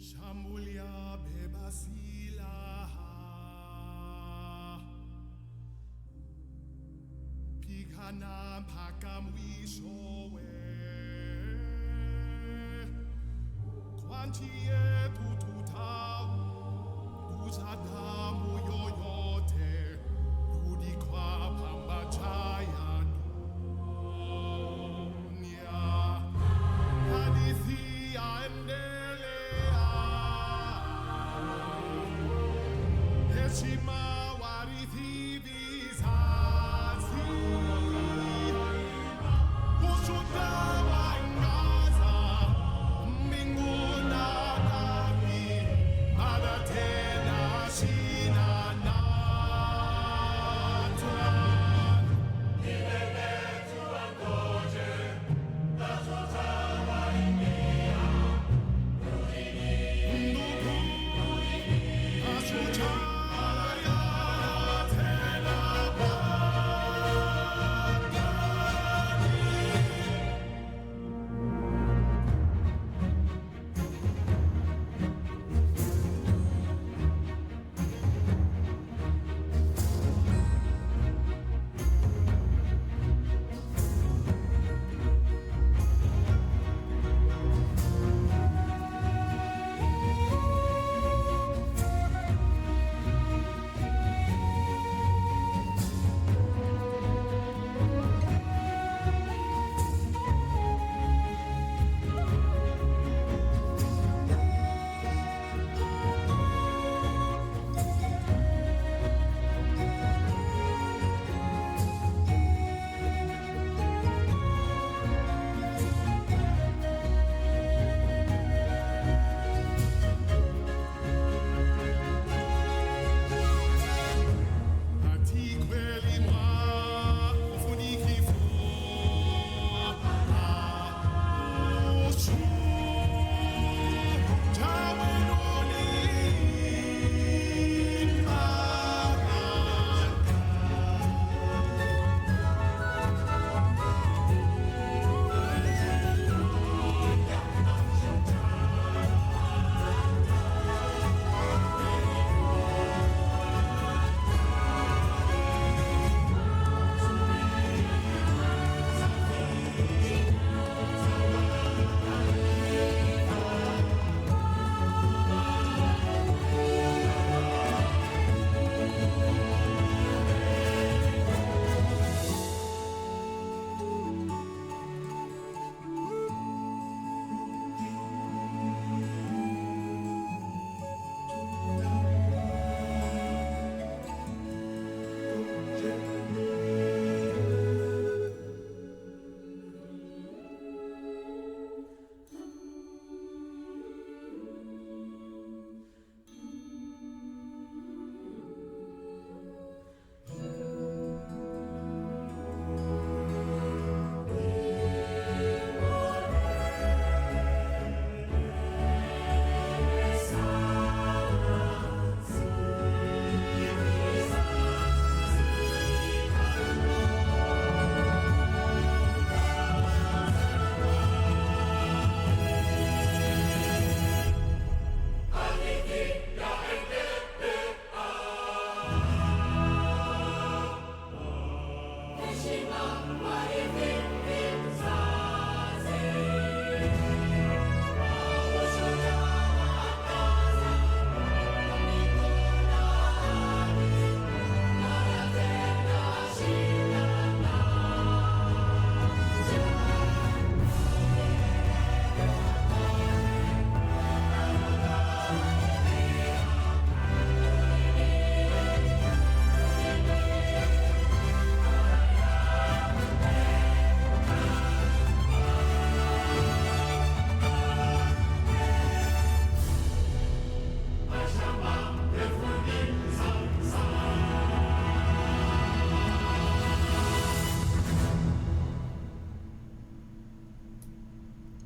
Shambulia bebasila Pikana pakamwishowe Kwantie tututau Kuzadamu yoyote Rudi kwa pambachaya dunia Hadithi yaendelea Heshima warithi vizazi Ushuda waangaza mbingu na ardhi mara tena shina na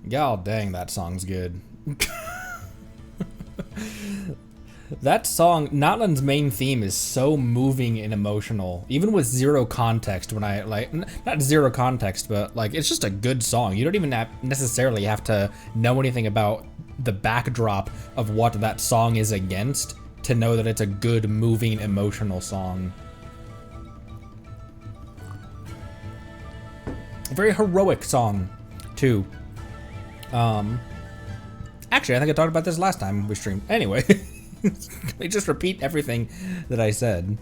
God dang, that song's good. That song, Notland's main theme is so moving and emotional, even with zero context. When I like, not zero context, but like it's just a good song. You don't even necessarily have to know anything about the backdrop of what that song is against to know that it's a good, moving, emotional song. A very heroic song, too. Actually, I think I talked about this last time we streamed. Anyway, let me just repeat everything that I said.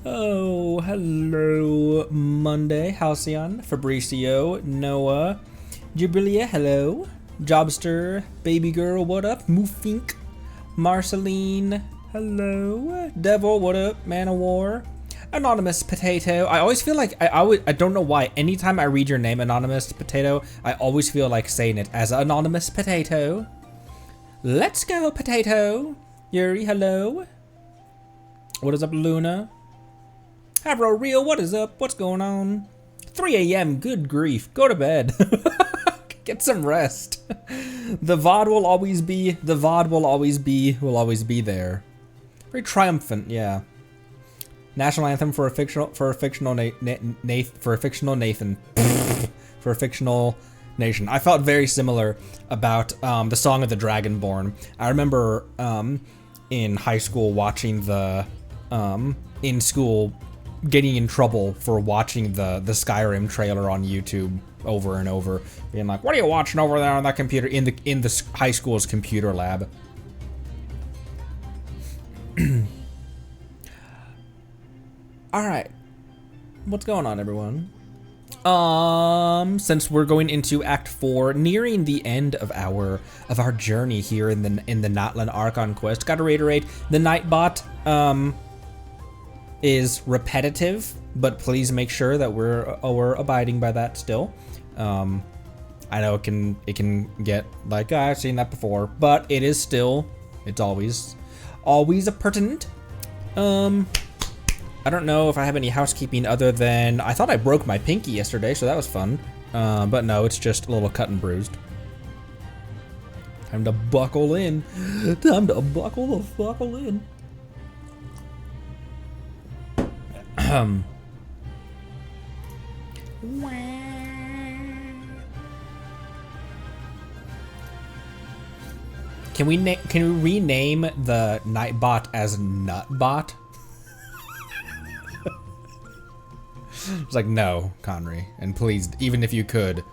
Oh, hello, Monday, Halcyon, Fabricio, Noah, Jibrilia, hello, Jobster, Baby Girl, what up, Moofink, Marceline, hello, Devil, what up, Man of War, Anonymous Potato. I always feel like I don't know why, anytime I read your name, Anonymous Potato, I always feel like saying it as Anonymous Potato. Let's go, Potato. Yuri, hello. What is up, Luna? Havro Real, what is up? What's going on? 3 a.m., good grief. Go to bed. Get some rest. The VOD will always be will always be there. Very triumphant, yeah. National anthem for a fictional Nathan. For a fictional nation. I felt very similar about the Song of the Dragonborn. I remember in high school watching the in school getting in trouble for watching the Skyrim trailer on YouTube over and over, being like, "What are you watching over there on that computer?" in the high school's computer lab. All right, what's going on, everyone? Since we're going into Act 4, nearing the end of our journey here in the Natlan Archon quest, gotta reiterate, the Nightbot is repetitive, but please make sure that we're abiding by that still. I know it can get like, I've seen that before, but it's always a pertinent. I don't know if I have any housekeeping other than, I thought I broke my pinky yesterday, so that was fun. But no, it's just a little cut and bruised. Time to buckle in. Time to buckle the fuckle in. Can we rename the Nightbot as Nutbot? It's like, no, Conry, and please, even if you could,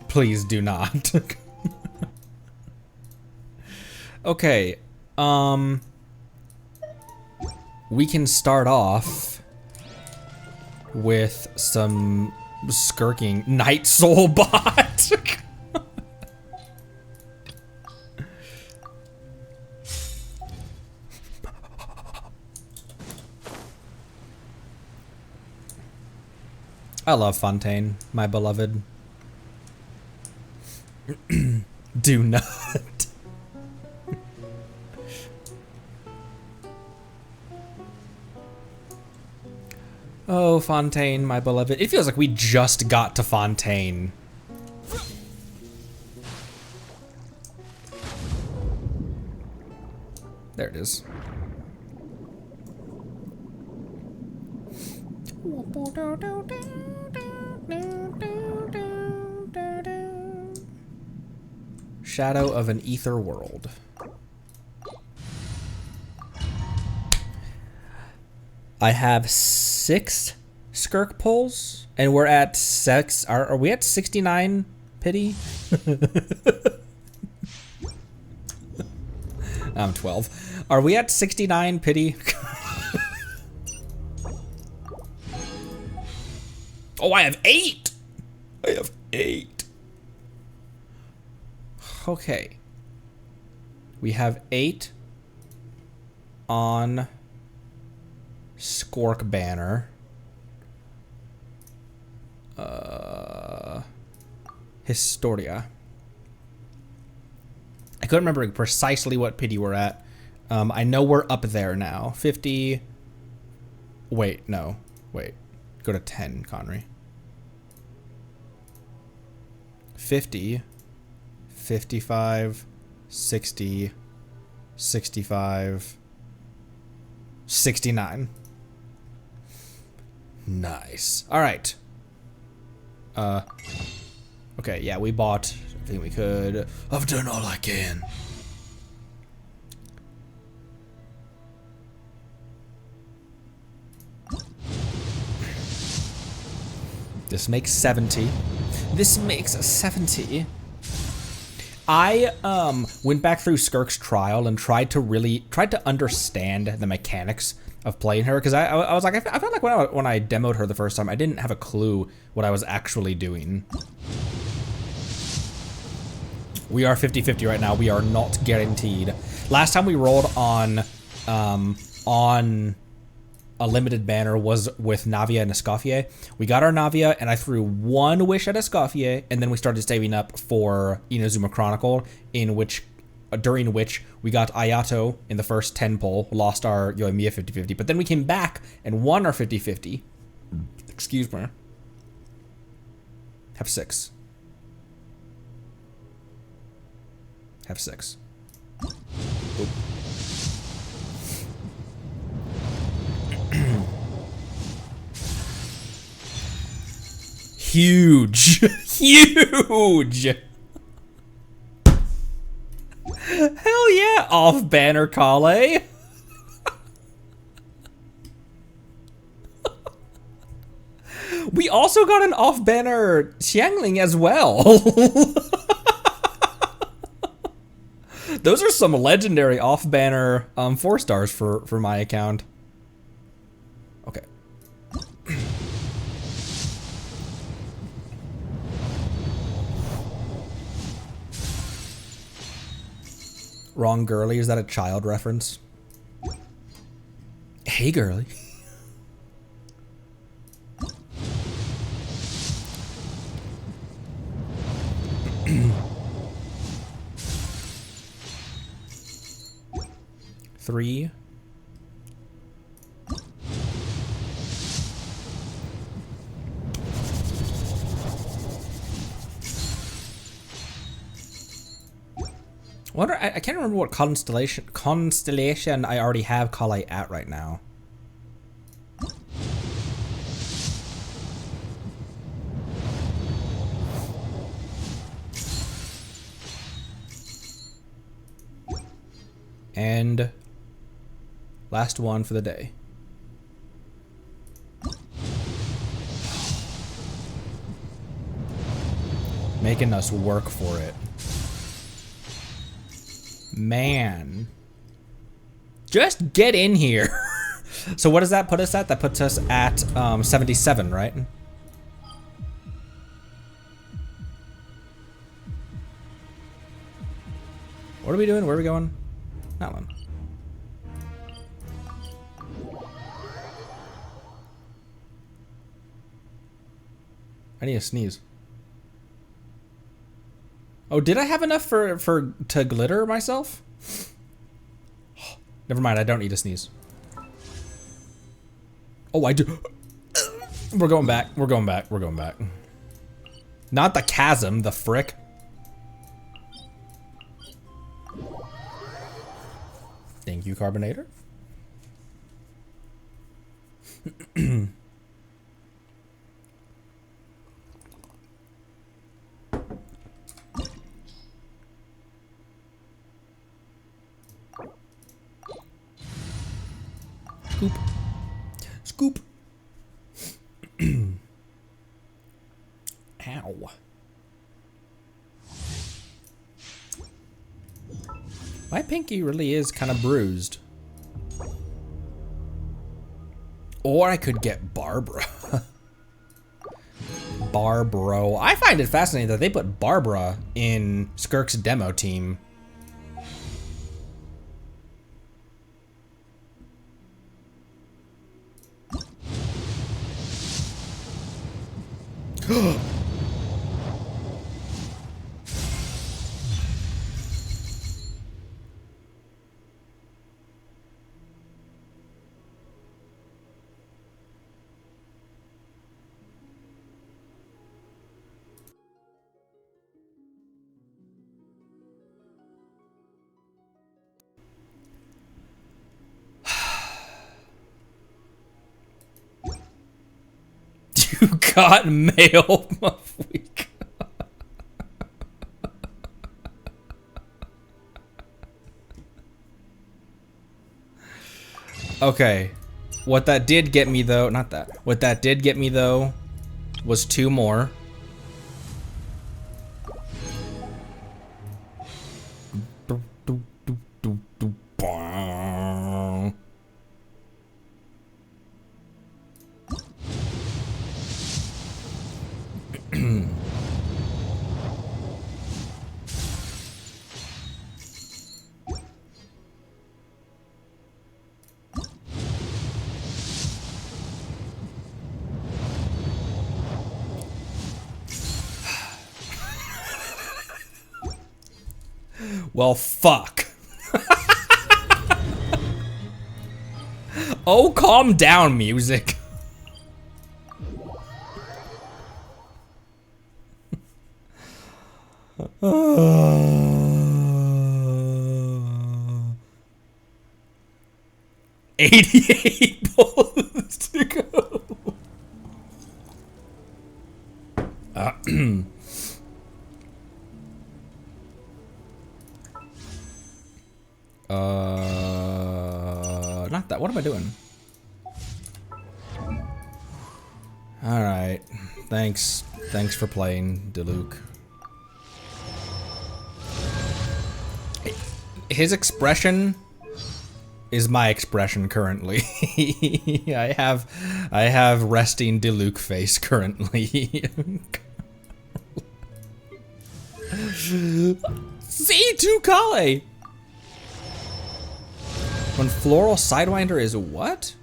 please do not. Okay, we can start off with some skirking. Night Soul Bot. I love Fontaine, my beloved. Do not. Oh, Fontaine, my beloved. It feels like we just got to Fontaine. There it is. Shadow of an Ether World. I have 6 skirk pulls, and we're at 6. Are we at 69 pity? I'm 12. Are we at 69 pity? Oh, I have 8. I have 8. Okay. We have 8 on Skork banner. Historia. I couldn't remember precisely what pity we're at. I know we're up there now. 50. Wait, no. Wait. Go to 10, Conry. 50. 55. 60. 65. 69. Nice. All right. Okay, yeah, we bought everything we could. I've done all I can. This makes 70. This makes 70. I went back through Skirk's trial and tried to understand the mechanics of playing her, because I was like, I felt like when I demoed her the first time, I didn't have a clue what I was actually doing. We are 50-50 right now. We are not guaranteed. Last time we rolled on a limited banner was with Navia and Escoffier. We got our Navia, and I threw one wish at Escoffier, and then we started saving up for Inazuma Chronicle, during which we got Ayato in the first 10 pull, lost our Yoimiya 50-50, but then we came back and won our 50-50. Excuse me. Have 6. Have 6. Oop. Huge. Huge. Hell yeah, off banner Kale. We also got an off banner Xiangling as well. Those are some legendary off banner 4 stars for my account. Okay. Wrong girly, is that a child reference? Hey girly. Three. I can't remember what constellation I already have Kale at right now. And last one for the day. Making us work for it. Man. Just get in here. So what does that put us at? That puts us at 77, right? What are we doing? Where are we going? That one. I need to sneeze. Oh, did I have enough to glitter myself? Never mind, I don't need to sneeze. Oh, I do. We're going back. We're going back. We're going back. Not the chasm, the frick. Thank you, Carbonator. Scoop. Scoop. Ow. My pinky really is kind of bruised. Or I could get Barbara. Barbro. I find it fascinating that they put Barbara in Skirk's demo team. You got mail of week. Okay. What that did get me though, not that. What that did get me though was 2 more. Well, fuck. Oh, calm down, music. $88 bullets to go. Not that. What am I doing? All right. Thanks. Thanks for playing, Diluc. His expression is my expression currently. I have resting Diluc face currently. C2 Kale. When Floral Sidewinder is what?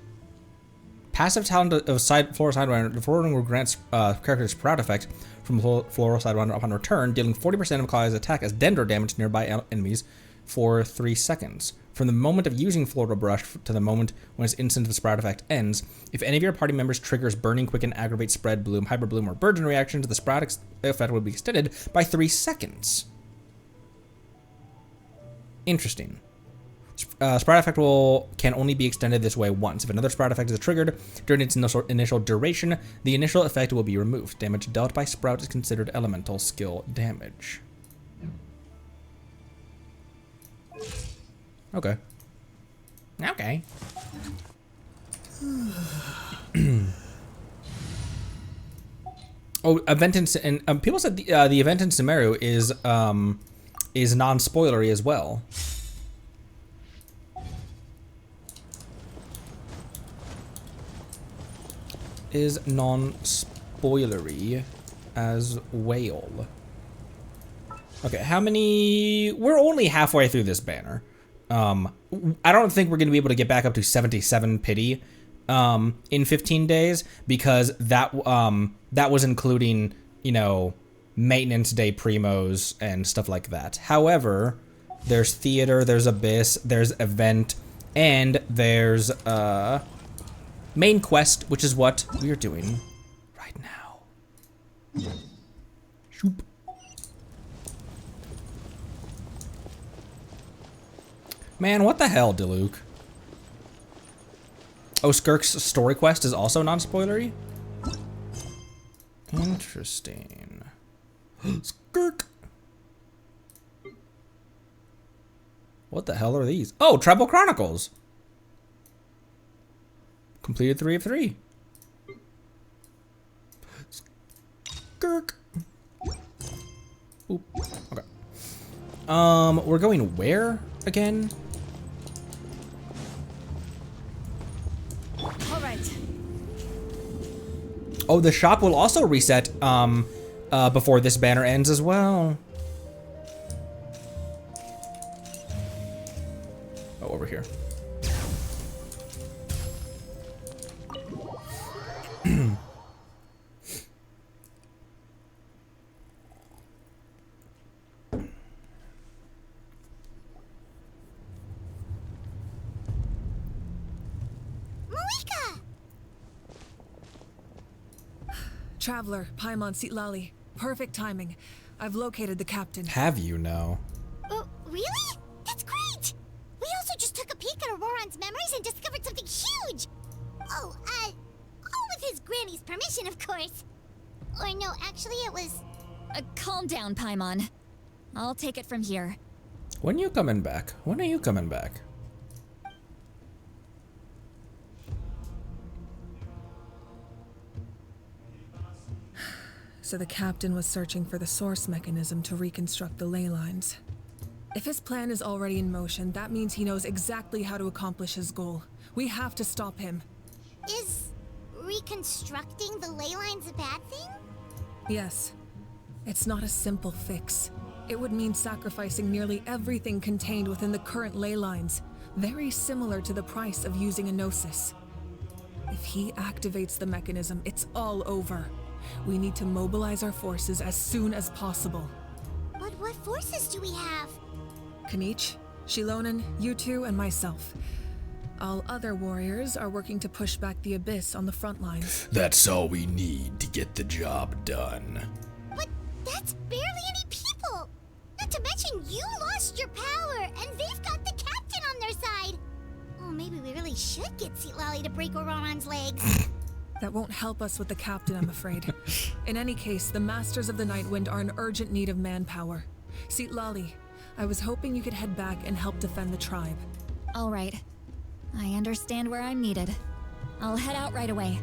Passive talent of Floral Sidewinder, the forwarding will grant character's Sprout effect from Floral Sidewinder upon return, dealing 40% of Kale's attack as Dendro damage to nearby enemies for 3 seconds. From the moment of using Floral Brush to the moment when its instant of Sprout effect ends, if any of your party members triggers Burning, Quicken, Aggravate, Spread, Bloom, Hyper Bloom, or Burgeon reactions, the Sprout effect will be extended by 3 seconds. Interesting. Sprout effect can only be extended this way once. If another Sprout effect is triggered during its initial duration, the initial effect will be removed. Damage dealt by Sprout is considered elemental skill damage. Okay. Okay. Oh, event and people said the event in Sumeru is non-spoilery as well. Is non-spoilery as well. Okay, how many? We're only halfway through this banner. I don't think we're going to be able to get back up to 77 pity in 15 days because that was including, you know, maintenance day primos and stuff like that. However, there's theater, there's abyss, there's event, and there's main quest, which is what we are doing right now. Shoop. Man, what the hell, Diluc? Oh, Skirk's story quest is also non-spoilery? Interesting. Skirk! What the hell are these? Oh, Treble Chronicles! Completed 3 of 3. Skirk! Oop. Okay. We're going where again? All right. Oh, the shop will also reset before this banner ends as well. Oh, over here. Traveler, Paimon Sitlali. Perfect timing. I've located the captain. Have you now? Really? That's great! We also just took a peek at Auroran's memories and discovered something huge! All with his granny's permission, of course. Or no, actually it was... Calm down, Paimon. I'll take it from here. When are you coming back? When are you coming back? So the captain was searching for the source mechanism to reconstruct the ley lines. If his plan is already in motion, that means he knows exactly how to accomplish his goal. We have to stop him. Is reconstructing the ley lines a bad thing? Yes. It's not a simple fix. It would mean sacrificing nearly everything contained within the current ley lines, very similar to the price of using a gnosis. If he activates the mechanism, it's all over. We need to mobilize our forces as soon as possible. But what forces do we have? Kanich, Shilonen, you two, and myself. All other warriors are working to push back the abyss on the front lines. That's all we need to get the job done. But that's barely any people! Not to mention you lost your power, and they've got the captain on their side! Oh, maybe we really should get Seatlali to break Ororon's legs. That won't help us with the captain, I'm afraid. In any case, the Masters of the Nightwind are in urgent need of manpower. Seatlali, I was hoping you could head back and help defend the tribe. All right. I understand where I'm needed. I'll head out right away.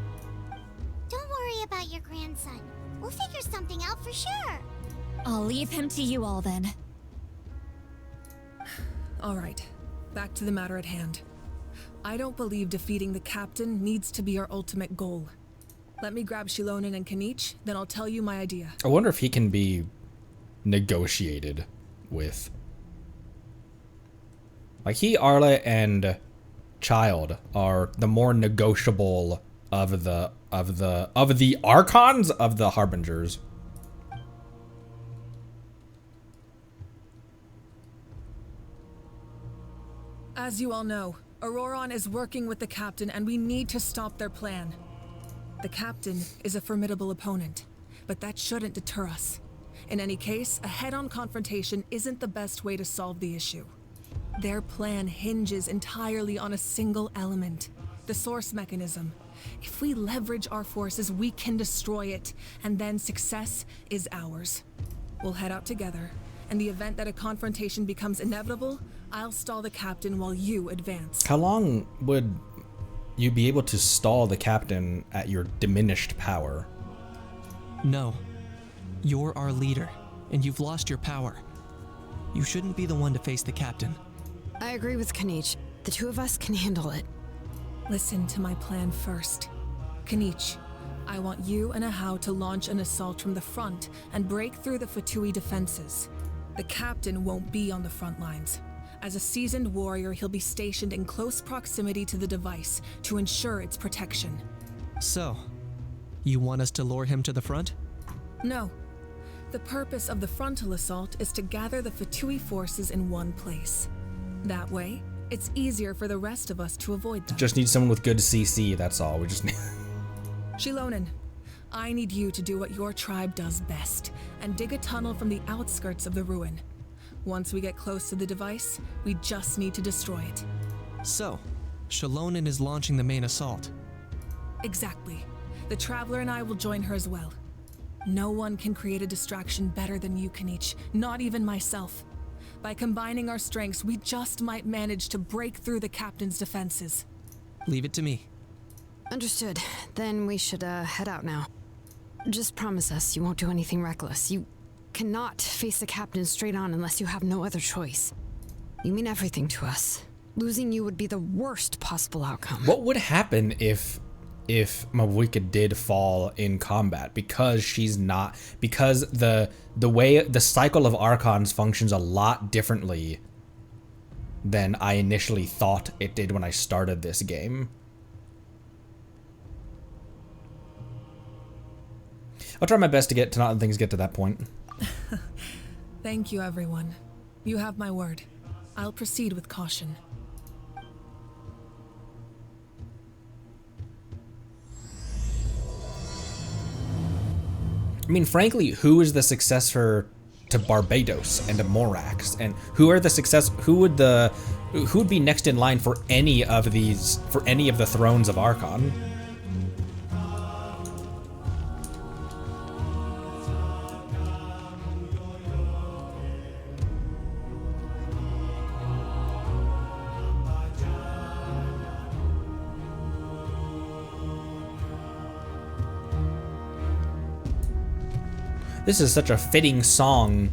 Don't worry about your grandson. We'll figure something out for sure. I'll leave him to you all then. All right, back to the matter at hand. I don't believe defeating the captain needs to be our ultimate goal. Let me grab Shilonen and Kanich, then I'll tell you my idea. I wonder if he can be negotiated with. Like Arla, and Child are the more negotiable of the archons of the harbingers. As you all know, Ororon is working with the captain and we need to stop their plan. The captain is a formidable opponent, but that shouldn't deter us. In any case, a head-on confrontation isn't the best way to solve the issue. Their plan hinges entirely on a single element, the source mechanism. If we leverage our forces, we can destroy it, and then success is ours. We'll head out together. In the event that a confrontation becomes inevitable, I'll stall the captain while you advance. How long would you be able to stall the captain at your diminished power? No. You're our leader, and you've lost your power. You shouldn't be the one to face the captain. I agree with Kanich. The two of us can handle it. Listen to my plan first. Kanich, I want you and Ahau to launch an assault from the front and break through the Fatui defenses. The captain won't be on the front lines. As a seasoned warrior, he'll be stationed in close proximity to the device to ensure its protection. So, you want us to lure him to the front? No. The purpose of the frontal assault is to gather the Fatui forces in one place. That way, it's easier for the rest of us to avoid them. Just need someone with good CC, that's all. We just need... Shilonen, I need you to do what your tribe does best, and dig a tunnel from the outskirts of the ruin. Once we get close to the device, we just need to destroy it. So, Shilonen is launching the main assault. Exactly. The Traveler and I will join her as well. No one can create a distraction better than you, Kanich, not even myself. By combining our strengths, we just might manage to break through the captain's defenses. Leave it to me. Understood. Then we should head out now. Just promise us you won't do anything reckless. You cannot face the captain straight on unless you have no other choice. You mean everything to us. Losing you would be the worst possible outcome. What would happen if Mavuika did fall in combat? Because she's not, because the way the cycle of archons functions a lot differently than I initially thought it did when I started this game. I'll try my best to not let things get to that point. Thank you, everyone. You have my word. I'll proceed with caution. I mean, frankly, who is the successor to Barbados and to Morax, and who would be next in line for any of the thrones of Archon? This is such a fitting song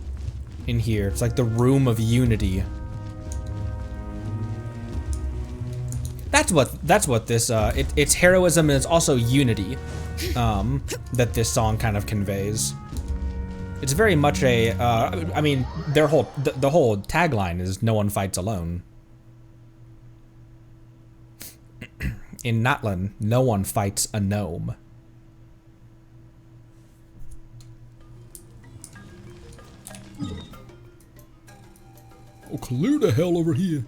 in here. It's like the room of unity. That's what this it's heroism and it's also unity that this song kind of conveys. It's very much a I mean the whole tagline is no one fights alone. In Natlan, no one fights a gnome. Oh, clear the hell over here.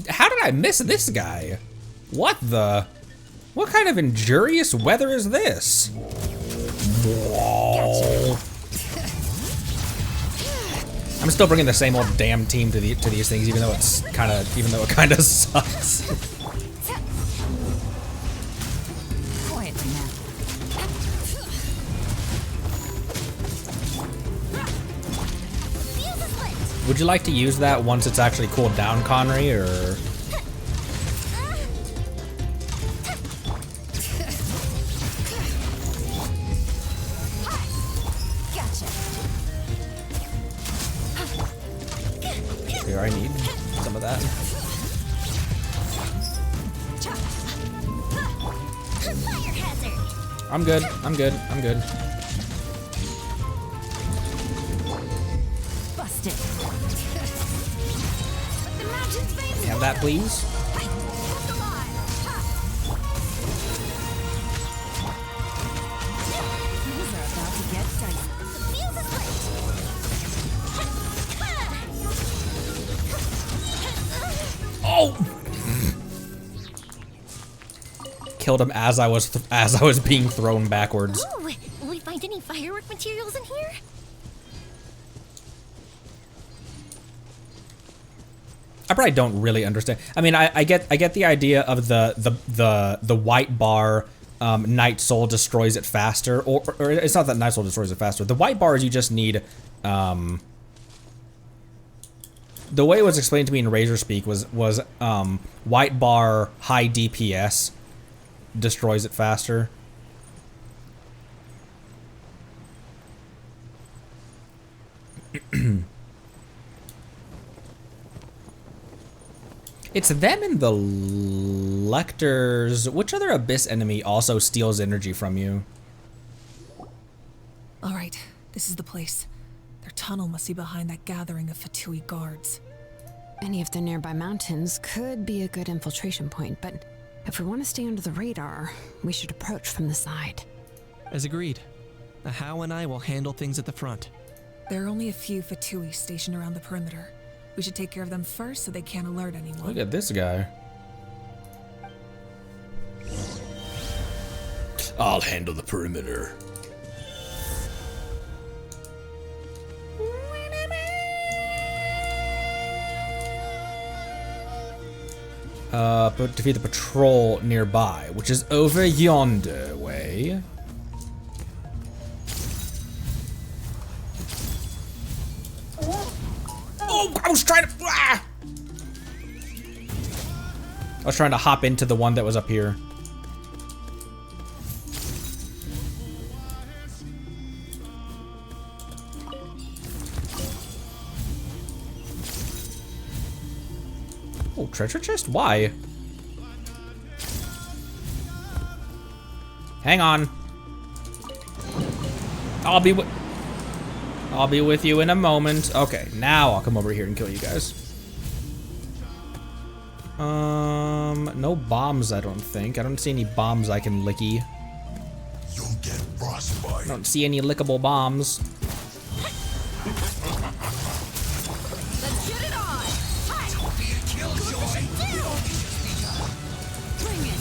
How did I miss this guy? What kind of injurious weather is this? I'm still bringing the same old damn team to these things, even though it kind of sucks. Quietly now. Would you like to use that once it's actually cooled down, Connery, or? Here, I need some of that. Fire hazard. I'm good. I'm good. I'm good. Busted. Have that, please. Things are about to get dicey. Oh! Killed him as I was being thrown backwards. Ooh, will we find any firework materials in here? I probably don't really understand. I mean, I get the idea of the white bar. Night Soul destroys it faster, or it's not that Night Soul destroys it faster. The white bars you just need. The way it was explained to me in Razor Speak was white bar high DPS destroys it faster. It's them and the Lectors. Which other Abyss enemy also steals energy from you? All right, this is the place. Their tunnel must be behind that gathering of Fatui guards. Any of the nearby mountains could be a good infiltration point, but if we want to stay under the radar, we should approach from the side. As agreed. How and I will handle things at the front. There are only a few Fatui stationed around the perimeter. We should take care of them first so they can't alert anyone. Look at this guy. I'll handle the perimeter. But defeat the patrol nearby, which is over yonder way. Oh, I was trying to. Ah! I was trying to hop into the one that was up here. Oh, treasure chest? Why? Hang on. I'll be with you in a moment. Okay, now I'll come over here and kill you guys. No bombs, I don't think. I don't see any bombs I can licky. You'll get frostbite. I don't see any lickable bombs. Let's get it on! Don't be a killjoy. Bring it!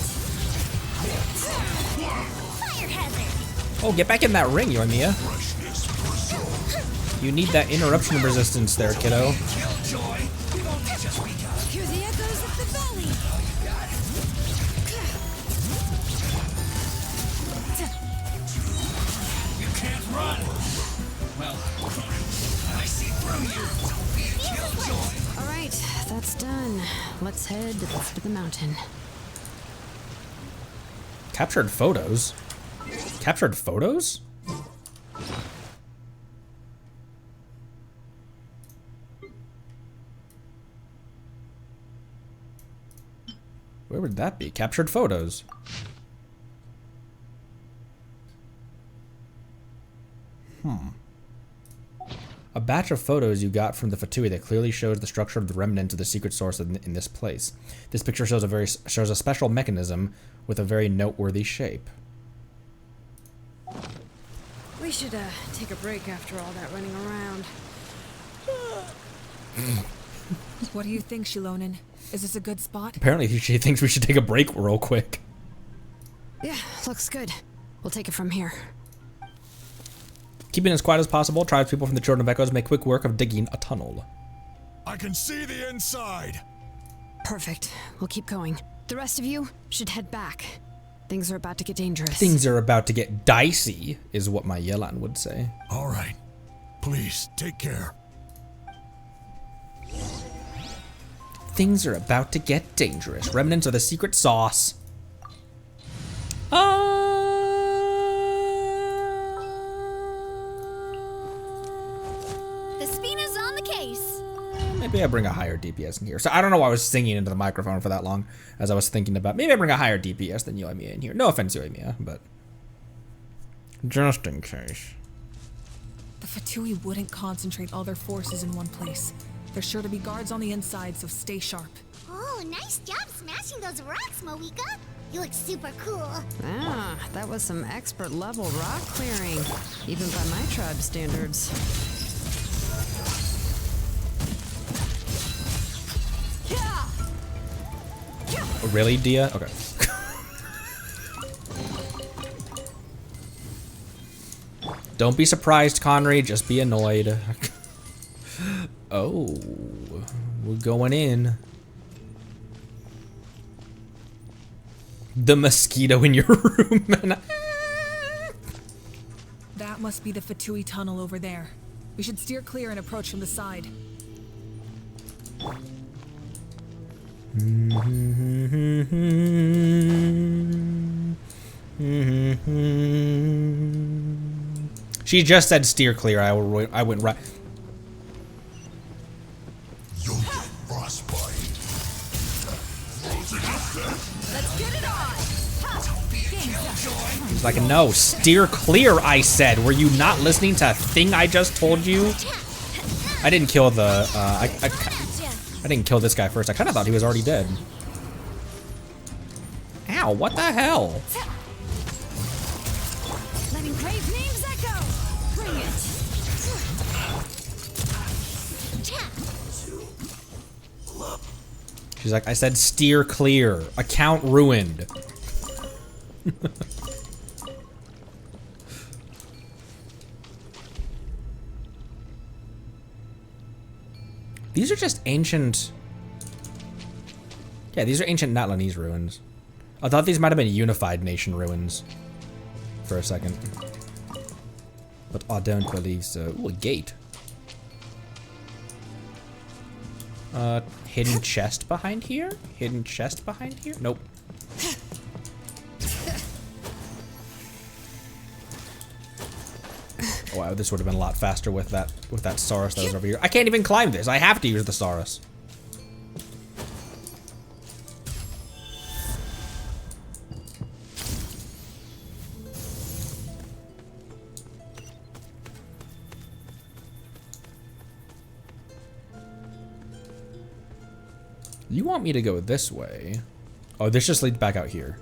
Fire hazard. Oh, get back in that ring, Yoimiya. Freshness preserved. You need that interruption resistance there, kiddo. Killjoy. You won't catch us, we got. Hear the echoes of the valley! You can't run. Well, I see through you. Don't be a that's done. Let's head to the foot of the mountain. Captured photos? Captured photos? Where would that be? Captured photos. A batch of photos you got from the Fatui that clearly shows the structure of the remnants of the secret source in this place. This picture shows a special mechanism with a very noteworthy shape. We should take a break after all that running around. What do you think, Shilonen? Is this a good spot? Apparently she thinks we should take a break real quick. Yeah, looks good. We'll take it from here. Keeping as quiet as possible, tribespeople from the Children of Echoes make quick work of digging a tunnel. I can see the inside. Perfect. We'll keep going. The rest of you should head back. Things are about to get dangerous. Things are about to get dicey, is what my Yelan would say. All right. Please, take care. Things are about to get dangerous. Remnants of the secret sauce. The Spina's on the case. Maybe I bring a higher DPS in here. So I don't know why I was singing into the microphone for that long, as I was thinking about maybe I bring a higher DPS than Yoimiya in here. No offense, Yoimiya, but just in case. The Fatui wouldn't concentrate all their forces in one place. There's sure to be guards on the inside, so stay sharp. Oh, nice job smashing those rocks, Moika. You look super cool. Ah, that was some expert level rock clearing, even by my tribe standards. Oh, really, Dia? Okay. Don't be surprised, Connery. Just be annoyed. Oh, we're going in. The mosquito in your room, man. That must be the Fatui tunnel over there. We should steer clear and approach from the side. She just said steer clear. I went right. You'll get frostbite. Let's get it on. He's like, no, steer clear, I said. Were you not listening to a thing I just told you? I didn't kill the, I didn't kill this guy first. I kind of thought he was already dead. Ow, what the hell? Letting grave names echo. Bring it. She's like, I said steer clear. Account ruined. These are just ancient... Yeah, these are ancient Natlanese ruins. I thought these might have been Unified Nation ruins for a second. But I don't believe so. Ooh, a gate. Hidden chest behind here? Hidden chest behind here? Nope. Wow, this would have been a lot faster with that Saurus that was over here. I can't even climb this. I have to use the Saurus. You want me to go this way? Oh, this just leads back out here.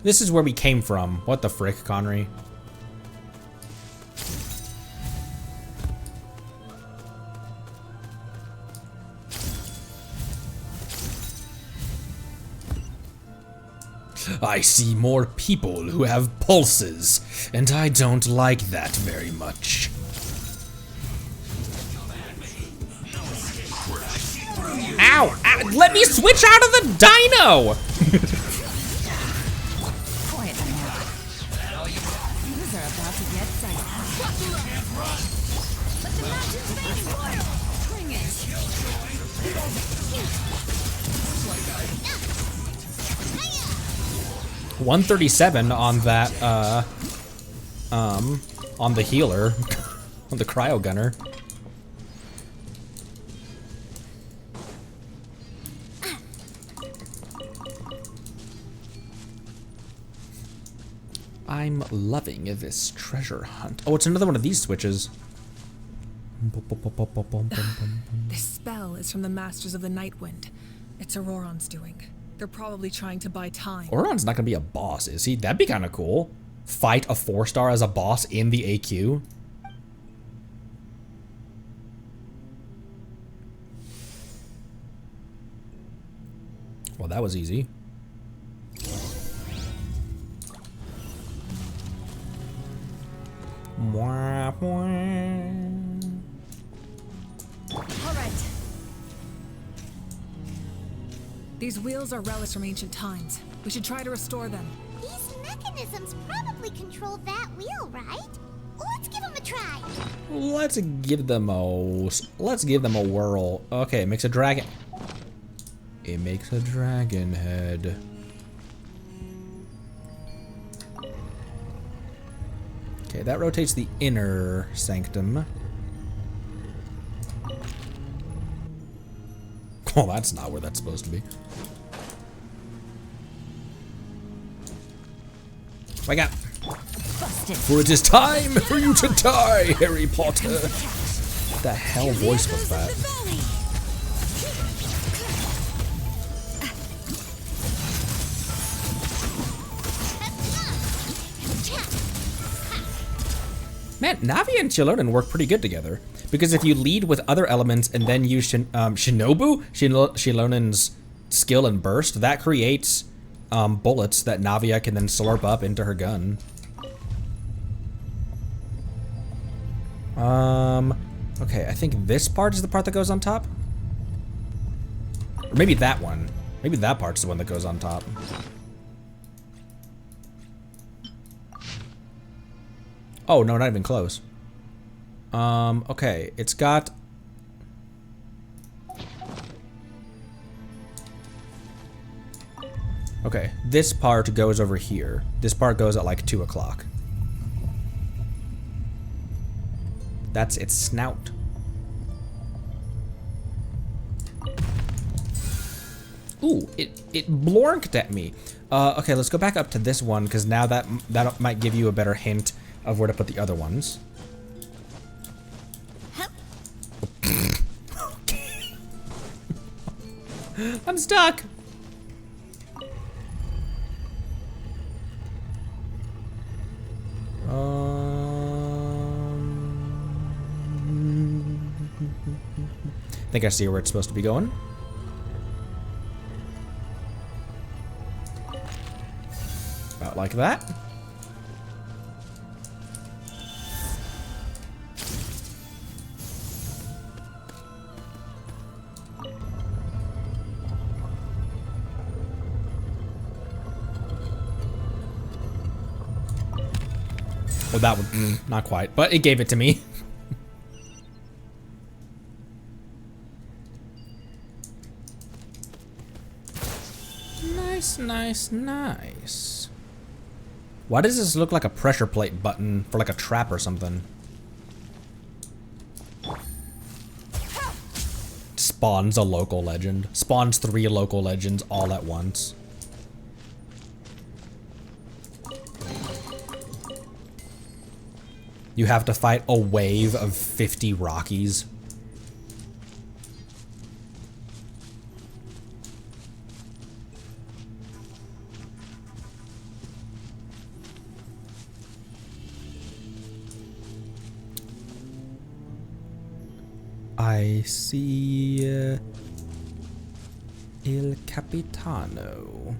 This is where we came from. What the frick, Connery? I see more people who have pulses, and I don't like that very much. Ow! Ow! Let me switch out of the dino! Quiet now. These are about to get dicey. Let the mountains fade. Bring it. 137 on that, on the healer, on the cryo gunner. I'm loving this treasure hunt. Oh, it's another one of these switches. This spell is from the Masters of the Night Wind. It's Auroron's doing. They're probably trying to buy time. Auroron's not gonna be a boss, is he? That'd be kind of cool. Fight a 4-star as a boss in the AQ. Well, that was easy. Mwah, mwah. All right. These wheels are relics from ancient times. We should try to restore them. These mechanisms probably control that wheel, right? Let's give them a try. Let's give them a whirl. Okay, it makes a dragon. It makes a dragon head. Okay, that rotates the inner sanctum. Oh, that's not where that's supposed to be. Wake up! Busted. For it is time for you to die, Harry Potter. What the hell voice was that? Man, Navi and Chilonen work pretty good together. Because if you lead with other elements and then use Shilonen's skill and burst, that creates bullets that Navia can then slurp up into her gun. Okay, I think this part is the part that goes on top. Or maybe that one. Maybe that part's the one that goes on top. Oh, no, not even close. Okay, it's got... Okay, this part goes over here. This part goes at like 2 o'clock. That's its snout. Ooh, it blorked at me. Okay, let's go back up to this one, because now that might give you a better hint of where to put the other ones. I'm stuck. I think I see where it's supposed to be going. About like that. Well, that one, not quite, but it gave it to me. Nice, nice, nice. Why does this look like a pressure plate button for like a trap or something? Spawns a local legend. Spawns 3 local legends all at once. You have to fight a wave of 50 Rockies. I see Il Capitano.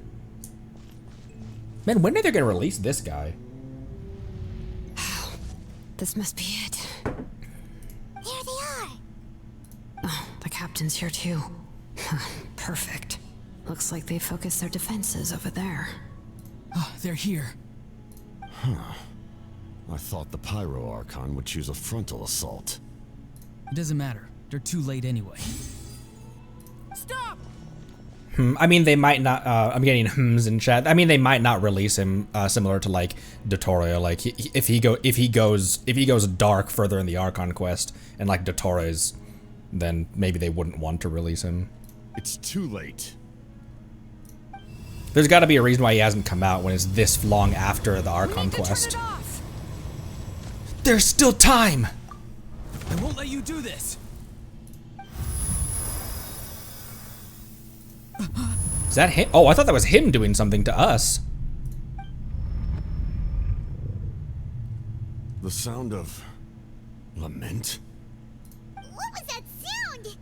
Man, when are they gonna release this guy? This must be it. There they are. Oh, the captain's here too. Perfect. Looks like they focused their defenses over there. Oh, they're here. I thought the Pyro Archon would choose a frontal assault. It doesn't matter. They're too late anyway. Stop! I mean, they might not. I'm getting hms in chat. I mean, they might not release him similar to like Dotorio. Like if he goes dark further in the Archon quest and like Dotorio's, then maybe they wouldn't want to release him. It's too late. There's got to be a reason why he hasn't come out when it's this long after the We Archon need to quest. turn it off. There's still time. I won't let you do this. Is that him? Oh, I thought that was him doing something to us. The sound of lament? What was that sound?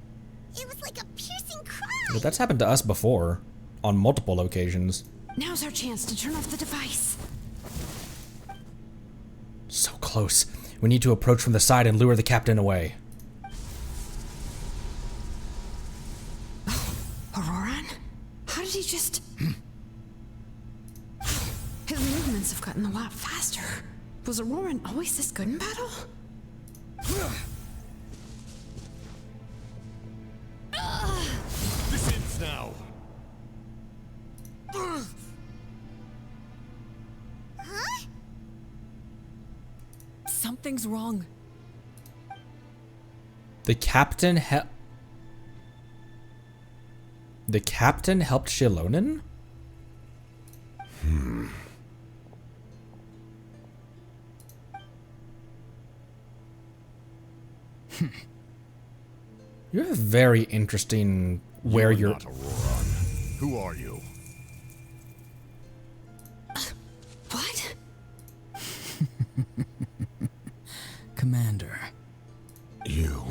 It was like a piercing cry. But that's happened to us before, on multiple occasions. Now's our chance to turn off the device. So close. We need to approach from the side and lure the captain away. Auroran? How did he just... His movements have gotten a lot faster. Was Auroran always this good in battle? This ends now. Huh? Something's wrong. The captain helped Shilonen? You have very interesting where you're... Not Auroran. Who are you? What? Commander. You.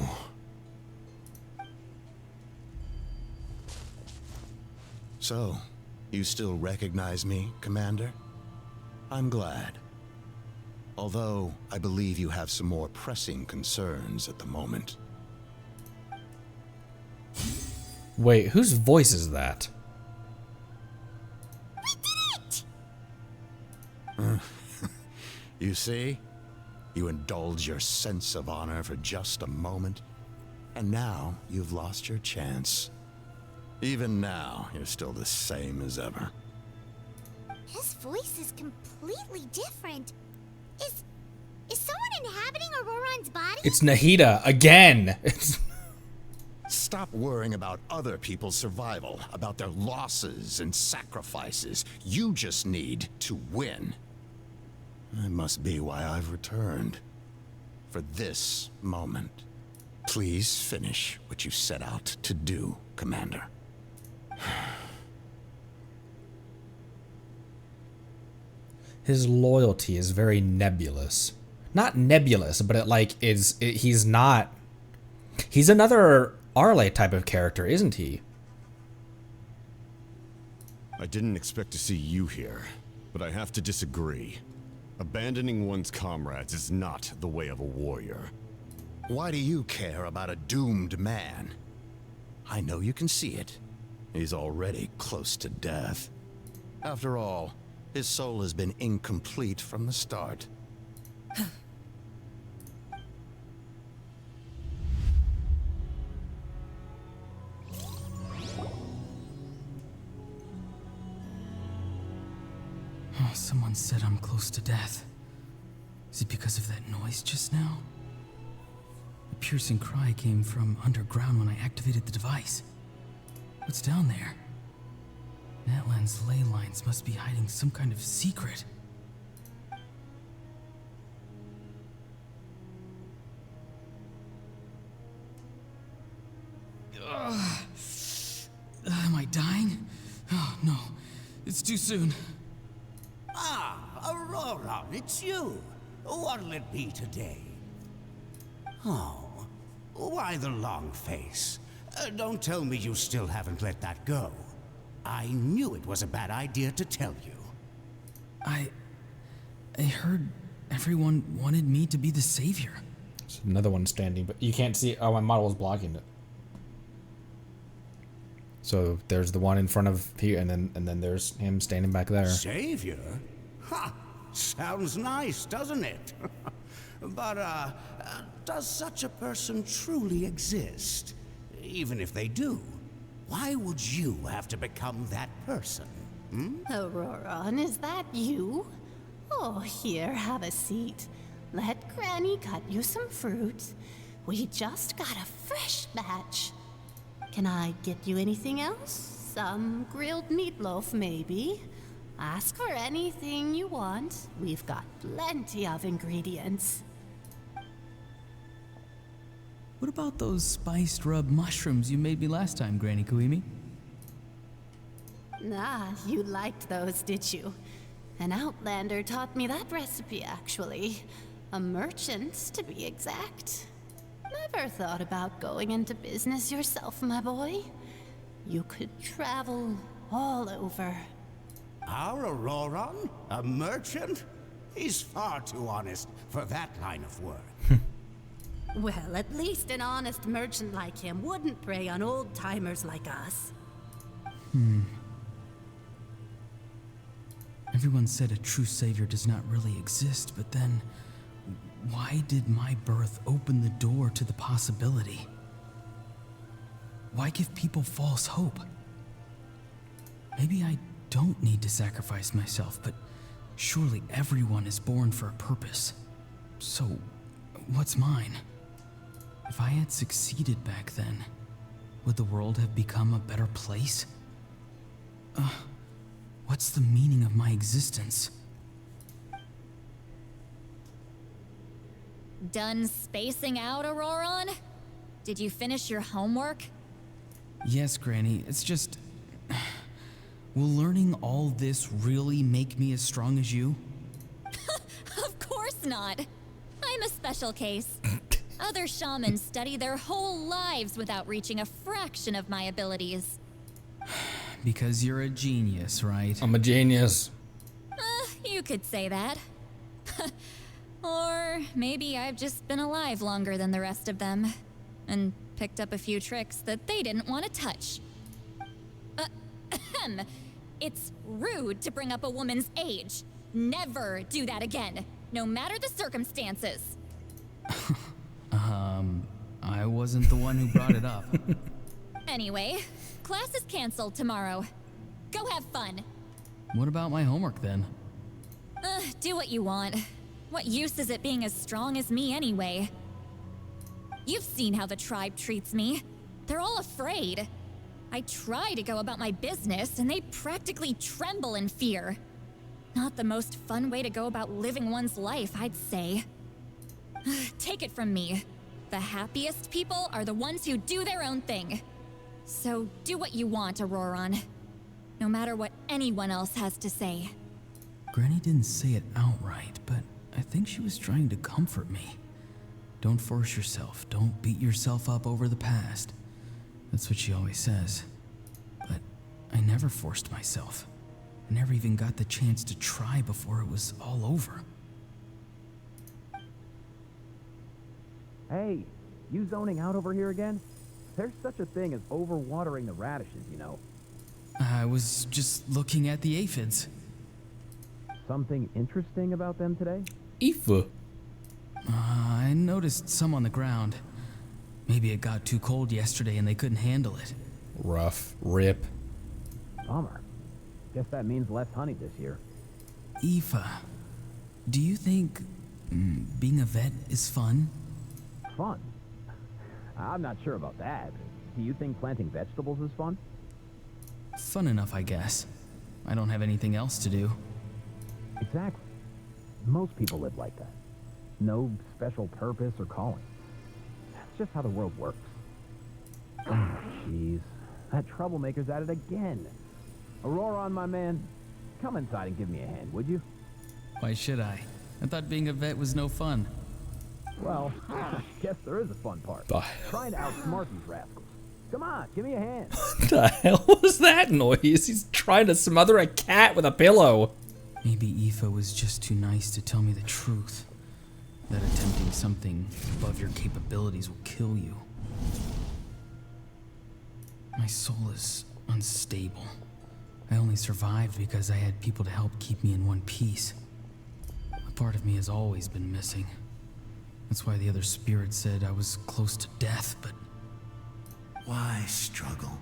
So, you still recognize me, Commander? I'm glad. Although, I believe you have some more pressing concerns at the moment. Wait, whose voice is that? You see? You indulge your sense of honor for just a moment, and now you've lost your chance. Even now, you're still the same as ever. His voice is completely different. Is someone inhabiting Auroran's body? It's Nahida again. It's... Stop worrying about other people's survival, about their losses and sacrifices. You just need to win. That must be why I've returned. For this moment. Please finish what you set out to do, Commander. His loyalty is very nebulous. Not nebulous, but it like he's not... He's another Arle type of character, isn't he? I didn't expect to see you here, but I have to disagree. Abandoning one's comrades is not the way of a warrior. Why do you care about a doomed man? I know you can see it. He's already close to death. After all, his soul has been incomplete from the start. Oh, someone said I'm close to death. Is it because of that noise just now? The piercing cry came from underground when I activated the device. What's down there? Natlan's ley lines must be hiding some kind of secret. Am I dying? Oh, no. It's too soon. Ah, Aurora, it's you. What'll it be today? Oh, why the long face? Don't tell me you still haven't let that go. I knew it was a bad idea to tell you. I heard everyone wanted me to be the savior. There's another one standing, but you can't see it. Oh, my model is blocking it. So there's the one in front of here, and then there's him standing back there. Savior? Ha! Sounds nice, doesn't it? But, does such a person truly exist? Even if they do, why would you have to become that person? Auroron, is that you? Oh, here, have a seat. Let Granny cut you some fruit. We just got a fresh batch. Can I get you anything else? Some grilled meatloaf, maybe? Ask for anything you want. We've got plenty of ingredients. What about those spiced rub mushrooms you made me last time, Granny Kuimi? Ah, you liked those, did you? An outlander taught me that recipe, actually. A merchant, to be exact. Never thought about going into business yourself, my boy. You could travel all over. Our Auroron? A merchant? He's far too honest for that line of work. Well, at least an honest merchant like him wouldn't prey on old-timers like us. Everyone said a true savior does not really exist, but then why did my birth open the door to the possibility? Why give people false hope? Maybe I don't need to sacrifice myself, but surely everyone is born for a purpose. So, what's mine? If I had succeeded back then, would the world have become a better place? What's the meaning of my existence? Done spacing out, Auroron? Did you finish your homework? Yes, Granny, it's just... Will learning all this really make me as strong as you? Of course not. I'm a special case. Other shamans study their whole lives without reaching a fraction of my abilities. Because you're a genius, right? I'm a genius. You could say that. Or maybe I've just been alive longer than the rest of them, and picked up a few tricks that they didn't want to touch. It's rude to bring up a woman's age. Never do that again, no matter the circumstances. I wasn't the one who brought it up. Anyway, class is canceled tomorrow. Go have fun. What about my homework then? Do what you want. What use is it being as strong as me anyway? You've seen how the tribe treats me. They're all afraid. I try to go about my business, and they practically tremble in fear. Not the most fun way to go about living one's life, I'd say. Take it from me. The happiest people are the ones who do their own thing. So do what you want, Auroron. No matter what anyone else has to say. Granny didn't say it outright, but I think she was trying to comfort me. Don't force yourself. Don't beat yourself up over the past. That's what she always says. But I never forced myself. I never even got the chance to try before it was all over. Hey, you zoning out over here again? There's such a thing as overwatering the radishes, you know. I was just looking at the aphids. Something interesting about them today? Aoife. I noticed some on the ground. Maybe it got too cold yesterday and they couldn't handle it. Rough. Rip. Bummer. Guess that means less honey this year. Aoife, do you think being a vet is fun? Fun? I'm not sure about that. Do you think planting vegetables is fun? Fun enough, I guess. I don't have anything else to do. Exactly. Most people live like that. No special purpose or calling. That's just how the world works. Oh, jeez. That troublemaker's at it again. Auroron, my man, come inside and give me a hand, would you? Why should I? I thought being a vet was no fun. Well, I guess there is a fun part. Trying to outsmart these rascals. Come on, give me a hand. What the hell was that noise? He's trying to smother a cat with a pillow. Maybe Aoife was just too nice to tell me the truth. That attempting something above your capabilities will kill you. My soul is unstable. I only survived because I had people to help keep me in one piece. A part of me has always been missing. That's why the other spirits said I was close to death, but... Why struggle?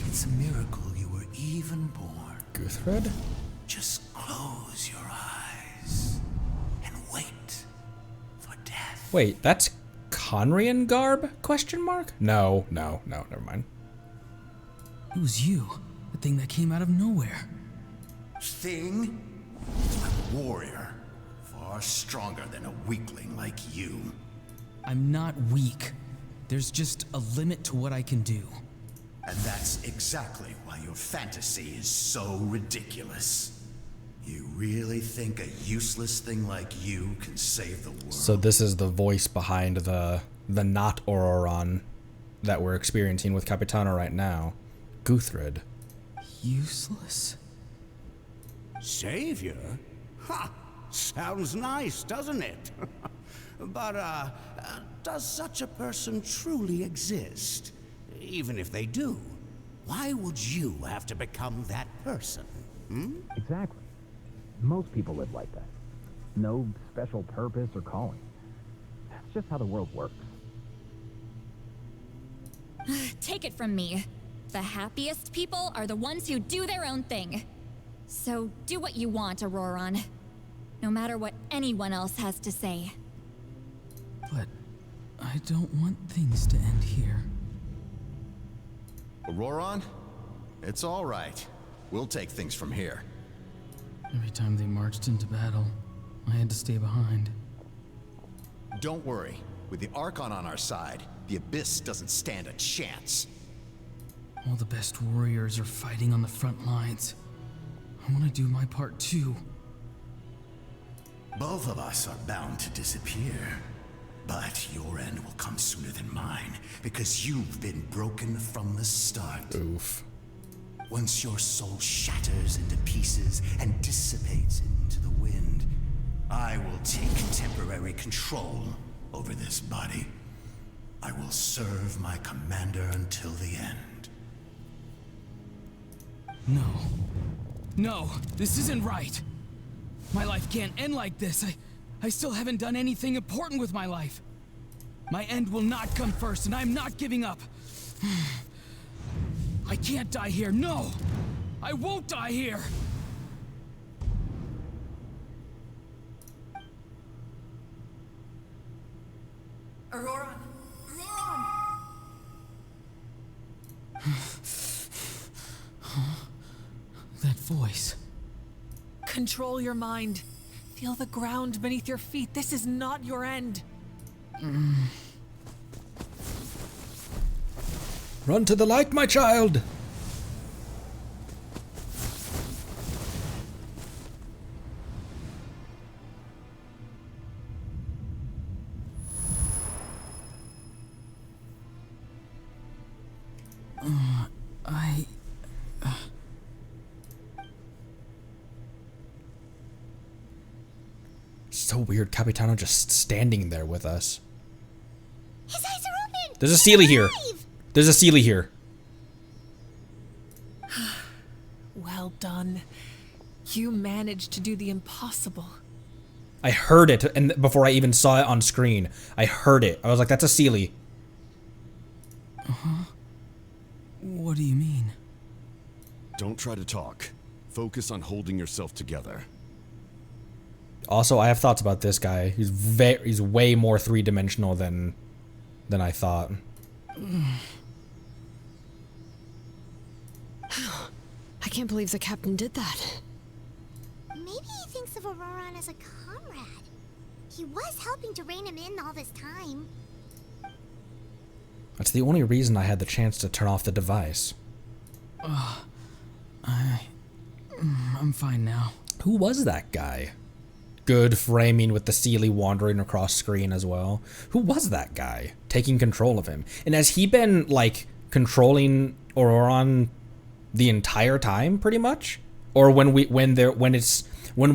It's a miracle you were even born. Guthred? Just close your eyes and wait for death. Wait, that's Conrian garb? Question mark? No, never mind. It was you, the thing that came out of nowhere. Thing? I'm a warrior. Far stronger than a weakling like you. I'm not weak. There's just a limit to what I can do. And that's exactly why your fantasy is so ridiculous. You really think a useless thing like you can save the world? So this is the voice behind the not Auroron that we're experiencing with Capitano right now. Guthred. Useless? Savior? Ha! Sounds nice, doesn't it? But, does such a person truly exist? Even if they do, why would you have to become that person? Hmm? Exactly. Most people live like that. No special purpose or calling. That's just how the world works. Take it from me. The happiest people are the ones who do their own thing. So do what you want, Auroron. No matter what anyone else has to say. But I don't want things to end here. Auroron? It's all right. We'll take things from here. Every time they marched into battle, I had to stay behind. Don't worry. With the Archon on our side, the Abyss doesn't stand a chance. All the best warriors are fighting on the front lines. I want to do my part too. Both of us are bound to disappear. But your end will come sooner than mine, because you've been broken from the start. Oof. Once your soul shatters into pieces and dissipates into the wind, I will take temporary control over this body. I will serve my commander until the end. No. No, this isn't right. My life can't end like this. I still haven't done anything important with my life. My end will not come first, and I'm not giving up. I can't die here, no! I won't die here! Auroron! Auroron! That voice. Control your mind. Feel the ground beneath your feet. This is not your end. Run to the light, my child! So weird, Capitano just standing there with us. His eyes are open! There's a Sealy here. There's a Sealy here. Well done. You managed to do the impossible. I heard it, and before I even saw it on screen, I heard it. I was like, that's a Sealy. Uh-huh. What do you mean? Don't try to talk. Focus on holding yourself together. Also, I have thoughts about this guy. He's way more three-dimensional than I thought. I can't believe the captain did that. Maybe he thinks of Auroron as a comrade. He was helping to rein him in all this time. That's the only reason I had the chance to turn off the device. I'm fine now. Who was that guy? Good framing with the Sealy wandering across screen as well. Who was that guy? Taking control of him. And has he been, like, controlling Auroron the entire time, pretty much? Or when we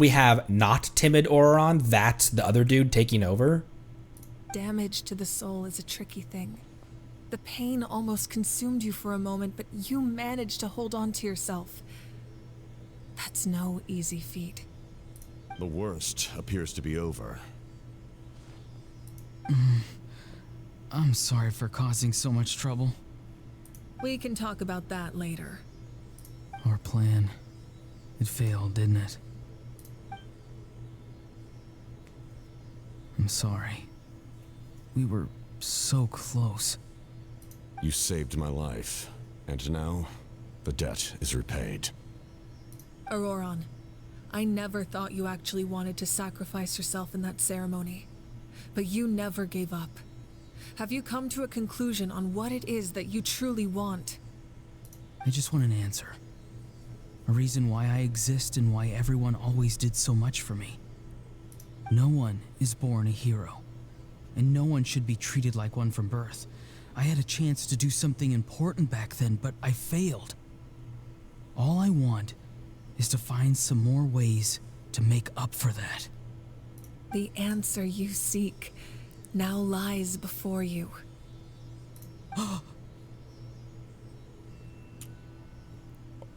have not timid Auroron, that's the other dude taking over? Damage to the soul is a tricky thing. The pain almost consumed you for a moment, but you managed to hold on to yourself. That's no easy feat. The worst appears to be over. I'm sorry for causing so much trouble. We can talk about that later. Our plan, it failed, didn't it? I'm sorry. We were so close. You saved my life, and now the debt is repaid. Auroron, I never thought you actually wanted to sacrifice yourself in that ceremony. But you never gave up. Have you come to a conclusion on what it is that you truly want? I just want an answer. A reason why I exist and why everyone always did so much for me. No one is born a hero, and no one should be treated like one from birth. I had a chance to do something important back then, but I failed. All I want is to find some more ways to make up for that. The answer you seek now lies before you.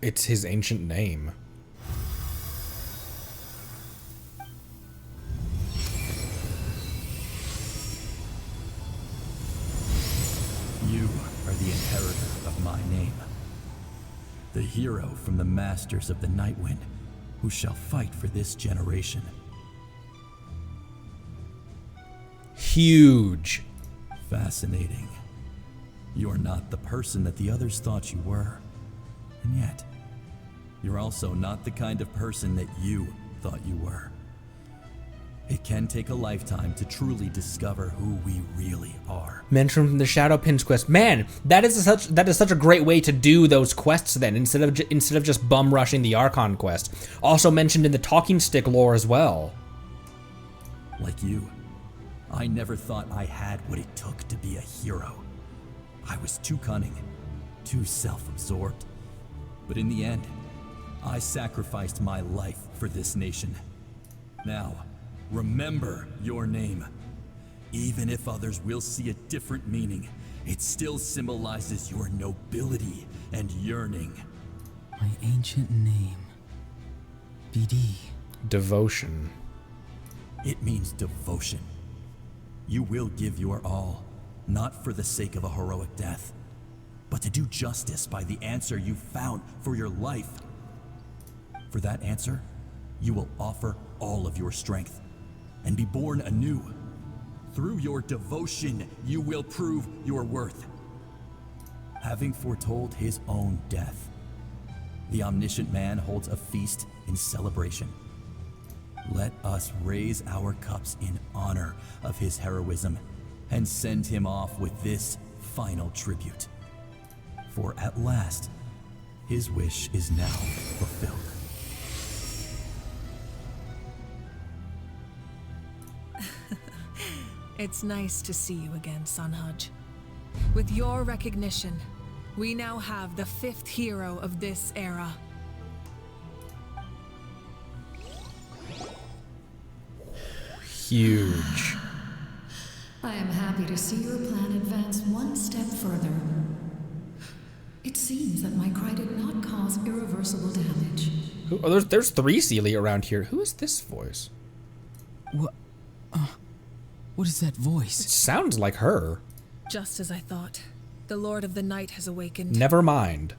It's his ancient name. You are the inheritor of my name. The hero from the masters of the Nightwind, who shall fight for this generation. Huge. Fascinating. You are not the person that the others thought you were. And yet, you're also not the kind of person that you thought you were. It can take a lifetime to truly discover who we really are. Mentioned from the Shadow Pins quest. Man, that is such a great way to do those quests then, instead of just bum rushing the Archon quest. Also mentioned in the Talking Stick lore as well. Like you, I never thought I had what it took to be a hero. I was too cunning, too self-absorbed. But in the end, I sacrificed my life for this nation. Now, remember your name. Even if others will see a different meaning, it still symbolizes your nobility and yearning. My ancient name. BD. Devotion. It means devotion. You will give your all, not for the sake of a heroic death, but to do justice by the answer you found for your life. For that answer, you will offer all of your strength and be born anew. Through your devotion, you will prove your worth. Having foretold his own death, the omniscient man holds a feast in celebration. Let us raise our cups in honor of his heroism and send him off with this final tribute. For at last, his wish is now fulfilled. It's nice to see you again, Sunhudge. With your recognition, we now have the 5th hero of this era. Huge. I am happy to see your plan advance one step further. It seems that my cry did not cause irreversible damage. Oh, there's 3 Celia around here. Who is this voice? What is that voice? It sounds like her. Just as I thought. The Lord of the Night has awakened. Never mind.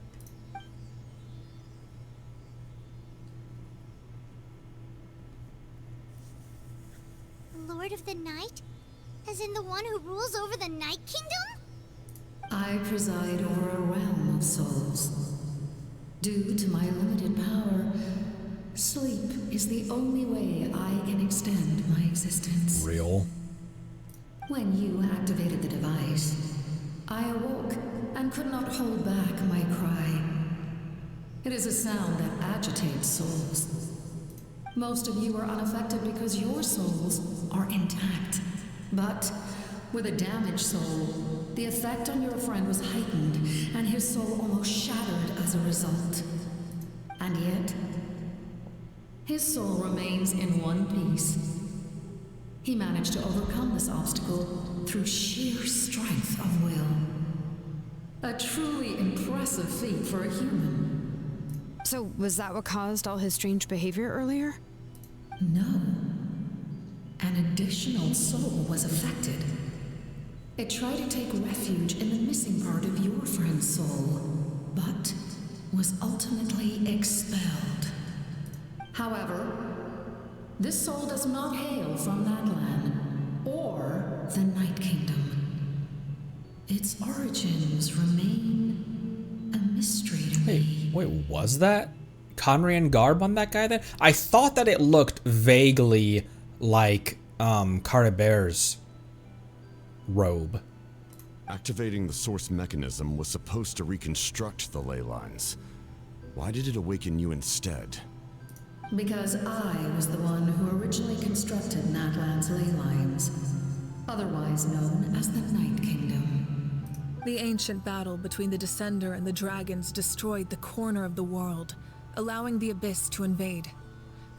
Lord of the Night? As in the one who rules over the Night Kingdom? I preside over a realm of souls. Due to my limited power, sleep is the only way I can extend my existence. Real. When you activated the device, I awoke and could not hold back my cry. It is a sound that agitates souls. Most of you are unaffected because your souls are intact. But with a damaged soul, the effect on your friend was heightened, and his soul almost shattered as a result. And yet, his soul remains in one piece. He managed to overcome this obstacle through sheer strength of will. A truly impressive feat for a human. So, was that what caused all his strange behavior earlier? No. An additional soul was affected. It tried to take refuge in the missing part of your friend's soul, but was ultimately expelled. However, this soul does not hail from that land or the Night Kingdom. Its origins remain a mystery to me. Wait, was that Conrian garb on that guy then? I thought that it looked vaguely like Caribere's robe. Activating the source mechanism was supposed to reconstruct the ley lines. Why did it awaken you instead? Because I was the one who originally constructed Natlan's ley lines, otherwise known as the Night Kingdom. The ancient battle between the Descender and the dragons destroyed the corner of the world, allowing the Abyss to invade.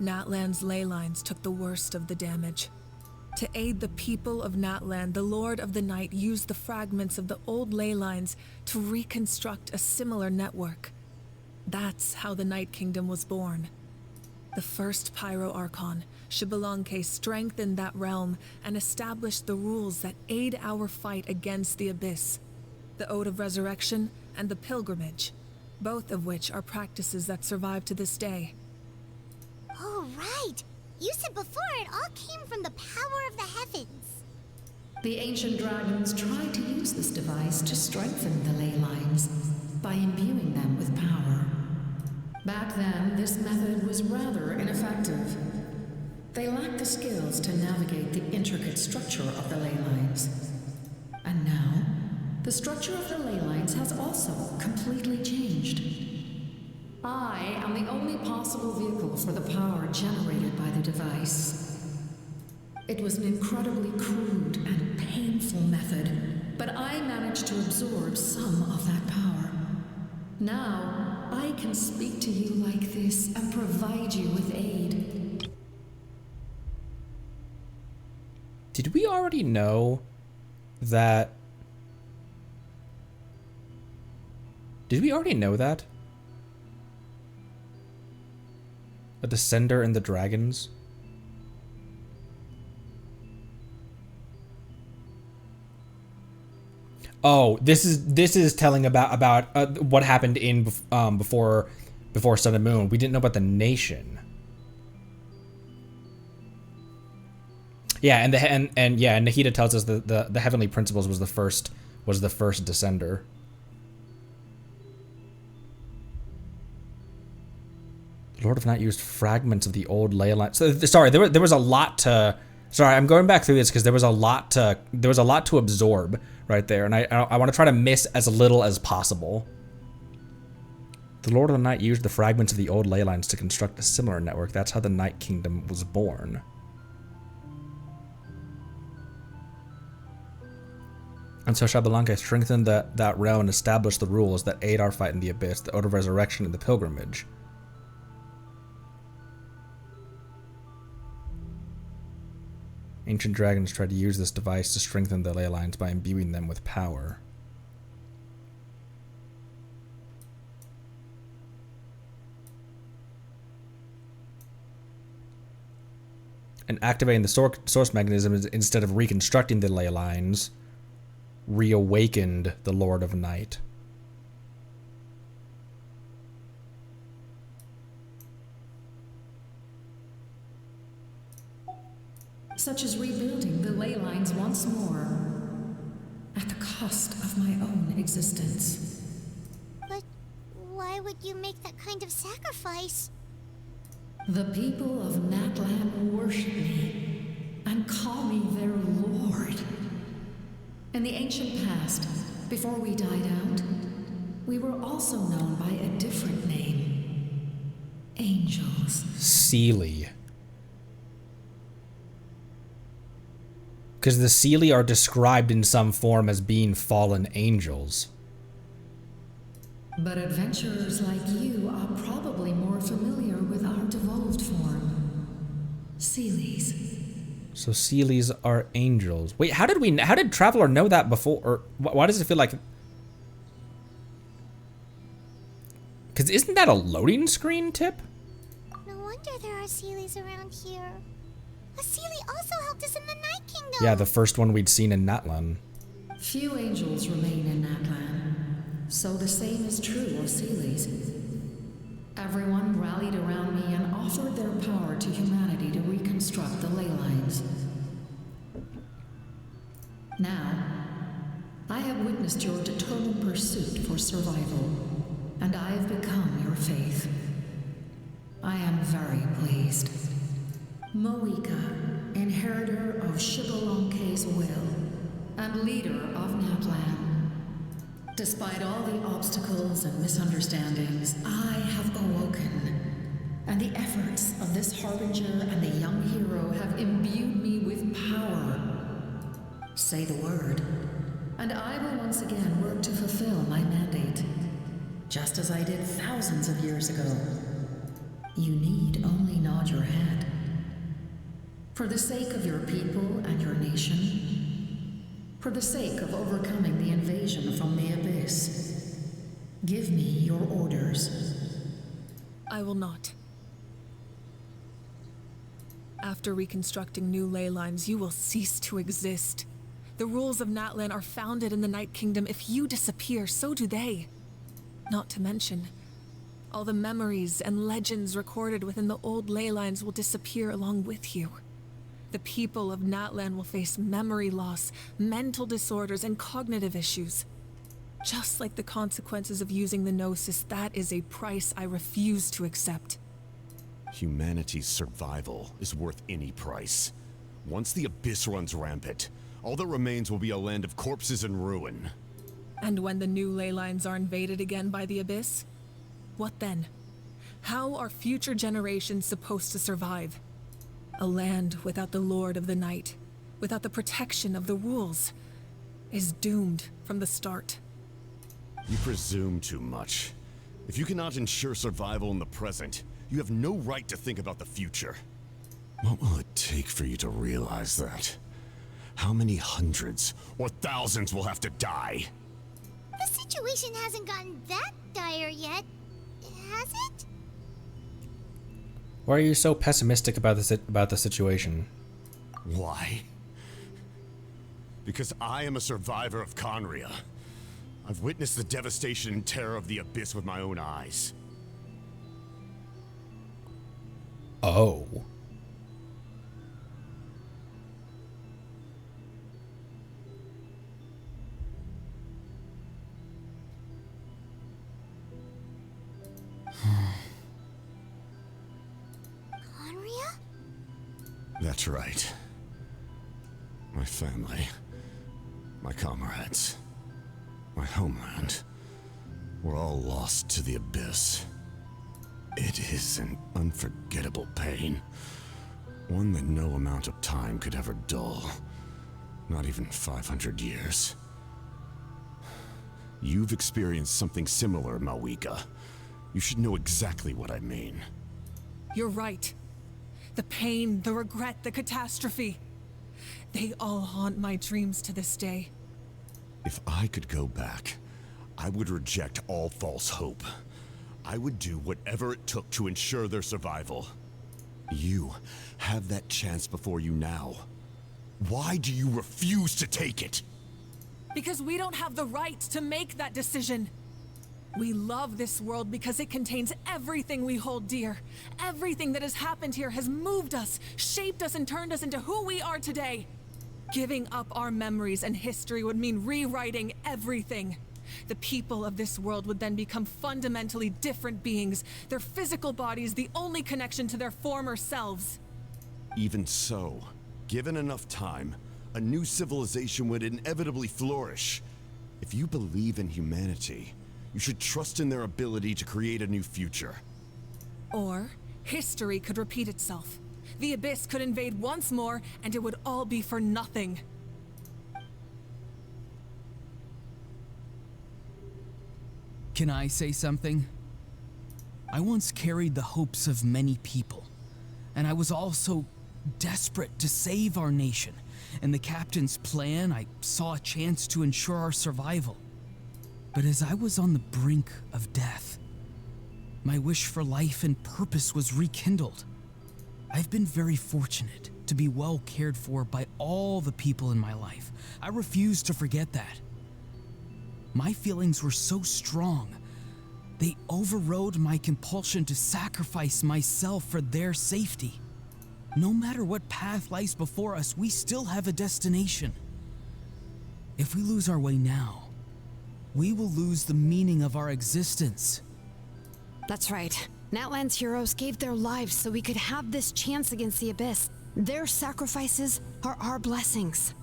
Natlan's ley lines took the worst of the damage. To aid the people of Natlan, the Lord of the Night used the fragments of the old ley lines to reconstruct a similar network. That's how the Night Kingdom was born. The first Pyro Archon, Xbalanque, strengthened that realm and established the rules that aid our fight against the Abyss. The Ode of Resurrection and the Pilgrimage, both of which are practices that survive to this day. Oh, right! You said before it all came from the power of the heavens. The ancient dragons tried to use this device to strengthen the ley lines by imbuing them with power. Back then, this method was rather ineffective. They lacked the skills to navigate the intricate structure of the ley lines. And now, the structure of the ley lines has also completely changed. I am the only possible vehicle for the power generated by the device. It was an incredibly crude and painful method, but I managed to absorb some of that power. Now, I can speak to you like this and provide you with aid. Did we already know that? Did we already know that? A Descender and the Dragons? Oh, this is telling about what happened in before Sun and Moon. We didn't know about the nation. Yeah, and Nahida tells us that the Heavenly Principles was the first Descender. The Lord of Night used fragments of the old ley lines. So, sorry, there was a lot to. Sorry, I'm going back through this because there was a lot to absorb right there, and I want to try to miss as little as possible. The Lord of the Night used the fragments of the old ley lines to construct a similar network. That's how the Night Kingdom was born. And so Xbalanque strengthened that realm and established the rules that aid our fight in the Abyss, the Ode of Resurrection, and the Pilgrimage. Ancient dragons tried to use this device to strengthen the ley lines by imbuing them with power. And activating the source mechanism instead of reconstructing the ley lines, reawakened the Lord of Night. Such as rebuilding the ley lines once more, at the cost of my own existence. But why would you make that kind of sacrifice? The people of Natlan worship me and call me their lord. In the ancient past, before we died out, we were also known by a different name. Angels. Seelie. Because the Seelie are described in some form as being fallen angels. But adventurers like you are probably more familiar with our devolved form. Seelies. So Seelies are angels. Wait, how did Traveler know that before? Or why does it feel like... Because isn't that a loading screen tip? No wonder there are Seelies around here. A Seelie also helped us in the Night Kingdom. Yeah, the first one we'd seen in Natlan. Few angels remain in Natlan, so the same is true of Seelies. Everyone rallied around me and offered their power to humanity to reconstruct the ley lines. Now, I have witnessed your determined pursuit for survival, and I have become your faith. I am very pleased. Moika, inheritor of Shibalonke's will, and leader of Natlan. Despite all the obstacles and misunderstandings, I have awoken, and the efforts of this harbinger and the young hero have imbued me with power. Say the word, and I will once again work to fulfill my mandate, just as I did thousands of years ago. You need only nod your head. For the sake of your people and your nation, for the sake of overcoming the invasion from the Abyss, give me your orders. I will not. After reconstructing new ley lines, you will cease to exist. The rules of Natlan are founded in the Night Kingdom. If you disappear, so do they. Not to mention, all the memories and legends recorded within the old ley lines will disappear along with you. The people of Natlan will face memory loss, mental disorders, and cognitive issues. Just like the consequences of using the Gnosis, that is a price I refuse to accept. Humanity's survival is worth any price. Once the Abyss runs rampant, all that remains will be a land of corpses and ruin. And when the new ley lines are invaded again by the Abyss, what then? How are future generations supposed to survive? A land without the Lord of the Night, without the protection of the rules, is doomed from the start. You presume too much. If you cannot ensure survival in the present, you have no right to think about the future. What will it take for you to realize that? How many hundreds or thousands will have to die? The situation hasn't gotten that dire yet, has it? Why are you so pessimistic about the situation? Why? Because I am a survivor of Conria. I've witnessed the devastation and terror of the Abyss with my own eyes. Oh. Conria? That's right. My family, my comrades, my homeland, were all lost to the Abyss. It is an unforgettable pain, one that no amount of time could ever dull, not even 500 years. You've experienced something similar, Mawika. You should know exactly what I mean. You're right. The pain, the regret, the catastrophe. They all haunt my dreams to this day. If I could go back, I would reject all false hope. I would do whatever it took to ensure their survival. You have that chance before you now. Why do you refuse to take it? Because we don't have the right to make that decision. We love this world because it contains everything we hold dear. Everything that has happened here has moved us, shaped us, and turned us into who we are today. Giving up our memories and history would mean rewriting everything. The people of this world would then become fundamentally different beings, their physical bodies the only connection to their former selves. Even so, given enough time, a new civilization would inevitably flourish. If you believe in humanity, you should trust in their ability to create a new future. Or, history could repeat itself. The Abyss could invade once more, and it would all be for nothing. Can I say something? I once carried the hopes of many people, and I was also desperate to save our nation. In the captain's plan, I saw a chance to ensure our survival. But as I was on the brink of death, My wish for life and purpose was rekindled. I've been very fortunate to be well cared for by all the people in my life. I refuse to forget that. My feelings were so strong, they overrode my compulsion to sacrifice myself for their safety. No matter what path lies before us, we still have a destination. If we lose our way now, we will lose the meaning of our existence. That's right. Natlan's heroes gave their lives so we could have this chance against the Abyss. Their sacrifices are our blessings.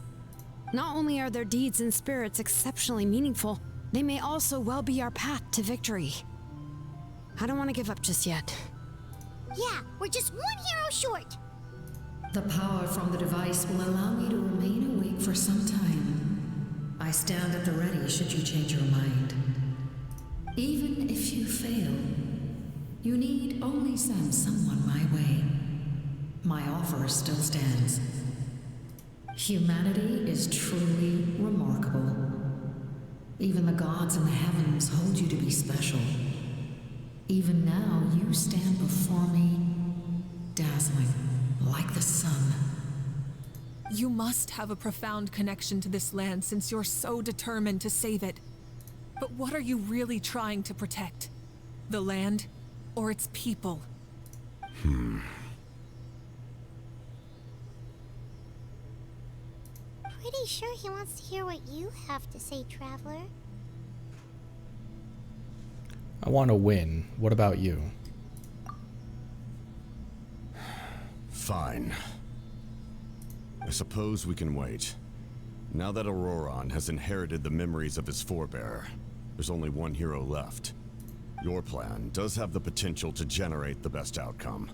Not only are their deeds and spirits exceptionally meaningful, they may also well be our path to victory. I don't want to give up just yet. Yeah, we're just one hero short. The power from the device will allow me to remain awake for some time. I stand at the ready should you change your mind. Even if you fail, you need only send someone my way. My offer still stands. Humanity is truly remarkable. Even the gods in the heavens hold you to be special. Even now, you stand before me, dazzling like the sun. You must have a profound connection to this land since you're so determined to save it. But what are you really trying to protect? The land or its people? Pretty sure he wants to hear what you have to say, Traveler. I want to win. What about you? Fine. I suppose we can wait. Now that Auroron has inherited the memories of his forebear, there's only one hero left. Your plan does have the potential to generate the best outcome.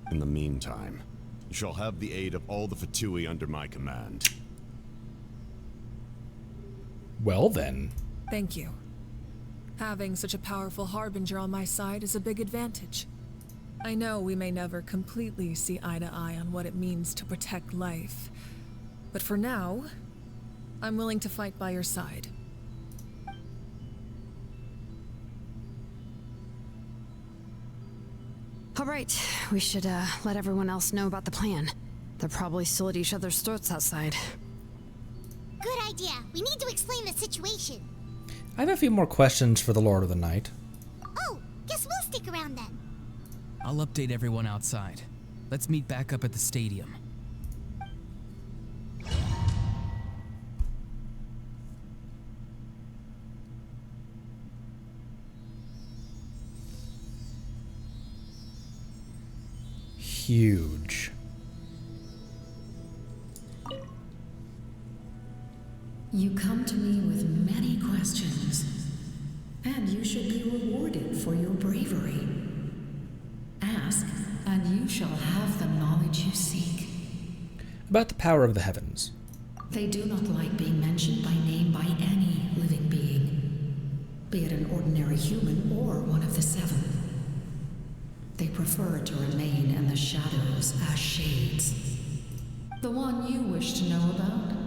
In the meantime, you shall have the aid of all the Fatui under my command. Well then. Thank you. Having such a powerful harbinger on my side is a big advantage. I know we may never completely see eye to eye on what it means to protect life, but for now, I'm willing to fight by your side. All right, we should let everyone else know about the plan. They're probably still at each other's throats outside. Good idea. We need to explain the situation. I have a few more questions for the Lord of the Night. Oh, guess we'll stick around then. I'll update everyone outside. Let's meet back up at the stadium. Huge. You come to me with many questions, and you should be rewarded for your bravery. Ask, and you shall have the knowledge you seek. About the power of the heavens. They do not like being mentioned by name by any living being, be it an ordinary human or one of the seven. They prefer to remain in the shadows as shades. The one you wish to know about?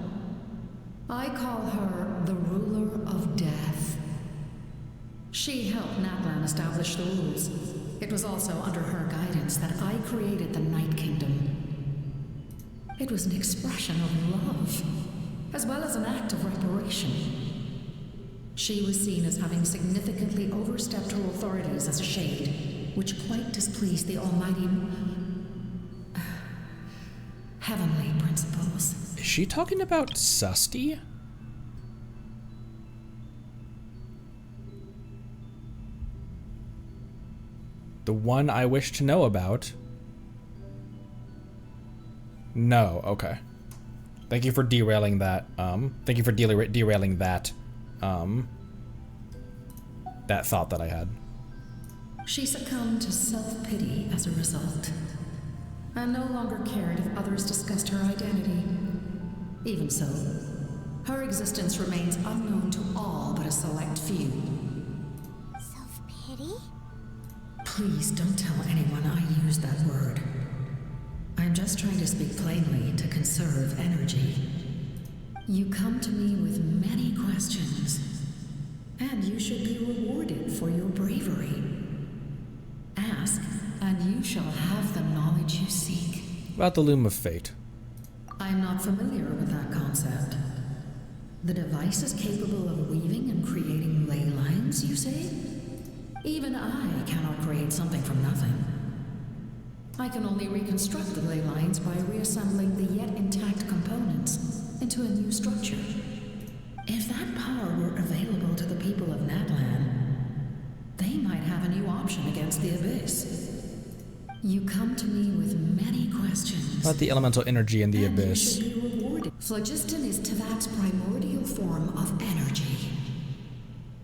I call her the Ruler of Death. She helped Natlan establish the rules. It was also under her guidance that I created the Night Kingdom. It was an expression of love, as well as an act of reparation. She was seen as having significantly overstepped her authorities as a shade, which quite displeased the almighty heavenly principles. Is she talking about Susty? The one I wish to know about? No, okay. Thank you for derailing that, thank you for derailing that, that thought that I had. She succumbed to self-pity as a result, and no longer cared if others discussed her identity. Even so, her existence remains unknown to all but a select few. Self-pity? Please don't tell anyone I use that word. I'm just trying to speak plainly to conserve energy. You come to me with many questions, and you should be rewarded for your bravery. and you shall have the knowledge you seek. About the Loom of Fate. I'm not familiar with that concept. The device is capable of weaving and creating ley lines, you say? Even I cannot create something from nothing. I can only reconstruct the ley lines by reassembling the yet intact components into a new structure. If that power were available to the people of Natlan, they might have a new option against the Abyss. You come to me with many questions. About the elemental energy in the Abyss. You should be rewarded. Phlogiston is Tavak's primordial form of energy.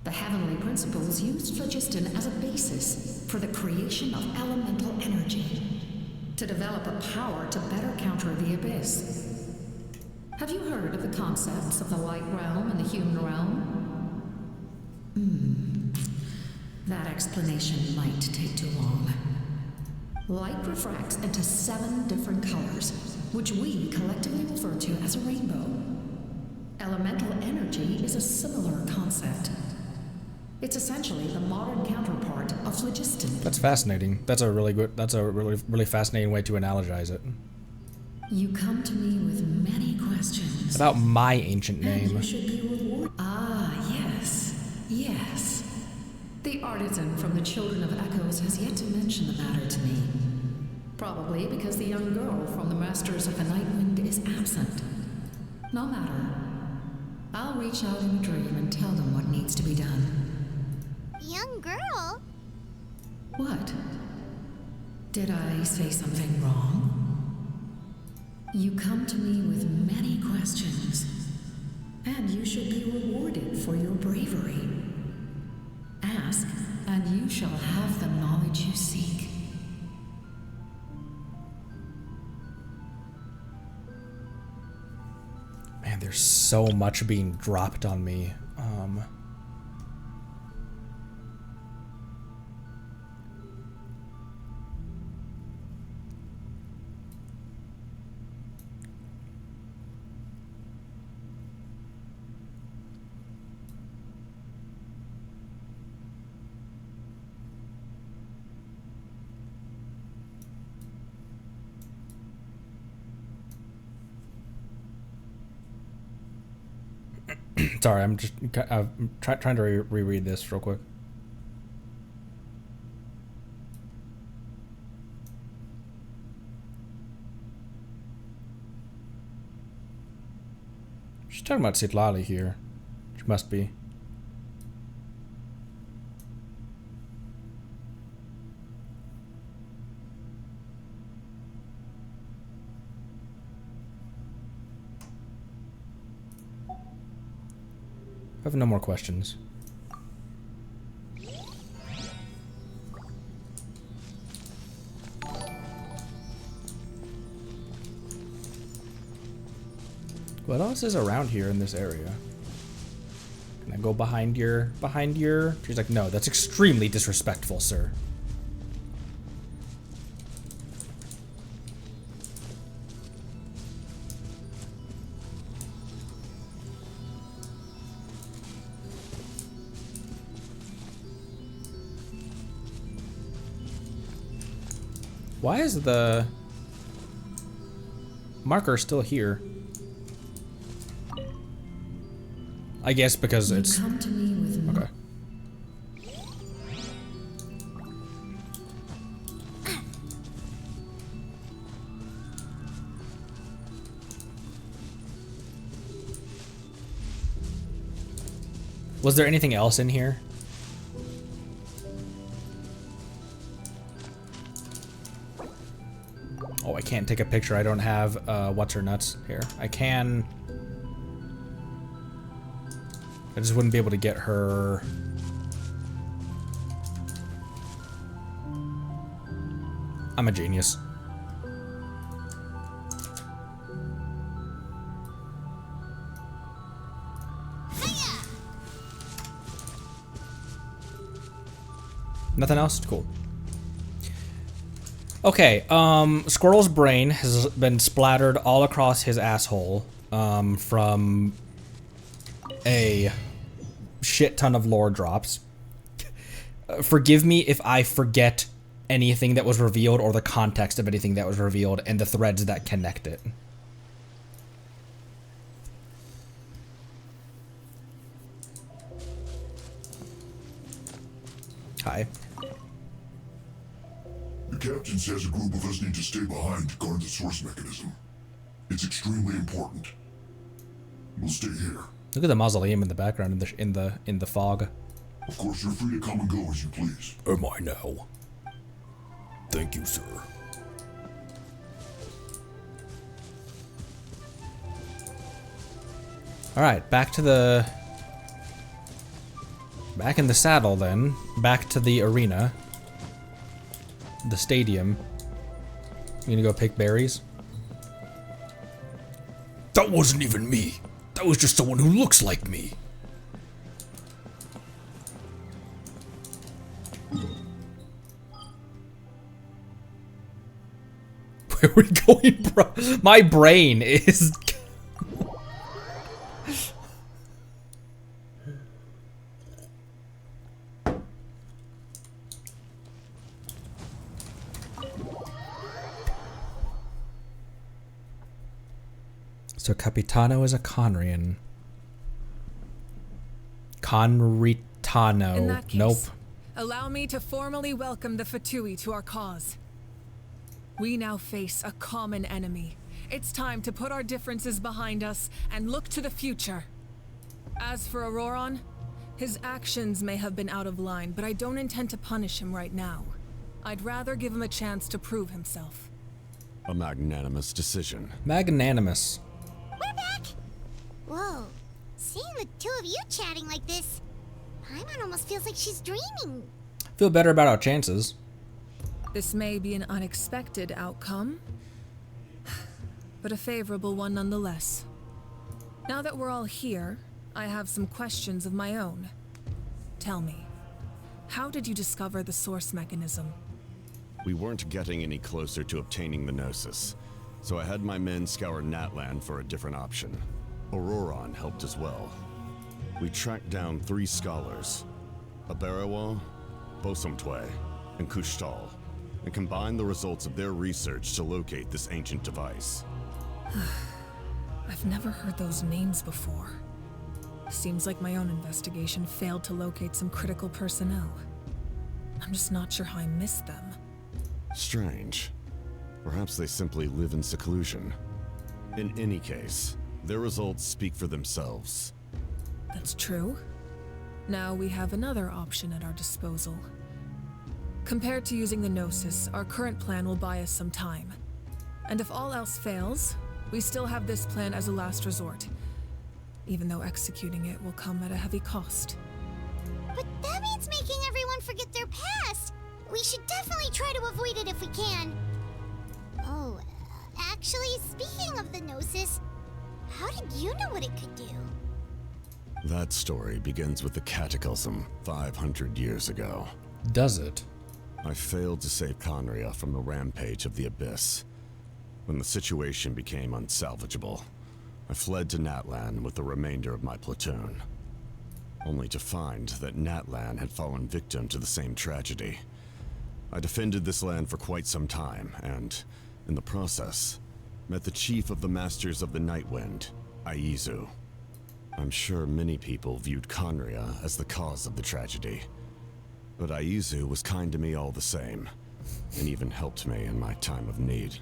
The heavenly principles used phlogiston as a basis for the creation of elemental energy, to develop a power to better counter the Abyss. Have you heard of the concepts of the light realm and the human realm? That explanation might take too long. Light refracts into 7 different colors, which we collectively refer to as a rainbow. Elemental energy is a similar concept. It's essentially the modern counterpart of phlogiston. That's fascinating. That's a really fascinating way to analogize it. You come to me with many questions. About my ancient And name. you should be rewarded. Ah, yes. Yes. The artisan from the Children of Echoes has yet to mention the matter to me. Probably because the young girl from the Masters of the Nightwind is absent. No matter. I'll reach out in a dream and tell them what needs to be done. Young girl? What? Did I say something wrong? You come to me with many questions, and you should be rewarded for your bravery. Ask, and you shall have the knowledge you seek. Man, there's so much being dropped on me. Sorry, I'm just trying to reread this real quick. She's talking about Sitlali here. She must be. I have no more questions. What else is around here in this area? Can I go behind your... She's like, no, that's extremely disrespectful, sir. Why is the marker still here? I guess because it's... Come to me with okay. Was there anything else in here? Oh, I can't take a picture. I don't have what's her nuts here. I can... I just wouldn't be able to get her... I'm a genius. Nothing else? Cool. Okay, Squirrel's brain has been splattered all across his asshole from a shit ton of lore drops. Forgive me if I forget anything that was revealed or the context of anything that was revealed and the threads that connect it. Hi. The captain says a group of us need to stay behind to guard the source mechanism. It's extremely important. We'll stay here. Look at the mausoleum in the background in the fog. Of course, you're free to come and go as you please. Am I now? Thank you, sir. All right, back in the saddle then. Back to the arena. The stadium. You gonna go pick berries? That wasn't even me. That was just someone who looks like me. Where are we going, bro? My brain is... So Capitano is a Conrian. Conritano. In that case, Nope. allow me to formally welcome the Fatui to our cause. We now face a common enemy. It's time to put our differences behind us and look to the future. As for Auroron, his actions may have been out of line, but I don't intend to punish him right now. I'd rather give him a chance to prove himself. A magnanimous decision. Magnanimous. We're back! Whoa, seeing the two of you chatting like this, Paimon almost feels like she's dreaming. Feel better about our chances. This may be an unexpected outcome, but a favorable one nonetheless. Now that we're all here, I have some questions of my own. Tell me, how did you discover the source mechanism? We weren't getting any closer to obtaining the Gnosis, so I had my men scour Natlan for a different option. Auroron helped as well. We tracked down 3 scholars, Aberawa, Bosomtwe, and Kushtal, and combined the results of their research to locate this ancient device. I've never heard those names before. Seems like my own investigation failed to locate some critical personnel. I'm just not sure how I missed them. Strange. Perhaps they simply live in seclusion. In any case, their results speak for themselves. That's true. Now we have another option at our disposal. Compared to using the Gnosis, our current plan will buy us some time. And if all else fails, we still have this plan as a last resort, even though executing it will come at a heavy cost. But that means making everyone forget their past. We should definitely try to avoid it if we can. Oh, actually, speaking of the Gnosis, how did you know what it could do? That story begins with the Cataclysm 500 years ago. Does it? I failed to save Conria from the rampage of the Abyss. When the situation became unsalvageable, I fled to Natlan with the remainder of my platoon, only to find that Natlan had fallen victim to the same tragedy. I defended this land for quite some time, and, in the process, met the chief of the Masters of the Nightwind, Aizu. I'm sure many people viewed Conria as the cause of the tragedy, but Aizu was kind to me all the same, and even helped me in my time of need.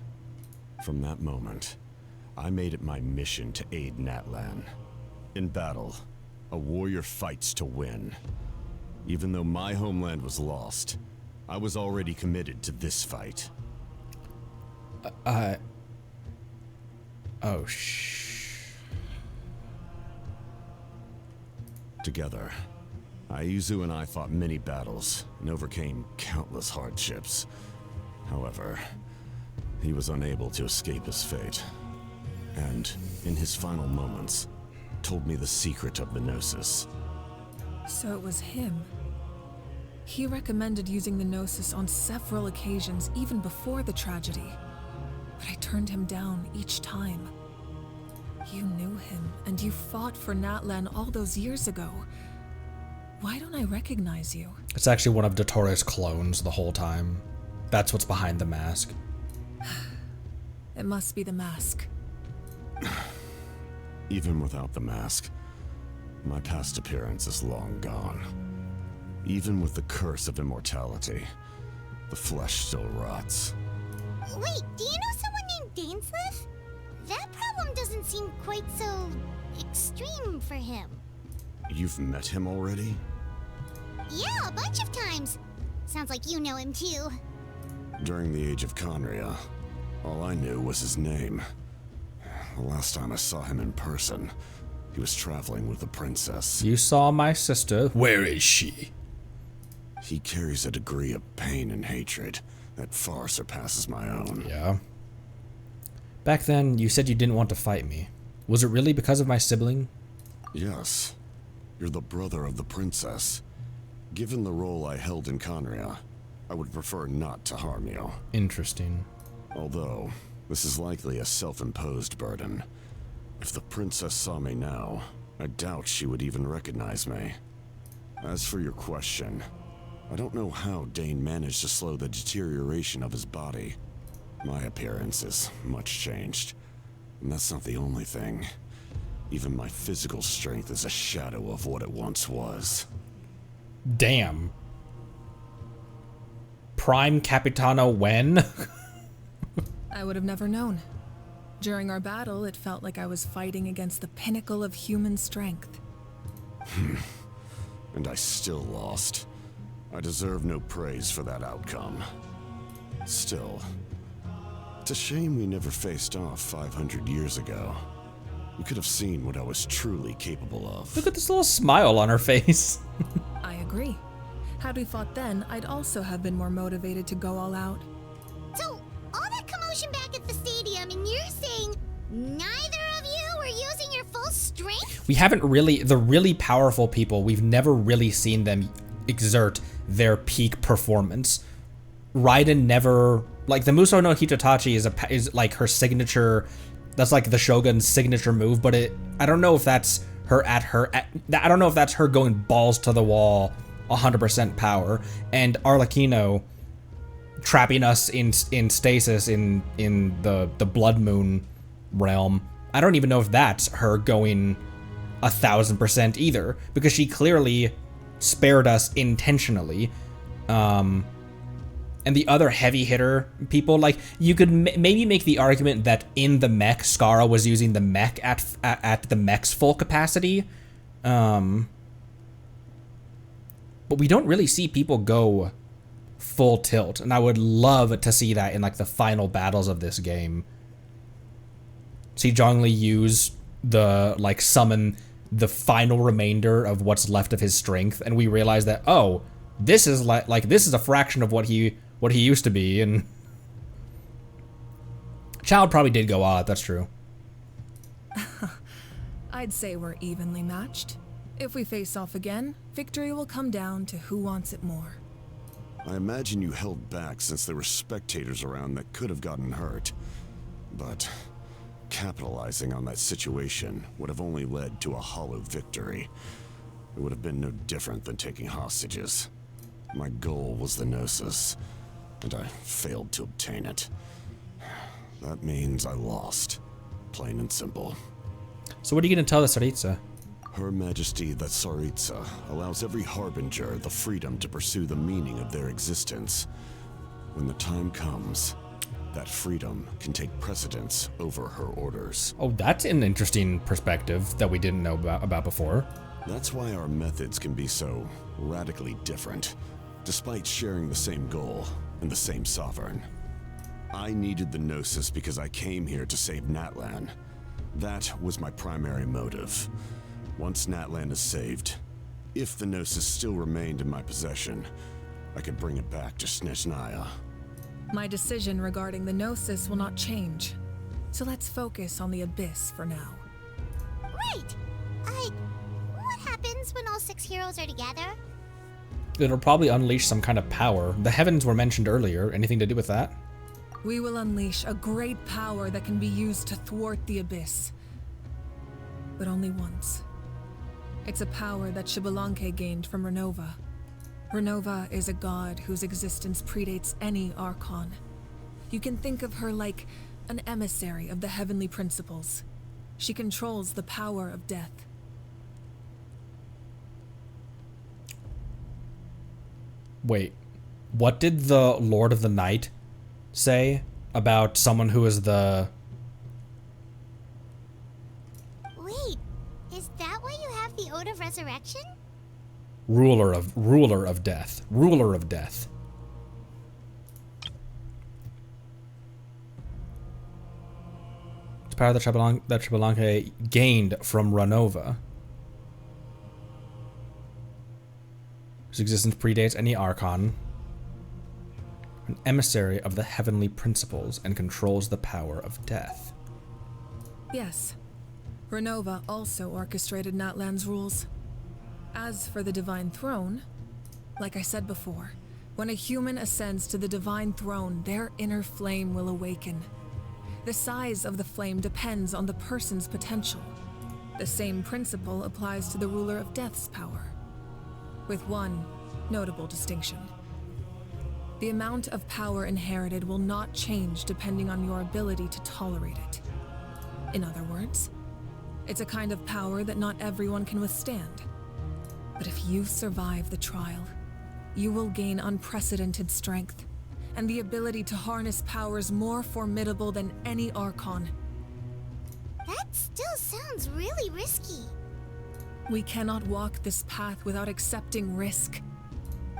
From that moment, I made it my mission to aid Natlan. In battle, a warrior fights to win. Even though my homeland was lost, I was already committed to this fight. Oh, Together, Aizu and I fought many battles and overcame countless hardships. However, he was unable to escape his fate, and, in his final moments, told me the secret of the Gnosis. So it was him. He recommended using the Gnosis on several occasions, even before the tragedy. But I turned him down each time. You knew him, and you fought for Natlan all those years ago. Why don't I recognize you? It's actually one of Dottoro's clones the whole time. That's what's behind the mask. It must be the mask. Even without the mask, my past appearance is long gone. Even with the curse of immortality, the flesh still rots. Wait, do you know someone named Dainsleif? That problem doesn't seem quite so extreme for him. You've met him already? Yeah, a bunch of times. Sounds like you know him too. During the age of Conria, all I knew was his name. The last time I saw him in person, he was traveling with the princess. You saw my sister. Where is she? He carries a degree of pain and hatred that far surpasses my own. Yeah. Back then, you said you didn't want to fight me. Was it really because of my sibling? Yes. You're the brother of the princess. Given the role I held in Conria, I would prefer not to harm you. Interesting. Although, this is likely a self-imposed burden. If the princess saw me now, I doubt she would even recognize me. As for your question, I don't know how Dane managed to slow the deterioration of his body. My appearance is much changed, and that's not the only thing. Even my physical strength is a shadow of what it once was. Damn. Prime Capitano when? I would have never known. During our battle, it felt like I was fighting against the pinnacle of human strength. And I still lost. I deserve no praise for that outcome. Still, it's a shame we never faced off 500 years ago. You could have seen what I was truly capable of. Look at this little smile on her face. I agree. Had we fought then, I'd also have been more motivated to go all out. So, all that commotion back at the stadium, and you're saying neither of you were using your full strength? We haven't really, the really powerful people, we've never really seen them exert their peak performance. Raiden never, like the Muso no Hitatachi is like her signature, that's like the Shogun's signature move, but I don't know if that's her I don't know if that's her going balls to the wall 100% power, and Arlecchino trapping us in stasis in the Blood Moon realm. I don't even know if that's her going 1000% either, because she clearly spared us intentionally. And the other heavy hitter people, like, you could maybe make the argument that in the mech, Skara was using the mech at the mech's full capacity. But we don't really see people go full tilt, and I would love to see that in like the final battles of this game. See Zhongli use summon the final remainder of what's left of his strength, and we realize that, oh, this is like this is a fraction of what he used to be. And Child probably did go odd, that's true. I'd say we're evenly matched. If we face off again, victory will come down to who wants it more. I imagine you held back since there were spectators around that could have gotten hurt. But capitalizing on that situation would have only led to a hollow victory. It would have been no different than taking hostages. My goal was the Gnosis, and I failed to obtain it. That means I lost. Plain and simple. So what are you going to tell the Tsaritsa? Her Majesty the Tsaritsa allows every Harbinger the freedom to pursue the meaning of their existence. When the time comes, that freedom can take precedence over her orders. Oh, that's an interesting perspective that we didn't know about before. That's why our methods can be so radically different, despite sharing the same goal and the same sovereign. I needed the Gnosis because I came here to save Natlan. That was my primary motive. Once Natlan is saved, if the Gnosis still remained in my possession, I could bring it back to Snezhnaya. My decision regarding the Gnosis will not change. So let's focus on the Abyss for now. Right! What happens when all 6 heroes are together? It'll probably unleash some kind of power. The heavens were mentioned earlier. Anything to do with that? We will unleash a great power that can be used to thwart the Abyss. But only once. It's a power that Xbalanque gained from Renova. Renova is a god whose existence predates any Archon. You can think of her like an emissary of the heavenly principles. She controls the power of death. Wait, what did the Lord of the Night say about someone who is the... Wait, is that why you have the Ode of Resurrection? ruler of death. Ruler of death. It's power that Xbalanque gained from Renova, whose existence predates any Archon, an emissary of the heavenly principles, and controls the power of death. Yes. Renova also orchestrated Natlan's rules. As for the Divine Throne, like I said before, when a human ascends to the Divine Throne, their inner flame will awaken. The size of the flame depends on the person's potential. The same principle applies to the Ruler of Death's power, with one notable distinction. The amount of power inherited will not change depending on your ability to tolerate it. In other words, it's a kind of power that not everyone can withstand. But if you survive the trial, you will gain unprecedented strength and the ability to harness powers more formidable than any Archon. That still sounds really risky. We cannot walk this path without accepting risk.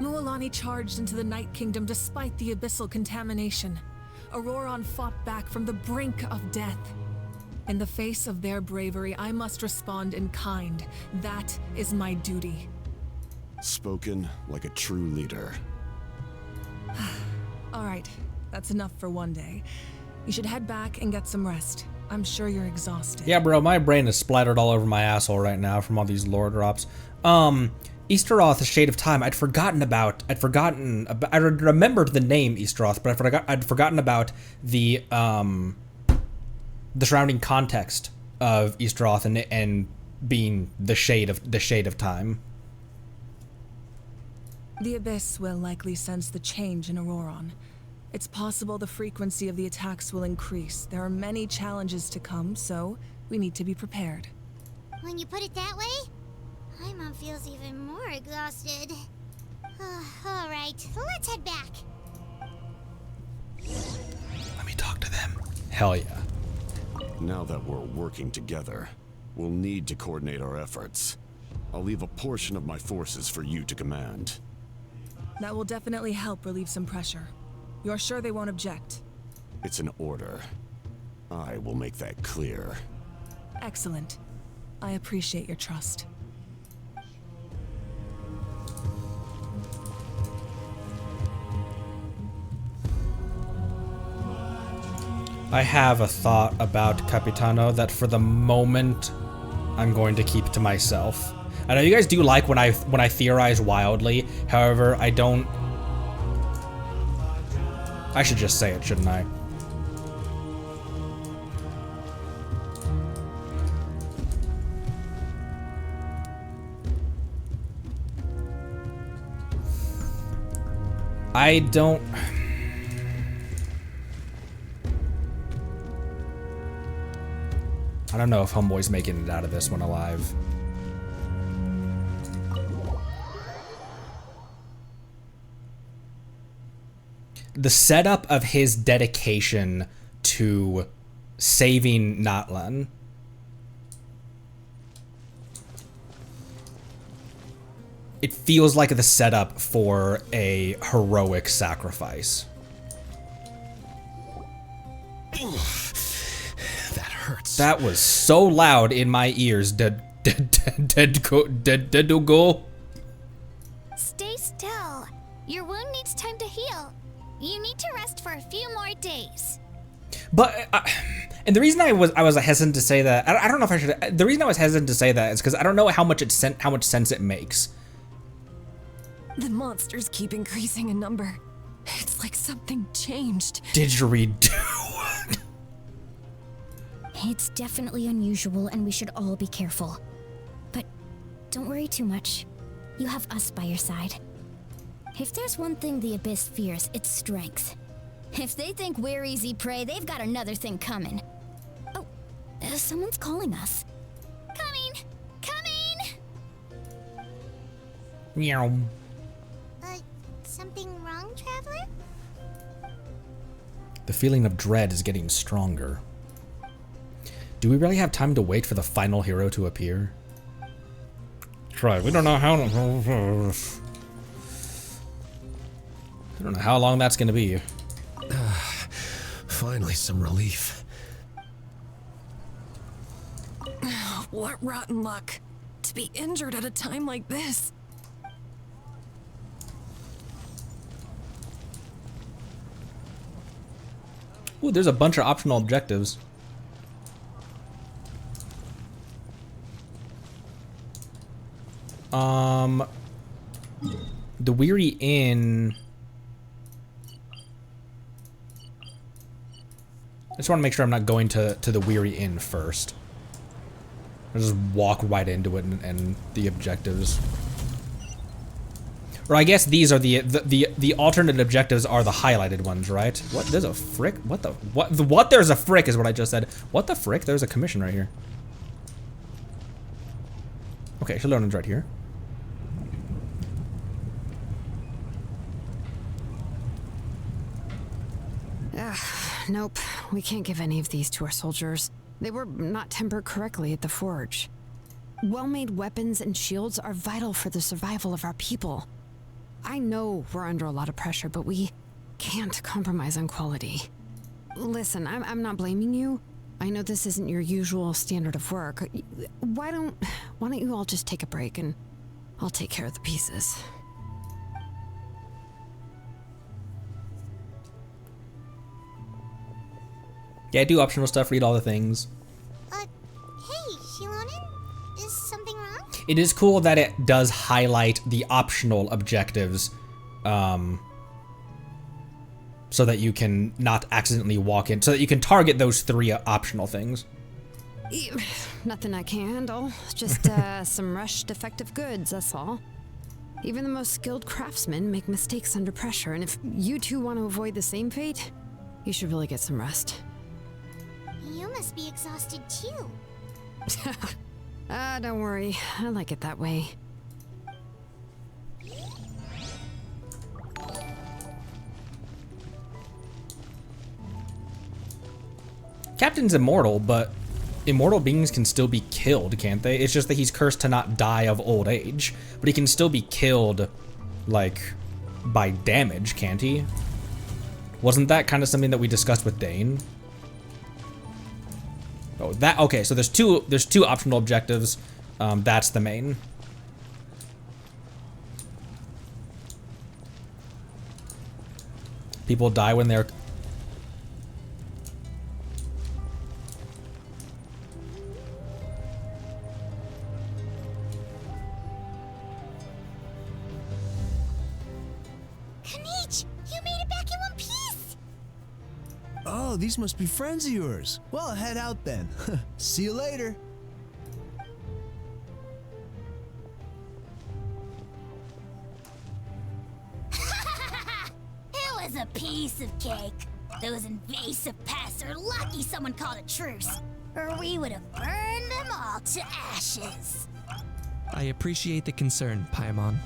Mualani charged into the Night Kingdom despite the abyssal contamination. Auroron fought back from the brink of death. In the face of their bravery, I must respond in kind. That is my duty. Spoken like a true leader. All right, that's enough for one day. You should head back and get some rest. I'm sure you're exhausted. Yeah, bro, my brain is splattered all over my asshole right now from all these lore drops. Easteroth, Shade of Time. I remembered the name Easteroth, but I'd forgotten about the surrounding context of Easteroth and being the shade of time. The Abyss will likely sense the change in Auroron. It's possible the frequency of the attacks will increase. There are many challenges to come, so we need to be prepared. When you put it that way, Paimon feels even more exhausted. All right, let's head back. Let me talk to them. Hell yeah. Now that we're working together, we'll need to coordinate our efforts. I'll leave a portion of my forces for you to command. That will definitely help relieve some pressure. You're sure they won't object? It's an order. I will make that clear. Excellent. I appreciate your trust. I have a thought about Capitano that for the moment I'm going to keep to myself. I know you guys do like when I theorize wildly. However, I don't. I should just say it, shouldn't I? I don't. I don't know if Homeboy's making it out of this one alive. The setup of his dedication to saving Natlan. It feels like the setup for a heroic sacrifice. That hurts. That was so loud in my ears. Dead go. Stay still. Your wound needs time to heal. You need to rest for a few more days. But and the reason I was hesitant to say that, I don't know if I should. The reason I was hesitant to say that is because I don't know how much sense it makes. The monsters keep increasing in number. It's like something changed. Didgeridoo. It's definitely unusual and we should all be careful. But don't worry too much. You have us by your side. If there's one thing the Abyss fears, it's strength. If they think we're easy prey, they've got another thing coming. Oh, someone's calling us. Coming! Coming! Meow. Something wrong, Traveler? The feeling of dread is getting stronger. Do we really have time to wait for the final hero to appear? Try. We don't know how. I don't know how long that's gonna be. Finally, some relief. What rotten luck. To be injured at a time like this. Ooh, there's a bunch of optional objectives. The Weary Inn. I just want to make sure I'm not going to the Weary Inn first. I'll just walk right into it and the objectives. Or I guess these are the alternate objectives are the highlighted ones, right? What? There's a frick? What the? What? There's a frick is what I just said. What the frick? There's a commission right here. Okay, Shalon's right here. Nope, we can't give any of these to our soldiers. They were not tempered correctly at the forge. Well-made weapons and shields are vital for the survival of our people. I know we're under a lot of pressure, but we can't compromise on quality. Listen, I'm not blaming you. I know this isn't your usual standard of work. Why don't you all just take a break and I'll take care of the pieces. Yeah, I do optional stuff, read all the things. Hey, Shilonen? Is something wrong? It is cool that it does highlight the optional objectives, so that you can not accidentally walk in, so that you can target those 3 optional things. Nothing I can handle, just some rushed defective goods, that's all. Even the most skilled craftsmen make mistakes under pressure, and if you two want to avoid the same fate, you should really get some rest. You must be exhausted too. Don't worry. I like it that way. Captain's immortal, but immortal beings can still be killed, can't they? It's just that he's cursed to not die of old age, but he can still be killed, like, by damage, can't he? Wasn't that kind of something that we discussed with Dane? Oh, that okay. So there's two optional objectives. That's the main. People die when they're. Kanich, you made it back in one piece. Oh, these must be friends of yours. Well, head out then. See you later. It was a piece of cake. Those invasive pests are lucky someone called a truce, or we would have burned them all to ashes. I appreciate the concern, Paimon.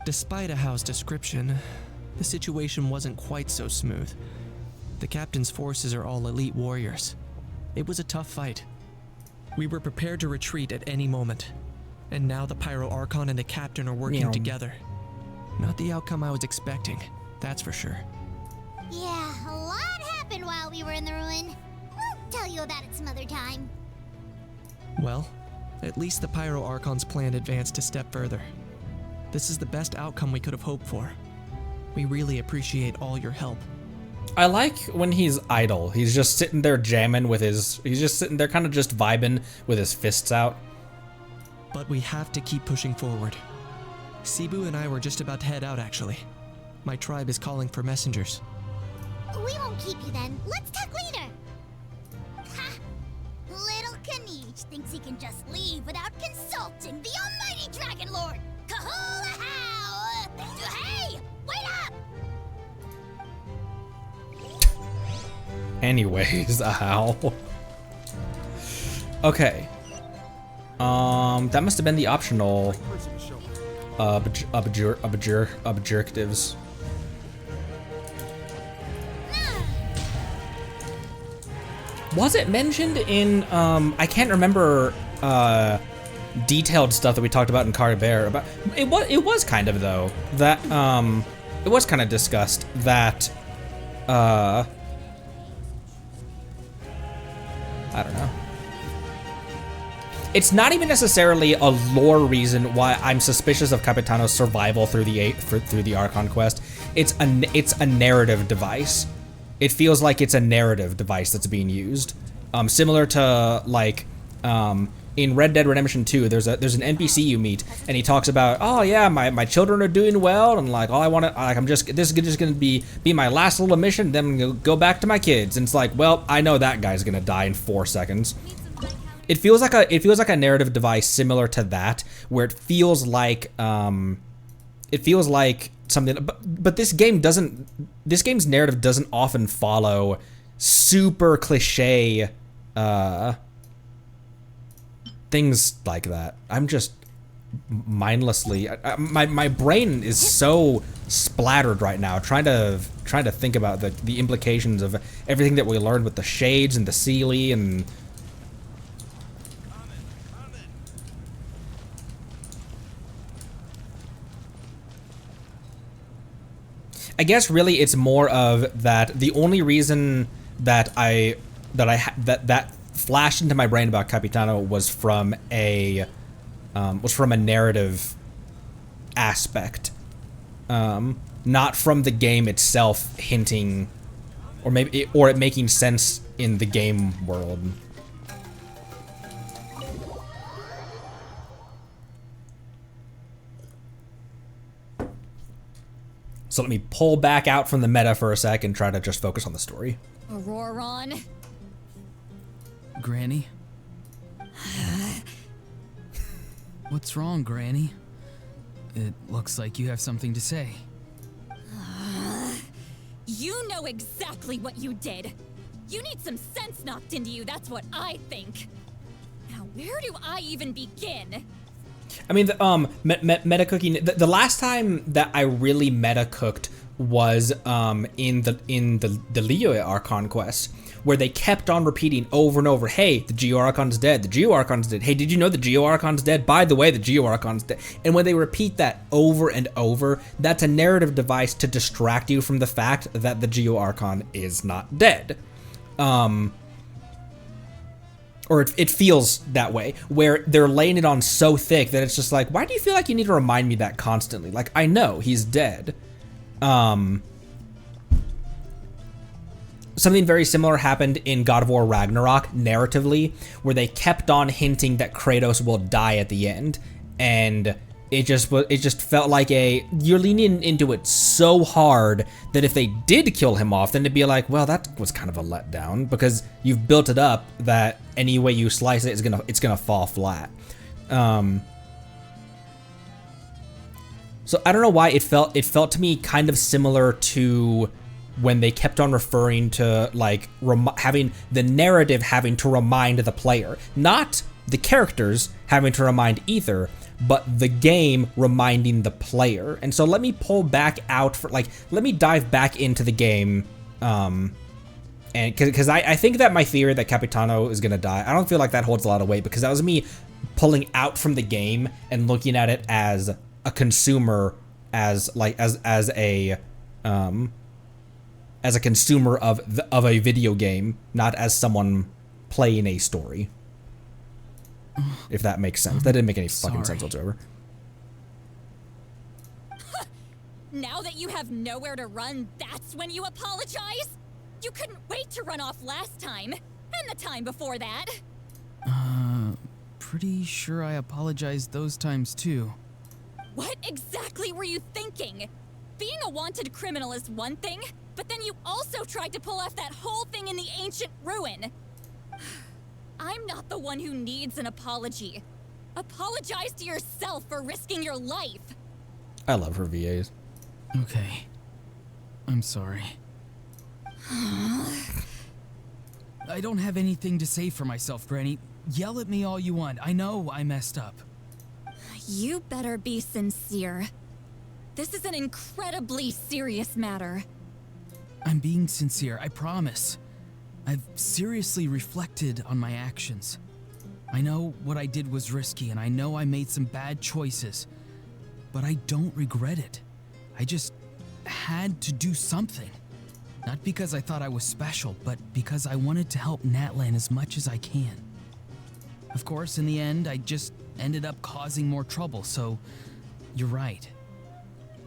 Despite Ahau's description, the situation wasn't quite so smooth. The captain's forces are all elite warriors. It was a tough fight. We were prepared to retreat at any moment, and now the Pyro Archon and the captain are working together. Not the outcome I was expecting, that's for sure. Yeah, a lot happened while we were in the ruin. We'll tell you about it some other time. Well, at least the Pyro Archon's plan advanced a step further. This is the best outcome we could have hoped for. We really appreciate all your help. I like when he's idle. He's just sitting there jamming with his. He's just sitting there, kind of just vibing with his fists out. But we have to keep pushing forward. Cebu and I were just about to head out, actually. My tribe is calling for messengers. We won't keep you then. Let's talk later. Ha! Little Kanich thinks he can just leave without consulting the almighty Dragon Lord, Kahula How! Hey! Anyways, ow. Okay. That must have been the optional objectives. Was it mentioned in I can't remember detailed stuff that we talked about in Carter about it was kind of though that it was kind of discussed that I don't know. It's not even necessarily a lore reason why I'm suspicious of Capitano's survival through the Archon quest. It's a narrative device. It feels like it's a narrative device that's being used. Similar to like in Red Dead Redemption 2, there's an NPC you meet, and he talks about, oh yeah, my children are doing well, and like all I want to, like this is just gonna be my last little mission, then I'm gonna go back to my kids. And it's like, well, I know that guy's gonna die in 4 seconds. It feels like a narrative device similar to that, where it feels like something, but this game's narrative doesn't often follow super cliche things like that. I'm just mindlessly, my brain is so splattered right now trying to think about the implications of everything that we learned with the shades and the Sealy and I guess really it's more of that the only reason that that flashed into my brain about Capitano was from a narrative aspect, not from the game itself hinting, or maybe it making sense in the game world. So let me pull back out from the meta for a sec and try to just focus on the story. Auroron. Granny? What's wrong, Granny? It looks like you have something to say. You know exactly what you did. You need some sense knocked into you, that's what I think. Now, where do I even begin? I mean, the meta cooking. The last time that I really meta cooked was in the Leo Archon quest, where they kept on repeating over and over, "Hey, the Geo Archon's dead. The Geo Archon's dead. Hey, did you know the Geo Archon's dead? By the way, the Geo Archon's dead." And when they repeat that over and over, that's a narrative device to distract you from the fact that the Geo Archon is not dead. Or it feels that way, where they're laying it on so thick that it's just like, why do you feel like you need to remind me that constantly? Like, I know he's dead. Something very similar happened in God of War Ragnarok narratively, where they kept on hinting that Kratos will die at the end, and it just felt like you're leaning into it so hard that if they did kill him off, then it'd be like, well, that was kind of a letdown, because you've built it up that any way you slice it, it's gonna fall flat. So I don't know why it felt to me kind of similar to when they kept on referring to like having the narrative having to remind the player, not the characters having to remind either, but the game reminding the player. And so let me pull back out for let me dive back into the game, and because I think that my theory that Capitano is gonna die, I don't feel like that holds a lot of weight, because that was me pulling out from the game and looking at it as a consumer, as a consumer of a video game, not as someone playing a story. If that makes sense. That didn't make any fucking sense whatsoever. Now that you have nowhere to run, that's when you apologize? You couldn't wait to run off last time, and the time before that. Pretty sure I apologized those times too. What exactly were you thinking? Being a wanted criminal is one thing, but then you also tried to pull off that whole thing in the ancient ruin. I'm not the one who needs an apology. Apologize to yourself for risking your life. I love her VAs. Okay. I'm sorry. I don't have anything to say for myself, Granny. Yell at me all you want. I know I messed up. You better be sincere. This is an incredibly serious matter. I'm being sincere, I promise. I've seriously reflected on my actions. I know what I did was risky, and I know I made some bad choices, but I don't regret it. I just had to do something. Not because I thought I was special, but because I wanted to help Natlan as much as I can. Of course, in the end, I just ended up causing more trouble, so you're right.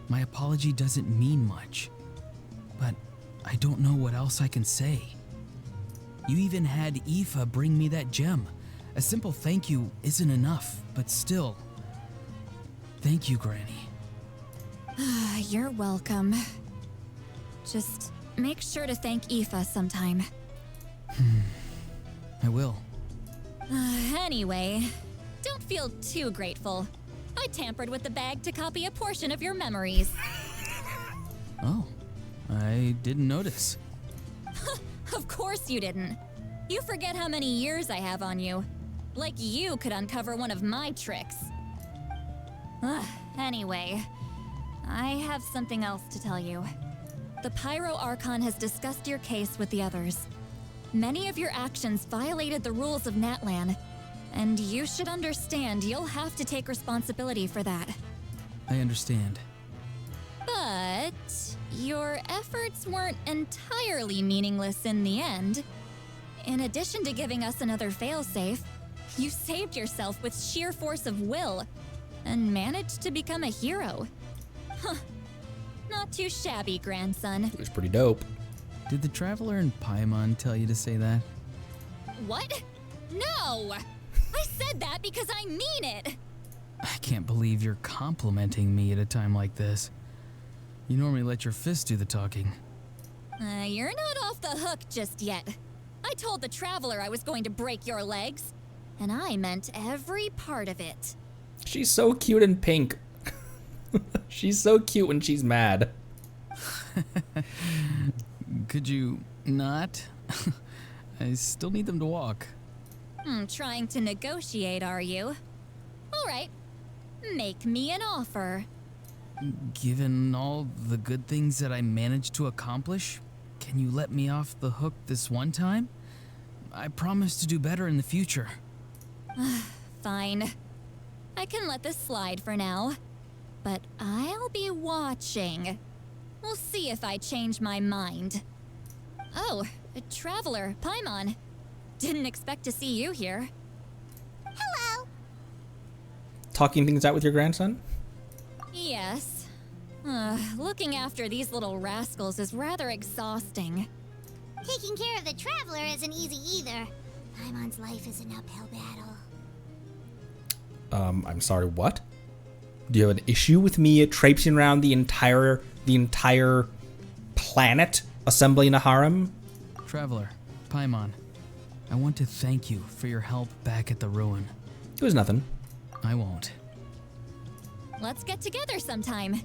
My apology doesn't mean much, but I don't know what else I can say. You even had Aoife bring me that gem. A simple thank you isn't enough, but still. Thank you, Granny. You're welcome. Just make sure to thank Aoife sometime. I will. Anyway, don't feel too grateful. I tampered with the bag to copy a portion of your memories. Oh, I didn't notice. Of course you didn't. You forget how many years I have on you. Like you could uncover one of my tricks. Anyway, I have something else to tell you. The Pyro Archon has discussed your case with the others. Many of your actions violated the rules of Natlan, and you should understand you'll have to take responsibility for that. I understand. But your efforts weren't entirely meaningless in the end. In addition to giving us another failsafe, you saved yourself with sheer force of will and managed to become a hero. Huh. Not too shabby, grandson. It was pretty dope. Did the Traveler and Paimon tell you to say that? What? No! I said that because I mean it! I can't believe you're complimenting me at a time like this. You normally let your fist do the talking. You're not off the hook just yet. I told the Traveler I was going to break your legs, and I meant every part of it. She's so cute and pink. She's so cute when she's mad. Could you not? I still need them to walk. Trying to negotiate, are you? All right. Make me an offer. Given all the good things that I managed to accomplish, can you let me off the hook this one time? I promise to do better in the future. Fine. I can let this slide for now. But I'll be watching. We'll see if I change my mind. Oh, a Traveler, Paimon. Didn't expect to see you here. Hello. Talking things out with your grandson? Yes. Looking after these little rascals is rather exhausting. Taking care of the Traveler isn't easy either. Paimon's life is an uphill battle. I'm sorry, what? Do you have an issue with me traipsing around the entire planet assembling a harem? Traveler, Paimon, I want to thank you for your help back at the ruin. It was nothing. I won't. Let's get together sometime.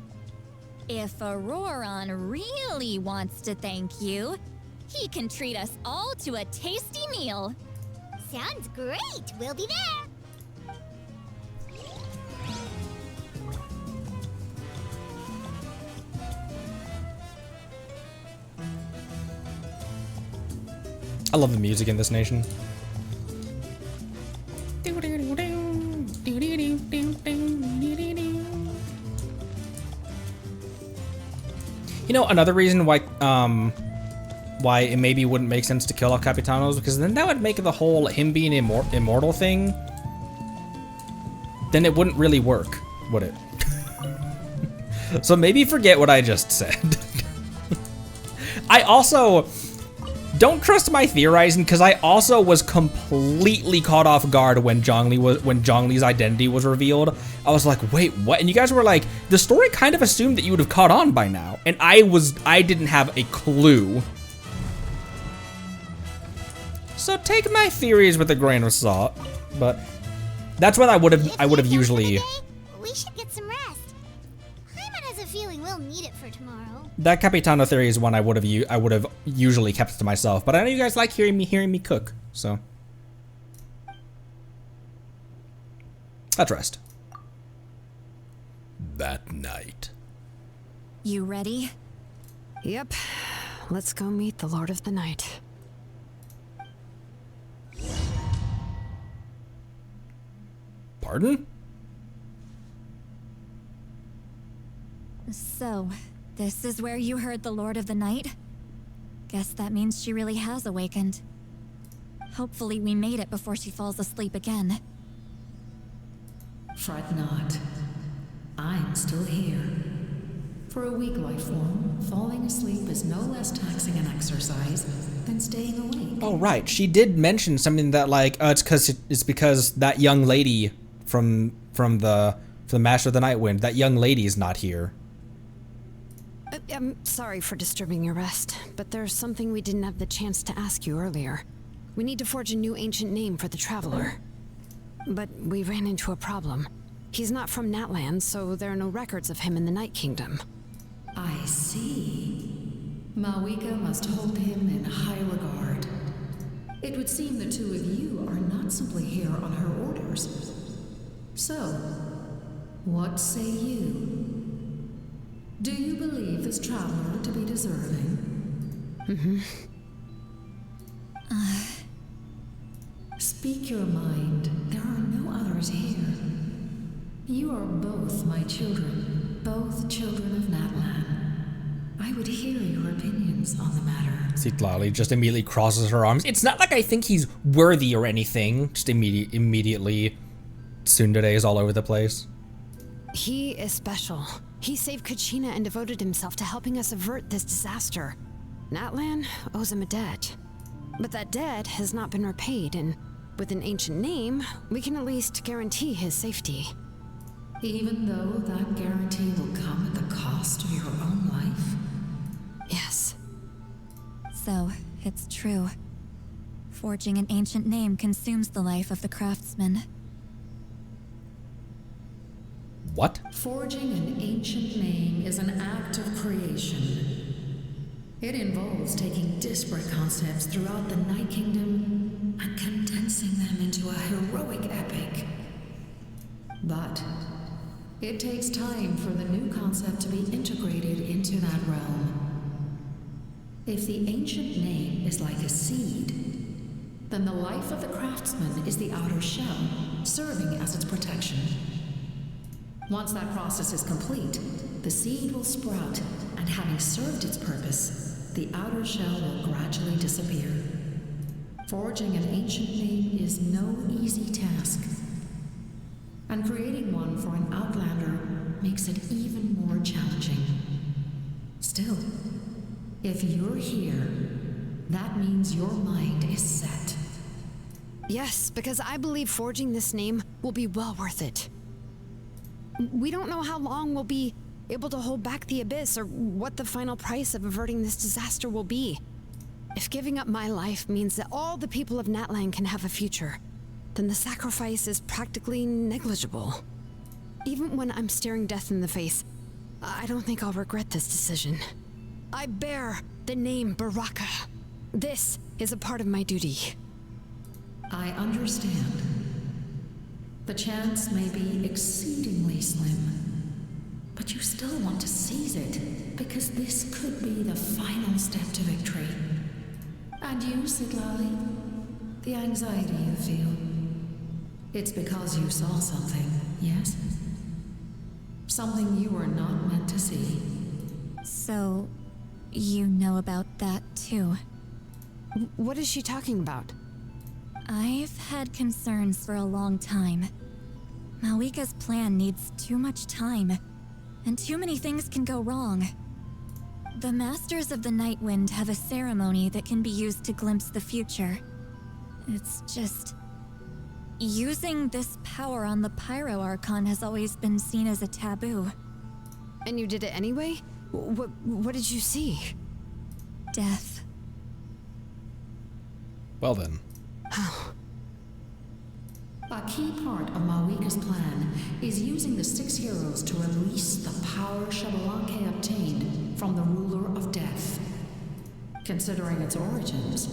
If Auroron really wants to thank you, he can treat us all to a tasty meal. Sounds great. We'll be there. I love the music in this nation. You know, another reason why it maybe wouldn't make sense to kill off Capitano is because then that would make the whole him being immortal thing. Then it wouldn't really work, would it? So maybe forget what I just said. I also don't trust my theorizing because I also was completely caught off guard when Zhongli's identity was revealed. I was like, wait, what? And you guys were like, the story kind of assumed that you would have caught on by now, and I didn't have a clue. So take my theories with a grain of salt, but that's what I would have usually. We should get some rest. Paimon has a feeling we'll need it for tomorrow. That Capitano theory is one I would have usually kept to myself, but I know you guys like hearing me cook, so let's rest. That night. You ready? Yep. Let's go meet the Lord of the Night. Pardon? So, this is where you heard the Lord of the Night? Guess that means she really has awakened. Hopefully we made it before she falls asleep again. Fret not. I'm still here. For a weak life form, falling asleep is no less taxing an exercise than staying awake. Oh right, she did mention something that like it's because that young lady from the Master of the Night Wind, that young lady is not here. I'm sorry for disturbing your rest, but there's something we didn't have the chance to ask you earlier. We need to forge a new ancient name for the Traveler. But we ran into a problem. He's not from Natland, so there are no records of him in the Night Kingdom. I see. Mawika must hold him in high regard. It would seem the two of you are not simply here on her orders. So, what say you? Do you believe this traveler to be deserving? Mm-hmm. Speak your mind. There are no others here. You are both my children, both children of Natlan. I would hear your opinions on the matter. Citlali just immediately crosses her arms. It's not like I think he's worthy or anything. Just immediately, tsundere is all over the place. He is special. He saved Kachina and devoted himself to helping us avert this disaster. Natlan owes him a debt. But that debt has not been repaid, and with an ancient name, we can at least guarantee his safety. Even though that guarantee will come at the cost of your own life? Yes. So, it's true. Forging an ancient name consumes the life of the craftsman. What? Forging an ancient name is an act of creation. It involves taking disparate concepts throughout the Night Kingdom and condensing them into a heroic epic. But it takes time for the new concept to be integrated into that realm. If the ancient name is like a seed, then the life of the craftsman is the outer shell, serving as its protection. Once that process is complete, the seed will sprout, and having served its purpose, the outer shell will gradually disappear. Forging an ancient name is no easy task, and creating one for an outlander makes it even more challenging. Still, if you're here, that means your mind is set. Yes, because I believe forging this name will be well worth it. We don't know how long we'll be able to hold back the abyss or what the final price of averting this disaster will be. If giving up my life means that all the people of Natlan can have a future, then the sacrifice is practically negligible. Even when I'm staring death in the face, I don't think I'll regret this decision. I bear the name Baraka. This is a part of my duty. I understand. The chance may be exceedingly slim, but you still want to seize it, because this could be the final step to victory. And you, Citlali, the anxiety you feel, it's because you saw something, yes? Something you were not meant to see. So, you know about that too? What is she talking about? I've had concerns for a long time. Mawika's plan needs too much time, and too many things can go wrong. The Masters of the Night Wind have a ceremony that can be used to glimpse the future. It's just... using this power on the Pyro Archon has always been seen as a taboo. And you did it anyway? What did you see? Death. Well then. A key part of Mawika's plan is using the 6 heroes to release the power Shabalanke obtained from the ruler of death. Considering its origins,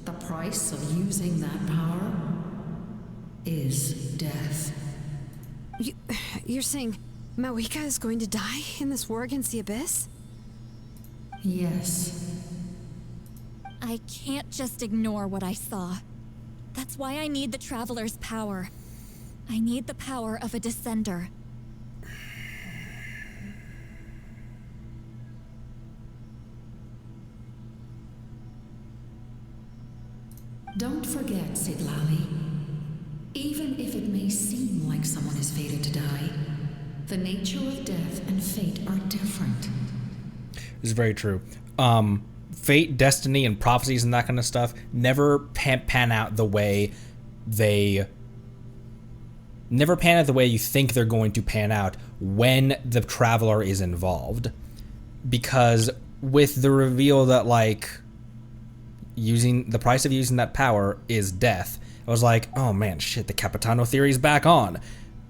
the price of using that power is death. You're saying Mawika is going to die in this war against the Abyss? Yes. I can't just ignore what I saw. That's why I need the Traveler's power. I need the power of a Descender. Don't forget, Siglali. Even if it may seem like someone is fated to die, the nature of death and fate are different. This is very true. Fate, destiny, and prophecies and that kind of stuff never pan out the way you think they're going to pan out when the Traveler is involved. Because with the reveal that, like, the price of using that power is death, I was like, oh man, shit, the Capitano theory is back on.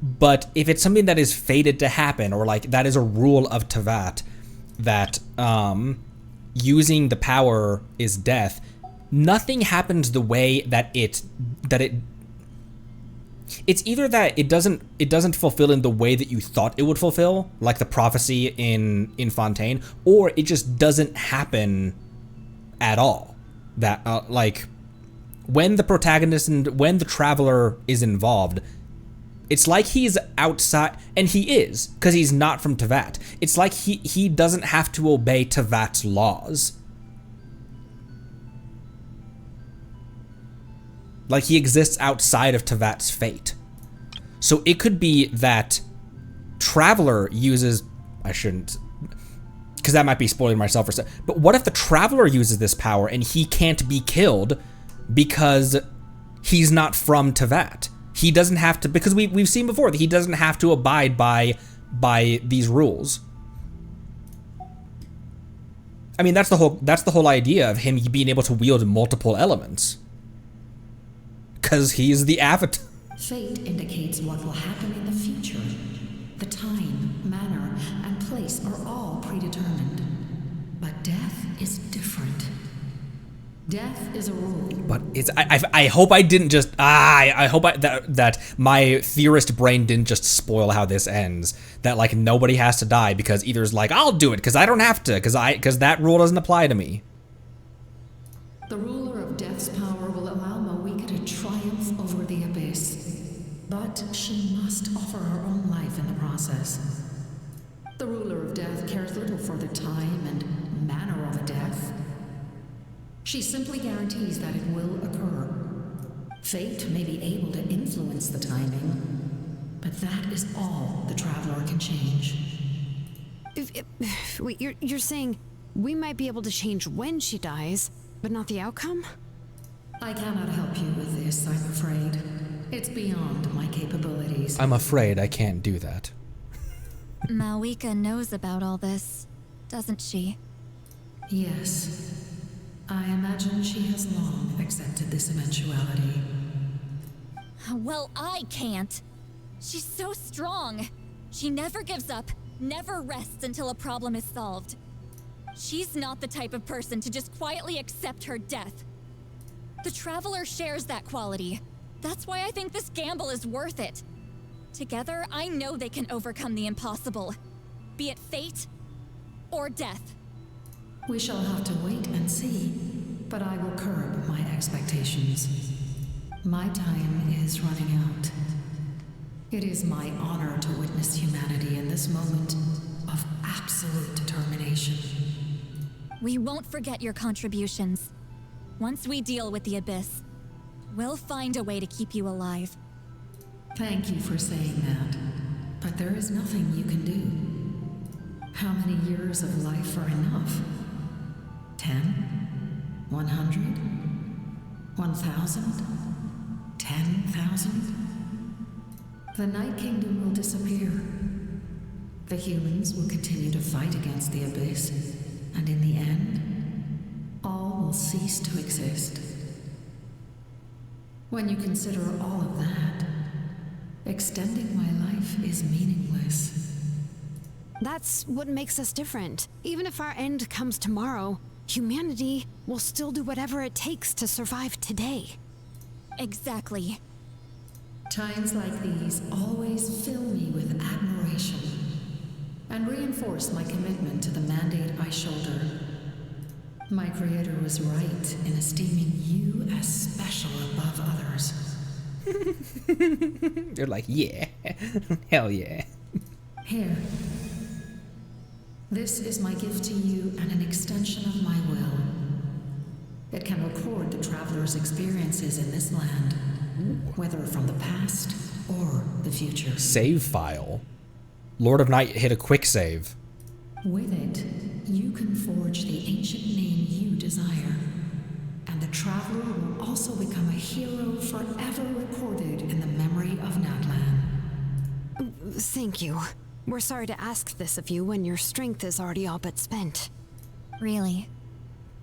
But if it's something that is fated to happen, or like that is a rule of Teyvat, that using the power is death, nothing happens the way that it's either that it doesn't fulfill in the way that you thought it would fulfill, like the prophecy in Fontaine, or it just doesn't happen at all. That like when the protagonist and when the Traveler is involved, it's like he's outside, and he is, because he's not from Teyvat. It's like he doesn't have to obey Teyvat's laws. Like he exists outside of Teyvat's fate. So it could be that Traveler uses... I shouldn't... because that might be spoiling myself for... But what if the Traveler uses this power and he can't be killed because he's not from Teyvat? He doesn't have to, because we've seen before that he doesn't have to abide by these rules. I mean, that's the whole idea of him being able to wield multiple elements. Because he's the avatar. Fate indicates what will happen in the future. The time, manner, and place are all predetermined. But death is different. Death is a rule. But it's I hope I didn't just I hope that my theorist brain didn't just spoil how this ends. That like nobody has to die because either's like I'll do it because I don't have to because that rule doesn't apply to me. The ruler of death's power will allow Mawika to triumph over the abyss, but she must offer her own life in the process. The ruler of death cares little for the time and manner of a death. She simply guarantees that it will occur. Fate may be able to influence the timing, but that is all the Traveler can change. Wait, you're saying we might be able to change when she dies, but not the outcome? I cannot help you with this, I'm afraid. It's beyond my capabilities. I'm afraid I can't do that. Mawika knows about all this, doesn't she? Yes. I imagine she has long accepted this eventuality. Well, I can't. She's so strong. She never gives up, never rests until a problem is solved. She's not the type of person to just quietly accept her death. The Traveler shares that quality. That's why I think this gamble is worth it. Together, I know they can overcome the impossible. Be it fate or death. We shall have to wait and see, but I will curb my expectations. My time is running out. It is my honor to witness humanity in this moment of absolute determination. We won't forget your contributions. Once we deal with the Abyss, we'll find a way to keep you alive. Thank you for saying that, but there is nothing you can do. How many years of life are enough? 10? 100? 1,000? 10,000? The Night Kingdom will disappear. The humans will continue to fight against the Abyss, and in the end, all will cease to exist. When you consider all of that, extending my life is meaningless. That's what makes us different. Even if our end comes tomorrow, humanity will still do whatever it takes to survive today. Exactly. Times like these always fill me with admiration and reinforce my commitment to the mandate I shoulder. My creator was right in esteeming you as special above others. They're like, yeah, hell yeah. Here. This is my gift to you and an extension of my will. It can record the traveler's experiences in this land, whether from the past or the future. Save file. Lord of Night hit a quick save. With it, you can forge the ancient name you desire, and the traveler will also become a hero forever recorded in the memory of Natlan. Thank you. We're sorry to ask this of you when your strength is already all but spent. Really.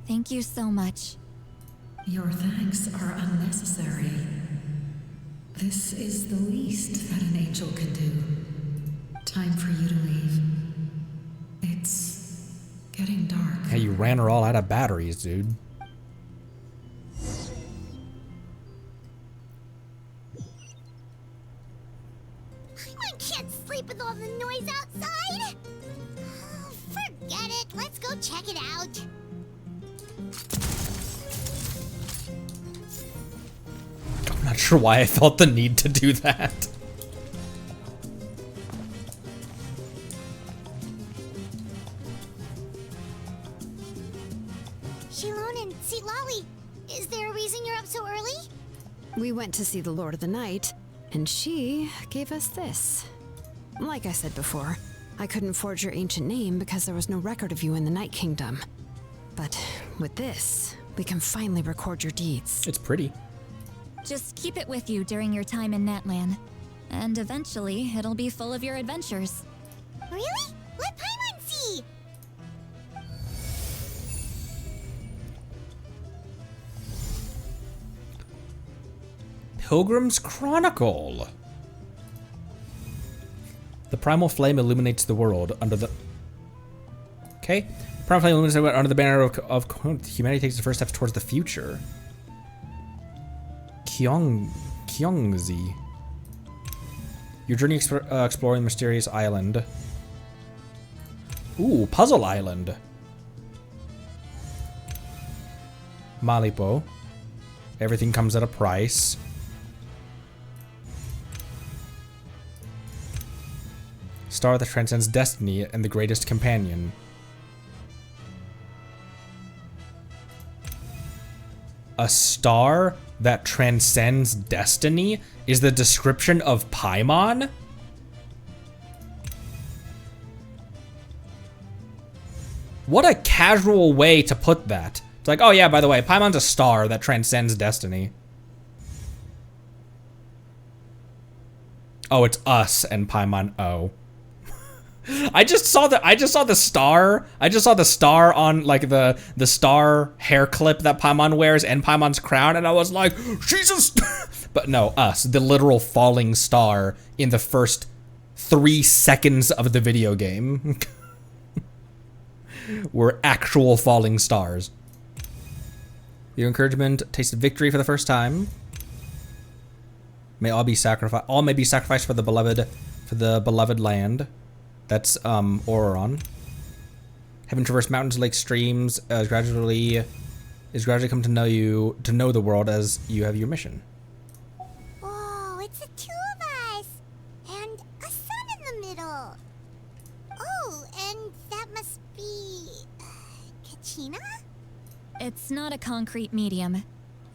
Thank you so much. Your thanks are unnecessary. This is the least that an angel can do. Time for you to leave. It's getting dark. Hey, you ran her all out of batteries, dude. I can't sleep with all the noise outside. Oh, forget it. Let's go check it out. I'm not sure why I felt the need to do that. Shilon and Sitlali, is there a reason you're up so early? We went to see the Lord of the Night, and she gave us this. Like I said before, I couldn't forge your ancient name because there was no record of you in the Night Kingdom. But with this, we can finally record your deeds. It's pretty. Just keep it with you during your time in Natlan. And eventually, it'll be full of your adventures. Really? Let Paimon see! Pilgrim's Chronicle. The primal flame illuminates the world under the... Okay. Primal flame illuminates the world under the banner of humanity takes the first steps towards the future. Kyongzi. Your journey exploring the mysterious island. Ooh, Puzzle Island. Malipo. Everything comes at a price. Star that transcends destiny and the greatest companion. A star that transcends destiny is the description of Paimon? What a casual way to put that. It's like, oh yeah, by the way, Paimon's a star that transcends destiny. Oh, it's us and Paimon. Oh. I just saw the star on like the star hair clip that Paimon wears and Paimon's crown, and I was like, she's a star. But no, us, the literal falling star in the first 3 seconds of the video game. We're actual falling stars. Your encouragement tasted victory for the first time. May all be sacrificed. All may be sacrificed for the beloved land. That's Auroron. Having traversed mountains, lakes, streams, gradually come to know the world as you have your mission. Whoa, it's the two of us! And a sun in the middle! Oh, and that must be... Kachina? It's not a concrete medium.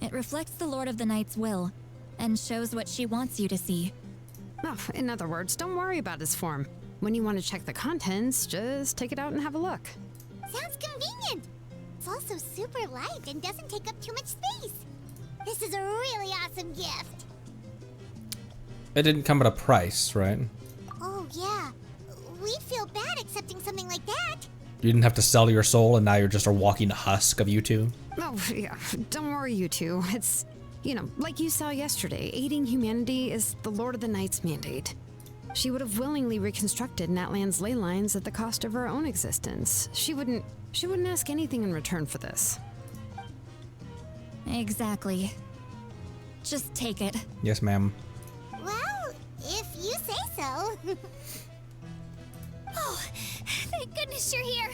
It reflects the Lord of the Night's will, and shows what she wants you to see. Oh, in other words, don't worry about his form. When you want to check the contents, just take it out and have a look. Sounds convenient! It's also super light and doesn't take up too much space. This is a really awesome gift. It didn't come at a price, right? Oh yeah, we'd feel bad accepting something like that. You didn't have to sell your soul and now you're just a walking husk of you two? Oh, yeah, don't worry, you two. It's, like you saw yesterday, aiding humanity is the Lord of the Night's mandate. She would have willingly reconstructed Natlan's ley lines at the cost of her own existence. She wouldn't ask anything in return for this. Exactly. Just take it. Yes, ma'am. Well, if you say so. Oh, thank goodness you're here.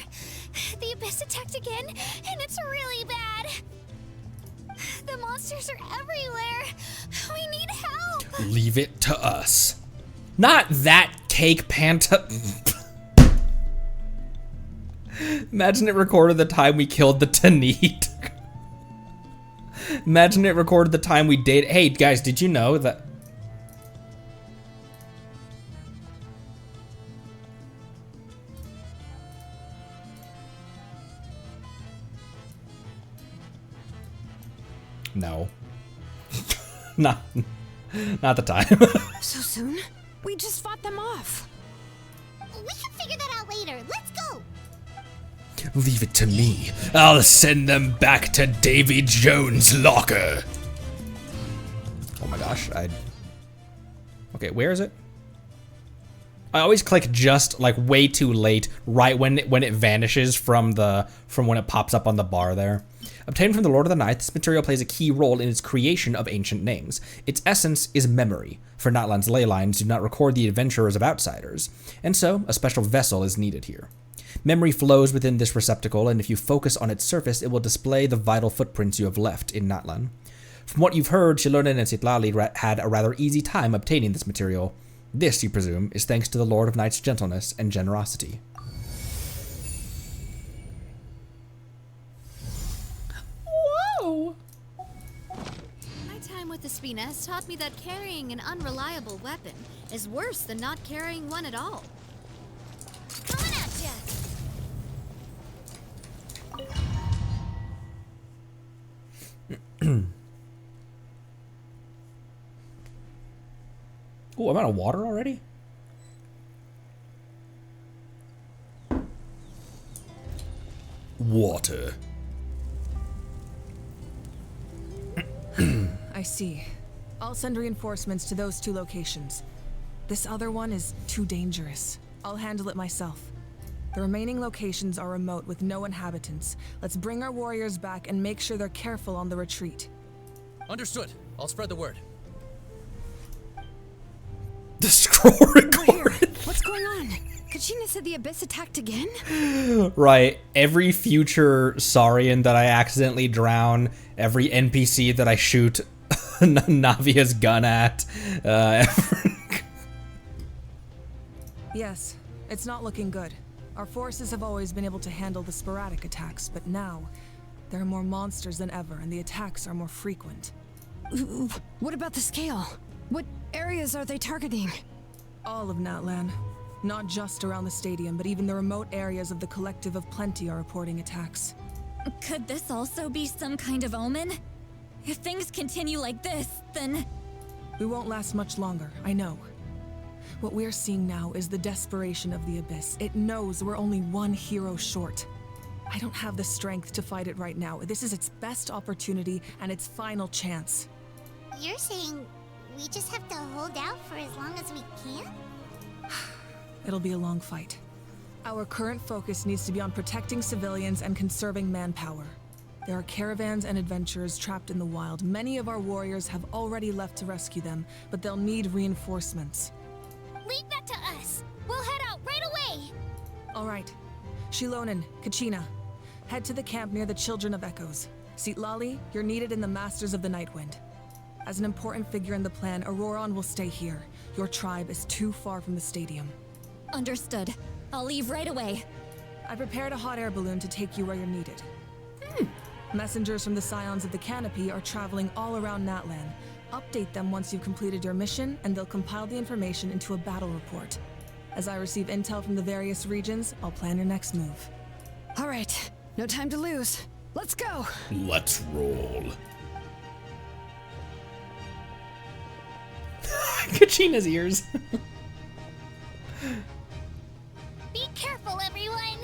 The Abyss attacked again, and it's really bad. The monsters are everywhere. We need help. Leave it to us. Not that cake panta. Imagine it recorded the time we killed the Tanit. Imagine it recorded the time we dated. Hey guys, did you know that? No. not the time. So soon? We just fought them off. We can figure that out later. Let's go. Leave it to me. I'll send them back to Davy Jones' locker. Oh my gosh, Okay, where is it? I always click just like way too late, right when it vanishes from when it pops up on the bar there. Obtained from the Lord of the Night, this material plays a key role in its creation of ancient names. Its essence is memory, for Natlan's ley lines do not record the adventurers of outsiders, and so a special vessel is needed here. Memory flows within this receptacle, and if you focus on its surface, it will display the vital footprints you have left in Natlan. From what you've heard, Xilonen and Citlali had a rather easy time obtaining this material. This, you presume, is thanks to the Lord of Night's gentleness and generosity. Whoa! My time with the Spina has taught me that carrying an unreliable weapon is worse than not carrying one at all. Coming at ya! Oh, I'm out of water already? Water. I see. I'll send reinforcements to those 2 locations. This other one is too dangerous. I'll handle it myself. The remaining locations are remote with no inhabitants. Let's bring our warriors back and make sure they're careful on the retreat. Understood. I'll spread the word. The scroll recorded. What's going on? Kachina said the Abyss attacked again? Right. Every future Saurian that I accidentally drown, every NPC that I shoot Navia's gun at. Yes, it's not looking good. Our forces have always been able to handle the sporadic attacks, but now there are more monsters than ever, and the attacks are more frequent. What about the scale? What areas are they targeting? All of Natlan. Not just around the stadium, but even the remote areas of the Collective of Plenty are reporting attacks. Could this also be some kind of omen? If things continue like this, then... We won't last much longer, I know. What we're seeing now is the desperation of the Abyss. It knows we're only one hero short. I don't have the strength to fight it right now. This is its best opportunity and its final chance. You're saying we just have to hold out for as long as we can? It'll be a long fight. Our current focus needs to be on protecting civilians and conserving manpower. There are caravans and adventurers trapped in the wild. Many of our warriors have already left to rescue them, but they'll need reinforcements. Leave that to us. We'll head out right away. All right. Xilonen, Kachina, head to the camp near the Children of Echoes. Citlali, you're needed in the Masters of the Nightwind. As an important figure in the plan, Auroron will stay here. Your tribe is too far from the stadium. Understood. I'll leave right away. I prepared a hot air balloon to take you where you're needed. Messengers from the Scions of the Canopy are traveling all around Natlan. Update them once you've completed your mission, and they'll compile the information into a battle report. As I receive intel from the various regions, I'll plan your next move. All right, no time to lose. Let's go! Let's roll. Kachina's ears. Be careful, everyone!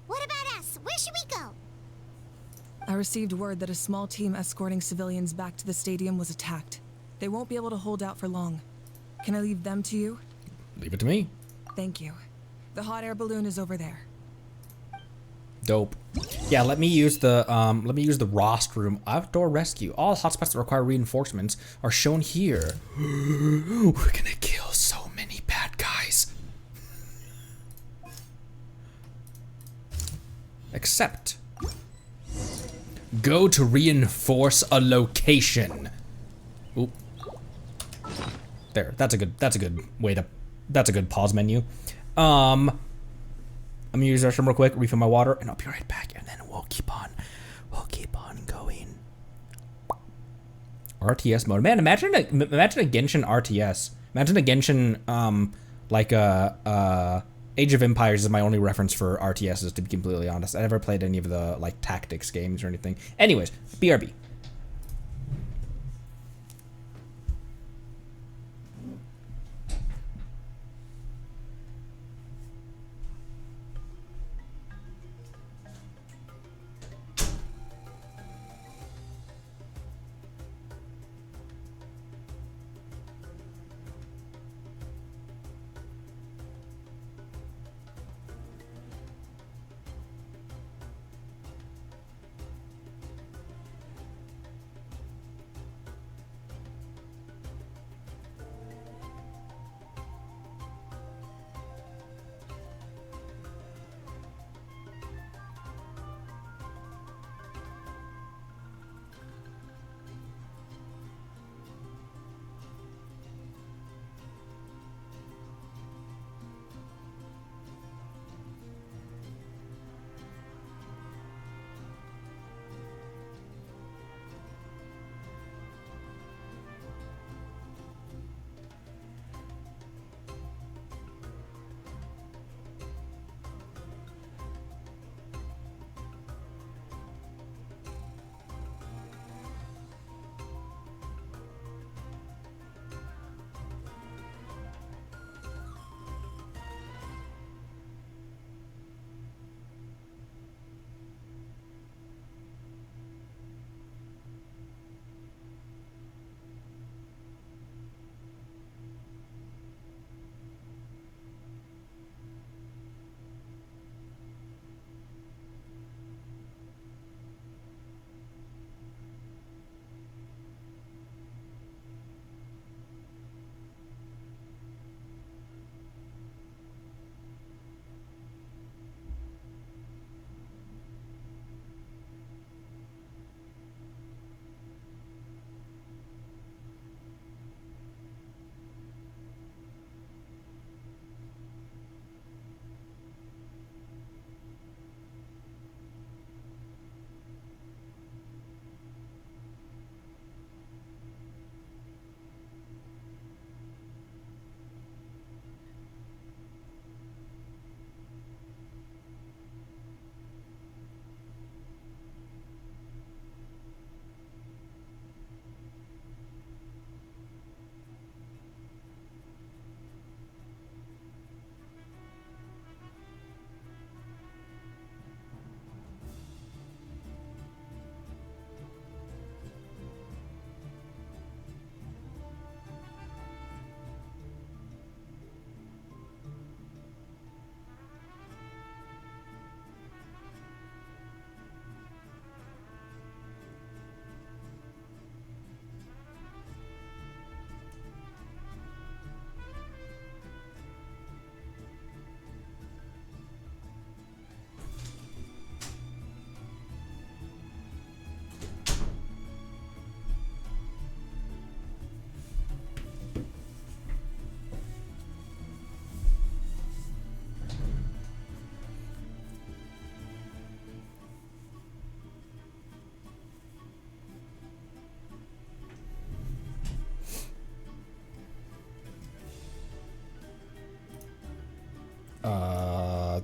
What about us? Where should we go? I received word that a small team escorting civilians back to the stadium was attacked. They won't be able to hold out for long. Can I leave them to you? Leave it to me. Thank you. The hot air balloon is over there. Dope. Yeah, let me use the rostrum. Outdoor rescue. All hotspots that require reinforcements are shown here. We're gonna kill so many bad guys. Except go to reinforce a location. Oop. There. That's a good way to. That's a good pause menu. I'm gonna use the restroom real quick, refill my water, and I'll be right back. And then we'll keep on going. RTS mode, man. Imagine a Genshin RTS. Imagine a Genshin, like Age of Empires is my only reference for RTSs, to be completely honest. I never played any of the like tactics games or anything. Anyways, BRB.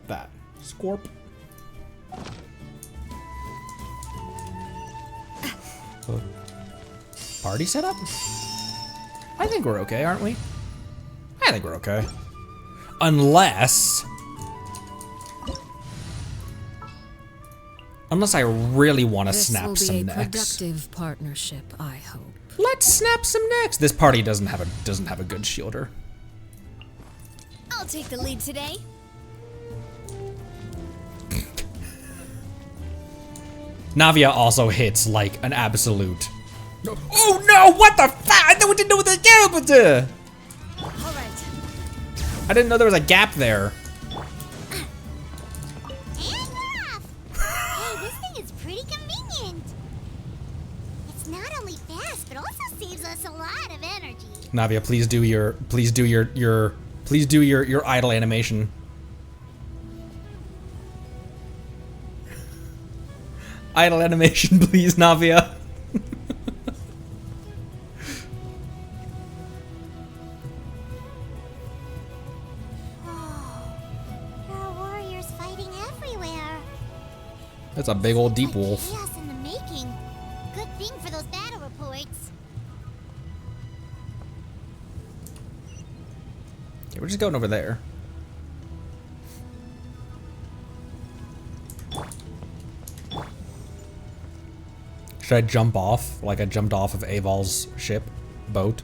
That. Scorp. Party setup? I think we're okay, aren't we? I think we're okay. Unless Unless I really want to This snap will be some a necks. productive partnership, I hope. Let's snap some necks. This party doesn't have a good shielder. I'll take the lead today. Navia also hits like an absolute. Oh no! What the fuck? I didn't know what the gap was there. All right. I didn't know there was a gap there. And we're off! Hey, this thing is pretty convenient. It's not only fast, but also saves us a lot of energy. Navia, please do your idle animation. Idle animation, please, Navia. There are warriors fighting everywhere. That's a big old deep wolf. Chaos in the making. Good thing for those battle reports. Okay, we're just going over there. Should I jump off like I jumped off of Aval's ship, boat?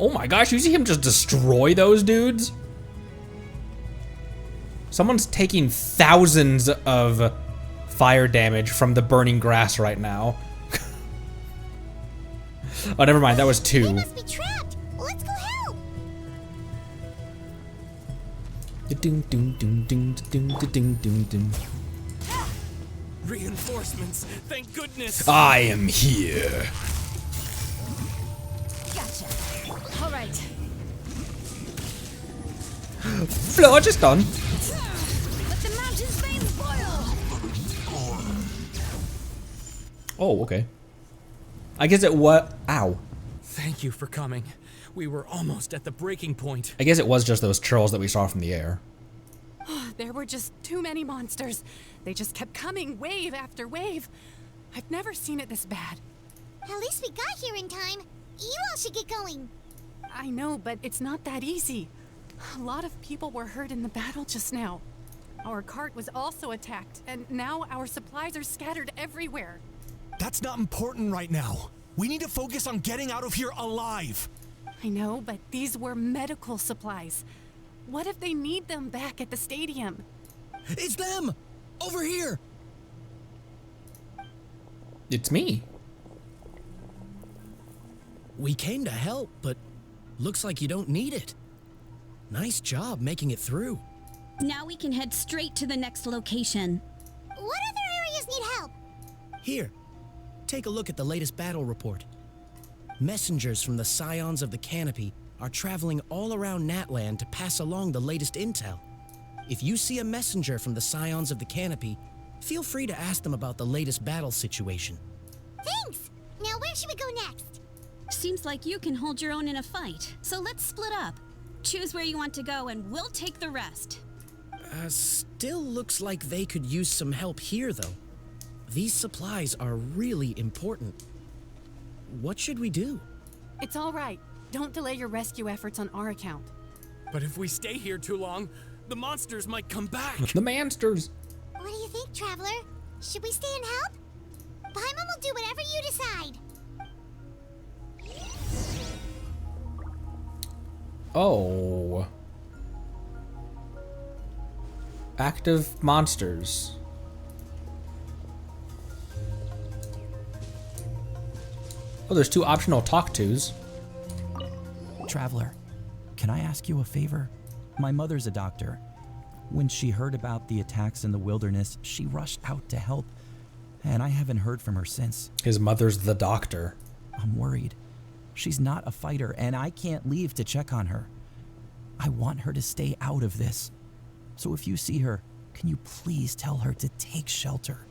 Oh my gosh, you see him just destroy those dudes? Someone's taking thousands of fire damage from the burning grass right now. Oh, never mind, that was 2. They must be trapped. Let's go help. Reinforcements, thank goodness. I am here. Gotcha. All right. Flo, just done. Let the mountain's veins boil. Oh, okay. I guess it was. Ow. Thank you for coming. We were almost at the breaking point. I guess it was just those churls that we saw from the air. There were just too many monsters. They just kept coming, wave after wave. I've never seen it this bad. At least we got here in time. You all should get going. I know, but it's not that easy. A lot of people were hurt in the battle just now. Our cart was also attacked, and now our supplies are scattered everywhere. That's not important right now. We need to focus on getting out of here alive. I know, but these were medical supplies. What if they need them back at the stadium? It's them! Over here! It's me. We came to help, but looks like you don't need it. Nice job making it through. Now we can head straight to the next location. What other areas need help? Here, take a look at the latest battle report. Messengers from the Scions of the Canopy are traveling all around Natland to pass along the latest intel. If you see a messenger from the Scions of the Canopy, feel free to ask them about the latest battle situation. Thanks! Now where should we go next? Seems like you can hold your own in a fight, so let's split up. Choose where you want to go and we'll take the rest. Still looks like they could use some help here, though. These supplies are really important. What should we do? It's all right. Don't delay your rescue efforts on our account. But if we stay here too long, the monsters might come back. The monsters. What do you think, Traveler? Should we stay and help? Paimon will do whatever you decide. Oh. Active monsters. Oh, there's 2 optional talk tos. Traveler, can I ask you a favor? My mother's a doctor. When she heard about the attacks in the wilderness, she rushed out to help, and I haven't heard from her since. His mother's the doctor. I'm worried. She's not a fighter, and I can't leave to check on her. I want her to stay out of this. So if you see her, can you please tell her to take shelter?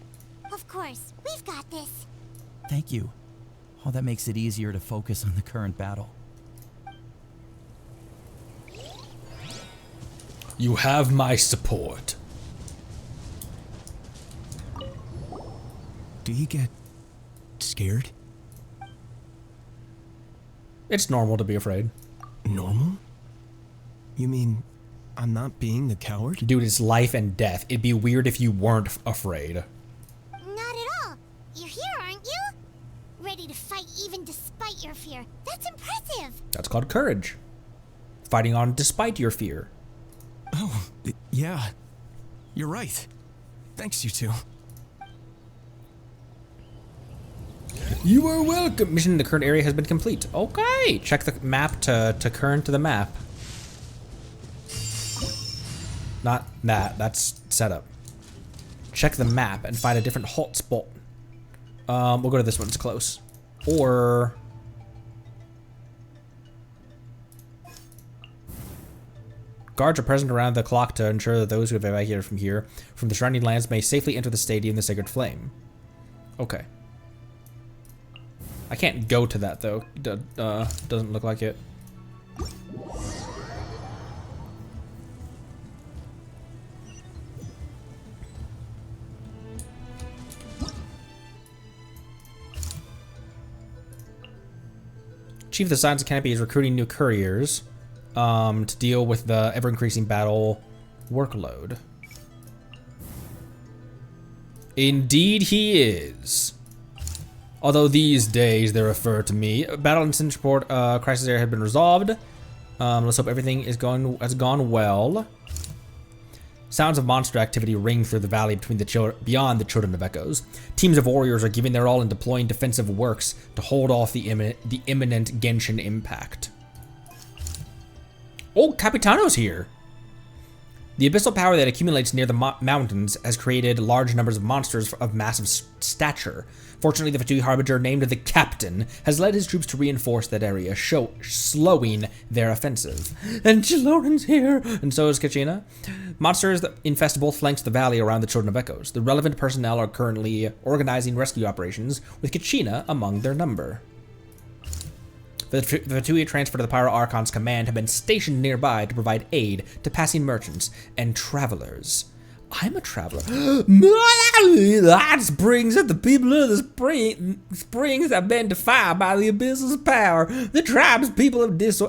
Of course, we've got this. Thank you. Oh, that makes it easier to focus on the current battle. You have my support. Do you get scared? It's normal to be afraid. Normal? You mean I'm not being a coward? Dude, it's life and death. It'd be weird if you weren't afraid. Not at all. You're here, aren't you? Ready to fight even despite your fear. That's impressive. That's called courage. Fighting on despite your fear. Oh, yeah. You're right. Thanks, you two. You are welcome. Mission in the current area has been complete. Okay. Check the map to current to the map. Not that. That's setup. Check the map and find a different hotspot. We'll go to this one. It's close. Or... Guards are present around the clock to ensure that those who have evacuated from the surrounding lands may safely enter the stadium, the Sacred Flame. Okay. I can't go to that though. Doesn't look like it. Chief of the Science Canopy is recruiting new couriers to deal with the ever-increasing battle workload. Indeed he is. Although these days they refer to me. Battle in Sinchport crisis area had been resolved. Let's hope everything has gone well. Sounds of monster activity ring through the valley beyond the Children of Echoes. Teams of warriors are giving their all in deploying defensive works to hold off the imminent Genshin impact. Oh, Capitano's here! The abyssal power that accumulates near the mountains has created large numbers of monsters of massive stature. Fortunately, the Fatui Harbinger, named the Captain, has led his troops to reinforce that area, slowing their offensive. And Chiloran's here! And so is Kachina. Monsters that infest both flanks of the valley around the Children of Echoes. The relevant personnel are currently organizing rescue operations, with Kachina among their number. The Fatui transferred to the Pyro Archon's command have been stationed nearby to provide aid to passing merchants and travelers. I'm a traveler. The hot springs at the people of the springs have been defiled by the abyssal power. The tribes people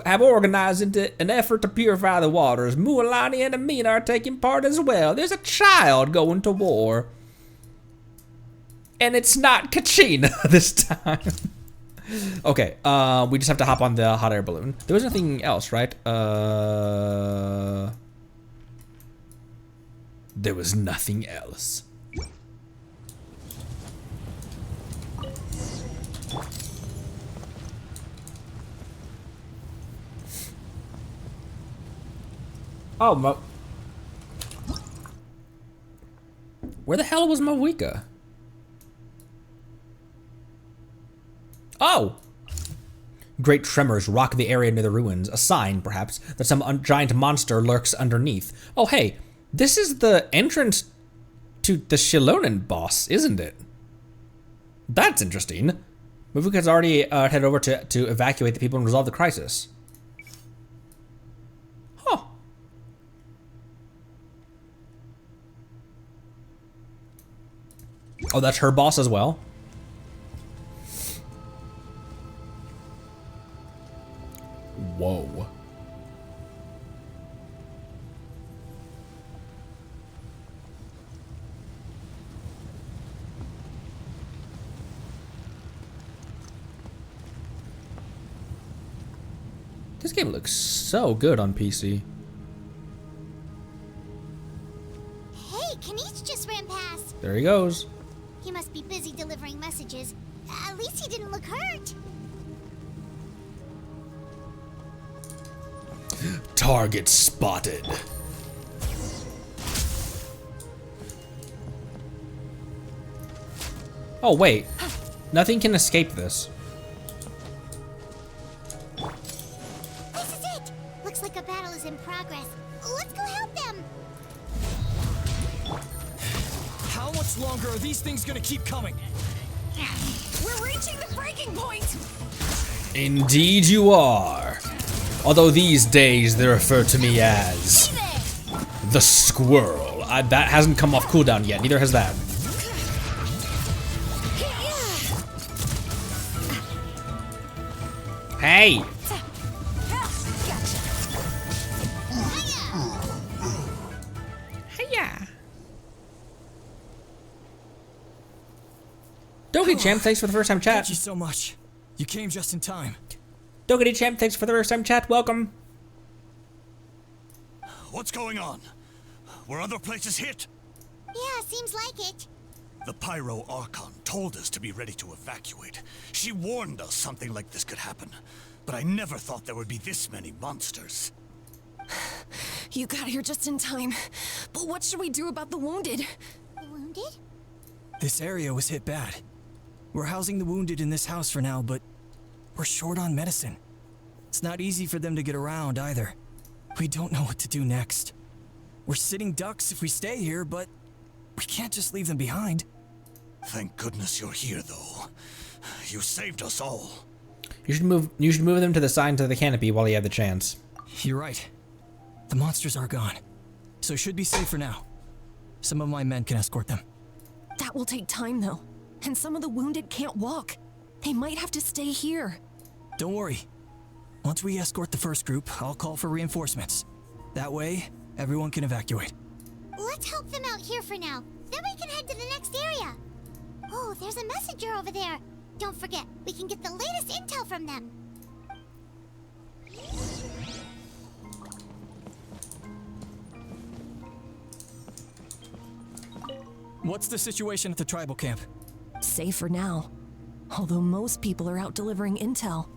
have organized into an effort to purify the waters. Mualani and Amina are taking part as well. There's a child going to war. And it's not Kachina this time. Okay, we just have to hop on the hot air balloon. There was nothing else, right? There was nothing else. Oh, where the hell was Mawika? Oh! Great tremors rock the area near the ruins, a sign, perhaps, that some giant monster lurks underneath. Oh, hey, this is the entrance to the Shilonen boss, isn't it? That's interesting. Mavuka's already headed over to evacuate the people and resolve the crisis. Huh. Oh, that's her boss as well? Whoa. This game looks so good on PC. Hey, Kanish just ran past. There he goes. He must be busy delivering messages. At least he didn't look hurt. Target spotted. Oh, wait. Nothing can escape this. This is it! Looks like a battle is in progress. Let's go help them! How much longer are these things gonna keep coming? We're reaching the breaking point! Indeed you are. Although these days they refer to me as the squirrel. That hasn't come off cooldown yet, neither has that. Hey! Dokity Champ, thanks for the first time chat. Thank you so much. You came just in time. Dokity Champ, thanks for the first time chat. Welcome. What's going on? Were other places hit? Yeah, seems like it. The Pyro Archon told us to be ready to evacuate. She warned us something like this could happen. But I never thought there would be this many monsters. You got here just in time. But what should we do about the wounded? The wounded? This area was hit bad. We're housing the wounded in this house for now, but we're short on medicine. It's not easy for them to get around either. We don't know what to do next. We're sitting ducks if we stay here, but we can't just leave them behind. Thank goodness you're here, though. You saved us all. You should move them to the sides of the canopy while you have the chance. You're right. The monsters are gone, so should be safe for now. Some of my men can escort them. That will take time, though. And some of the wounded can't walk. They might have to stay here. Don't worry. Once we escort the first group, I'll call for reinforcements. That way, everyone can evacuate. Let's help them out here for now. Then we can head to the next area. Oh, there's a messenger over there. Don't forget, we can get the latest intel from them. What's the situation at the tribal camp? Safe for now. Although most people are out delivering intel.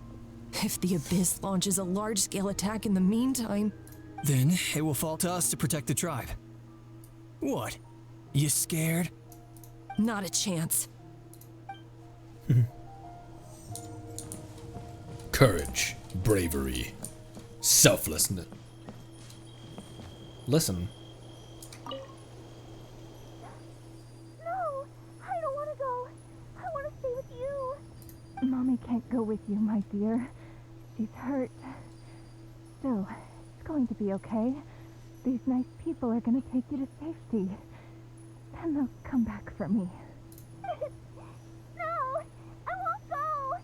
If the Abyss launches a large-scale attack in the meantime... Then it will fall to us to protect the tribe. What? You scared? Not a chance. Courage, bravery, selflessness. Listen. No, I don't want to go. I want to stay with you. Mommy can't go with you, my dear. She's hurt. Still, it's going to be okay. These nice people are going to take you to safety. Then they'll come back for me. No, I won't go.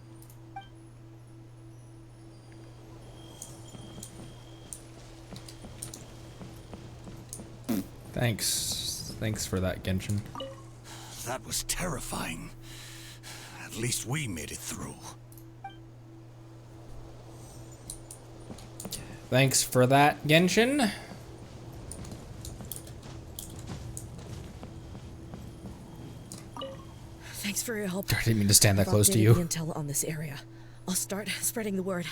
Thanks. Thanks for that, Genshin. That was terrifying. At least we made it through. Thanks for that, Genshin. Thanks for your help. I didn't mean to stand that I've close to updated you. the intel on this area. I'll start spreading the word.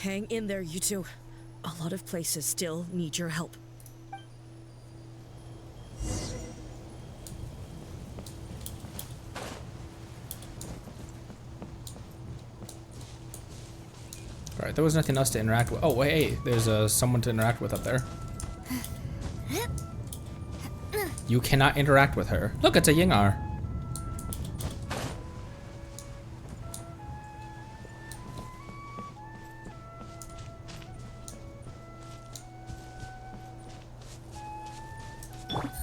Hang in there, you two. A lot of places still need your help. Alright, there was nothing else to interact with. Oh, wait, hey, there's someone to interact with up there. You cannot interact with her. Look, it's a Yingar.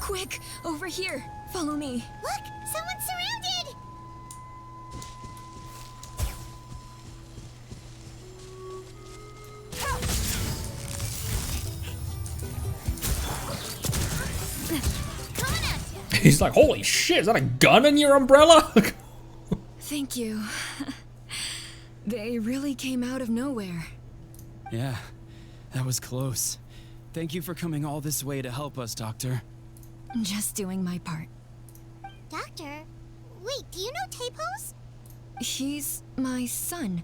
Quick, over here. Follow me. Look, someone's surrounded. He's like, holy shit, is that a gun in your umbrella? Thank you. They really came out of nowhere. Yeah, that was close. Thank you for coming all this way to help us, Doctor. Just doing my part. Doctor? Wait, do you know Tapos? He's my son.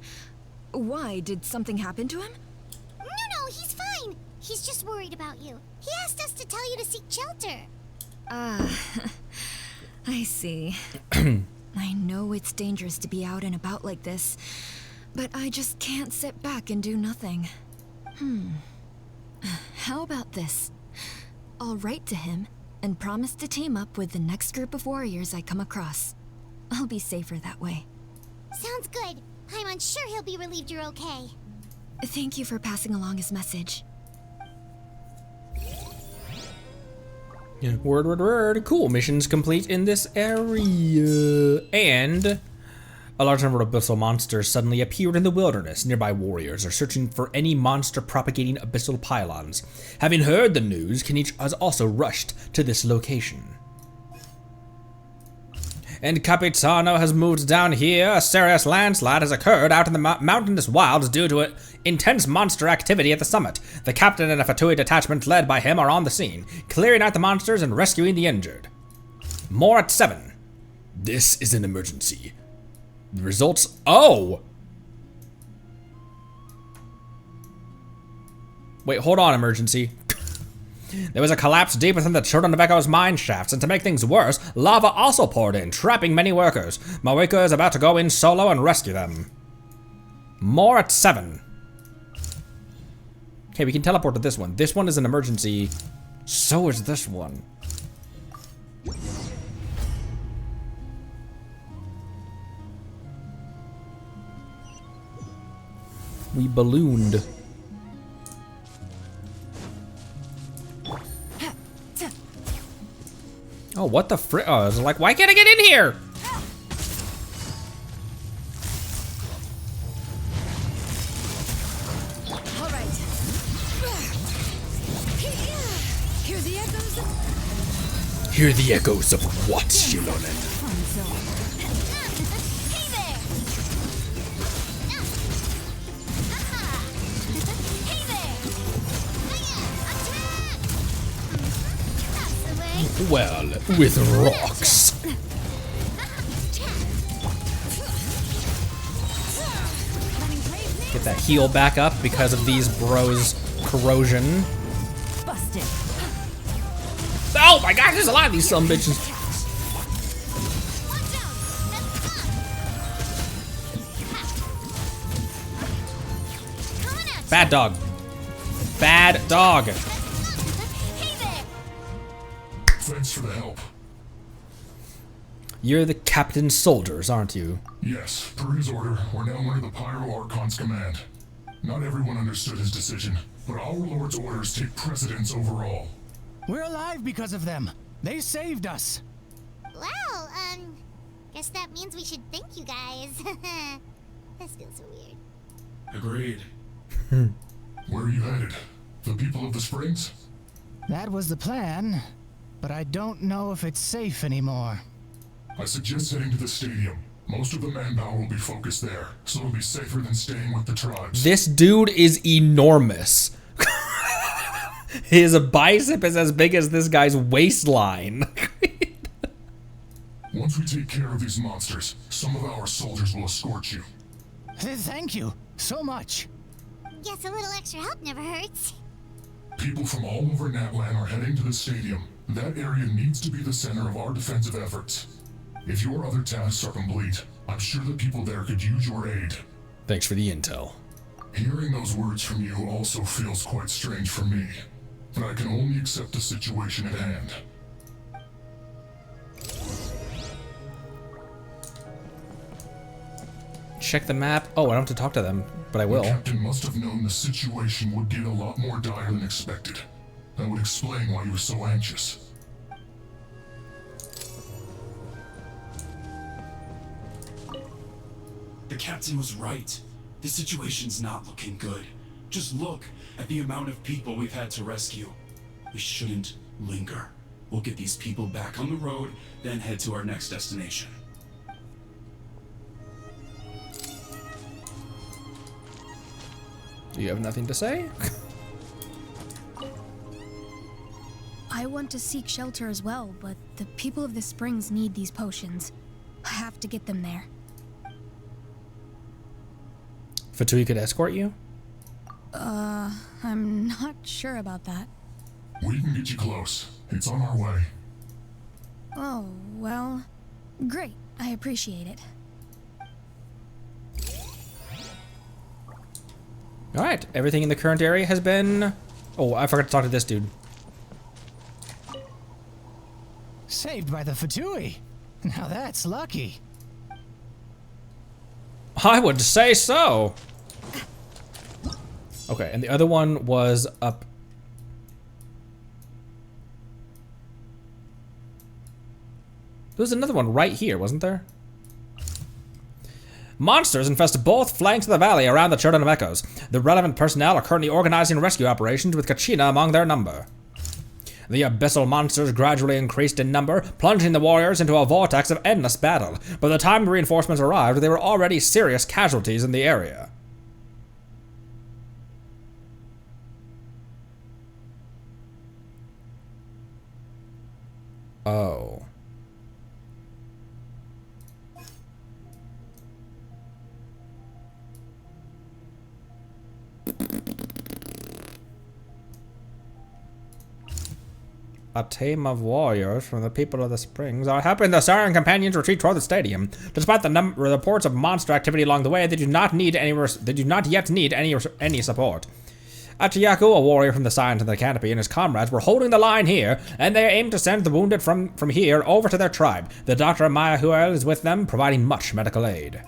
Why? Did something happen to him? No, he's fine. He's just worried about you. He asked us to tell you to seek shelter. Ah, I see. I know it's dangerous to be out and about like this, but I just can't sit back and do nothing. How about this? I'll write to him and promise to team up with the next group of warriors I come across. I'll be safer that way. Sounds good. I'm sure he'll be relieved you're okay. Thank you for passing along his message. Yeah. Word. Cool. Missions complete in this area. And a large number of abyssal monsters suddenly appeared in the wilderness. Nearby warriors are searching for any monster propagating abyssal pylons. Having heard the news, Kenichi has also rushed to this location. and Capitano has moved down here. A serious landslide has occurred out in the mountainous wilds due to intense monster activity at the summit. The captain and a Fatui detachment led by him are on the scene, clearing out the monsters and rescuing the injured. More at 7. This is an emergency. The results... Oh! Wait, hold on, emergency. There was a collapse deep within the Children of Echo's mine shafts, and to make things worse, lava also poured in, trapping many workers. Mawika is about to go in solo and rescue them. More at 7. Okay, we can teleport to this one. This one is an emergency. So is this one. We ballooned. Oh, what the frick? Oh, I was like, why can't I get in here? All right. Hear the echoes. Hear the echoes of what, Shilonen? Well, with rocks. Get that heal back up because of these bros' corrosion. Busted. Oh my gosh, there's a lot of these some bitches. Bad dog. Bad dog. Thanks for the help. You're the captain's soldiers, aren't you? Yes, per his order, we're now under the Pyro Archon's command. Not everyone understood his decision, but our Lord's orders take precedence over all. We're alive because of them. They saved us. Well, guess that means we should thank you guys. This feels so weird. Agreed. Where are you headed? The people of the Springs? That was the plan, but I don't know if it's safe anymore. I suggest heading to the stadium. Most of the manpower will be focused there, so it'll be safer than staying with the tribes. This dude is enormous. His bicep is as big as this guy's waistline. Once we take care of these monsters, some of our soldiers will escort you. Thank you so much. Guess a little extra help never hurts. People from all over Natlan are heading to the stadium. That area needs to be the center of our defensive efforts. If your other tasks are complete, I'm sure the people there could use your aid. Thanks for the intel. Hearing those words from you also feels quite strange for me, but I can only accept the situation at hand. Check the map. Oh, I don't have to talk to them, but I will. The captain must have known the situation would get a lot more dire than expected. That would explain why you were so anxious. The captain was right. The situation's not looking good. Just look at the amount of people we've had to rescue. We shouldn't linger. We'll get these people back on the road, then head to our next destination. You have nothing to say? I want to seek shelter as well, but the people of the Springs need these potions. I have to get them there. Fatui could escort you? I'm not sure about that. We can get you close. It's on our way. Oh, well, great. I appreciate it. Alright, everything in the current area has been... Oh, I forgot to talk to this dude. Saved by the Fatui. Now that's lucky. I would say so. Okay, and the other one was up. There was another one right here, wasn't there? Monsters infest both flanks of the valley around the Children of Echoes. The relevant personnel are currently organizing rescue operations with Kachina among their number. The abyssal monsters gradually increased in number, plunging the warriors into a vortex of endless battle. By the time the reinforcements arrived, there were already serious casualties in the area. Oh. A team of warriors from the people of the springs are helping the Siren companions retreat toward the stadium. Despite the reports of monster activity along the way, they do not yet need any support. Achiyaku, a warrior from the Scions of the Canopy, and his comrades were holding the line here, and they aim to send the wounded from here over to their tribe. The Dr. Mayahuel is with them, providing much medical aid.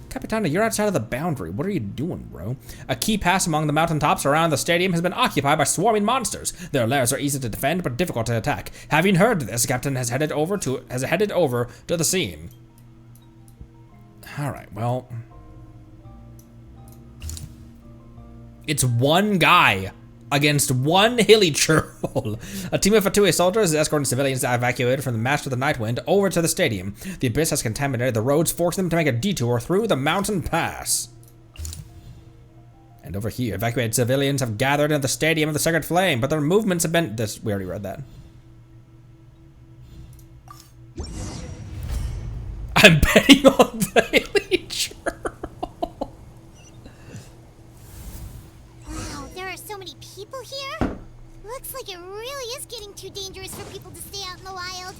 Capitana, you're outside of the boundary. What are you doing, bro? A key pass among the mountaintops around the stadium has been occupied by swarming monsters. Their lairs are easy to defend, but difficult to attack. Having heard this, the captain has headed over to the scene. Alright, well. It's one guy against one hilly churl. A team of Fatui soldiers is escorting civilians evacuated from the Master of the Nightwind over to the stadium. The abyss has contaminated the roads, forcing them to make a detour through the mountain pass. And over here, evacuated civilians have gathered at the stadium of the Sacred Flame, but their movements have been... we already read that. I'm betting on the hilly churl. So many people here? Looks like it really is getting too dangerous for people to stay out in the wild.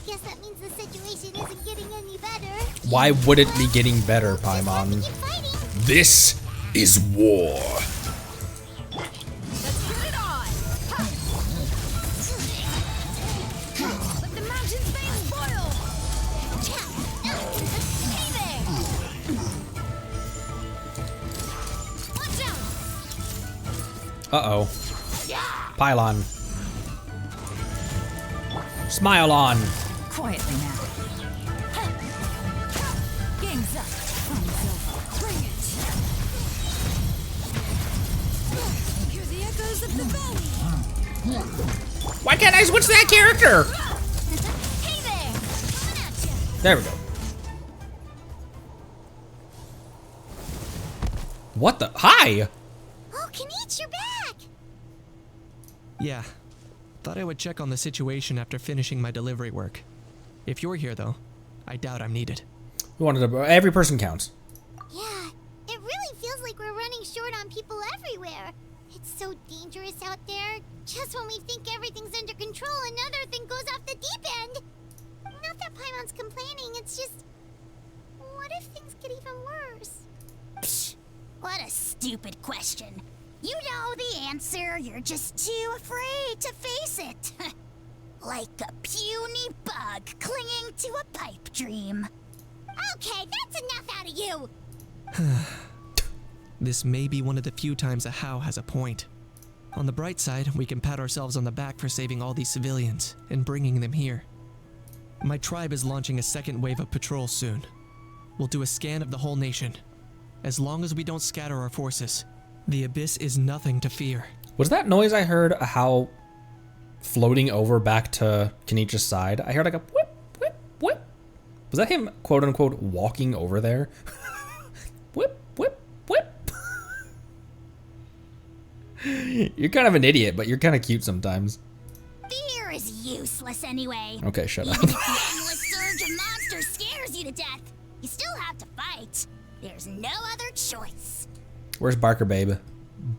Guess that means the situation isn't getting any better. Why would it be getting better, Paimon? This is war. Let's put it on! Let the mountain's veins boil! Hey there! Watch out! Uh-oh. Pylon. Smile on. Quietly now. Game's up. Fun's over. Bring it. Hear the echoes of the valley. Why can't I switch that character? Hey there! Coming at ya! There we go. What the? Hi! Oh, Kenichi, you're back! Yeah. Thought I would check on the situation after finishing my delivery work. If you're here, though, I doubt I'm needed. We wanted to... Every person counts. Yeah, it really feels like we're running short on people everywhere. It's so dangerous out there. Just when we think everything's under control, another thing goes off the deep end. Not that Paimon's complaining, it's just... What if things get even worse? Psh, what a stupid question. You know the answer, you're just too afraid to face it. Like a puny bug clinging to a pipe dream. Okay, that's enough out of you! This may be one of the few times a How has a point. On the bright side, we can pat ourselves on the back for saving all these civilians and bringing them here. My tribe is launching a second wave of patrols soon. We'll do a scan of the whole nation. As long as we don't scatter our forces, the abyss is nothing to fear. Was that noise I heard a How floating over back to Kenichi's side? I heard like a whip, whip, whip. Was that him, quote unquote, walking over there? Whip, whip, whip. You're kind of an idiot, but you're kind of cute sometimes. Fear is useless anyway. Okay, shut up. Even if the endless surge of monsters scares you to death, you still have to fight. There's no other choice. Where's Barker Babe?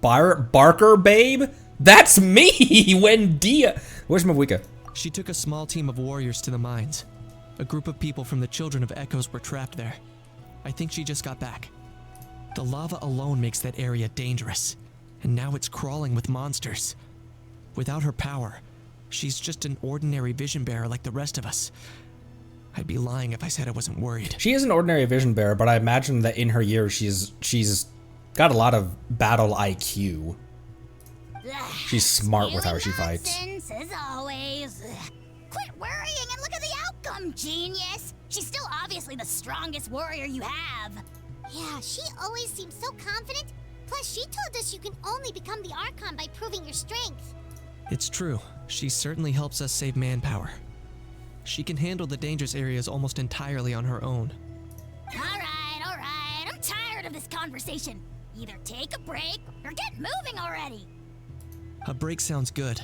Barker Babe? That's me! Wendia! Where's Mawika? She took a small team of warriors to the mines. A group of people from the Children of Echoes were trapped there. I think she just got back. The lava alone makes that area dangerous, and now it's crawling with monsters. Without her power, she's just an ordinary vision bearer like the rest of us. I'd be lying if I said I wasn't worried. She is an ordinary vision bearer, but I imagine that in her years she's got a lot of battle IQ. She's smart with how she fights. As always. Quit worrying and look at the outcome, genius. She's still obviously the strongest warrior you have. Yeah, she always seems so confident. Plus, she told us you can only become the Archon by proving your strength. It's true. She certainly helps us save manpower. She can handle the dangerous areas almost entirely on her own. Alright. I'm tired of this conversation. Either take a break or get moving already. A break sounds good.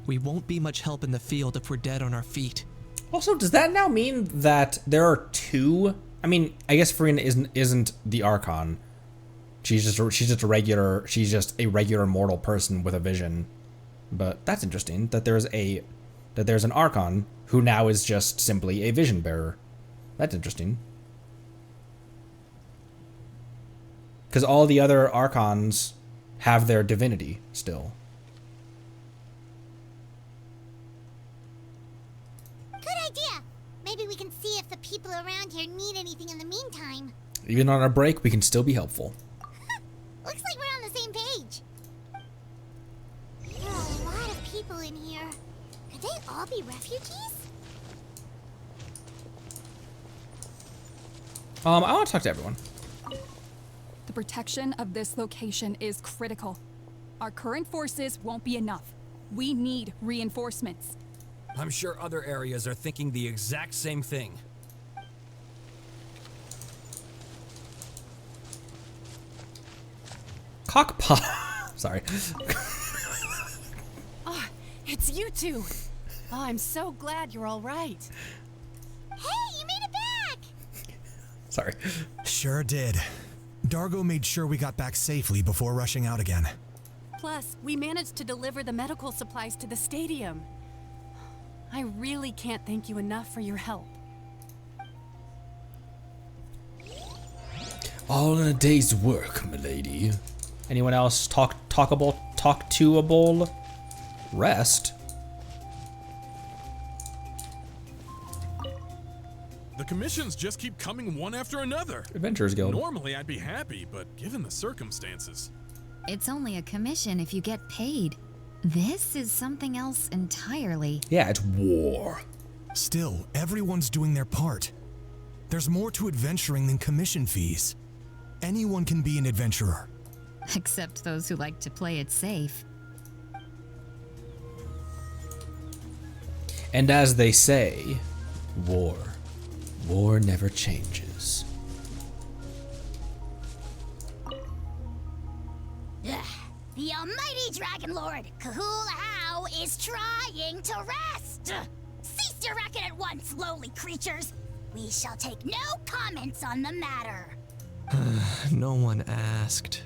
We won't be much help in the field if we're dead on our feet. Also, does that now mean that there are two? I mean, I guess Farina isn't the Archon. She's just a regular mortal person with a vision. But that's interesting that there's an Archon who now is just simply a vision bearer. That's interesting. Because all the other Archons have their divinity still. Good idea. Maybe we can see if the people around here need anything in the meantime. Even on our break, we can still be helpful. Looks like we're on the same page. There are a lot of people in here. Could they all be refugees? I want to talk to everyone. The protection of this location is critical. Our current forces won't be enough. We need reinforcements. I'm sure other areas are thinking the exact same thing. Cockpot. Sorry. Oh, it's you two. Oh, I'm so glad you're all right. Hey, you made it back! Sorry. Sure did. Dargo made sure we got back safely before rushing out again. Plus, we managed to deliver the medical supplies to the stadium. I really can't thank you enough for your help. All in a day's work, milady. Anyone else talk to-able? Rest? The commissions just keep coming one after another. Adventurers Guild. Normally I'd be happy, but given the circumstances. It's only a commission if you get paid. This is something else entirely. Yeah, it's war. Still, everyone's doing their part. There's more to adventuring than commission fees. Anyone can be an adventurer. Except those who like to play it safe. And as they say, war never changes. The almighty Dragon Lord, Kahul How, is trying to rest! Cease your racket at once, lowly creatures! We shall take no comments on the matter. No one asked.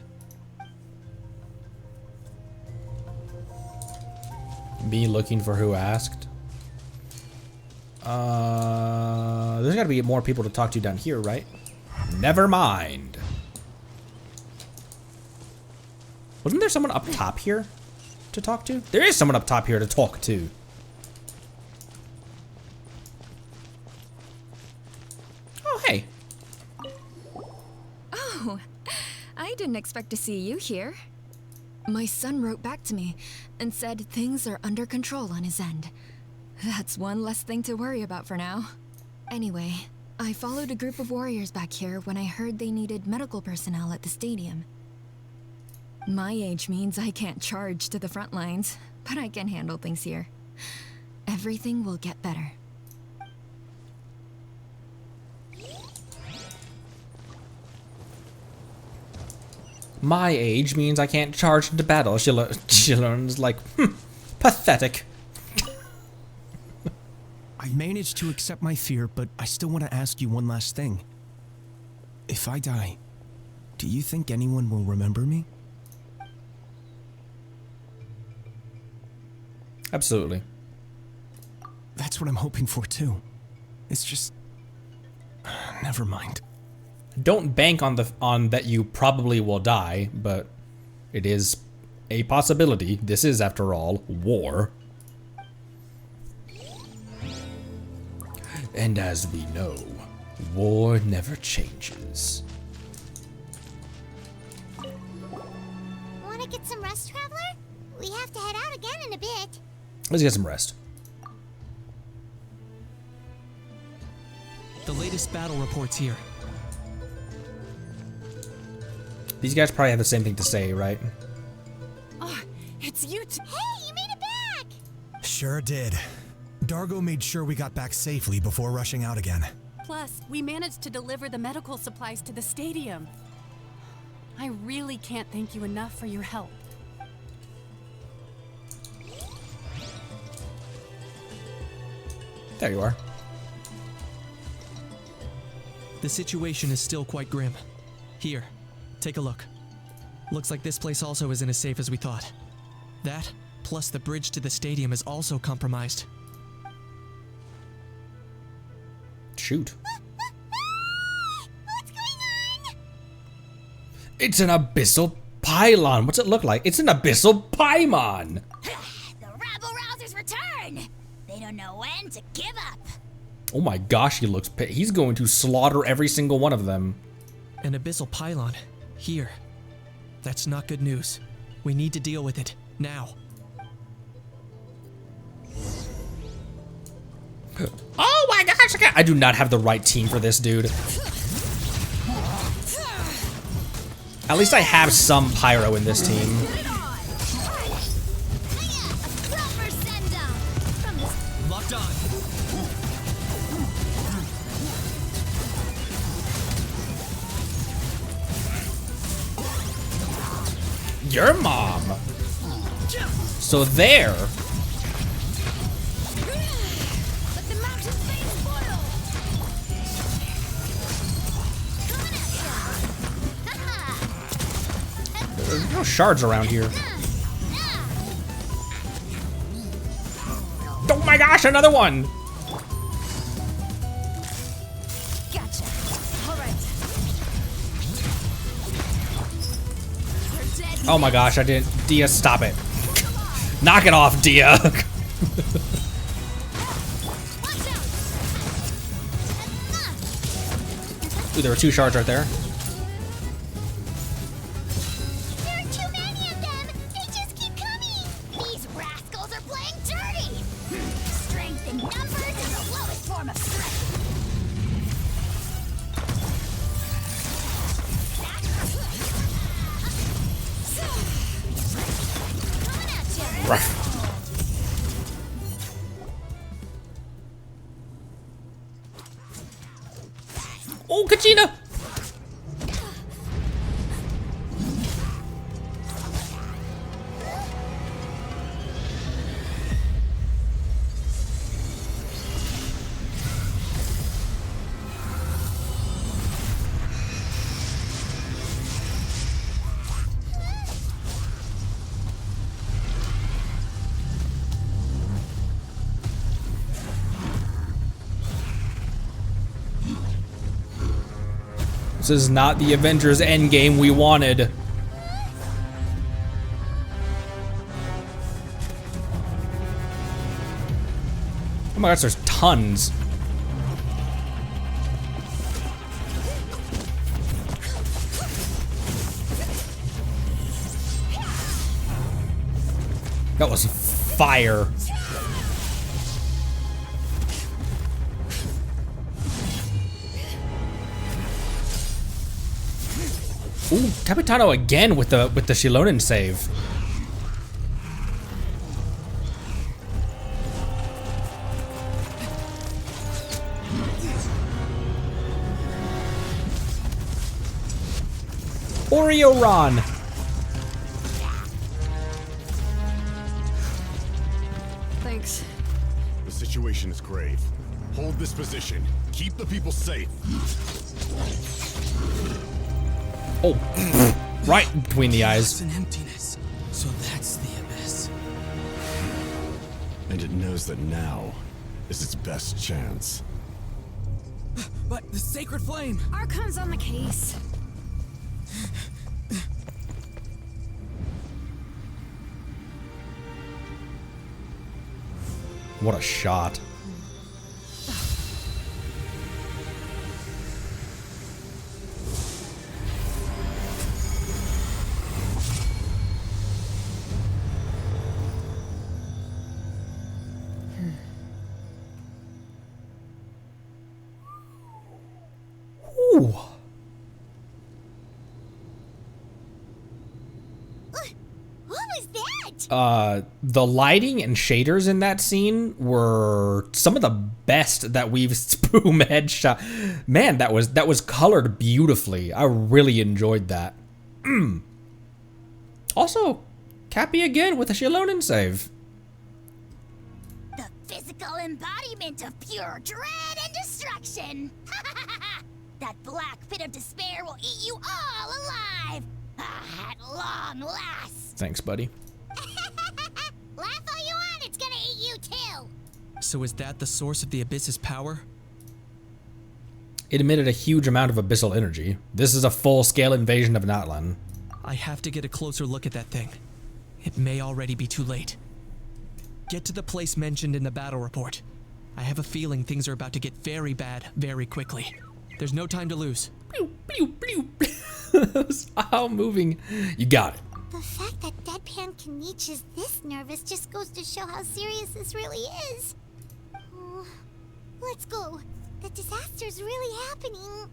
Me looking for who asked? There's gotta be more people to talk to down here, right? Never mind. Wasn't there someone up top here to talk to? There is someone up top here to talk to. Oh, hey. Oh, I didn't expect to see you here. My son wrote back to me and said things are under control on his end. That's one less thing to worry about for now. Anyway, I followed a group of warriors back here when I heard they needed medical personnel at the stadium. My age means I can't charge to the front lines, but I can handle things here. Everything will get better. My age means I can't charge into battle. She learns like, pathetic. I managed to accept my fear, but I still want to ask you one last thing. If I die, do you think anyone will remember me? Absolutely. That's what I'm hoping for too. It's just... never mind. Don't bank on that you probably will die, but it is a possibility. This is, after all, war. And as we know, war never changes. Want to get some rest, Traveler? We have to head out again in a bit. Let's get some rest. The latest battle reports here. These guys probably have the same thing to say, right? Oh, it's you two. Hey, you made it sure did. Dargo made sure we got back safely before rushing out again. Plus, we managed to deliver the medical supplies to the stadium. I really can't thank you enough for your help. There you are. The situation is still quite grim. Here, take a look. Looks like this place also isn't as safe as we thought. That, plus the bridge to the stadium is also compromised. Shoot. It's an abyssal pylon. What's it look like? It's an abyssal paimon. The rabble-rousers return! They don't know when to give up. Oh my gosh, he looks he's going to slaughter every single one of them. An abyssal pylon. Here. That's not good news. We need to deal with it. Now. Oh my gosh, I do not have the right team for this, dude. At least I have some pyro in this team. Locked on. Your mom. So there. There's no shards around here. Oh my gosh, another one! Gotcha. All right. Oh my gosh, I didn't. Dia, stop it. Knock it off, Dia. Ooh, there were 2 shards right there. There are too many of them. They just keep coming. These rascals are playing dirty. Strength in numbers is the lowest form of strength. Ruff. Oh, Kachina! This is not the Avengers Endgame we wanted. Oh my gosh, there's tons. That was fire. Ooh, Capitano again with the Shilonen save. Oreo Ron. Thanks. The situation is grave. Hold this position. Keep the people safe. Oh, right between the eyes. An emptiness. So that's the abyss. And it knows that now is its best chance. But the sacred flame! Archon's on the case. What a shot. Ooh. Holy was that? The lighting and shaders in that scene were some of the best that we've boom headshot. Man, that was colored beautifully. I really enjoyed that. Also, Cappy again with a Shilonen save. The physical embodiment of pure dread and destruction. That black pit of despair will eat you all alive. At long last. Thanks, buddy. Laugh all you want, it's gonna eat you too. So is that the source of the Abyss's power? It emitted a huge amount of abyssal energy. This is a full-scale invasion of Natlan. I have to get a closer look at that thing. It may already be too late. Get to the place mentioned in the battle report. I have a feeling things are about to get very bad very quickly. There's no time to lose. How moving. You got it. The fact that Deadpan Kaniche is this nervous just goes to show how serious this really is. Oh, let's go. The disaster's really happening.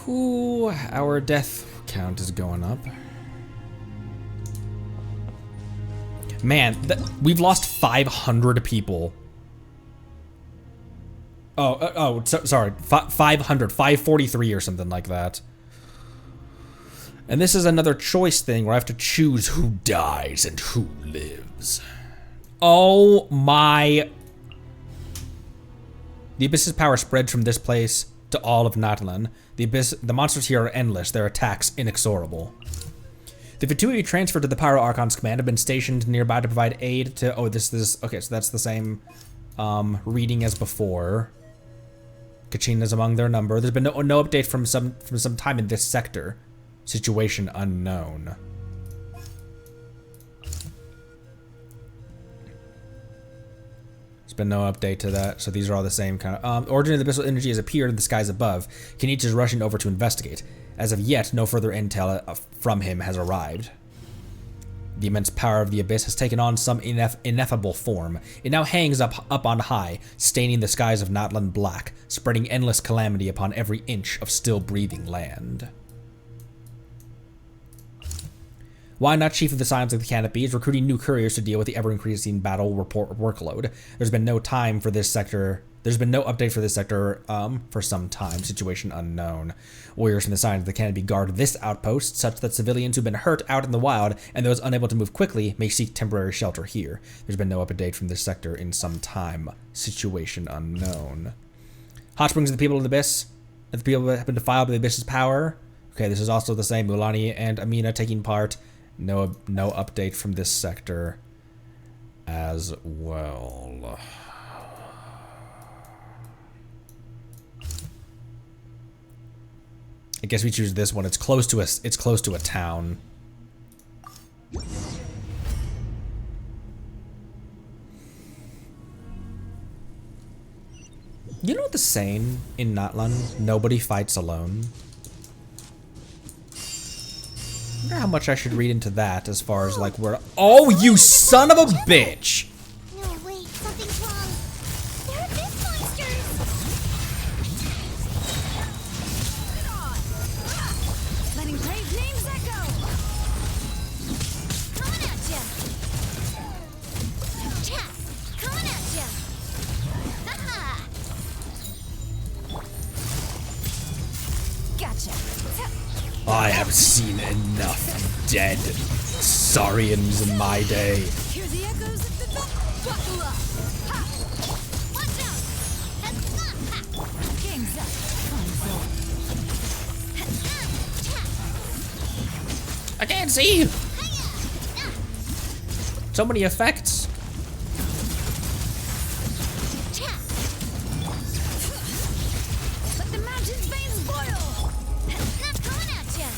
Ooh, our death count is going up. Man, we've lost 500 people. Sorry, 500, 543 or something like that. And this is another choice thing where I have to choose who dies and who lives. Oh my. The Abyss's power spreads from this place to all of Natlan. The monsters here are endless, their attacks inexorable. The Vituity transferred to the Pyro Archon's command have been stationed nearby to provide aid to... Oh, this is... Okay, so that's the same reading as before. Kachina's among their number. There's been no update from some time in this sector. Situation unknown. There's been no update to that, so these are all the same kind of... origin of the abyssal energy has appeared in the skies above. Kaniche is rushing over to investigate. As of yet, no further intel from him has arrived. The immense power of the Abyss has taken on some ineffable form. It now hangs up on high, staining the skies of Natlan black, spreading endless calamity upon every inch of still-breathing land. Why not Chief of the Signs of the Canopy is recruiting new couriers to deal with the ever-increasing battle report workload. There's been no time for this sector... There's been no update for this sector for some time. Situation unknown. Warriors from the Signs of the Canopy guard this outpost, such that civilians who've been hurt out in the wild and those unable to move quickly may seek temporary shelter here. There's been no update from this sector in some time. Situation unknown. Hot Springs of the people of the Abyss. The people that have been defiled by the Abyss's power. Okay, this is also the same. Mulani and Amina taking part. No update from this sector as well. I guess we choose this one. It's close to us. It's close to a town. You know the saying in Natlan, nobody fights alone? I wonder how much I should read into that as far as like where... Oh, you son of a bitch! No, wait, something's wrong. There are abyss monsters! Letting brave names echo. Coming at ya! Cha! Coming at ya! Haha! Gotcha. I have seen enough dead Saurians in my day. Hear the echoes of the buckle up. Ha! Watch out! Game's up. I can't see you. So many effects. Let the mountain's veins boil. Not coming at ya!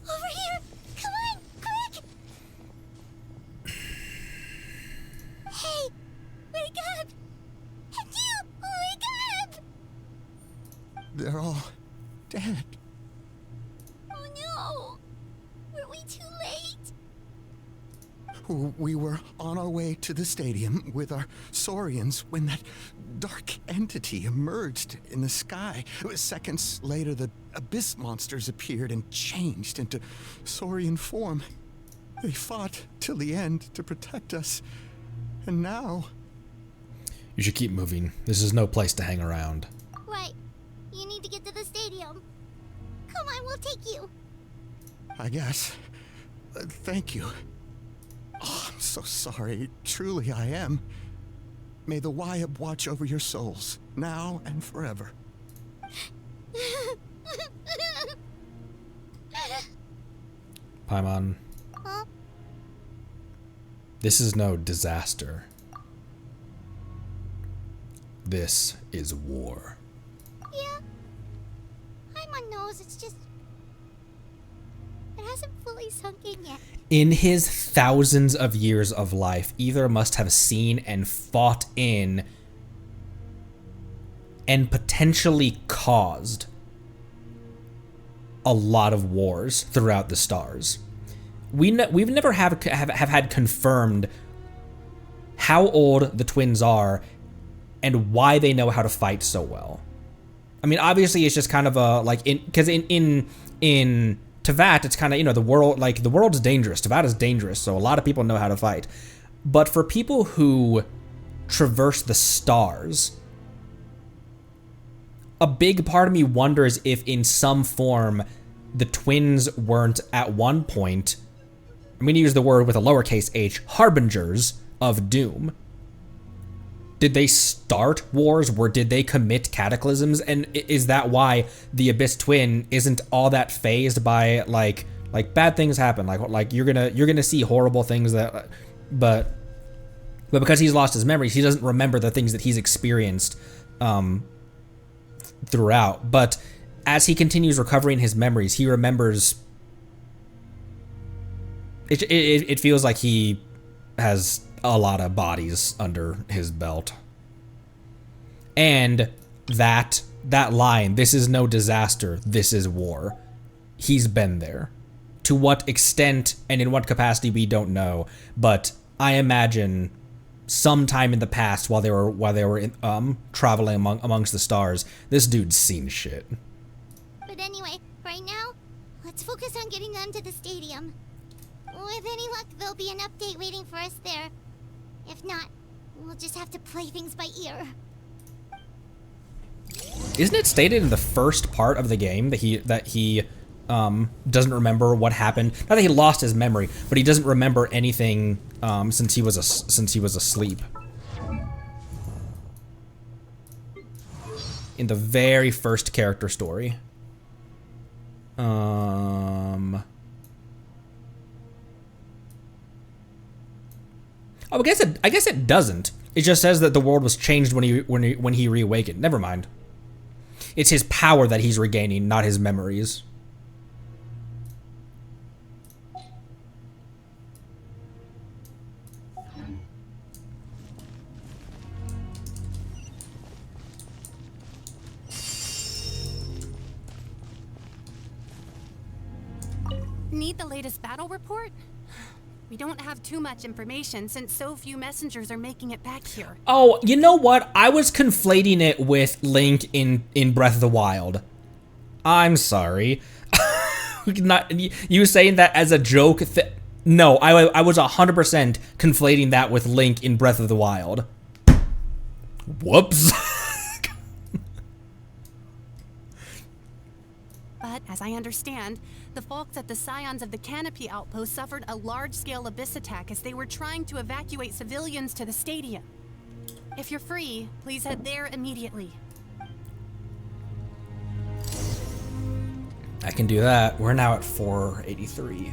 Over here! Come on, quick! Hey, wake up! And you, wake up! They're all dead. Oh no! Were we too late? We were on our way to the stadium with our Saurians when that dark entity emerged in the sky. Seconds later, the abyss monsters appeared and changed into Saurian form. They fought till the end to protect us. And now... You should keep moving. This is no place to hang around. Right. You need to get to the stadium. Come on, we'll take you. I guess. Thank you. Oh, I'm so sorry. Truly I am. May the Wyab watch over your souls, now and forever. Paimon. Huh? This is no disaster. This is war. Yeah. Paimon knows, it's just... It hasn't fully sunk in yet. In his thousands of years of life, either must have seen and fought in and potentially caused a lot of wars throughout the stars. We've never have had confirmed how old the twins are and why they know how to fight so well. I mean, obviously it's just kind of a like because in Teyvat, it's kind of, you know, the world's dangerous. Teyvat is dangerous, so a lot of people know how to fight. But for people who traverse the stars, a big part of me wonders if in some form the twins weren't at one point, I'm going to use the word with a lowercase h, harbingers of doom. Did they start wars? Did they commit cataclysms? And is that why the Abyss Twin isn't all that phased by like bad things happen? Like you're gonna see horrible things that, but because he's lost his memories, he doesn't remember the things that he's experienced throughout. But as he continues recovering his memories, he remembers. It feels like he has a lot of bodies under his belt. And that line, this is no disaster, this is war. He's been there. To what extent and in what capacity we don't know, but I imagine sometime in the past while they were traveling amongst the stars, this dude's seen shit. But anyway, right now, let's focus on getting them to the stadium. With any luck, there'll be an update waiting for us there. If not, we'll just have to play things by ear. Isn't it stated in the first part of the game that he doesn't remember what happened? Not that he lost his memory, but he doesn't remember anything since he was asleep. In the very first character story. Oh, I guess it doesn't. It just says that the world was changed when he reawakened. Never mind. It's his power that he's regaining, not his memories. Need the latest battle report? We don't have too much information since so few messengers are making it back here. Oh, you know what? I was conflating it with Link in Breath of the Wild. I'm sorry. Not you saying that as a joke. No, I was 100% conflating that with Link in Breath of the Wild. Whoops. But as I understand, the folks at the Scions of the Canopy Outpost suffered a large-scale abyss attack as they were trying to evacuate civilians to the stadium. If you're free, please head there immediately. I can do that. We're now at 483.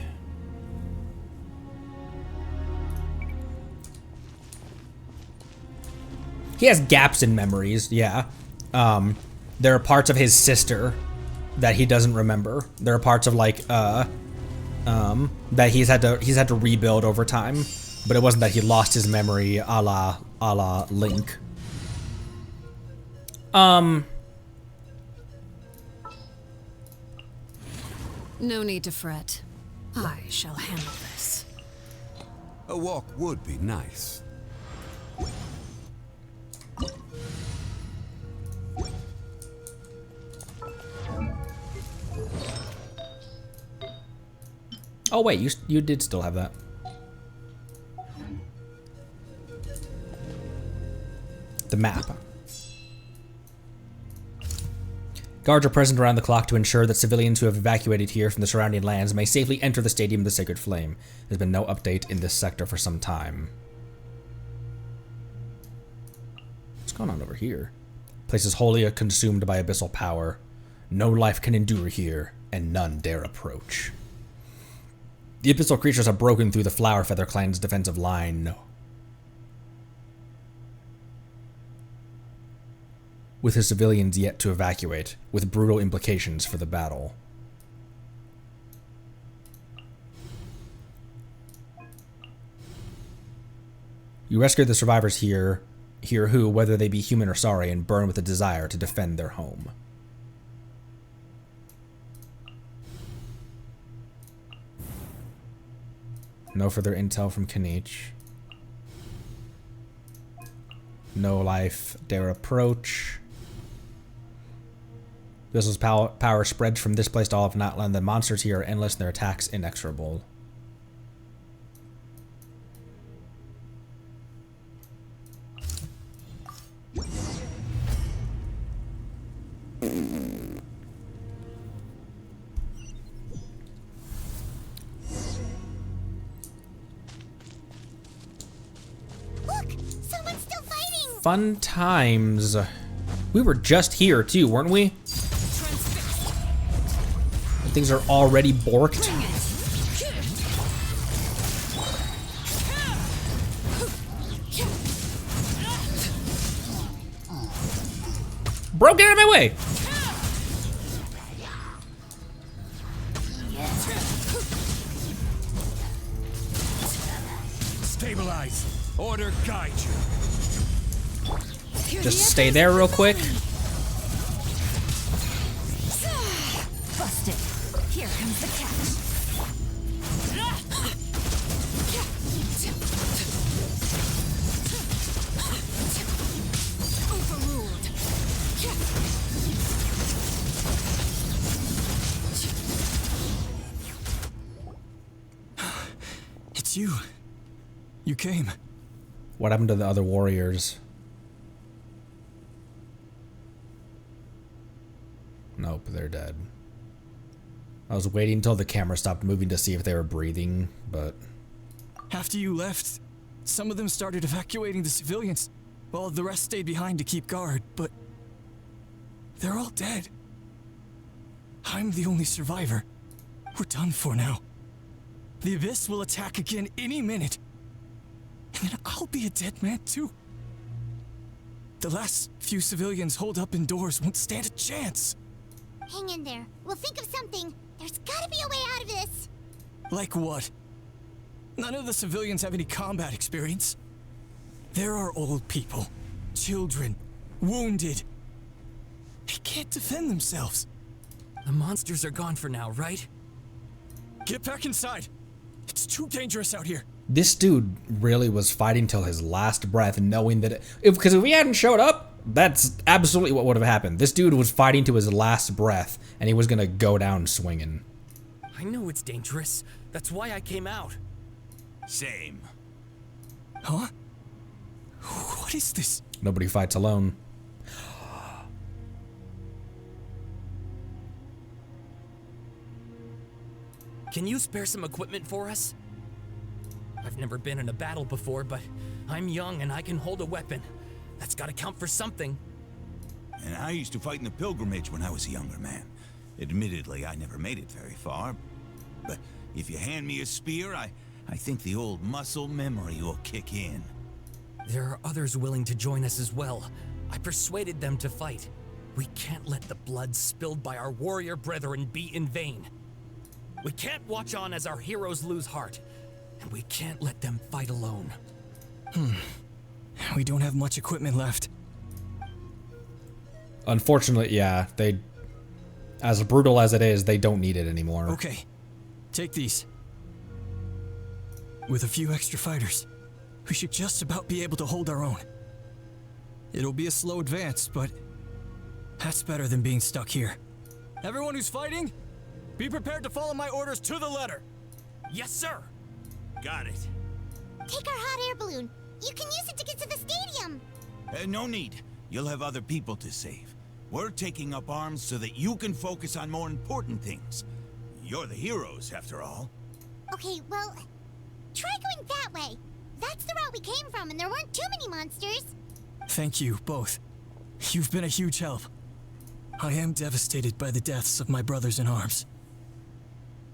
He has gaps in memories, yeah. There are parts of his sister that he doesn't remember. There are parts of like that he's had to rebuild over time, but it wasn't that he lost his memory a la Link. No need to fret. I shall handle this. A walk would be nice. Oh wait, you did still have that. The map. Guards are present around the clock to ensure that civilians who have evacuated here from the surrounding lands may safely enter the Stadium of the Sacred Flame. There's been no update in this sector for some time. What's going on over here? Place is wholly consumed by abyssal power. No life can endure here, and none dare approach. The abyssal creatures have broken through the Flower Feather clan's defensive line. With his civilians yet to evacuate, with brutal implications for the battle. You rescue the survivors here who, whether they be human or sorry, and burn with a desire to defend their home. No further intel from Kanich. No life dare approach. Abyssal's power spreads from this place to all of Natlan. The monsters here are endless and their attacks inexorable. Fun times. We were just here too, weren't we? Things are already borked. Bro, get out of my way! Stabilize. Order guide you. Just stay there real quick. Busted. Here comes the catch. Overruled. It's you. You came. What happened to the other warriors? Nope, they're dead. I was waiting until the camera stopped moving to see if they were breathing, but... After you left, some of them started evacuating the civilians, while the rest stayed behind to keep guard, but... they're all dead. I'm the only survivor. We're done for now. The Abyss will attack again any minute. And then I'll be a dead man too. The last few civilians holed up indoors won't stand a chance. Hang in there. We'll think of something. There's gotta be a way out of this. Like what? None of the civilians have any combat experience. There are old people, children, wounded. They can't defend themselves. The monsters are gone for now, right? Get back inside. It's too dangerous out here. This dude really was fighting till his last breath, knowing that because if we hadn't showed up, that's absolutely what would have happened. This dude was fighting to his last breath, and he was gonna go down swinging. I know it's dangerous. That's why I came out. Same. Huh? What is this? Nobody fights alone. Can you spare some equipment for us? I've never been in a battle before, but I'm young and I can hold a weapon. That's gotta count for something. And I used to fight in the pilgrimage when I was a younger man. Admittedly, I never made it very far. But if you hand me a spear, I think the old muscle memory will kick in. There are others willing to join us as well. I persuaded them to fight. We can't let the blood spilled by our warrior brethren be in vain. We can't watch on as our heroes lose heart. And we can't let them fight alone. We don't have much equipment left. Unfortunately, yeah, they, as brutal as it is, they don't need it anymore. Okay, take these. With a few extra fighters, we should just about be able to hold our own. It'll be a slow advance, but that's better than being stuck here. Everyone who's fighting, be prepared to follow my orders to the letter. Yes, sir. Got it. Take our hot air balloon. You can use it to get to the stadium. No need. You'll have other people to save. We're taking up arms so that you can focus on more important things. You're the heroes, after all. Okay, well, try going that way. That's the route we came from, and there weren't too many monsters. Thank you, both. You've been a huge help. I am devastated by the deaths of my brothers in arms.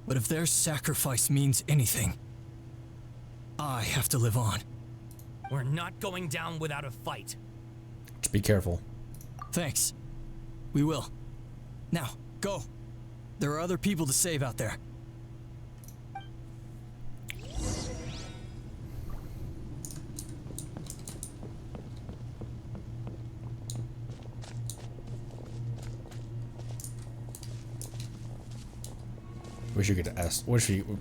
But if their sacrifice means anything, I have to live on. We're not going down without a fight. Just be careful. Thanks. We will. Now, go. There are other people to save out there. Wish you could ask. Wish you.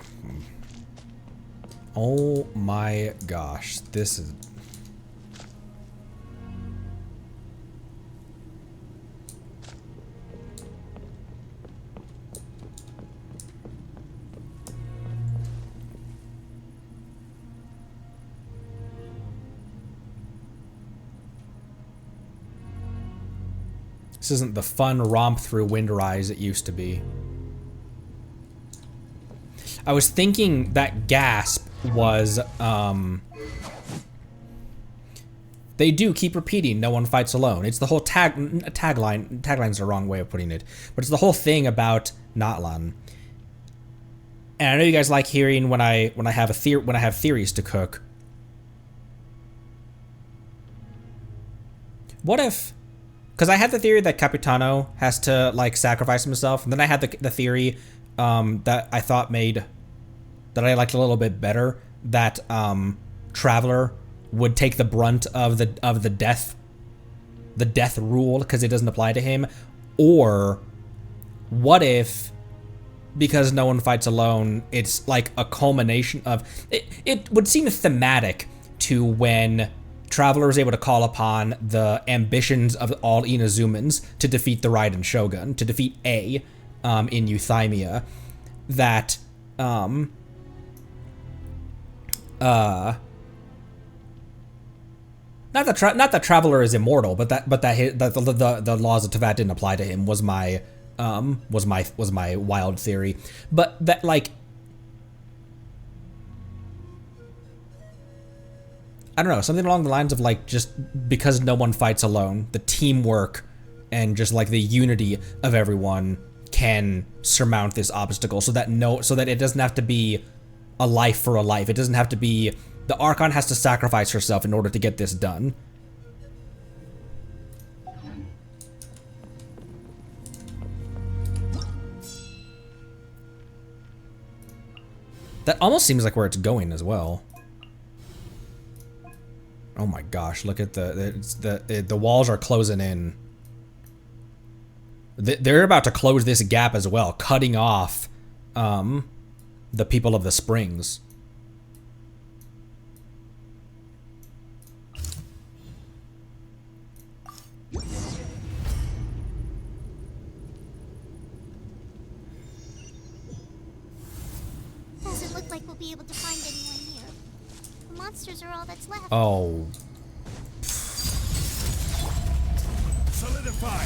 Oh my gosh, this is. This isn't the fun romp through Windrise it used to be. I was thinking that gasp was, they do keep repeating, no one fights alone. It's the whole tagline. Tagline's the wrong way of putting it, but it's the whole thing about Natlan. And I know you guys like hearing when I have theories to cook. What if, because I had the theory that Capitano has to like sacrifice himself, and then I had the theory that I thought that I liked a little bit better, that Traveler would take the brunt of the death rule because it doesn't apply to him. Or what if, because no one fights alone, it's like a culmination of it would seem thematic to when Traveler is able to call upon the ambitions of all Inazumans to defeat the Raiden Shogun, to defeat A in Euthymia, that not that Traveler is immortal, but that the laws of Tevat didn't apply to him was my wild theory. But that, like, I don't know, something along the lines of like, just because no one fights alone, the teamwork and just like the unity of everyone can surmount this obstacle, so that it doesn't have to be a life for a life. It doesn't have to be the Archon has to sacrifice herself in order to get this done. That almost seems like where it's going as well. Oh my gosh, look at the walls are closing in. They're about to close this gap as well, cutting off the people of the Springs. Doesn't look like we'll be able to find anyone here. The monsters are all that's left. Oh. Solidify.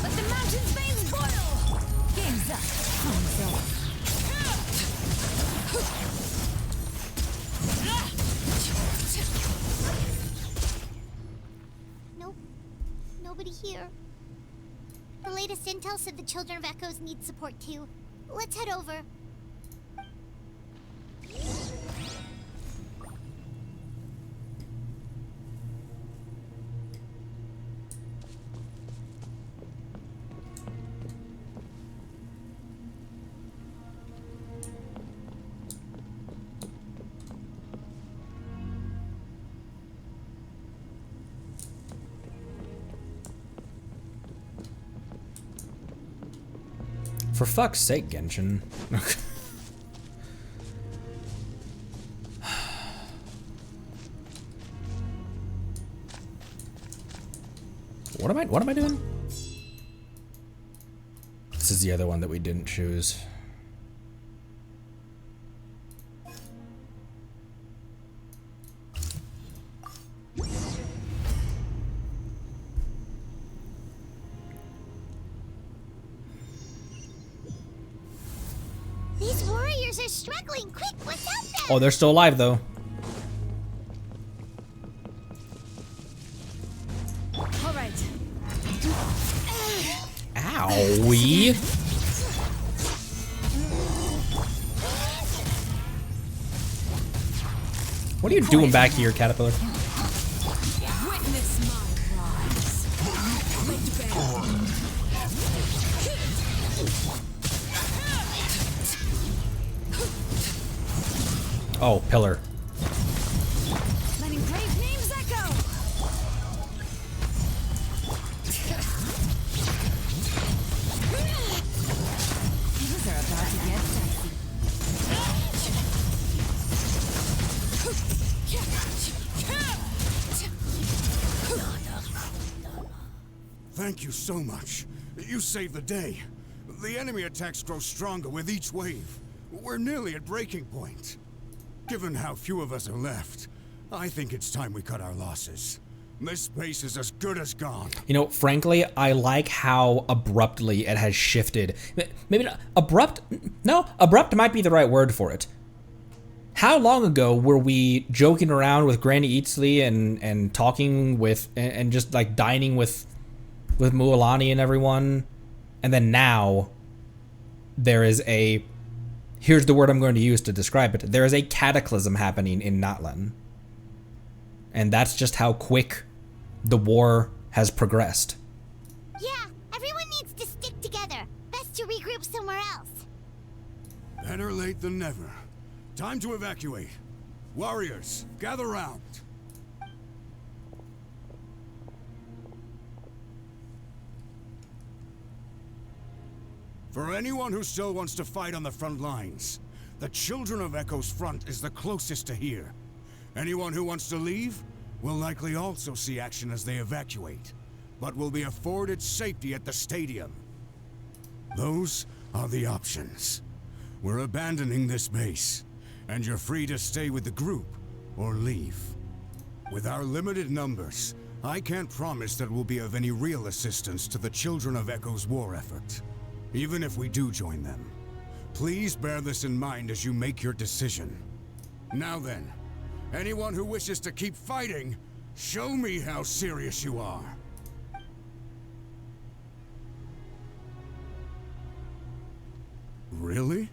Let the mountain's veins boil! Game's up. Nope. Nobody here. The latest intel said the Children of Echoes need support too. Let's head over. For fuck's sake, Genshin. What am I doing? This is the other one that we didn't choose. These warriors are struggling. Quick, what's up there? Oh, they're still alive though. All right. Owie. What are you doing back here, Caterpillar? Witness my rise. Oh, pillar. Letting brave names echo. Things are about to get dicey. Thank you so much. You saved the day. The enemy attacks grow stronger with each wave. We're nearly at breaking point. Given how few of us are left, I think it's time we cut our losses. This base is as good as gone. You know, frankly, I like how abruptly it has shifted. Maybe not abrupt. No, abrupt might be the right word for it. How long ago were we joking around with Granny Eatsley and talking with and just like dining with Mualani and everyone, and then now there is a, here's the word I'm going to use to describe it, there is a cataclysm happening in Natlan. And that's just how quick the war has progressed. Yeah, everyone needs to stick together. Best to regroup somewhere else. Better late than never. Time to evacuate. Warriors, gather round. For anyone who still wants to fight on the front lines, the Children of Echo's front is the closest to here. Anyone who wants to leave will likely also see action as they evacuate, but will be afforded safety at the stadium. Those are the options. We're abandoning this base, and you're free to stay with the group or leave. With our limited numbers, I can't promise that we'll be of any real assistance to the Children of Echo's war effort. Even if we do join them, please bear this in mind as you make your decision. Now then, anyone who wishes to keep fighting, show me how serious you are. Really?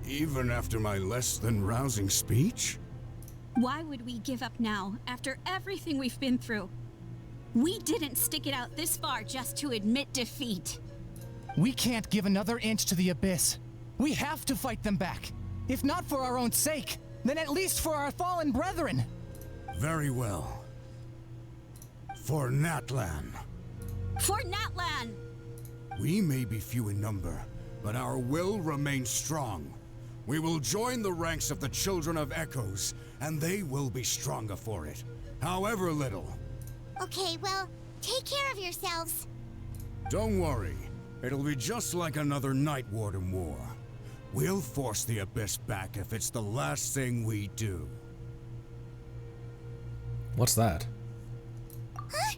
Even after my less than rousing speech? Why would we give up now, after everything we've been through? We didn't stick it out this far just to admit defeat. We can't give another inch to the Abyss. We have to fight them back. If not for our own sake, then at least for our fallen brethren. Very well. For Natlan. For Natlan! We may be few in number, but our will remains strong. We will join the ranks of the Children of Echoes, and they will be stronger for it, however little. Okay, well, take care of yourselves. Don't worry. It'll be just like another Night Warden war. We'll force the Abyss back if it's the last thing we do. What's that? Huh?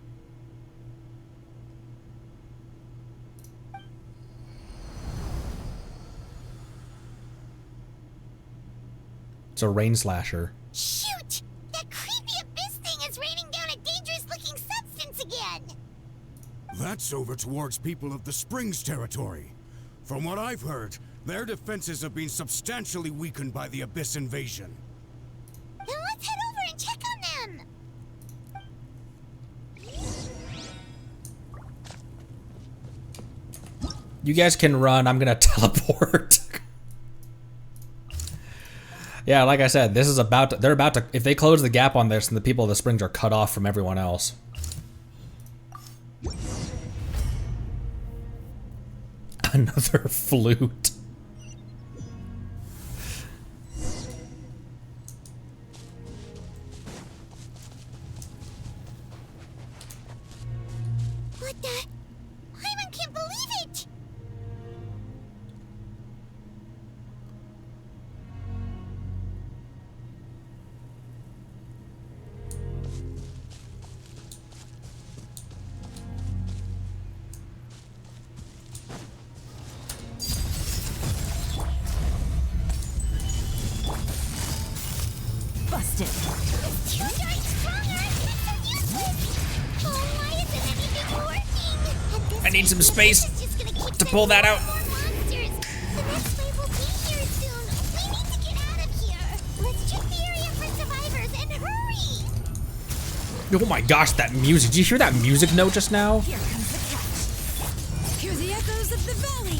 It's a rain slasher. Shoot! That creepy Abyss thing is raining down a dangerous-looking substance again! That's over towards people of the Springs territory. From what I've heard, their defenses have been substantially weakened by the Abyss invasion. Then let's head over and check on them! You guys can run, I'm gonna teleport. Yeah, like I said, this is about to, they're about to, if they close the gap on this, then the people of the Springs are cut off from everyone else. Another flute. What the? Paimon can't believe it! Busted. It's too darn stronger! It's so useless! Oh, why isn't anything working? At this I need some rate, space it's just gonna keep to pull that out. sending more monsters. The next wave will be here soon. We need to get out of here. Let's check the area for survivors and hurry! Oh my gosh, that music. Did you hear that music note just now? Here comes the catch. Hear the echoes of the valley.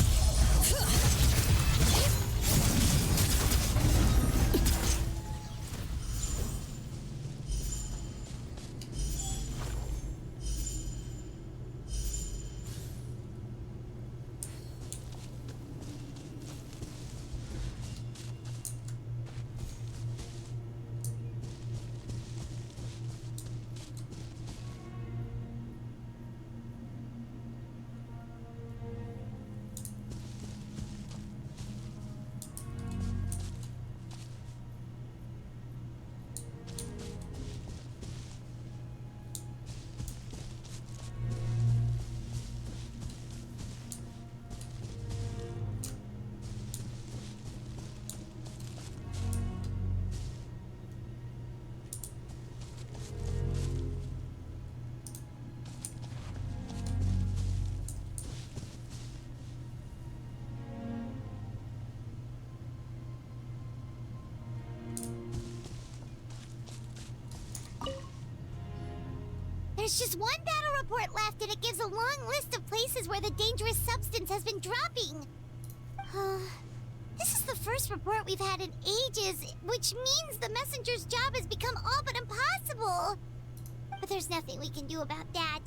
There's just one battle report left, and it gives a long list of places where the dangerous substance has been dropping. This is the first report we've had in ages, which means the messenger's job has become all but impossible. But there's nothing we can do about that.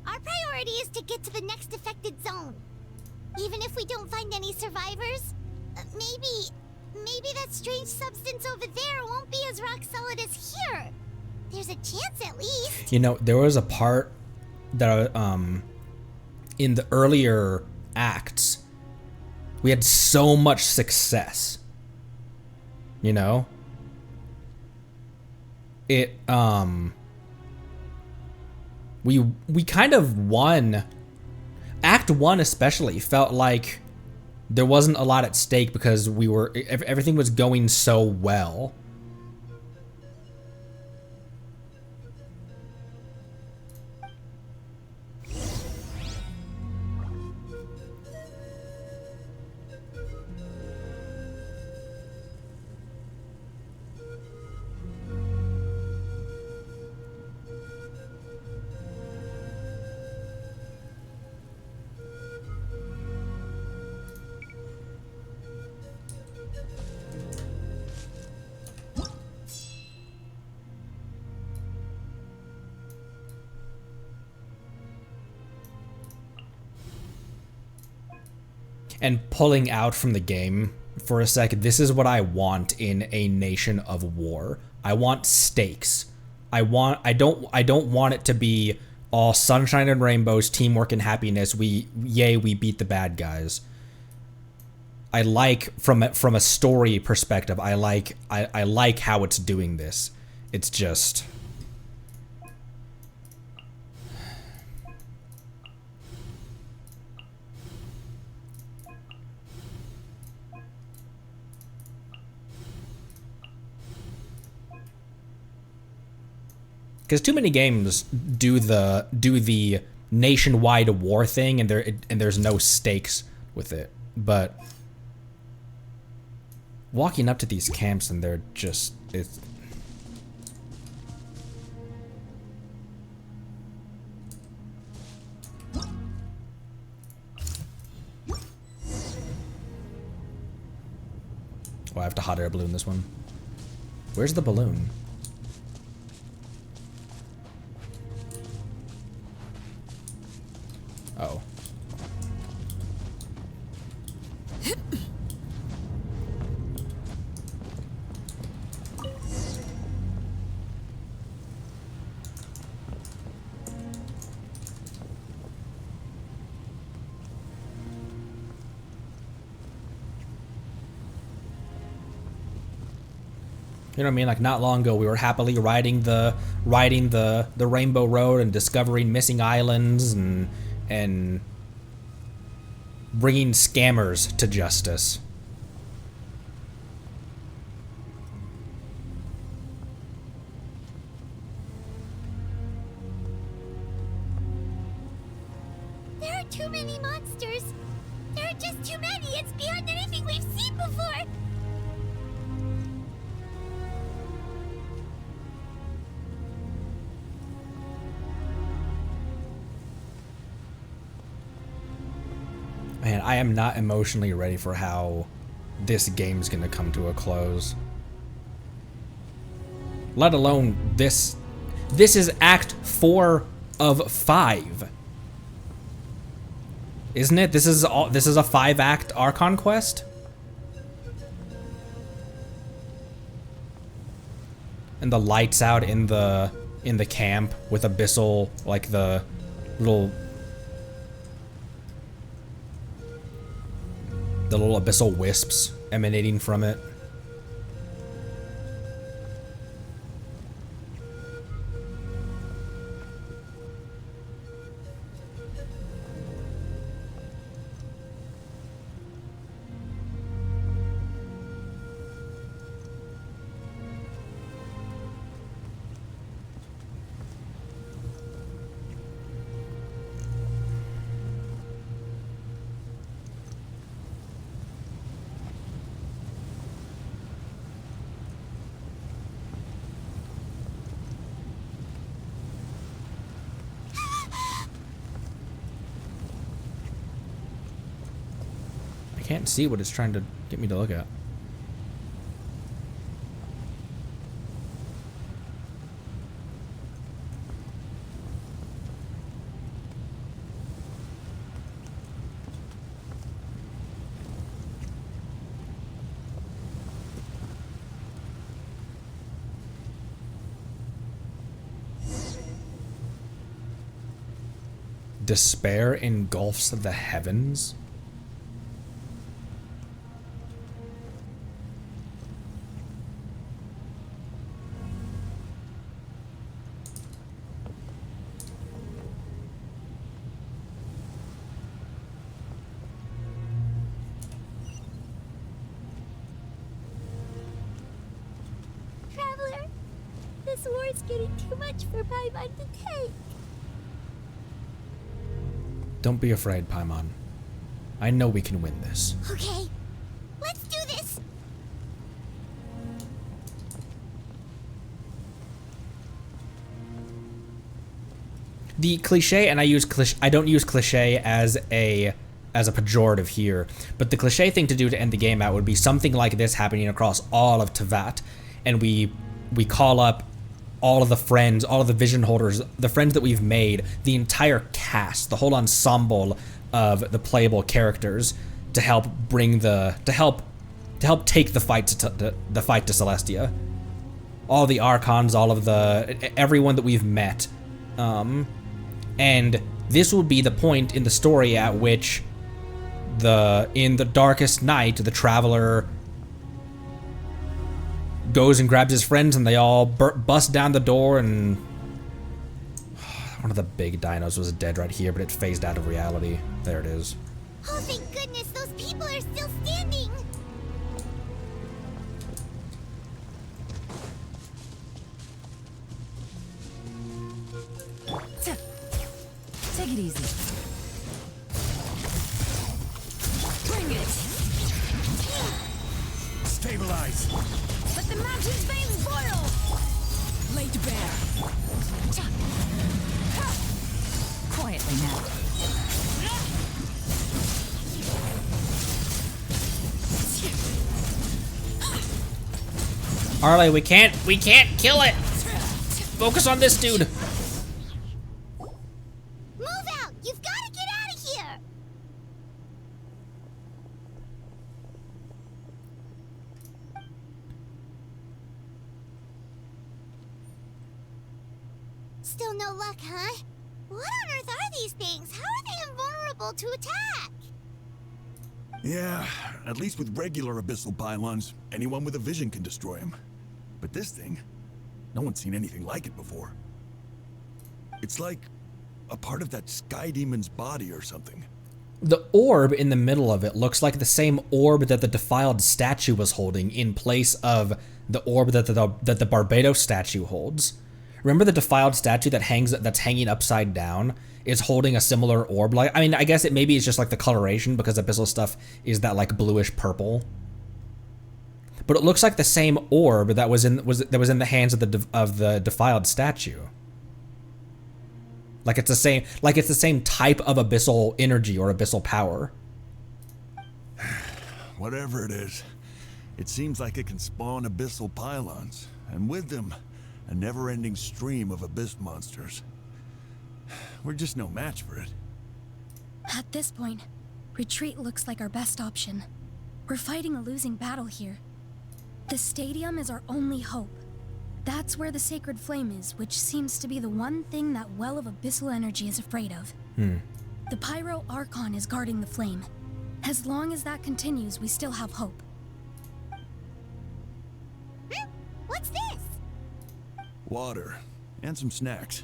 Our priority is to get to the next affected zone. Even if we don't find any survivors, maybe that strange substance over there won't be as rock solid as here. There's a chance at least. You know, there was a part that in the earlier acts we had so much success. You know? It we kind of won. Act 1 especially felt like there wasn't a lot at stake because everything was going so well. And pulling out from the game for a second, this is what I want in a nation of war. I want stakes. I don't want it to be all sunshine and rainbows, teamwork and happiness. We beat the bad guys. I like from a story perspective, I like how it's doing this. It's just because too many games do the nationwide war thing, and there's no stakes with it. But walking up to these camps and they're just it's. Oh, I have to hot air balloon this one. Where's the balloon? Oh. You know what I mean? Like not long ago, we were happily riding the Rainbow Road and discovering missing islands and bringing scammers to justice. There are too many monsters. There are just too many. It's beyond anything we've seen before. Man, I am not emotionally ready for how this game's gonna come to a close. Let alone this. This is Act 4 of 5. Isn't it? This is a 5-act Archon quest? And the lights out in the camp with Abyssal, like the little abyssal wisps emanating from it. I can't see what it's trying to get me to look at. Despair engulfs the heavens? Traveler, this war is getting too much for Paimon to take. Don't be afraid, Paimon. I know we can win this. Okay, let's do this. The cliche, and I don't use cliche as a pejorative here, but the cliche thing to do to end the game out would be something like this happening across all of Teyvat, and we call up all of the friends, all of the vision holders, the friends that we've made, the entire cast, the whole ensemble of the playable characters to help bring to help take the fight to Celestia. All the Archons, everyone that we've met. And this will be the point in the story at which in the darkest night, the Traveler goes and grabs his friends and they all bust down the door, and one of the big dinos was dead right here, but it phased out of reality. There it is. Oh, thank goodness, those people are still standing. Take it easy. Bring it! Stabilize! Let the mountain's veins boil! Laid bare. Quietly now. Arlie, we can't kill it! Focus on this dude! Move out! You've got to get out of here! Still no luck, huh? What on earth are these things? How are they invulnerable to attack? Yeah, at least with regular abyssal pylons, anyone with a vision can destroy them. But this thing, no one's seen anything like it before. It's like a part of that sky demon's body or something. The orb in the middle of it looks like the same orb that the defiled statue was holding in place of the orb that the Barbados statue holds. Remember the defiled statue that's hanging upside down is holding a similar orb? Like, I mean, I guess maybe it's just like the coloration because abyssal stuff is that like bluish purple. But it looks like the same orb that was in the hands of the defiled statue. Like it's the same type of abyssal energy or abyssal power. Whatever it is, it seems like it can spawn abyssal pylons, and with them, a never-ending stream of abyss monsters. We're just no match for it. At this point, retreat looks like our best option. We're fighting a losing battle here. The stadium is our only hope. That's where the sacred flame is, which seems to be the one thing that well of abyssal energy is afraid of. The Pyro Archon is guarding the flame. As long as that continues, we still have hope. What's this? Water, and some snacks.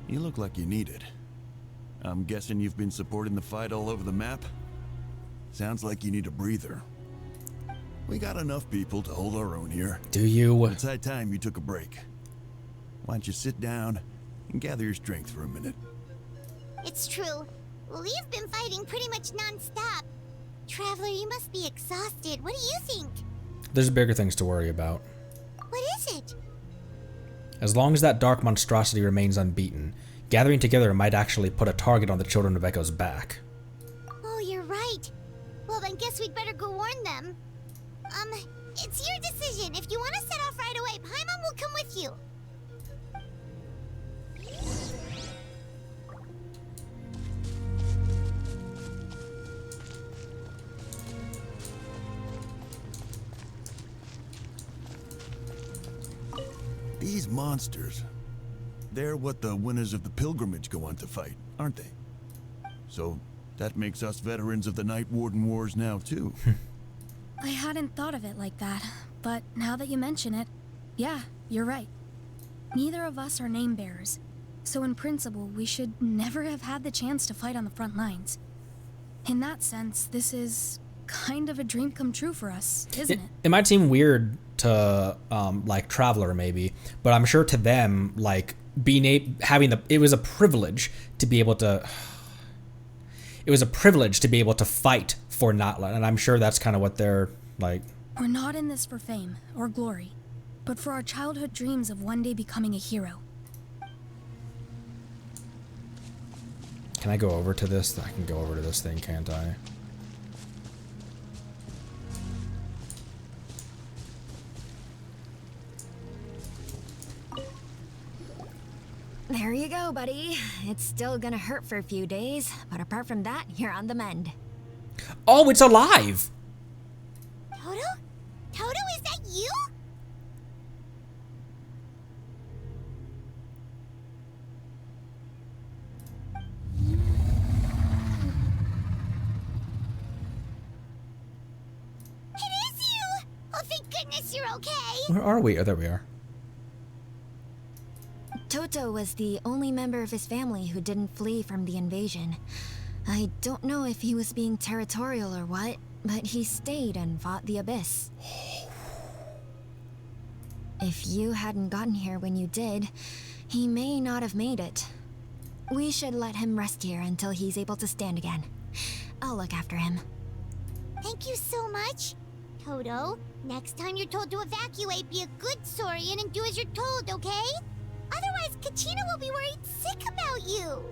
You look like you need it. I'm guessing you've been supporting the fight all over the map? Sounds like you need a breather. We got enough people to hold our own here. Do you? It's high time you took a break. Why don't you sit down and gather your strength for a minute? It's true. We've been fighting pretty much non-stop. Traveler, you must be exhausted. What do you think? There's bigger things to worry about. What is it? As long as that dark monstrosity remains unbeaten, gathering together might actually put a target on the Children of Echo's back. Oh, you're right. Well, then guess we'd better go warn them. It's your decision. If you want to set off right away, Paimon will come with you. These monsters, they're what the winners of the pilgrimage go on to fight, aren't they? So that makes us veterans of the Night Warden Wars now, too. I hadn't thought of it like that, but now that you mention it, yeah, you're right. Neither of us are name bearers, so in principle, we should never have had the chance to fight on the front lines. In that sense, this is kind of a dream come true for us, isn't it? It might seem weird to like Traveler maybe, but I'm sure to them, like it was a privilege to be able to. It was a privilege to be able to fight for Notland, and I'm sure that's kind of what they're like. We're not in this for fame or glory, but for our childhood dreams of one day becoming a hero. Can I go over to this? I can go over to this thing, can't I? There you go, buddy. It's still gonna hurt for a few days, but apart from that, you're on the mend. Oh, it's alive! Toto? Toto, is that you? It is you! Oh, thank goodness you're okay! Where are we? Oh, there we are. Toto was the only member of his family who didn't flee from the invasion. I don't know if he was being territorial or what, but he stayed and fought the Abyss. If you hadn't gotten here when you did, he may not have made it. We should let him rest here until he's able to stand again. I'll look after him. Thank you so much. Toto, next time you're told to evacuate, be a good Saurian and do as you're told, okay? Otherwise, Kachina will be worried sick about you.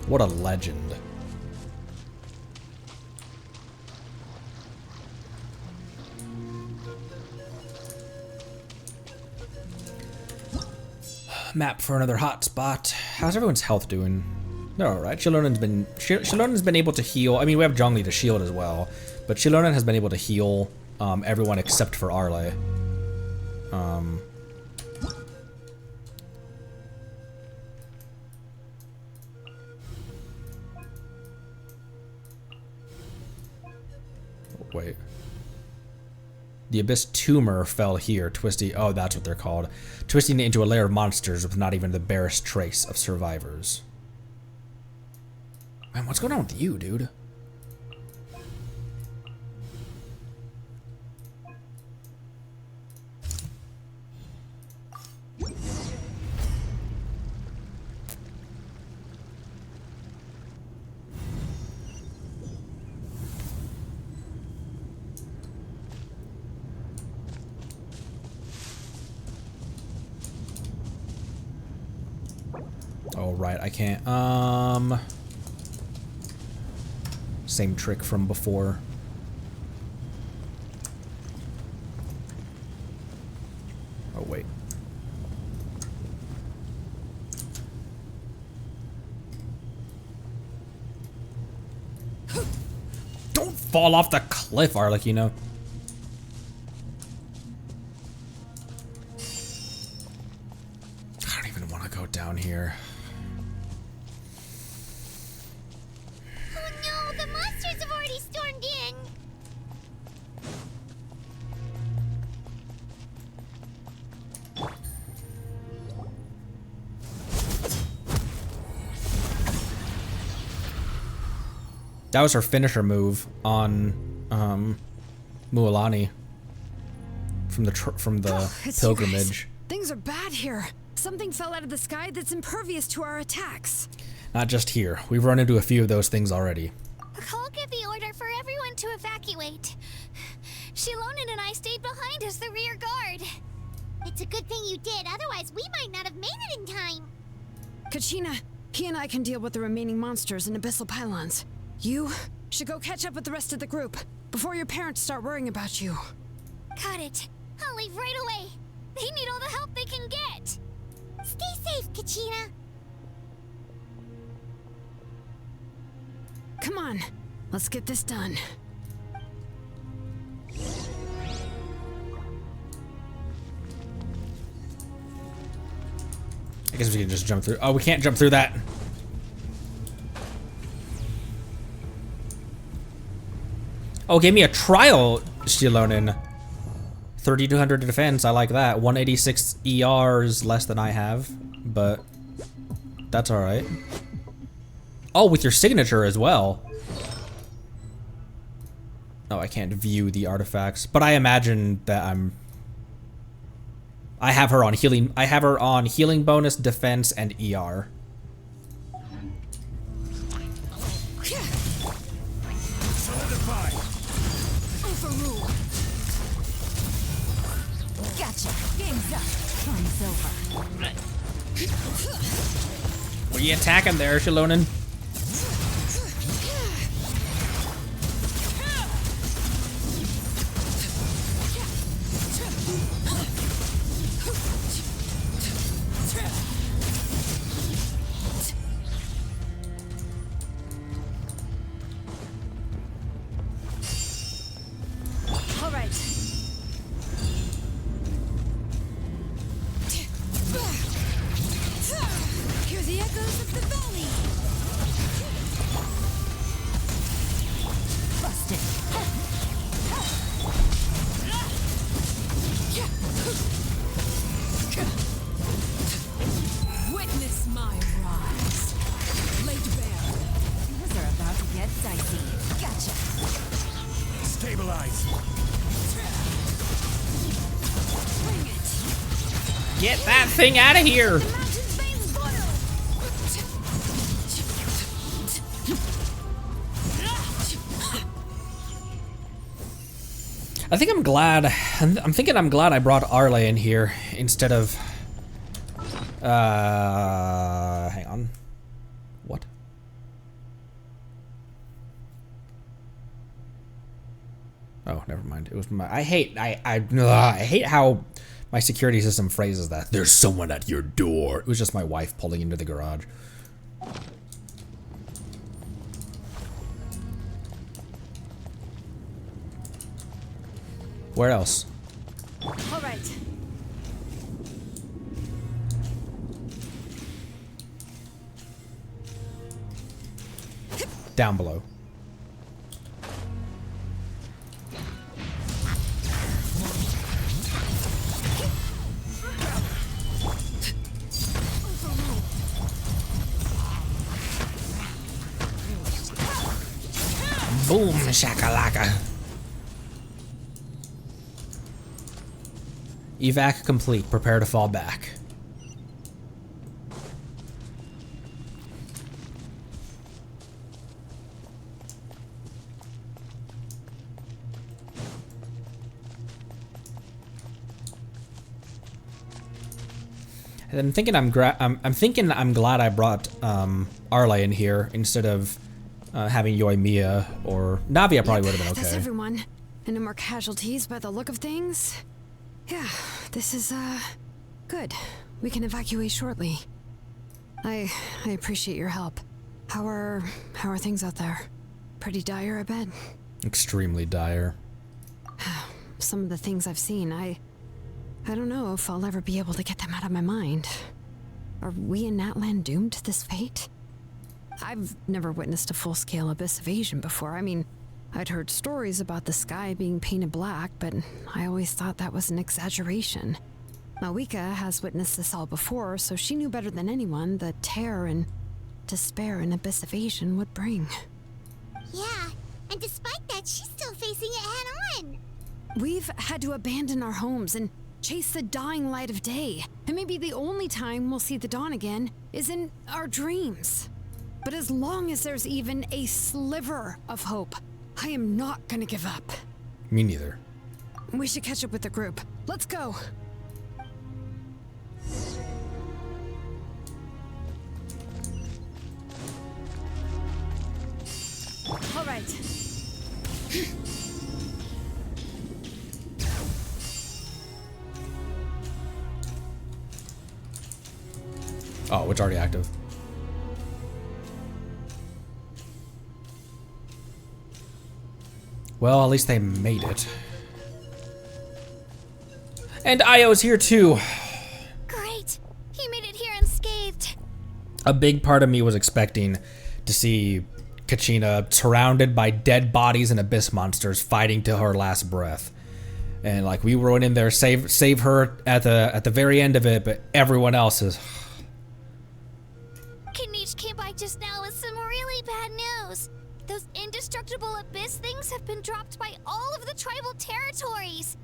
What a legend. Map for another hot spot. How's everyone's health doing? They're alright. Shilonen's been able to heal. I mean, we have Zhongli to shield as well, but Shilonen has been able to heal everyone except for Arle. Wait. The Abyss Tumor fell here, twisting. Oh, that's what they're called. Twisting it into a lair of monsters with not even the barest trace of survivors. Man, what's going on with you, dude? Oh, right, I can't, same trick from before. Oh, wait. Don't fall off the cliff, Arlecchino. I don't even want to go down here. That was her finisher move on Mualani from the pilgrimage. Things are bad here. Something fell out of the sky that's impervious to our attacks. Not just here. We've run into a few of those things already. I'll give the order for everyone to evacuate. Shilonen and I stayed behind as the rear guard. It's a good thing you did, otherwise we might not have made it in time. Kachina, he and I can deal with the remaining monsters and abyssal pylons. You should go catch up with the rest of the group before your parents start worrying about you. Got it. I'll leave right away. They need all the help they can get. Stay safe, Kachina. Come on, let's get this done. I guess we can just jump through. Oh, we can't jump through that. Oh, gave me a trial, Shilonen. 3200 defense, I like that. 186 ER is less than I have, but that's alright. Oh, with your signature as well. Oh, I can't view the artifacts, but I imagine that I have her on healing. I have her on healing bonus, defense, and ER. Gotcha. Game's up. Fun's over. What are you attacking there, Shilonen? All right. Hear the echoes of the valley. Busted. Witness my rise. Laid bare. Things are about to get dicey. Gotcha. Stabilize. Bring it. Get that thing out of here! I think I'm glad. I'm thinking I'm glad I brought Arle in here instead of. Hang on. What? Oh, never mind. It was my. I hate how my security system phrases that. There's someone at your door. It was just my wife pulling into the garage. Where else? All right. down below. Boom, shakalaka. Evac complete. Prepare to fall back. And I'm thinking I'm glad I brought Arle in here instead of having Yoimiya or Navia. Probably would have been okay. That's everyone. And no more casualties by the look of things. Yeah, this is good. We can evacuate shortly. I appreciate your help. How are things out there? Pretty dire, I bet. Extremely dire. Some of the things I've seen, I don't know if I'll ever be able to get them out of my mind. Are we in Natlan doomed to this fate? I've never witnessed a full-scale abyss invasion before. I mean, I'd heard stories about the sky being painted black, but I always thought that was an exaggeration. Malika has witnessed this all before, so she knew better than anyone the terror and despair an abyss invasion would bring. Yeah, and despite that, she's still facing it head-on. We've had to abandon our homes and chase the dying light of day. And maybe the only time we'll see the dawn again is in our dreams. But as long as there's even a sliver of hope, I am not gonna give up. Me neither. We should catch up with the group. Let's go. All right. Oh, it's already active. Well, at least they made it. And Io's here too. Great! He made it here unscathed. A big part of me was expecting to see Kachina surrounded by dead bodies and abyss monsters fighting to her last breath. And like we were in there, save her at the very end of it, but everyone else is. Kanich came by just now with some really bad news. Those indestructible abyss things have been dropped by all of the tribal territories.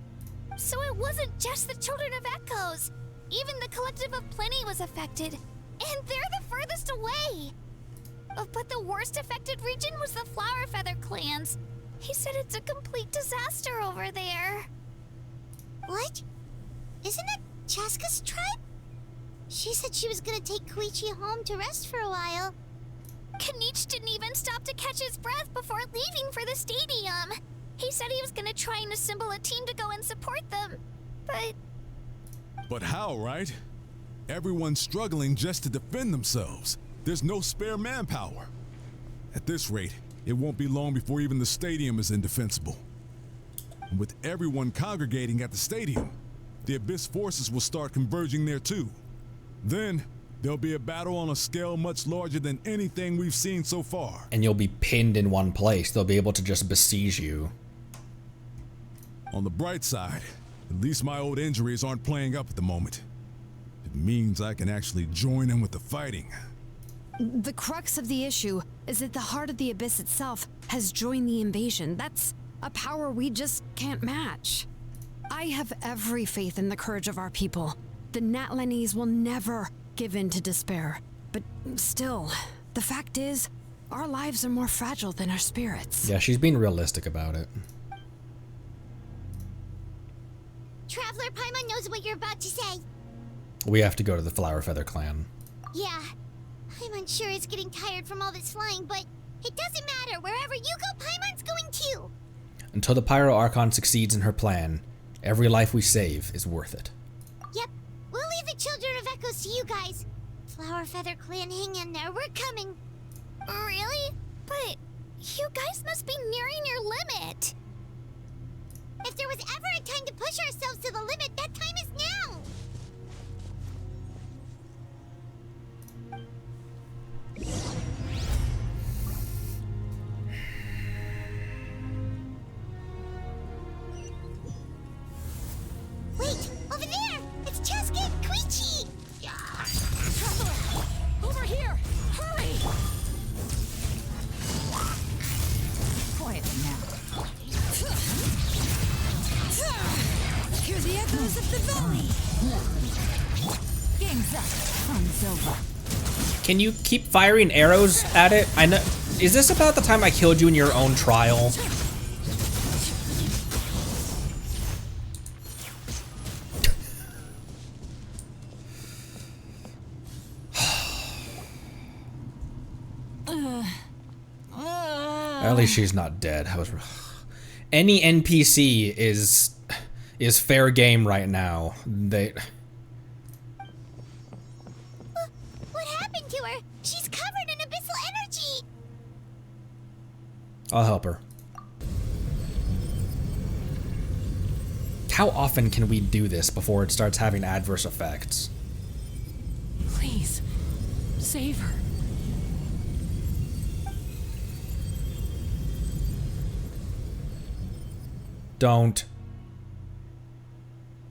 So it wasn't just the Children of Echoes. Even the Collective of Plenty was affected. And they're the furthest away. But the worst affected region was the Flower Feather clans. He said it's a complete disaster over there. What? Isn't it Chaska's tribe? She said she was gonna take Koichi home to rest for a while. Kanich didn't even stop to catch his breath before leaving for the stadium. He said he was gonna try and assemble a team to go and support them, but... But how, right? Everyone's struggling just to defend themselves. There's no spare manpower. At this rate, it won't be long before even the stadium is indefensible. And with everyone congregating at the stadium, the Abyss forces will start converging there too. Then, there'll be a battle on a scale much larger than anything we've seen so far. And you'll be pinned in one place. They'll be able to just besiege you. On the bright side, at least my old injuries aren't playing up at the moment. It means I can actually join in with the fighting. The crux of the issue is that the heart of the Abyss itself has joined the invasion. That's a power we just can't match. I have every faith in the courage of our people. The Natlanese will never give in to despair. But still, the fact is, our lives are more fragile than our spirits. Yeah, she's being realistic about it. Traveler Paimon knows what you're about to say. We have to go to the Flower Feather clan. Yeah, Paimon's sure is getting tired from all this flying, but it doesn't matter. Wherever you go, Paimon's going too. Until the Pyro Archon succeeds in her plan, every life we save is worth it. Yep, we'll leave the Children of Echoes to you guys. Flower Feather clan, hang in there. We're coming. Really? But you guys must be nearing your limit. If there was ever a time to push ourselves to the limit, that time is now. echoes of the valley. Game's up. Fun's over. Can you keep firing arrows at it? I know. Is this about the time I killed you in your own trial? At least she's not dead. I was. Any NPC is fair game right now. They. What happened to her? She's covered in abyssal energy. I'll help her. How often can we do this before it starts having adverse effects? Please, save her. Don't.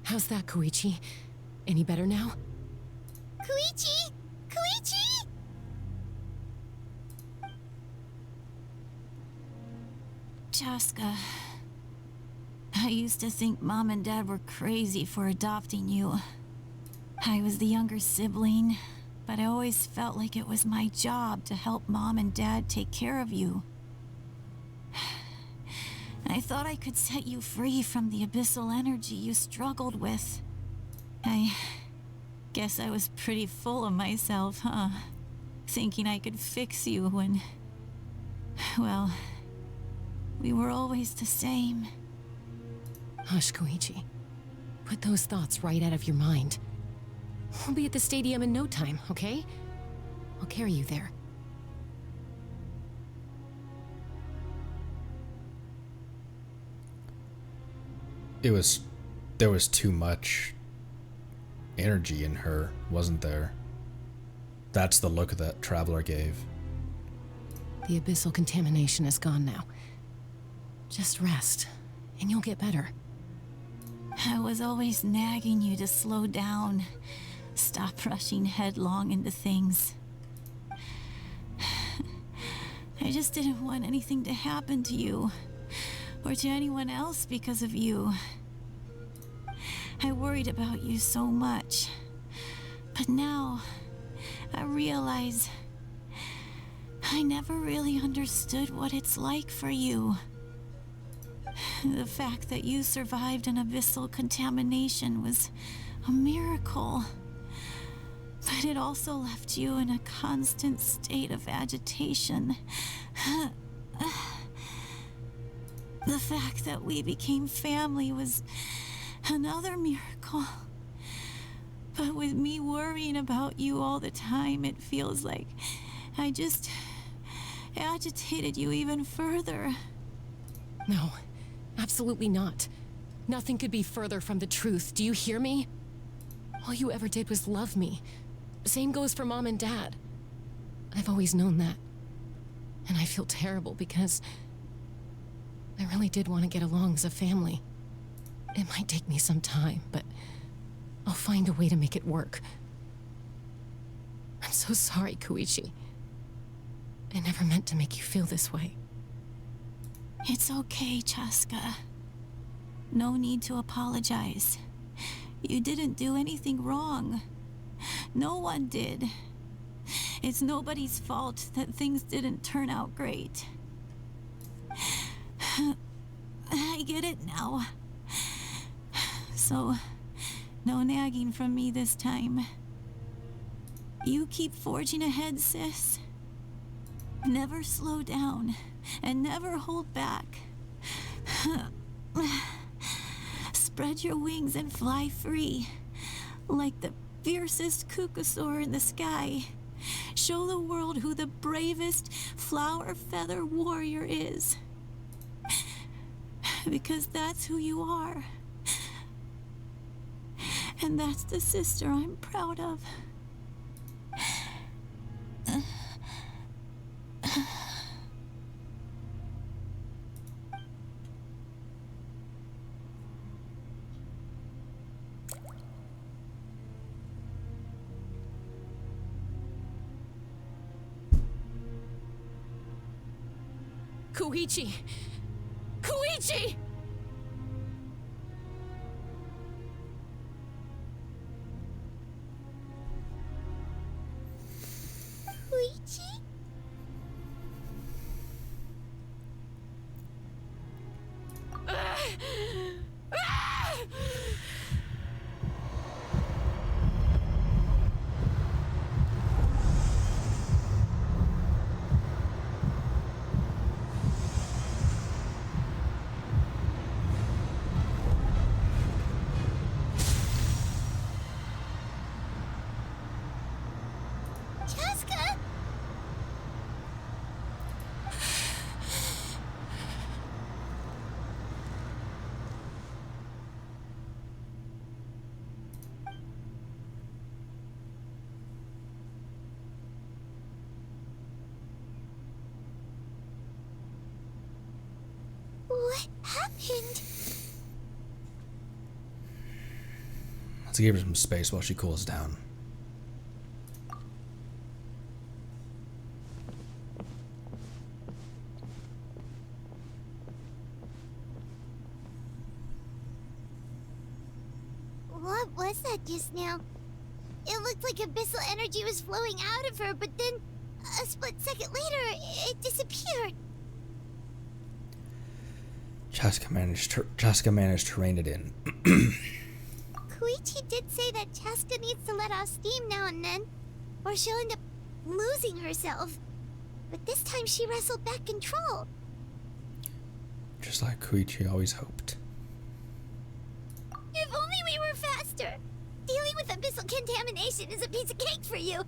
How's that, Koichi? Any better now? Koichi! Koichi! Chaska, I used to think Mom and Dad were crazy for adopting you. I was the younger sibling, but I always felt like it was my job to help Mom and Dad take care of you. I thought I could set you free from the abyssal energy you struggled with. I guess I was pretty full of myself, huh? Thinking I could fix you when... well, we were always the same. Hush, Koichi. Put those thoughts right out of your mind. We'll be at the stadium in no time, okay? I'll carry you there. There was too much energy in her, wasn't there? That's the look that Traveler gave. The abyssal contamination is gone now. Just rest, and you'll get better. I was always nagging you to slow down. Stop rushing headlong into things. I just didn't want anything to happen to you. Or to anyone else because of you. I worried about you so much. But now, I realize I never really understood what it's like for you. The fact that you survived an abyssal contamination was a miracle. But it also left you in a constant state of agitation. The fact that we became family was another miracle. But with me worrying about you all the time, it feels like I just agitated you even further. No, absolutely not. Nothing could be further from the truth. Do you hear me? All you ever did was love me. Same goes for Mom and Dad. I've always known that. And I feel terrible because I really did want to get along as a family. It might take me some time, but I'll find a way to make it work. I'm so sorry, Koichi. I never meant to make you feel this way. It's okay, Chaska. No need to apologize. You didn't do anything wrong. No one did. It's nobody's fault that things didn't turn out great. I get it now. So, no nagging from me this time. You keep forging ahead, sis. Never slow down, and never hold back. Spread your wings and fly free, like the fiercest kukasaur in the sky. Show the world who the bravest flower feather warrior is. Because that's who you are. And that's the sister I'm proud of. Koichi! Koichi! What happened? Let's give her some space while she cools down. What was that just now? It looked like abyssal energy was flowing out of her, but then a split second later, it disappeared. Chaska managed to rein it in. Koichi did say that Chaska needs to let off steam now and then, or she'll end up losing herself. But this time she wrestled back control. Just like Koichi always hoped. If only we were faster! Dealing with abyssal contamination is a piece of cake for you.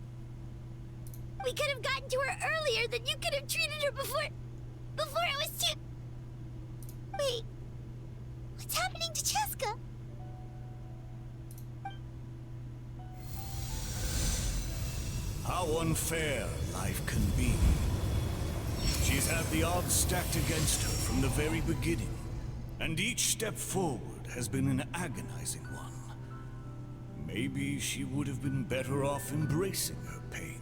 We could have gotten to her earlier, then you could have treated her before it was too... Wait, what's happening to Chaska? How unfair life can be. She's had the odds stacked against her from the very beginning, and each step forward has been an agonizing one. Maybe she would have been better off embracing her pain.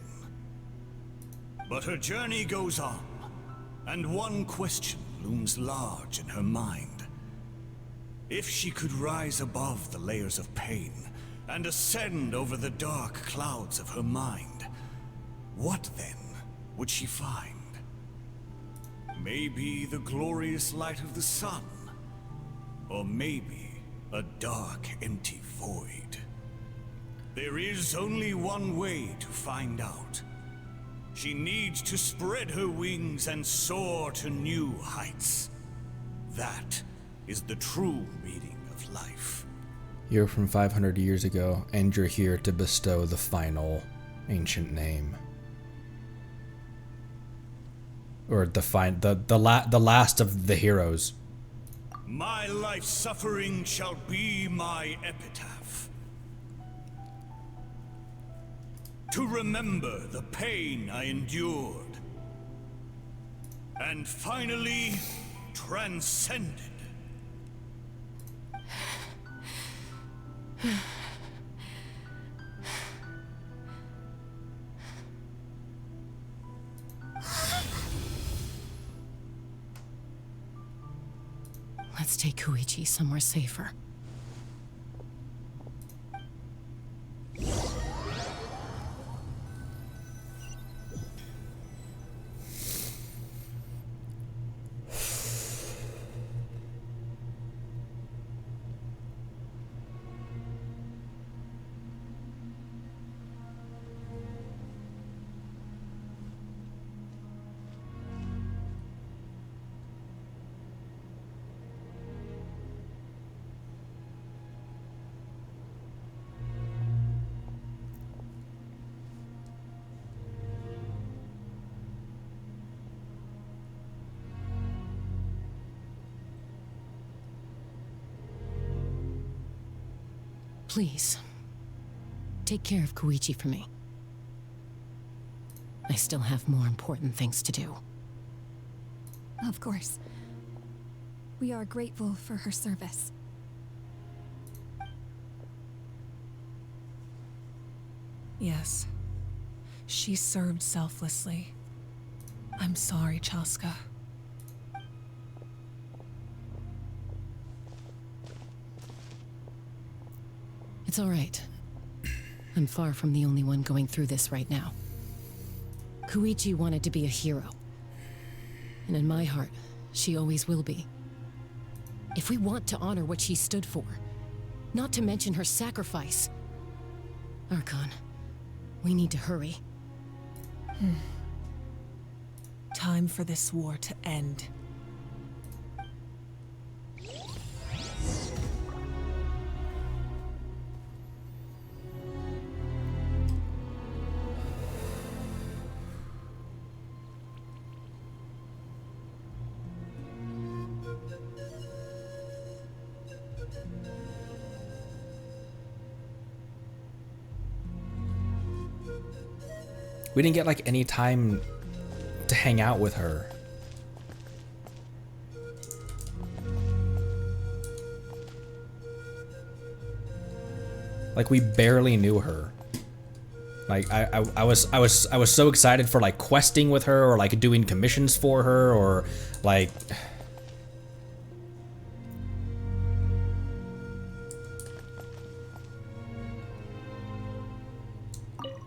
But her journey goes on, and one question looms large in her mind. If she could rise above the layers of pain and ascend over the dark clouds of her mind, what then would she find? Maybe the glorious light of the sun, or maybe a dark, empty void. There is only one way to find out. She needs to spread her wings and soar to new heights. That is the true meaning of life. You're from 500 years ago, and you're here to bestow the final ancient name. Or the last of the heroes. My life's suffering shall be my epitaph. To remember the pain I endured, and finally transcended. Let's take Koichi somewhere safer. Please, take care of Koichi for me. I still have more important things to do. Of course. We are grateful for her service. Yes. She served selflessly. I'm sorry, Chaska. It's all right. I'm far from the only one going through this right now. Koichi wanted to be a hero. And in my heart, she always will be. If we want to honor what she stood for, not to mention her sacrifice, Archon, we need to hurry. Time for this war to end. We didn't get like any time to hang out with her. Like, we barely knew her. Like, I was so excited for, like, questing with her, or, like, doing commissions for her, or, like...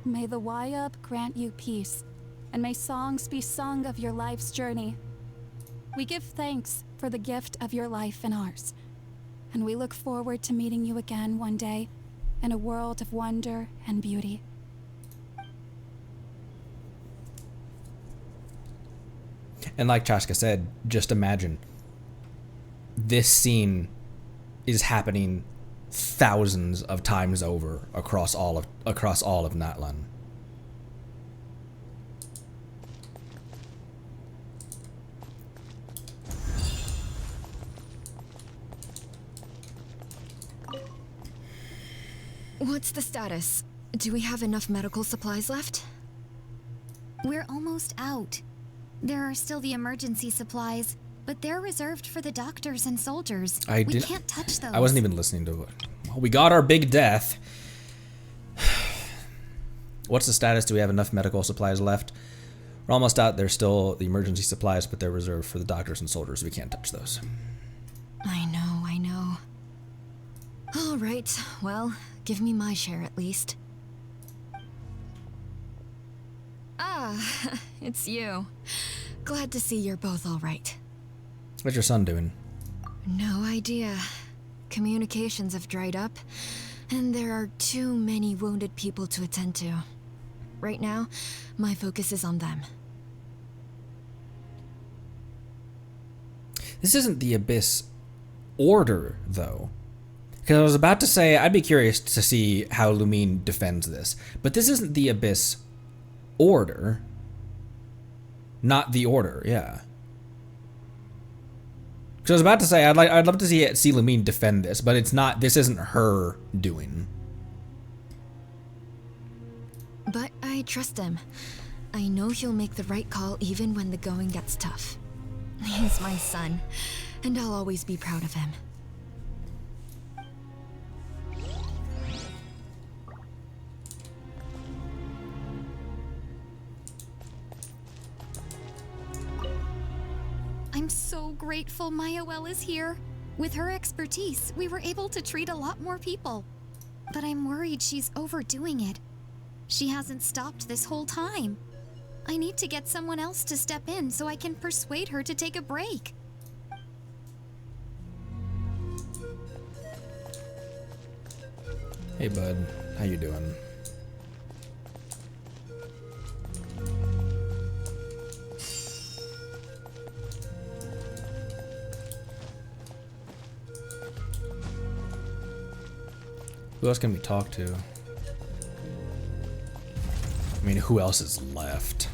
May the Wayub grant you peace, and may songs be sung of your life's journey. We give thanks for the gift of your life and ours, and we look forward to meeting you again one day in a world of wonder and beauty. And like Chaska said, just imagine, this scene is happening thousands of times over across all of Natlan. What's the status? Do we have enough medical supplies left? We're almost out. There are still the emergency supplies, but they're reserved for the doctors and soldiers. We can't touch those. I wasn't even listening to it. Well, we got our big death. What's the status? Do we have enough medical supplies left? We're almost out. There's still the emergency supplies, but they're reserved for the doctors and soldiers. We can't touch those. I know. All right, well, give me my share at least. Ah, it's you. Glad to see you're both all right. What's your son doing? No idea. Communications have dried up, and there are too many wounded people to attend to. Right now, my focus is on them. This isn't the Abyss Order, though. Because I was about to say, I'd be curious to see how Lumine defends this. But this isn't the Abyss Order. Not the Order, yeah. Because I was about to say, I'd love to see Lumine defend this, but it's not, this isn't her doing. But I trust him. I know he'll make the right call even when the going gets tough. He's my son, and I'll always be proud of him. I'm so grateful Mayoel is here. With her expertise, we were able to treat a lot more people. But I'm worried she's overdoing it. She hasn't stopped this whole time. I need to get someone else to step in so I can persuade her to take a break. Hey bud, how you doing? Who else can we talk to? I mean, who else is left?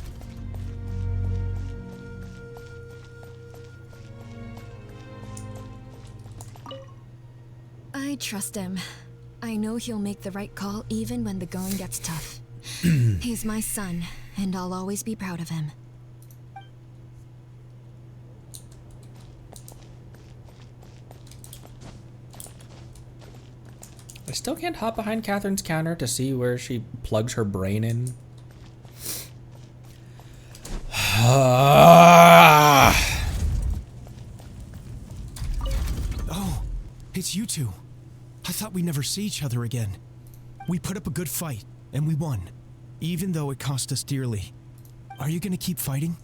I trust him. I know he'll make the right call even when the going gets tough. He's my son, and I'll always be proud of him. I still can't hop behind Catherine's counter to see where she plugs her brain in. Oh, it's you two. I thought we'd never see each other again. We put up a good fight, and we won, even though it cost us dearly. Are you gonna keep fighting?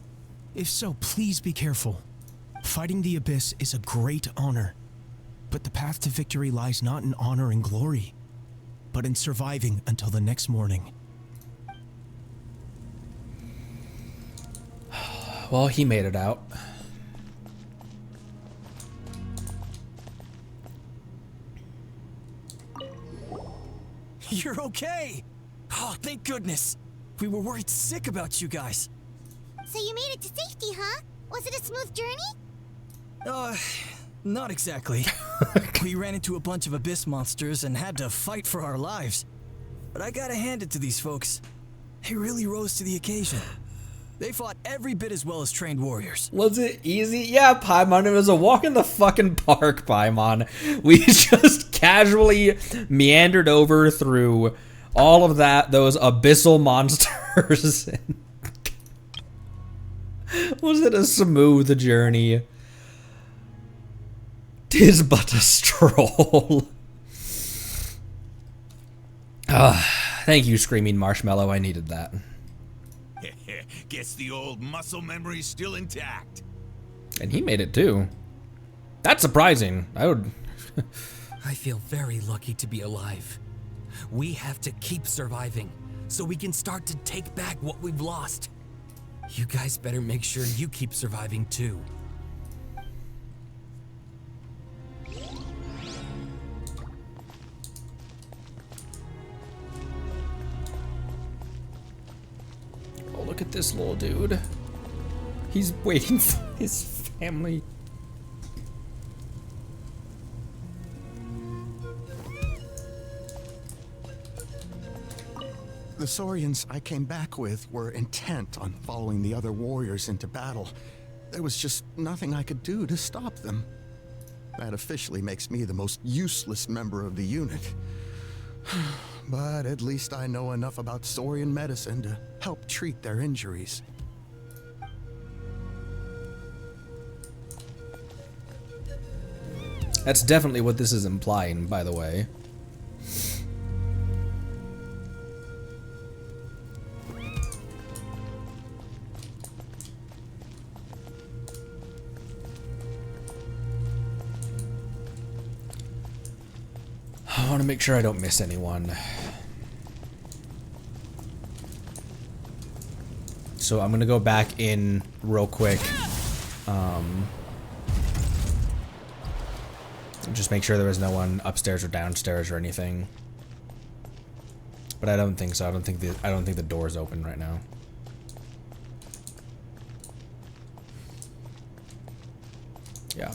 If so, please be careful. Fighting the Abyss is a great honor. But the path to victory lies not in honor and glory, but in surviving until the next morning. Well, he made it out. You're okay! Oh, thank goodness! We were worried sick about you guys. So you made it to safety, huh? Was it a smooth journey? Not exactly. We ran into a bunch of abyss monsters and had to fight for our lives. But I gotta hand it to these folks. They really rose to the occasion. They fought every bit as well as trained warriors. Was it easy? Yeah, Paimon, it was a walk in the fucking park, Paimon. We just casually meandered over through all of those abyssal monsters. Was it a smooth journey? 'Tis but a stroll. Thank you, Screaming Marshmallow. I needed that. Guess the old muscle memory's still intact. And he made it too. That's surprising. I feel very lucky to be alive. We have to keep surviving so we can start to take back what we've lost. You guys better make sure you keep surviving too. Oh, look at this little dude. He's waiting for his family. The Saurians I came back with were intent on following the other warriors into battle. There was just nothing I could do to stop them. That officially makes me the most useless member of the unit. But at least I know enough about Saurian medicine to help treat their injuries. That's definitely what this is implying, by the way. I want to make sure I don't miss anyone. So I'm going to go back in real quick. Just make sure there was no one upstairs or downstairs or anything. But I don't think so. I don't think the door's open right now. Yeah.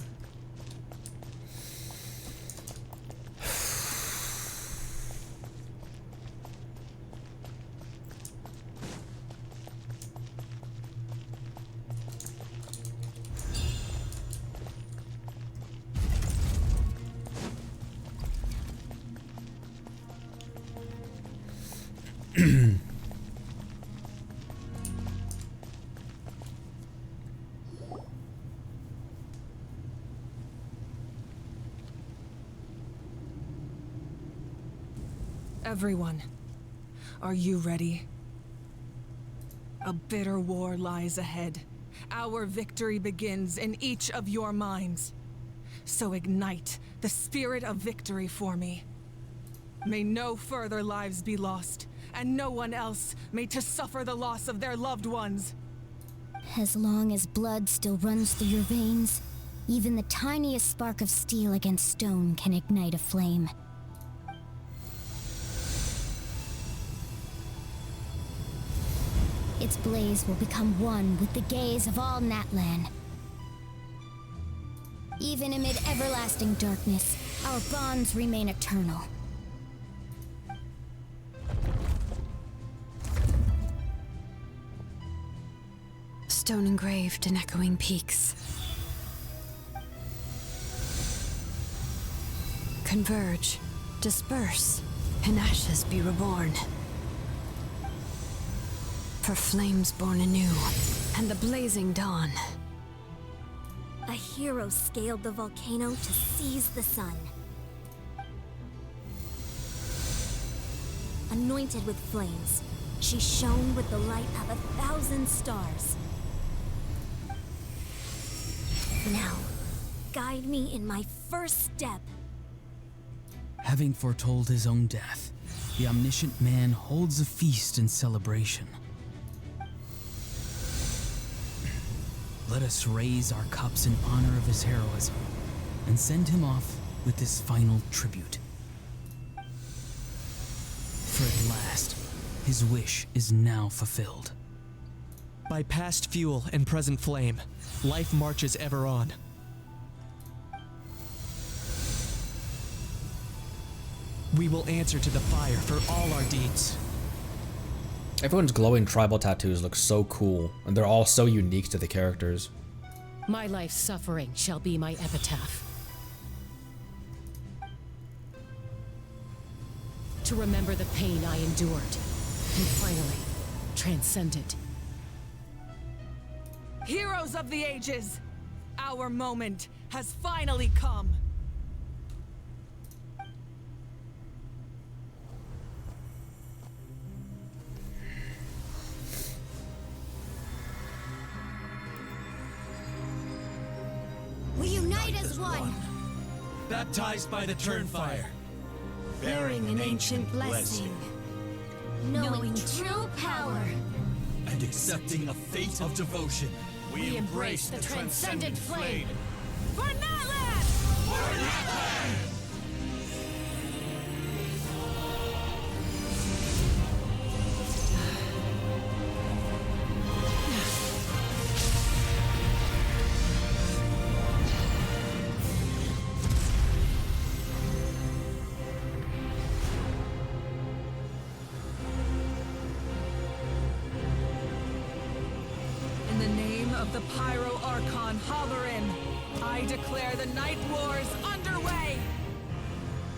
Everyone, are you ready? A bitter war lies ahead. Our victory begins in each of your minds. So ignite the spirit of victory for me. May no further lives be lost, and no one else may to suffer the loss of their loved ones. As long as blood still runs through your veins, even the tiniest spark of steel against stone can ignite a flame. Its blaze will become one with the gaze of all Natlan. Even amid everlasting darkness, our bonds remain eternal. Stone engraved in echoing peaks. Converge, disperse, in ashes be reborn. For flames born anew, and the blazing dawn. A hero scaled the volcano to seize the sun. Anointed with flames, she shone with the light of 1,000 stars. Now, guide me in my first step. Having foretold his own death, the omniscient man holds a feast in celebration. Let us raise our cups in honor of his heroism and send him off with this final tribute. For at last, his wish is now fulfilled. By past fuel and present flame, life marches ever on. We will answer to the fire for all our deeds. Everyone's glowing tribal tattoos look so cool, and they're all so unique to the characters. My life's suffering shall be my epitaph. To remember the pain I endured, and finally, transcended. Heroes of the ages, our moment has finally come. We unite as one, Baptized by the Turnfire. bearing an ancient blessing, knowing true power. And accepting a fate of devotion. We embrace the transcendent flame. For Natlan! For Natlan! In the name of the Pyro Archon Halloran, I declare the Night Wars underway!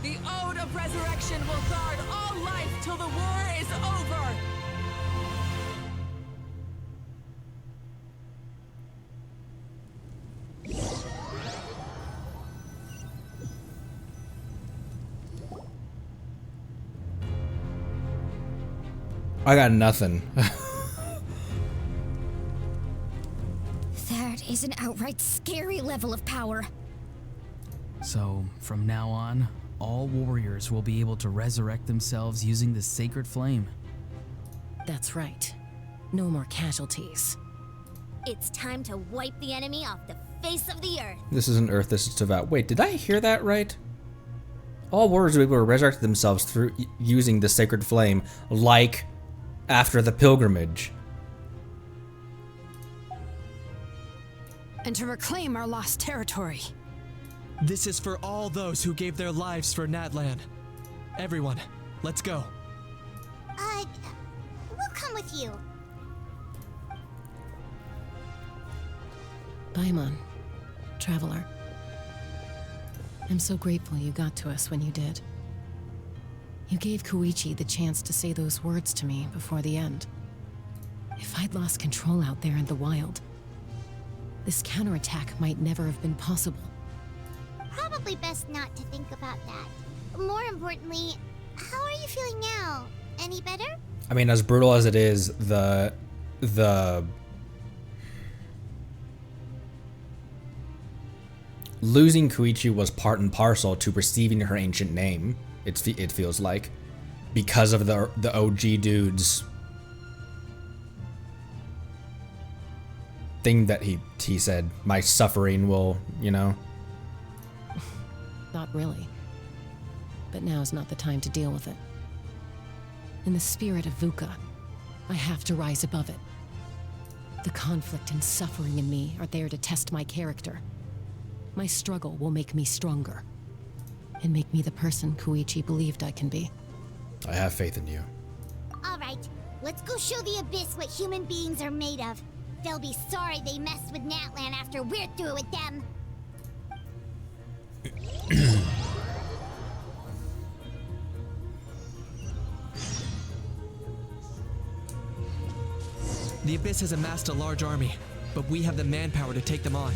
The Ode of Resurrection will guard all life till the war is over! I got nothing. That is an outright scary level of power. So, from now on, all warriors will be able to resurrect themselves using the sacred flame. That's right. No more casualties. It's time to wipe the enemy off the face of the earth. This isn't Earth, this is Devout. Wait, did I hear that right? All warriors will be able to resurrect themselves through using the sacred flame, like after the pilgrimage. And to reclaim our lost territory. This is for all those who gave their lives for Natlan. Everyone, let's go. We'll come with you. Paimon, traveler. I'm so grateful you got to us when you did. You gave Koichi the chance to say those words to me before the end. If I'd lost control out there in the wild, this counterattack might never have been possible. Probably best not to think about that. More importantly, how are you feeling now? Any better? I mean, as brutal as it is, the losing Koichi was part and parcel to receiving her ancient name. It feels like, because of the OG dude's thing that he said, my suffering will, you know. Not really. But now's not the time to deal with it. In the spirit of VUCA, I have to rise above it. The conflict and suffering in me are there to test my character. My struggle will make me stronger, and make me the person Koichi believed I can be. I have faith in you. All right, let's go show the Abyss what human beings are made of. They'll be sorry they messed with Natlan after we're through with them. The Abyss has amassed a large army, but we have the manpower to take them on.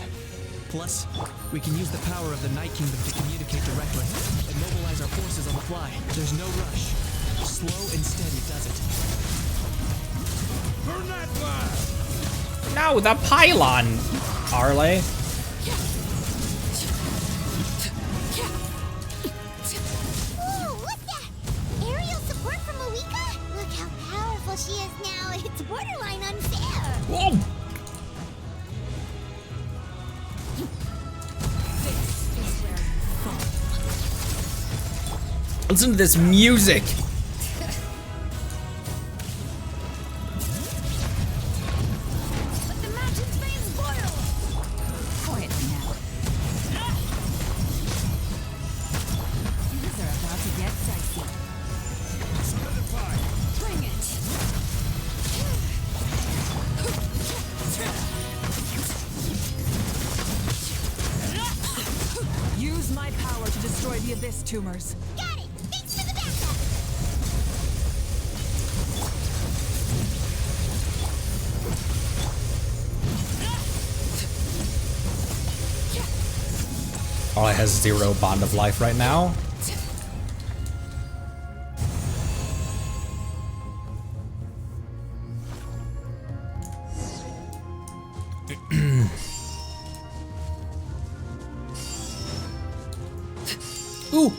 Plus, we can use the power of the Night Kingdom to communicate directly and mobilize our forces on the fly. There's no rush. Slow and steady does it. Burn that blast! No, the pylon, Arle. Ooh, what's that? Aerial support from Moika? Look how powerful she is now. It's borderline unfair. Whoa! Listen to this music. Let the mountain's veins boil! Quietly now. Things are about to get dicey. Bring it! the Abyss tumors. Got it! Thanks for the backup! Arle has 0 bond of life right now. Ooh!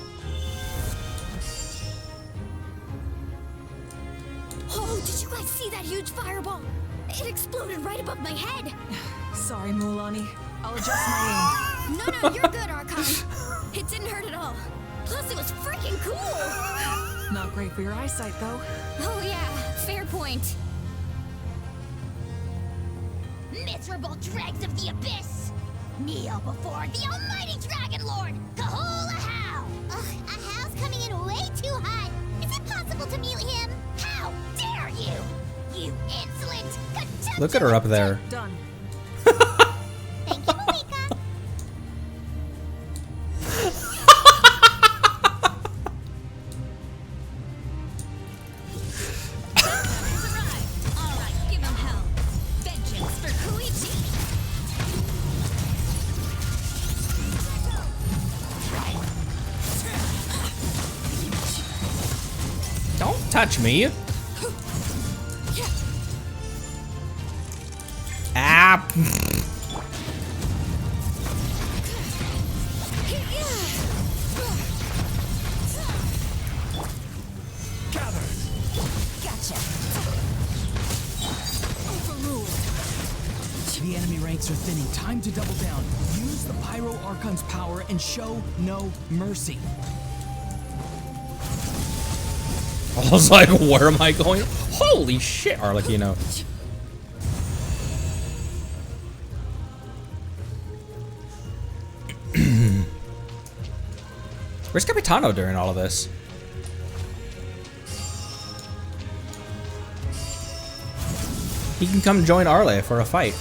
Oh, did you guys see that huge fireball? It exploded right above my head. Sorry, Mulani. I'll adjust my aim. No, you're good, Archon. It didn't hurt at all. Plus, it was freaking cool. Not great for your eyesight, though. Oh yeah, fair point. Miserable dregs of the Abyss! Kneel before the almighty Dragon Lord, Kahula How! Ugh, a How's coming in way too hot. Is it possible to mute him? How dare you! You insolent, contemptible... Look at her up there. Done. Thank you, Malika. Alright, give him hell. Vengeance for Koichi. Don't touch me. Ah. Gotcha. The enemy ranks are thinning. Time to double down. Use the Pyro Archon's power and show no mercy. I was like, where am I going? Holy shit, Arlecchino. Where's Capitano during all of this? He can come join Arle for a fight.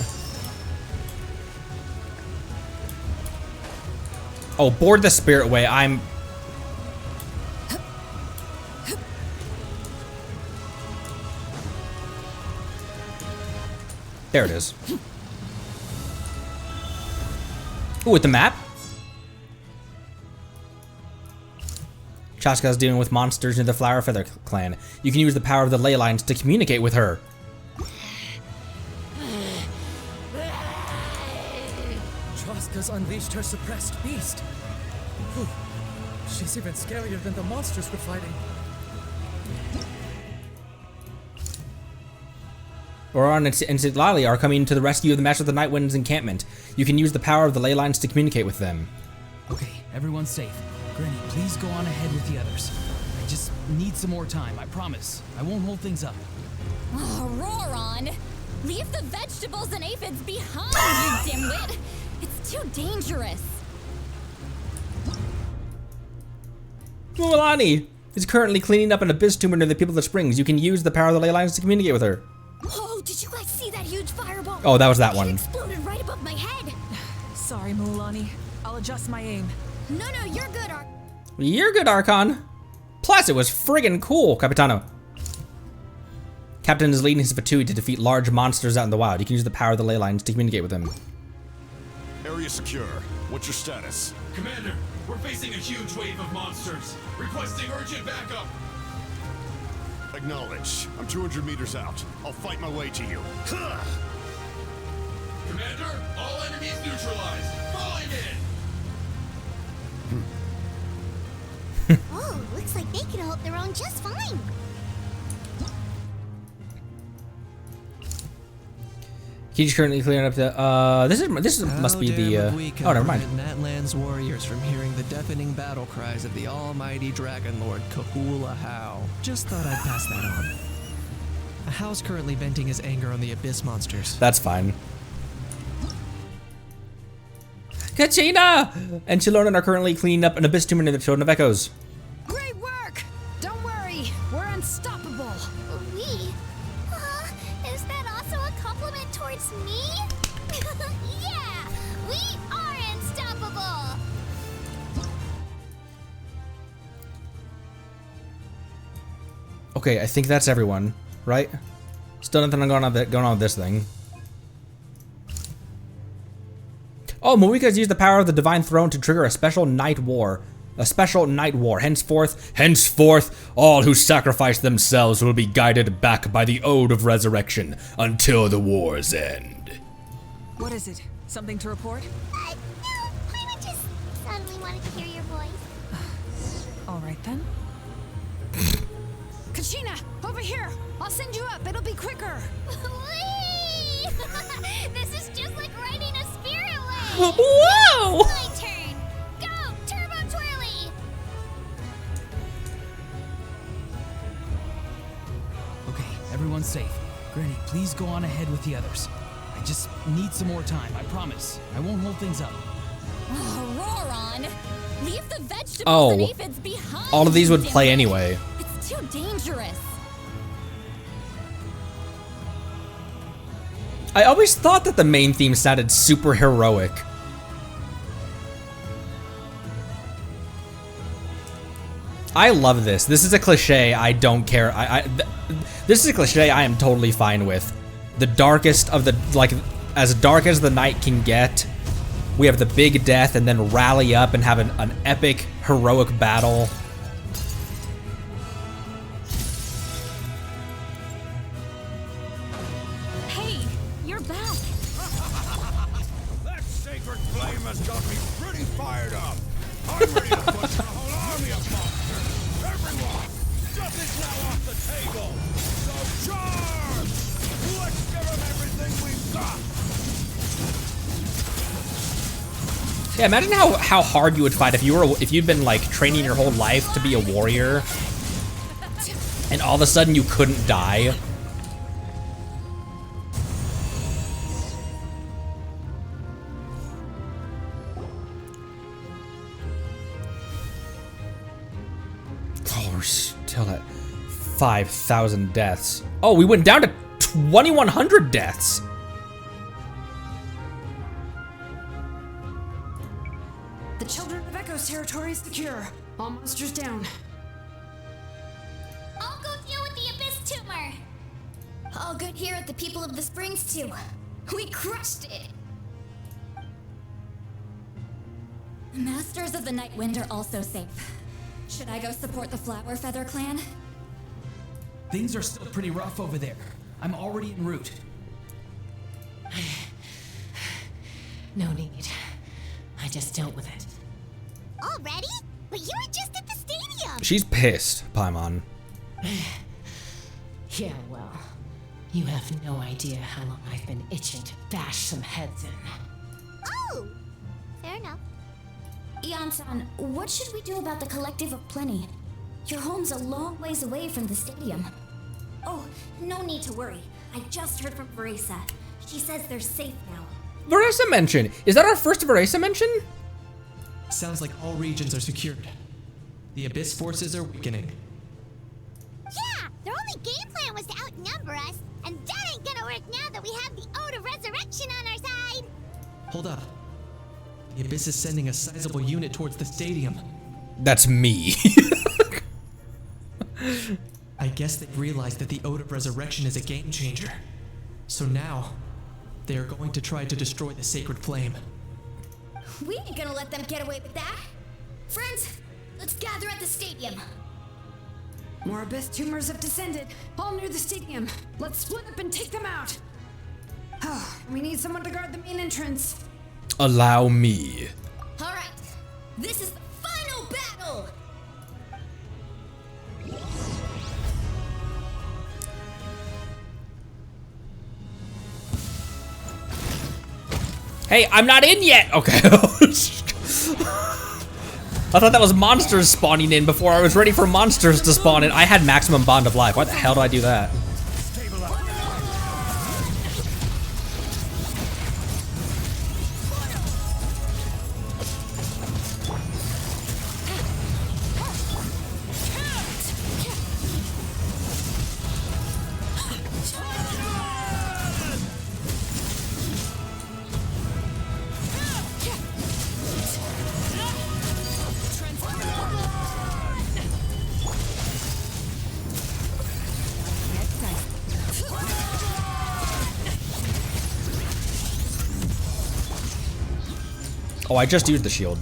Oh, board the Spirit Way. I'm... There it is. Ooh, with the map? Chaska's dealing with monsters in the Flower Feather clan. You can use the power of the ley lines to communicate with her. Chaska's unleashed her suppressed beast. Whew. She's even scarier than the monsters we're fighting. Oran and Siglali are coming to the rescue of the Master of the Night Wind's encampment. You can use the power of the ley lines to communicate with them. Okay, everyone's safe. Granny, please go on ahead with the others. I just need some more time, I promise. I won't hold things up. Oh, Roron! Leave the vegetables and aphids behind, you dimwit! It's too dangerous. Mulani is currently cleaning up an abyss tumor near the People of the Springs. You can use the power of the ley lines to communicate with her. Oh, did you guys see that huge fireball? Oh, that was that one. It exploded right above my head. Sorry, Mulani. I'll adjust my aim. No, you're good, You're good, Archon. Plus, it was friggin' cool, Capitano. Captain is leading his Fatui to defeat large monsters out in the wild. You can use the power of the ley lines to communicate with them. Area secure. What's your status? Commander, we're facing a huge wave of monsters. Requesting urgent backup. Acknowledge. I'm 200 meters out. I'll fight my way to you. Commander, all enemies neutralized. Falling in. Oh, looks like they can hold their own just fine. He's currently clearing up the. This must be the. Oh, never mind. Natlan's warriors from hearing the deafening battle cries of the almighty Dragon Lord Kahula How. Just thought I'd pass that on. How's currently venting his anger on the Abyss monsters. That's fine. Kachina and Chilornan are currently cleaning up an abyss tumor near the Children of Echoes. Great work! Don't worry, we're unstoppable. We? Is that also a compliment towards me? Yeah, we are unstoppable. Okay, I think that's everyone, right? Still nothing going on with this thing. Oh, Moika's used the power of the Divine Throne to trigger a special night war. A special night war. Henceforth, all who sacrifice themselves will be guided back by the Ode of Resurrection until the war's end. What is it? Something to report? No, Paimon just suddenly wanted to hear your voice. All right then. Kachina, over here! I'll send you up, it'll be quicker! Whee! This is just like riding a spirit wave! Whoa! My turn! Go, Turbo Twirly! Okay, everyone's safe. Granny, please go on ahead with the others. I just need some more time, I promise. I won't hold things up. Oh, Roron! Leave the vegetables and aphids behind! All of these would play anyway. It's too dangerous. I always thought that the main theme sounded super heroic. I love this. This is a cliche I don't care. This is a cliche I am totally fine with. The darkest of the, like, as dark as the night can get, we have the big death and then rally up and have an epic, heroic battle. Hey, you're back. That sacred flame has got me pretty fired up. I'm ready to put the whole army of monsters. Everyone, stuff is now off the table. So charge! Let's give them everything we've got. Yeah, imagine how hard you would fight if you'd been like training your whole life to be a warrior, and all of a sudden you couldn't die. Oh, we're still at 5,000 deaths. Oh, we went down to 2,100 deaths. The Children of Echo's territory is secure. All monsters down. I'll go deal with the Abyss Tumor. All good here at the People of the Springs, too. We crushed it. The Masters of the Night Wind are also safe. Should I go support the Flower Feather clan? Things are still pretty rough over there. I'm already en route. No need. I just dealt with it. Already? But you were just at the stadium. She's pissed, Paimon. Yeah, well, you have no idea how long I've been itching to bash some heads in. Oh, fair enough. Ian-san, what should we do about the Collective of Plenty? Your home's a long ways away from the stadium. Oh, no need to worry. I just heard from Veresa. She says they're safe now. Veresa mention. Is that our first Veresa mention? Sounds like all regions are secured. The Abyss forces are weakening. Yeah, their only game plan was to outnumber us, and that ain't gonna work now that we have the Ode of Resurrection on our side. Hold up. The Abyss is sending a sizable unit towards the stadium. That's me. I guess they've realized that the Ode of Resurrection is a game changer. So now, they are going to try to destroy the sacred flame. We ain't gonna let them get away with that. Friends, let's gather at the stadium. More Abyss tumors have descended, all near the stadium. Let's split up and take them out. We need someone to guard the main entrance. Allow me. All right, this is the final battle. Hey, I'm not in yet! Okay. I thought that was monsters spawning in before I was ready for monsters to spawn in. I had maximum bond of life. Why the hell do I do that? Oh, I just used the shield.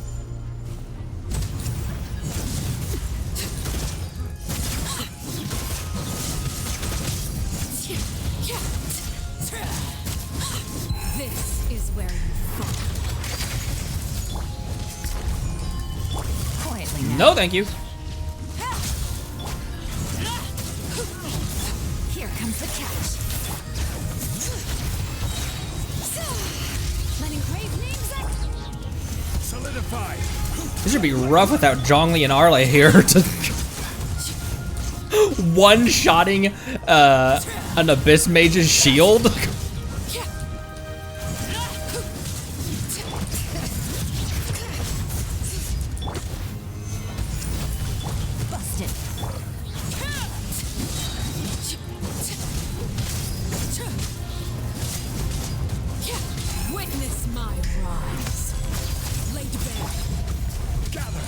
This is where you fall. Quietly now. No, thank you. Here comes the catch. Letting crave names Solidified. This should be rough without Zhongli and Arle here to one-shotting an Abyss Mage's shield. busted. Witness my rise. Laid bare. Gather.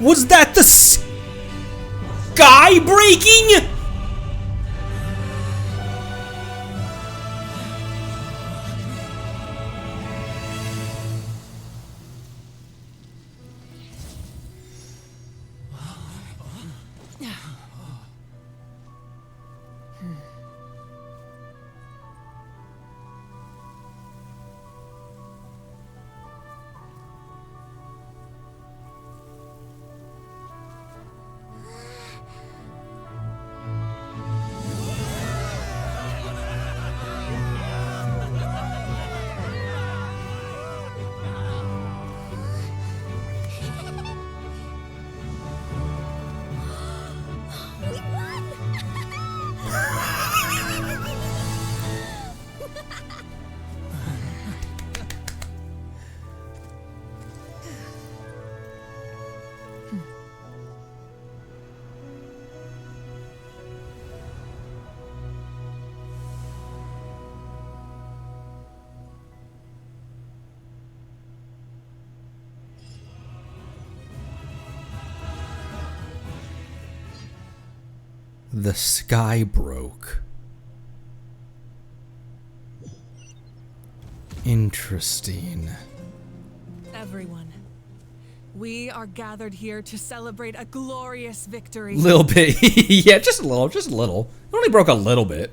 Was that the sky breaking? The sky broke. Interesting. Everyone, we are gathered here to celebrate a glorious victory. Little bit. Yeah, just a little, just a little. It only broke a little bit.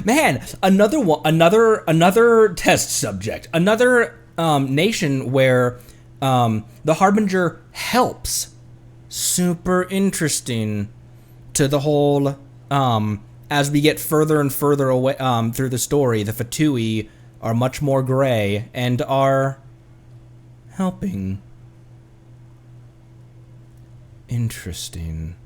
Man, another one, another test subject. Another nation where the Harbinger helps. Super interesting to the whole, as we get further and further away through the story, the Fatui are much more gray and are helping. Interesting.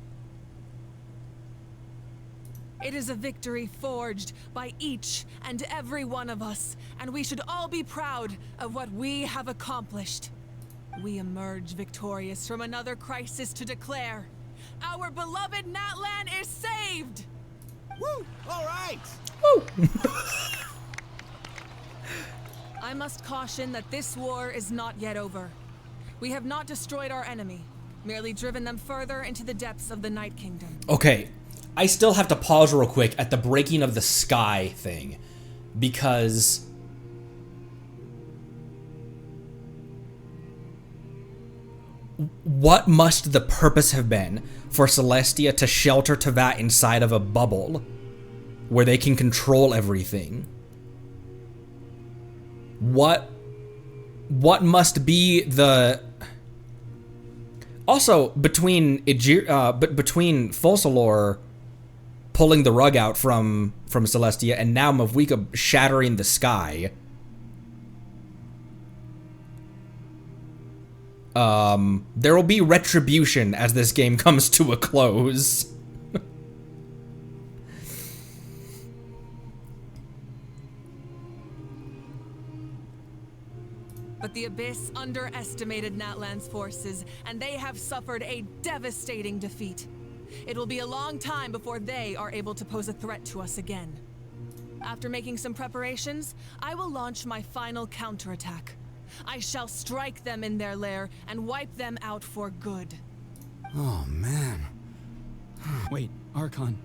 It is a victory forged by each and every one of us, and we should all be proud of what we have accomplished. We emerge victorious from another crisis to declare, our beloved Natlan is saved! Woo! All right! Woo! I must caution that this war is not yet over. We have not destroyed our enemy, merely driven them further into the depths of the Night Kingdom. Okay, I still have to pause real quick at the breaking of the sky thing, because what must the purpose have been for Celestia to shelter Teyvat inside of a bubble where they can control everything? What must be the... Also, between between Focalor pulling the rug out from Celestia and now Mavwika shattering the sky, there will be retribution as this game comes to a close. But the Abyss underestimated Natlan's forces, and they have suffered a devastating defeat. It will be a long time before they are able to pose a threat to us again. After making some preparations, I will launch my final counterattack. I shall strike them in their lair and wipe them out for good. Oh, man. Wait, Archon,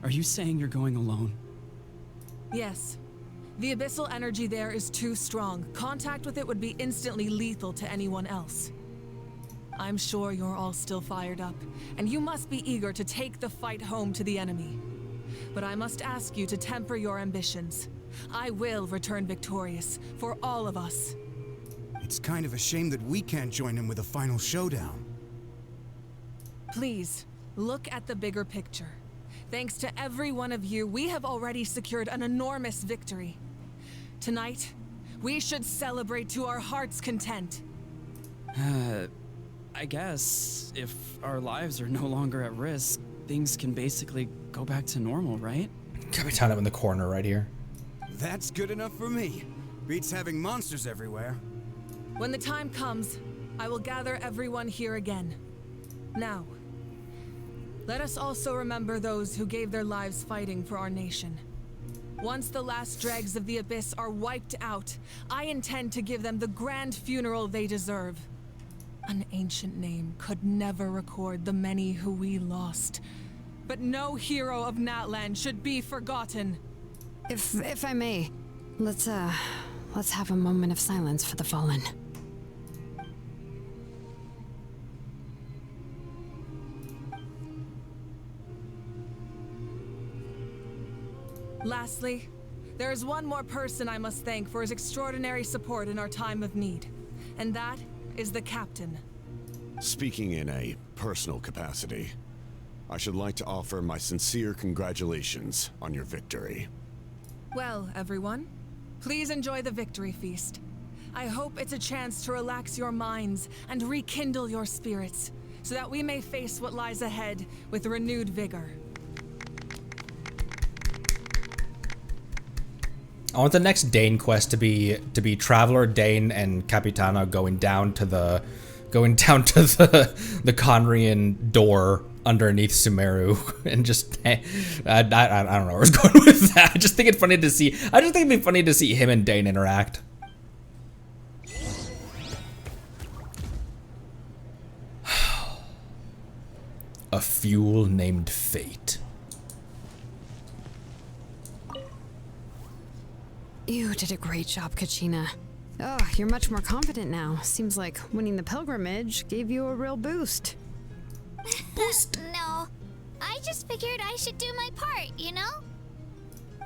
are you saying you're going alone? Yes. The abyssal energy there is too strong. Contact with it would be instantly lethal to anyone else. I'm sure you're all still fired up, and you must be eager to take the fight home to the enemy. But I must ask you to temper your ambitions. I will return victorious, for all of us. It's kind of a shame that we can't join him with a final showdown. Please, look at the bigger picture. Thanks to every one of you, we have already secured an enormous victory. Tonight, we should celebrate to our heart's content. I guess if our lives are no longer at risk, things can basically go back to normal, right? Capitano in the corner right here. That's good enough for me. Beats having monsters everywhere. When the time comes, I will gather everyone here again. Now, let us also remember those who gave their lives fighting for our nation. Once the last dregs of the Abyss are wiped out, I intend to give them the grand funeral they deserve. An ancient name could never record the many who we lost. But no hero of Natlan should be forgotten. If I may, let's have a moment of silence for the fallen. Lastly, there is one more person I must thank for his extraordinary support in our time of need, and that is the Captain. Speaking in a personal capacity, I should like to offer my sincere congratulations on your victory. Well, everyone, please enjoy the victory feast. I hope it's a chance to relax your minds and rekindle your spirits, so that we may face what lies ahead with renewed vigor. I want the next Dane quest to be Traveler, Dane, and Capitano going down to the Conrian door underneath Sumeru and just I don't know where I was going with that. I just think it'd be funny to see him and Dane interact. A fuel named Fate. You did a great job, Kachina. Oh, you're much more confident now. Seems like winning the pilgrimage gave you a real boost. No. I just figured I should do my part, you know?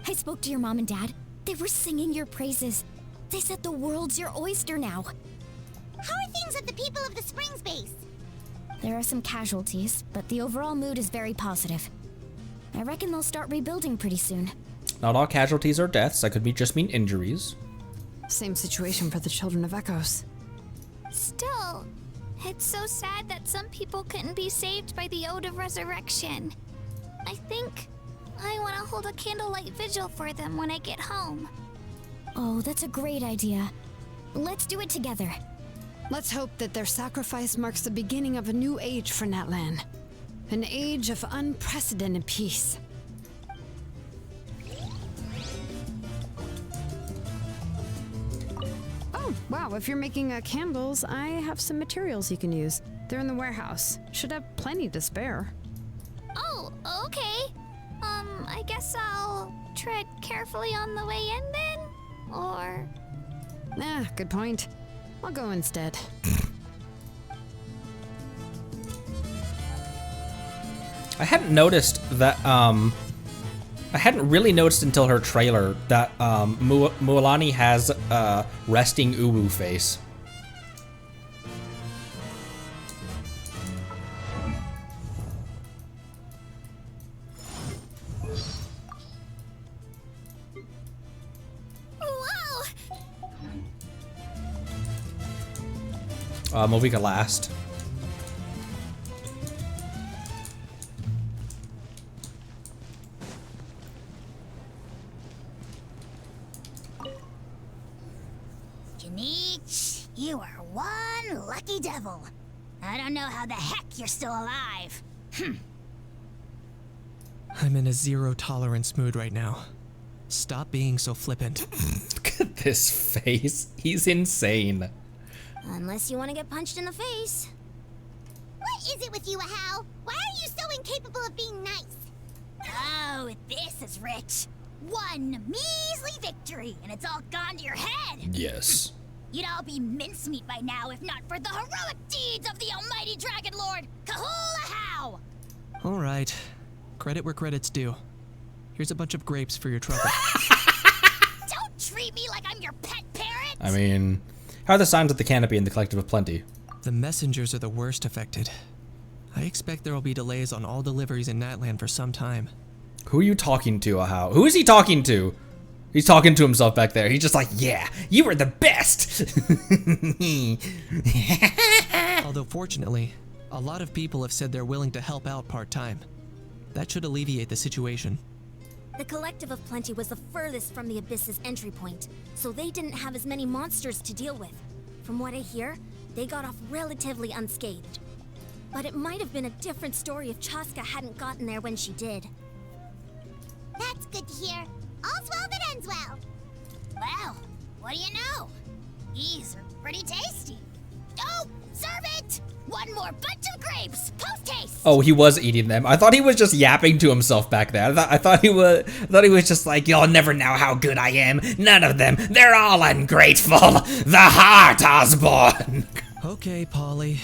I spoke to your mom and dad. They were singing your praises. They said the world's your oyster now. How are things at the People of the Springs base? There are some casualties, but the overall mood is very positive. I reckon they'll start rebuilding pretty soon. Not all casualties are deaths. That could just mean injuries. Same situation for the Children of Echoes. Still, it's so sad that some people couldn't be saved by the Ode of Resurrection. I think I want to hold a candlelight vigil for them when I get home. Oh, that's a great idea. Let's do it together. Let's hope that their sacrifice marks the beginning of a new age for Natlan. An age of unprecedented peace. Oh, wow, if you're making candles, I have some materials you can use. They're in the warehouse. Should have plenty to spare. Oh, okay. I guess I'll tread carefully on the way in then? Or... Good point. I'll go instead. I hadn't noticed that, I hadn't really noticed until her trailer that, Mualani has a resting Uwu face. Movika last. Janich, you are one lucky devil. I don't know how the heck you're still alive. I'm in a zero-tolerance mood right now. Stop being so flippant. Look at this face. He's insane. Unless you want to get punched in the face. What is it with you, Hal? Why are you so incapable of being nice? Oh, this is rich. One measly victory, and it's all gone to your head. Yes. You'd all be mincemeat by now if not for the heroic deeds of the almighty Dragon Lord, Kahula Hao! All right. Credit where credit's due. Here's a bunch of grapes for your trouble. Don't treat me like I'm your pet parrot! I mean, how are the signs of the canopy in the Collective of Plenty? The messengers are the worst affected. I expect there will be delays on all deliveries in Natlan for some time. Who are you talking to, Ahau? Who is he talking to? He's talking to himself back there. He's just like, yeah, you were the best! Although fortunately, a lot of people have said they're willing to help out part-time. That should alleviate the situation. The Collective of Plenty was the furthest from the Abyss's entry point, so they didn't have as many monsters to deal with. From what I hear, they got off relatively unscathed. But it might have been a different story if Chaska hadn't gotten there when she did. That's good to hear. All's well that ends well. Well, what do you know? These are pretty tasty. Oh, serve it! One more bunch of grapes, post-haste! Oh, he was eating them. I thought he was just yapping to himself back there. I thought he was just like, you'll never know how good I am. None of them. They're all ungrateful. The heart Osborne. Okay, Polly.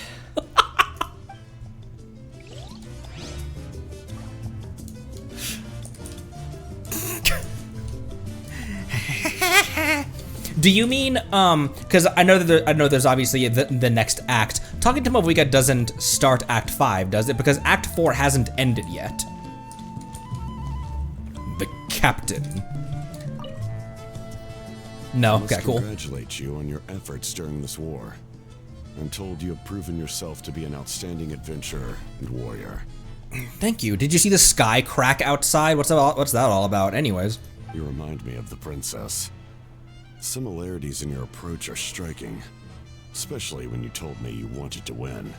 Do you mean, because I know that there's obviously the next act. Talking to Movika doesn't start Act 5, does it? Because Act 4 hasn't ended yet. The Captain. No, okay, cool. I congratulate you on your efforts during this war. I'm told you have proven yourself to be an outstanding adventurer and warrior. Thank you. Did you see the sky crack outside? What's that all about, anyways? You remind me of the princess. Similarities in your approach are striking, especially when you told me you wanted to win.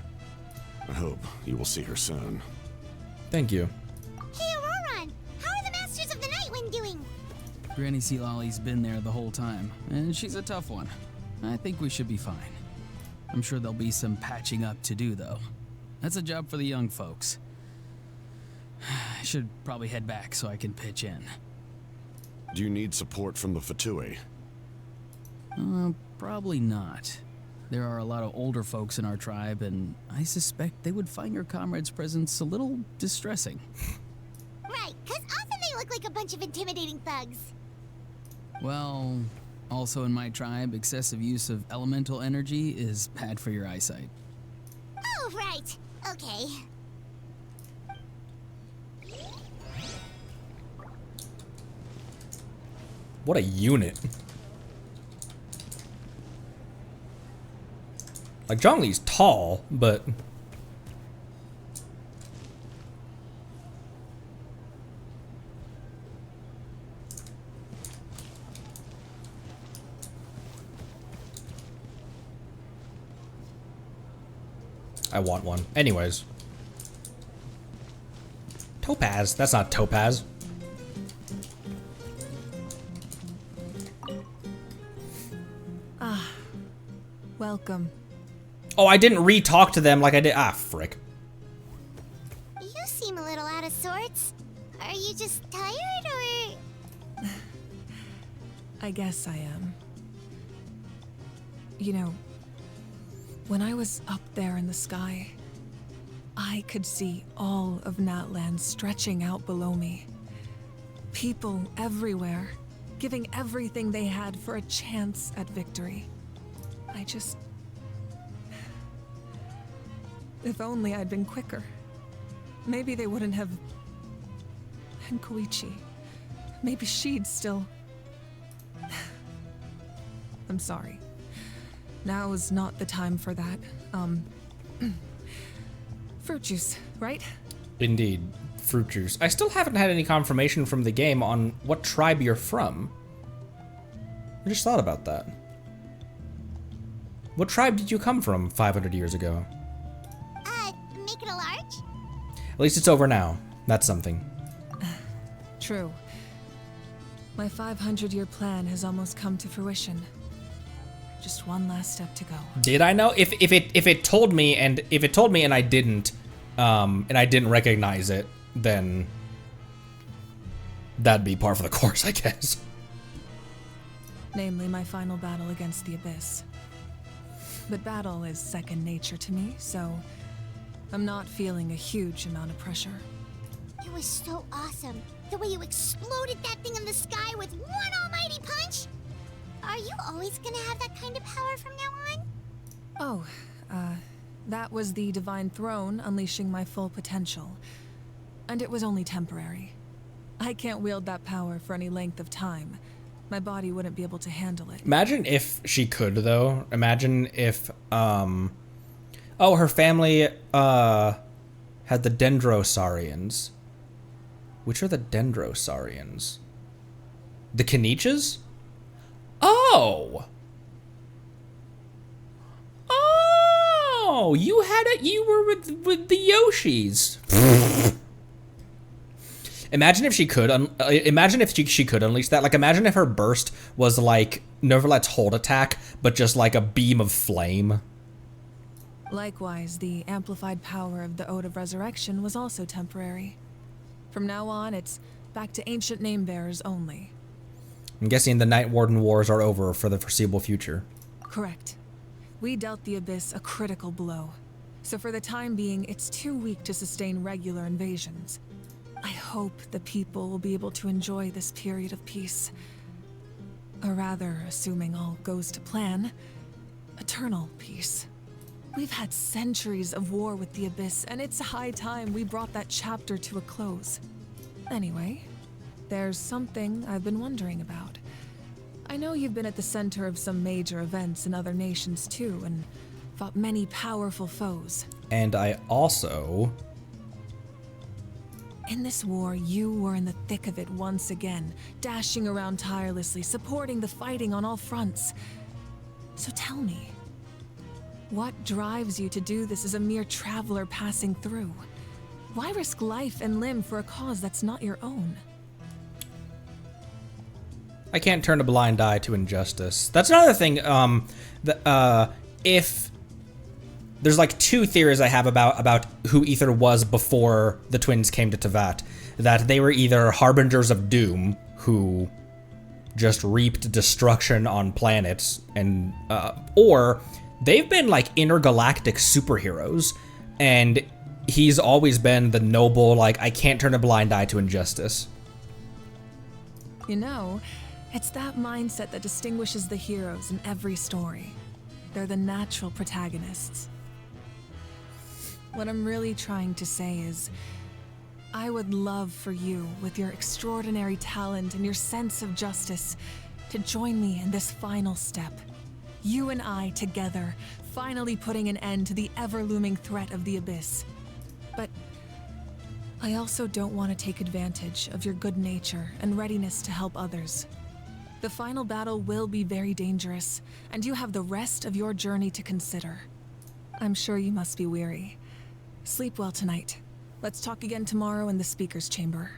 I hope you will see her soon. Thank you. Hey, Auroran! How are the Masters of the Nightwind doing? Granny Sealolly's been there the whole time, and she's a tough one. I think we should be fine. I'm sure there'll be some patching up to do, though. That's a job for the young folks. I should probably head back so I can pitch in. Do you need support from the Fatui? Probably not. There are a lot of older folks in our tribe, and I suspect they would find your comrade's presence a little distressing. Right, because often they look like a bunch of intimidating thugs. Well, also in my tribe, excessive use of elemental energy is bad for your eyesight. Oh, right. Okay. What a unit. Like, Zhongli's tall, but... I want one. Anyways. Topaz. That's not Topaz. Ah, welcome. Oh, I didn't re-talk to them like I did. Ah, frick. You seem a little out of sorts. Are you just tired, or...? I guess I am. You know, when I was up there in the sky, I could see all of Natlan stretching out below me. People everywhere, giving everything they had for a chance at victory. I just... If only I'd been quicker. Maybe they wouldn't have... And Koichi. Maybe she'd still... I'm sorry. Now is not the time for that. Fruit juice, right? Indeed, fruit juice. I still haven't had any confirmation from the game on what tribe you're from. I just thought about that. What tribe did you come from 500 years ago? Make it a large? At least it's over now. That's something. True. My 500-year plan has almost come to fruition. Just one last step to go. Did I know? If it told me and I didn't recognize it, then that'd be par for the course, I guess. Namely, my final battle against the Abyss. But battle is second nature to me, so I'm not feeling a huge amount of pressure. It was so awesome. The way you exploded that thing in the sky with one almighty punch. Are you always gonna have that kind of power from now on? Oh, that was the Divine Throne unleashing my full potential. And it was only temporary. I can't wield that power for any length of time. My body wouldn't be able to handle it. Imagine if she could, though. Imagine if, oh, her family, had the Dendrosaurians. Which are the Dendrosaurians? The Kenichas? Oh! Oh! You had it, you were with the Yoshis. Imagine if she could, imagine if she could unleash that. Like, imagine if her burst was like Neverlet's hold attack, but just like a beam of flame. Likewise, the amplified power of the Ode of Resurrection was also temporary. From now on, it's back to ancient name-bearers only. I'm guessing the Night Warden Wars are over for the foreseeable future. Correct. We dealt the Abyss a critical blow. So for the time being, it's too weak to sustain regular invasions. I hope the people will be able to enjoy this period of peace. Or rather, assuming all goes to plan, eternal peace. We've had centuries of war with the Abyss, and it's high time we brought that chapter to a close. Anyway, there's something I've been wondering about. I know you've been at the center of some major events in other nations too, and fought many powerful foes. And I also... In this war, you were in the thick of it once again, dashing around tirelessly, supporting the fighting on all fronts. So tell me, what drives you to do this as a mere traveler passing through? Why risk life and limb for a cause that's not your own? I can't turn a blind eye to injustice. That's another thing, if... There's like two theories I have about who Aether was before the twins came to Teyvat. That they were either harbingers of doom, who just reaped destruction on planets, and or they've been like intergalactic superheroes, and he's always been the noble, like, I can't turn a blind eye to injustice. You know, it's that mindset that distinguishes the heroes in every story. They're the natural protagonists. What I'm really trying to say is, I would love for you, with your extraordinary talent and your sense of justice, to join me in this final step. You and I together, finally putting an end to the ever-looming threat of the Abyss. But I also don't want to take advantage of your good nature and readiness to help others. The final battle will be very dangerous, and you have the rest of your journey to consider. I'm sure you must be weary. Sleep well tonight. Let's talk again tomorrow in the speaker's chamber.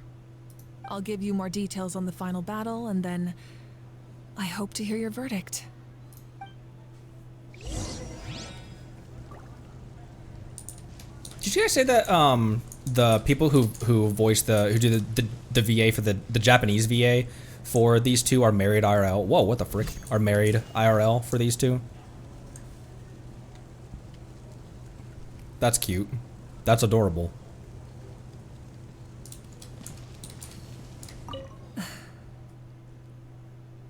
I'll give you more details on the final battle, and then I hope to hear your verdict. Did you guys say that the people who do the VA for the Japanese VA for these two are married IRL? Whoa, what the frick? Are married IRL for these two? That's cute. That's adorable.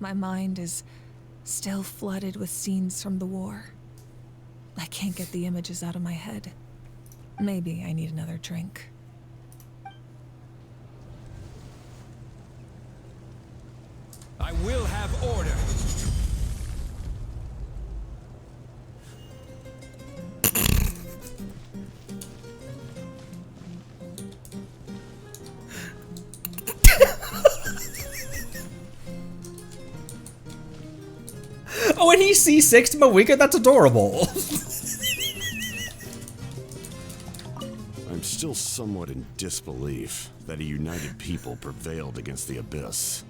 My mind is still flooded with scenes from the war. I can't get the images out of my head. Maybe I need another drink. I will have order. when he sees six to Mawika, that's adorable. I'm still somewhat in disbelief that a united people prevailed against the Abyss.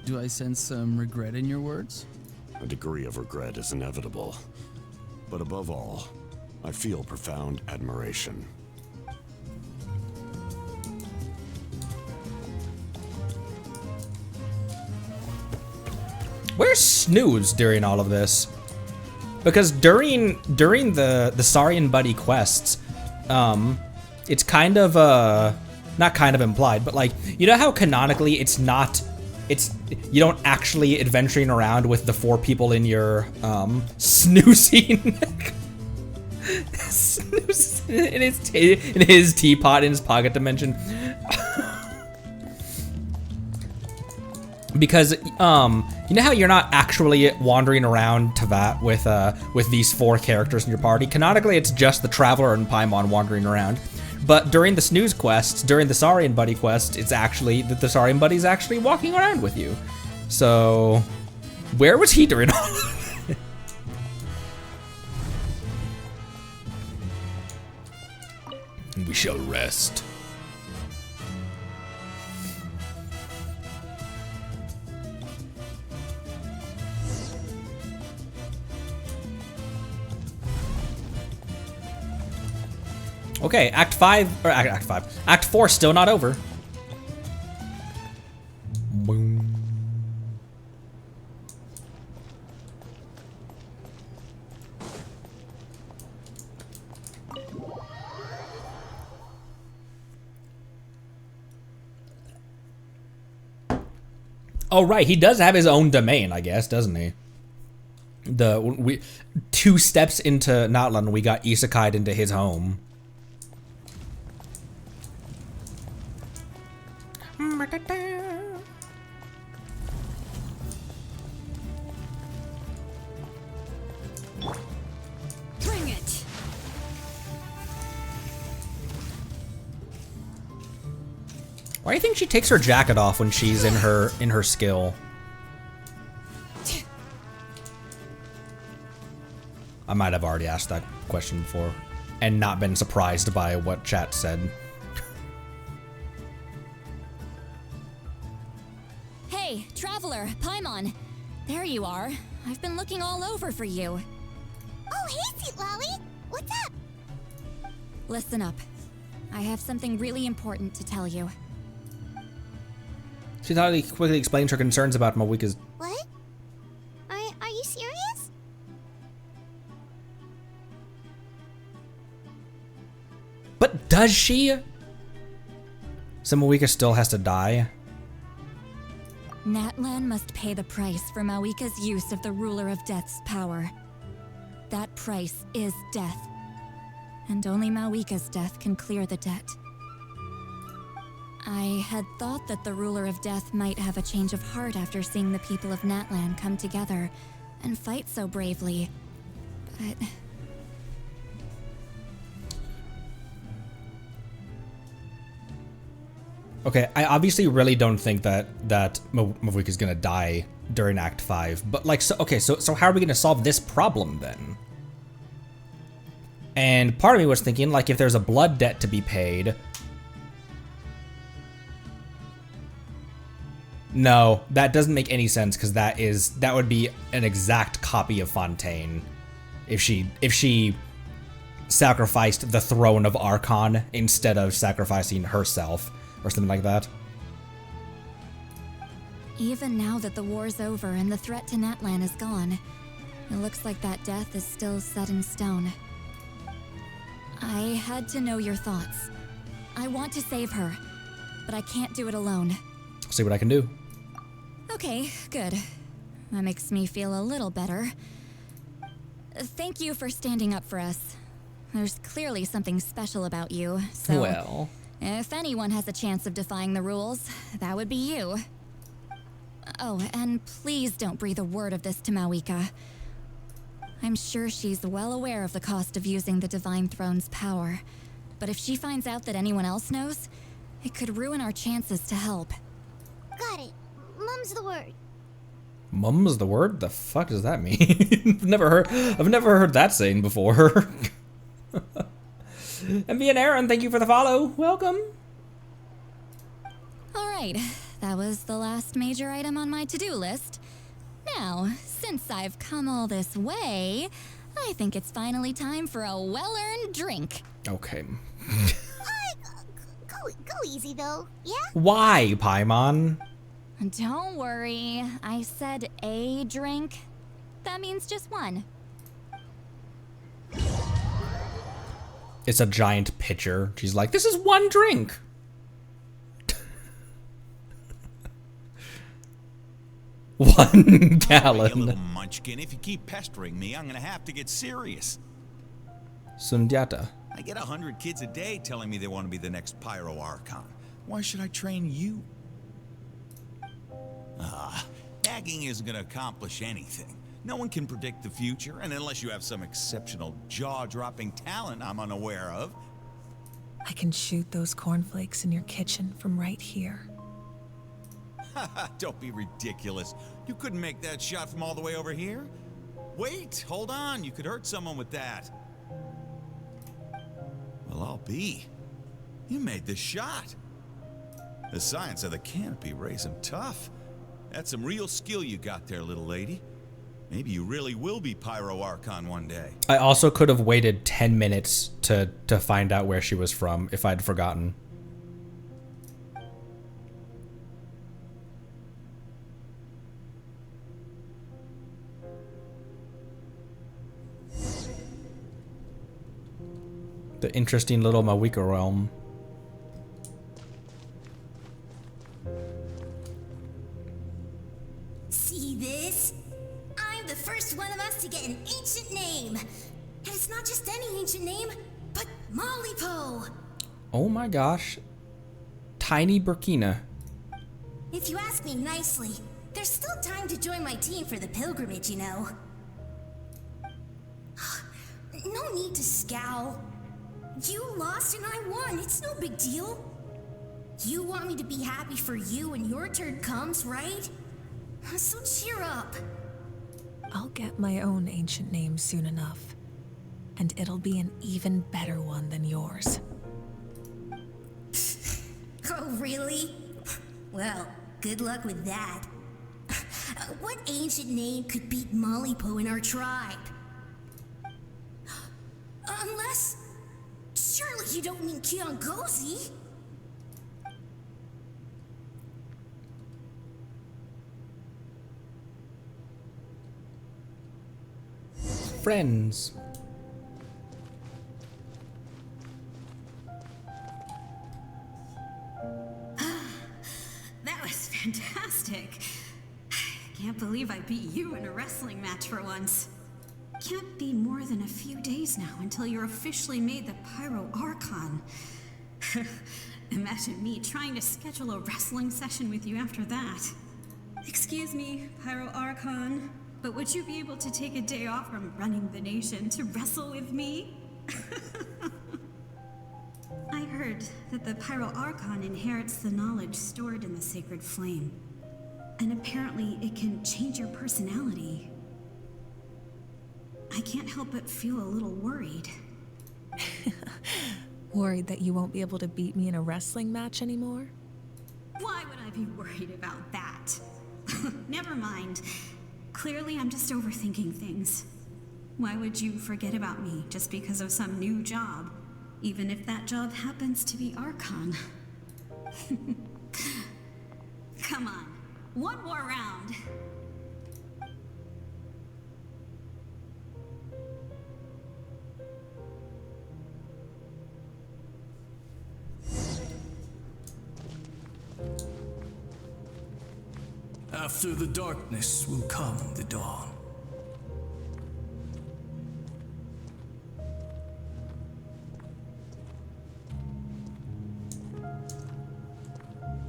Do I sense some regret in your words? A degree of regret is inevitable. But above all, I feel profound admiration. Where's Snooze during all of this? Because during the Saurian buddy quests, it's kind of not kind of implied, but like, you know how canonically you don't actually adventuring around with the 4 people in your snoozing. Snooze in his teapot in his pocket dimension. Because you know how you're not actually wandering around Tavat with these 4 characters in your party? Canonically, it's just the Traveler and Paimon wandering around. But during the Snooze quests, during the Saurian Buddy quest, it's actually that the Saurian Buddy's actually walking around with you. So, where was he during all of it? We shall rest. Okay, Act 4 still not over. Boom. Oh right, he does have his own domain, I guess, doesn't he? We 2 steps into Natlan, we got isekai'd into his home. Bring it. Why do you think she takes her jacket off when she's in her skill? I might have already asked that question before and not been surprised by what chat said. Hey, Traveler, Paimon. There you are. I've been looking all over for you. Oh, hey, Sweet Lolly. What's up? Listen up. I have something really important to tell you. She thought he quickly explained her concerns about Mawika's. What? Are you serious? But does she? So Mawika still has to die? Natlan must pay the price for Mawika's use of the Ruler of Death's power. That price is death. And only Mawika's death can clear the debt. I had thought that the Ruler of Death might have a change of heart after seeing the people of Natlan come together and fight so bravely, but... Okay, I obviously really don't think that Mawika's gonna die during Act 5, but like, so how are we gonna solve this problem then? And part of me was thinking, like, if there's a blood debt to be paid... No, that doesn't make any sense, because that would be an exact copy of Fontaine if she sacrificed the throne of Archon instead of sacrificing herself or something like that. Even now that the war's over and the threat to Natlan is gone, it looks like that death is still set in stone. I had to know your thoughts. I want to save her, but I can't do it alone. I'll see what I can do. Okay, good. That makes me feel a little better. Thank you for standing up for us. There's clearly something special about you, so... Well... If anyone has a chance of defying the rules, that would be you. Oh, and please don't breathe a word of this to Mawika. I'm sure she's well aware of the cost of using the Divine Throne's power, but if she finds out that anyone else knows, it could ruin our chances to help. Got it. Mum's the word. Mum's the word? The fuck does that mean? I've never heard that saying before. MV and Aaron, thank you for the follow. Welcome. Alright, that was the last major item on my to-do list. Now, since I've come all this way, I think it's finally time for a well-earned drink. Okay. Go easy though, yeah? Why, Paimon? Don't worry, I said a drink. That means just one. It's a giant pitcher. She's like, this is one drink. One gallon. You little munchkin, if you keep pestering me, I'm gonna have to get serious. Sundiata. I get 100 kids a day telling me they want to be the next Pyro Archon. Why should I train you? Nagging isn't gonna accomplish anything. No one can predict the future, and unless you have some exceptional jaw-dropping talent I'm unaware of. I can shoot those cornflakes in your kitchen from right here. Don't be ridiculous. You couldn't make that shot from all the way over here? Wait, hold on. You could hurt someone with that. Well, I'll be. You made the shot. The science of the canopy raising tough. That's some real skill you got there, little lady. Maybe you really will be Pyro Archon one day. I also could have waited 10 minutes to find out where she was from if I'd forgotten. The interesting little Mawika realm. See this? I'm the first one of us to get an ancient name. And it's not just any ancient name, but Malipo. Oh my gosh. Tiny Burkina. If you ask me nicely, there's still time to join my team for the pilgrimage, you know. No need to scowl. You lost and I won. It's no big deal. You want me to be happy for you when your turn comes, right? So cheer up. I'll get my own ancient name soon enough. And it'll be an even better one than yours. Oh, really? Well, good luck with that. What ancient name could beat Malipo in our tribe? Unless... surely you don't mean Kiangozi? Friends. That was fantastic. Can't believe I beat you in a wrestling match for once. Can't be more than a few days now until you're officially made the Pyro Archon. Imagine me trying to schedule a wrestling session with you after that. Excuse me, Pyro Archon, but would you be able to take a day off from running the nation to wrestle with me? I heard that the Pyro Archon inherits the knowledge stored in the sacred flame. And apparently it can change your personality. I can't help but feel a little worried. Worried that you won't be able to beat me in a wrestling match anymore? Why would I be worried about that? Never mind. Clearly I'm just overthinking things. Why would you forget about me just because of some new job? Even if that job happens to be Archon. Come on, one more round. After the darkness will come the dawn.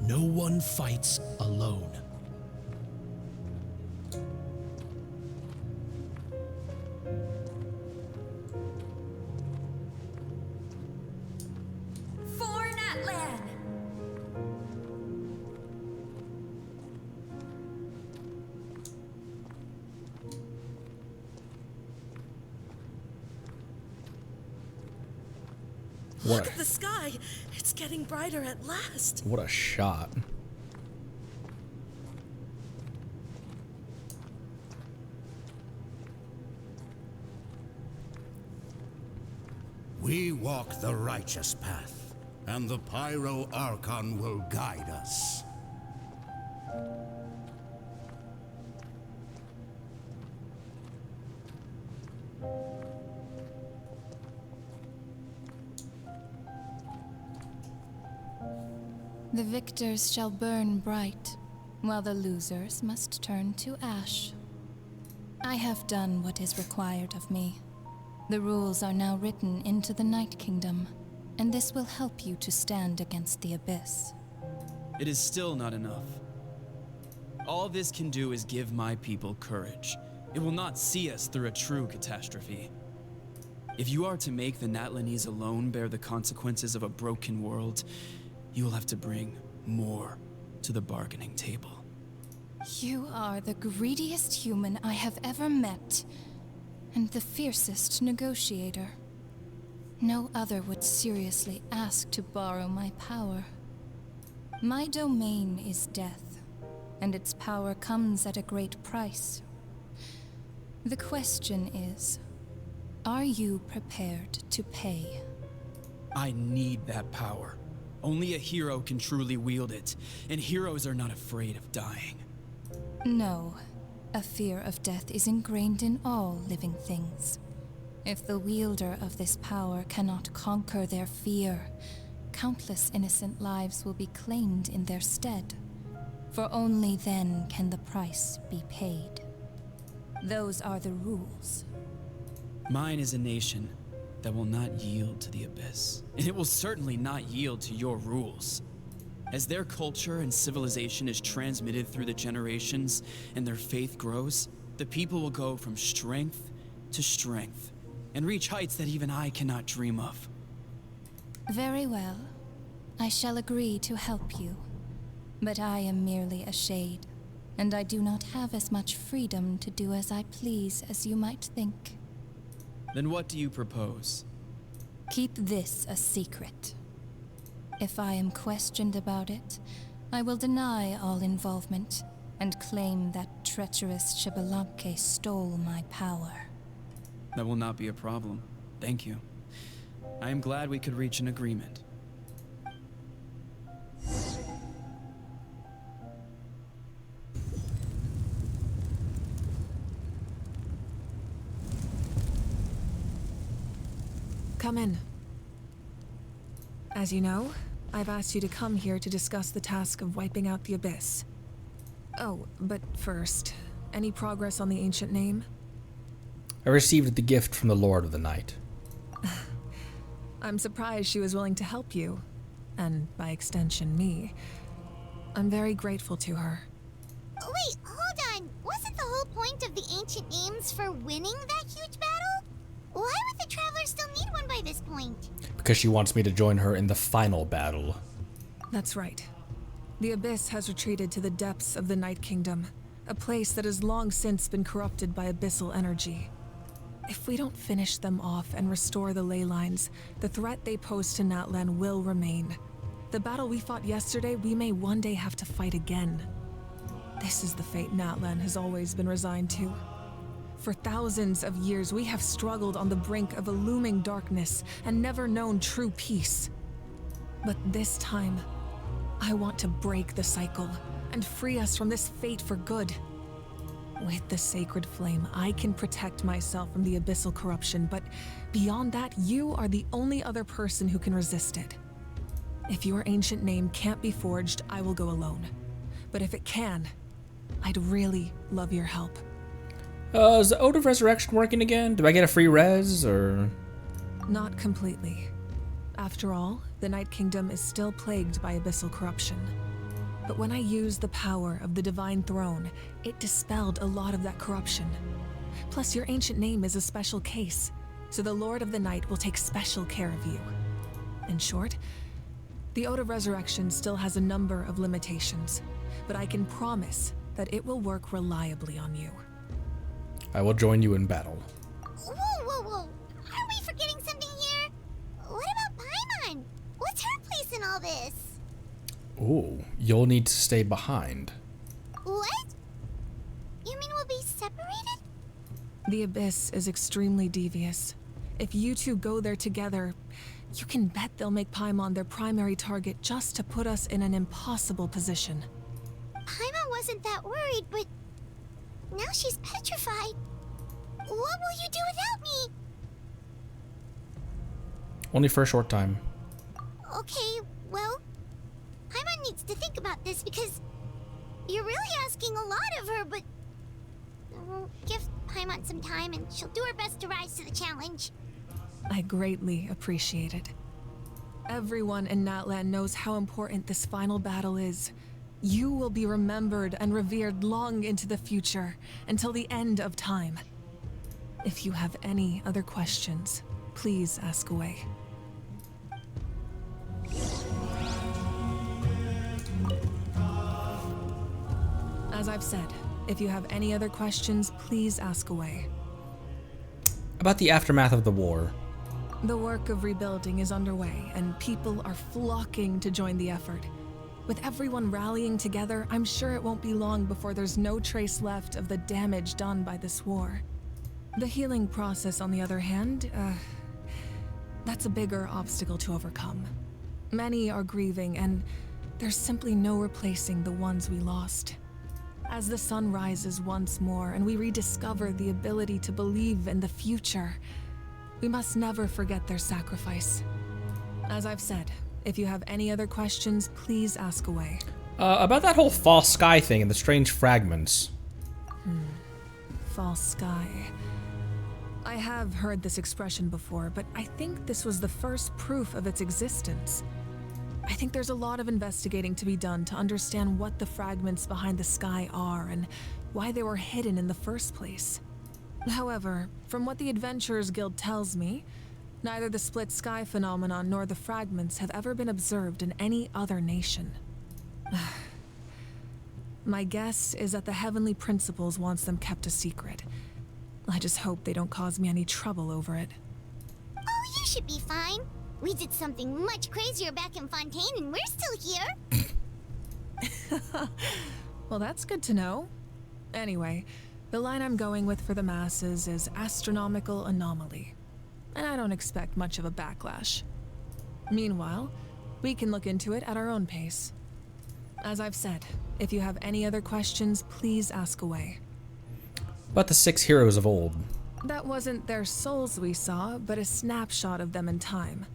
No one fights alone. For Natlan! Look at the sky. It's getting brighter at last. What a shot. We walk the righteous path, and the Pyro Archon will guide us. The victors shall burn bright, while the losers must turn to ash. I have done what is required of me. The rules are now written into the Night Kingdom, and this will help you to stand against the Abyss. It is still not enough. All this can do is give my people courage. It will not see us through a true catastrophe. If you are to make the Natlanese alone bear the consequences of a broken world, you will have to bring more to the bargaining table. You are the greediest human I have ever met, and the fiercest negotiator. No other would seriously ask to borrow my power. My domain is death, and its power comes at a great price. The question is, are you prepared to pay? I need that power. Only a hero can truly wield it, and heroes are not afraid of dying. No. A fear of death is ingrained in all living things. If the wielder of this power cannot conquer their fear, countless innocent lives will be claimed in their stead. For only then can the price be paid. Those are the rules. Mine is a nation that will not yield to the Abyss, and it will certainly not yield to your rules. As their culture and civilization is transmitted through the generations and their faith grows, the people will go from strength to strength and reach heights that even I cannot dream of. Very well. I shall agree to help you. But I am merely a shade, and I do not have as much freedom to do as I please as you might think. Then what do you propose? Keep this a secret. If I am questioned about it, I will deny all involvement and claim that treacherous Xbalanque stole my power. That will not be a problem. Thank you. I am glad we could reach an agreement. Come in. As you know, I've asked you to come here to discuss the task of wiping out the Abyss. Oh, but first, any progress on the ancient name? I received the gift from the Lord of the Night. I'm surprised she was willing to help you, and by extension me. I'm very grateful to her. Wait, hold on. Wasn't the whole point of the ancient names for winning that huge battle? Why would the Traveler still need one by this point? Because she wants me to join her in the final battle. That's right. The Abyss has retreated to the depths of the Night Kingdom, a place that has long since been corrupted by abyssal energy. If we don't finish them off and restore the ley lines, the threat they pose to Natlan will remain. The battle we fought yesterday, we may one day have to fight again. This is the fate Natlan has always been resigned to. For thousands of years, we have struggled on the brink of a looming darkness and never known true peace. But this time, I want to break the cycle and free us from this fate for good. With the sacred flame, I can protect myself from the abyssal corruption, but beyond that, you are the only other person who can resist it. If your ancient name can't be forged, I will go alone. But if it can, I'd really love your help. Is the Ode of Resurrection working again? Do I get a free res, or...? Not completely. After all, the Night Kingdom is still plagued by abyssal corruption. But when I used the power of the Divine Throne, it dispelled a lot of that corruption. Plus, your ancient name is a special case, so the Lord of the Night will take special care of you. In short, the Ode of Resurrection still has a number of limitations, but I can promise that it will work reliably on you. I will join you in battle. Whoa, whoa, whoa. Are we forgetting something here? What about all this? Ooh, you'll need to stay behind. What? You mean we'll be separated? The Abyss is extremely devious. If you two go there together, you can bet they'll make Paimon their primary target just to put us in an impossible position. Paimon wasn't that worried, but now she's petrified. What will you do without me? Only for a short time. Okay, well, Paimon needs to think about this because you're really asking a lot of her, but we'll give Paimon some time and she'll do her best to rise to the challenge. I greatly appreciate it. Everyone in Natlan knows how important this final battle is. You will be remembered and revered long into the future, until the end of time. If you have any other questions, please ask away. As I've said, if you have any other questions, please ask away. About the aftermath of the war. The work of rebuilding is underway, and people are flocking to join the effort. With everyone rallying together, I'm sure it won't be long before there's no trace left of the damage done by this war. The healing process, on the other hand, that's a bigger obstacle to overcome. Many are grieving, and there's simply no replacing the ones we lost. As the sun rises once more and we rediscover the ability to believe in the future, we must never forget their sacrifice. As I've said, if you have any other questions, please ask away. About that whole false sky thing and the strange fragments. False sky. I have heard this expression before, but I think this was the first proof of its existence. I think there's a lot of investigating to be done to understand what the fragments behind the sky are and why they were hidden in the first place. However, from what the Adventurers Guild tells me, neither the split sky phenomenon nor the fragments have ever been observed in any other nation. My guess is that the Heavenly Principles wants them kept a secret. I just hope they don't cause me any trouble over it. Oh, you should be fine. We did something much crazier back in Fontaine and we're still here. Well, that's good to know. Anyway, the line I'm going with for the masses is astronomical anomaly. And I don't expect much of a backlash. Meanwhile, we can look into it at our own pace. As I've said, if you have any other questions, please ask away. About the 6 heroes of old. That wasn't their souls we saw, but a snapshot of them in time.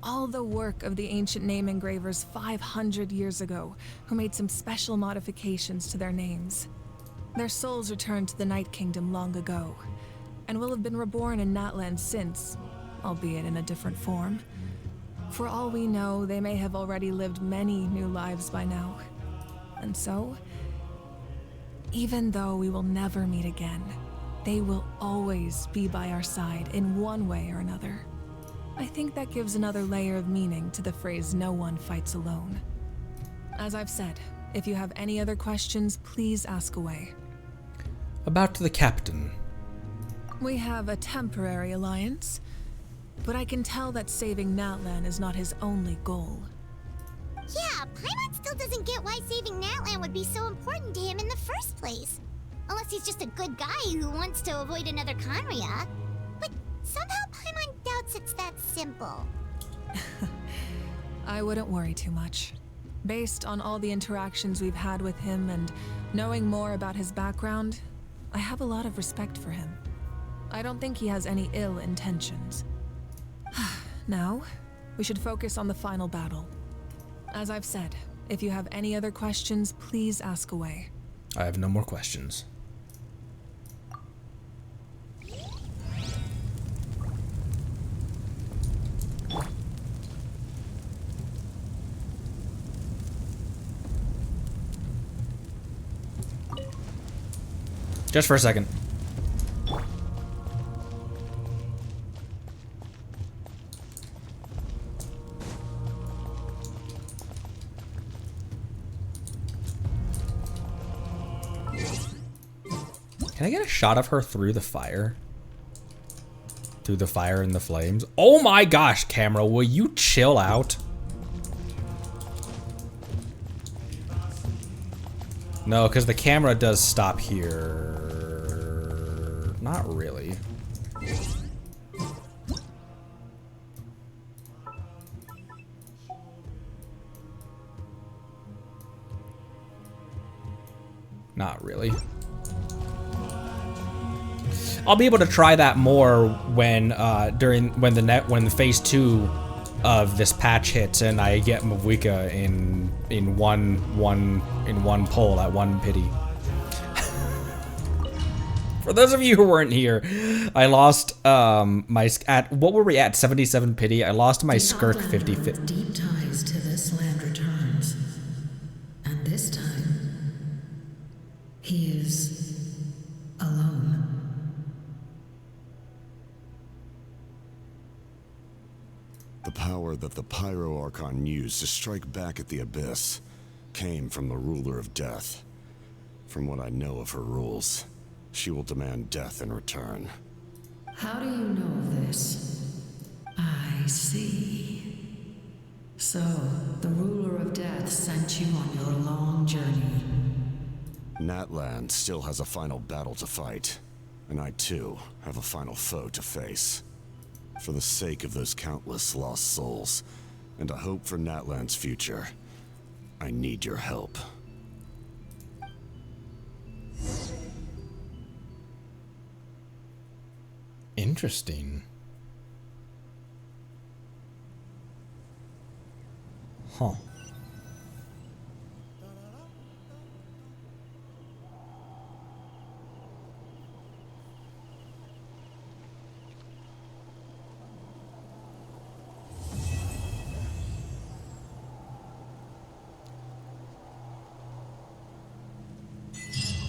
All the work of the ancient name engravers 500 years ago, who made some special modifications to their names. Their souls returned to the Night Kingdom long ago, and will have been reborn in Natlan since, albeit in a different form. For all we know, they may have already lived many new lives by now. And so, even though we will never meet again, they will always be by our side in one way or another. I think that gives another layer of meaning to the phrase, "no one fights alone." As I've said, if you have any other questions, please ask away. About the captain. We have a temporary alliance, but I can tell that saving Natlan is not his only goal. Yeah, Paimon still doesn't get why saving Natlan would be so important to him in the first place. Unless he's just a good guy who wants to avoid another Conria. But somehow Paimon doubts it's that simple. I wouldn't worry too much. Based on all the interactions we've had with him and knowing more about his background, I have a lot of respect for him. I don't think he has any ill intentions. Now, we should focus on the final battle. As I've said, if you have any other questions, please ask away. I have no more questions. Just for a second. Can I get a shot of her through the fire? Through the fire and the flames? Oh my gosh, camera, will you chill out? No, because the camera does stop here. Not really. Not really. I'll be able to try that more when when the phase 2 of this patch hits and I get Mavwika in one pull at one pity. For those of you who weren't here, I lost what were we at, 77 pity? I lost my Skirk 50. Deep ties to this land returns, and this time he is alone. The power that the Pyro Archon used to strike back at the Abyss came from the Ruler of Death. From what I know of her rules, she will demand death in return. How do you know of this? I see. So, the Ruler of Death sent you on your long journey. Natlan still has a final battle to fight, and I too have a final foe to face. For the sake of those countless lost souls, and a hope for Natlan's future, I need your help. Interesting. Huh.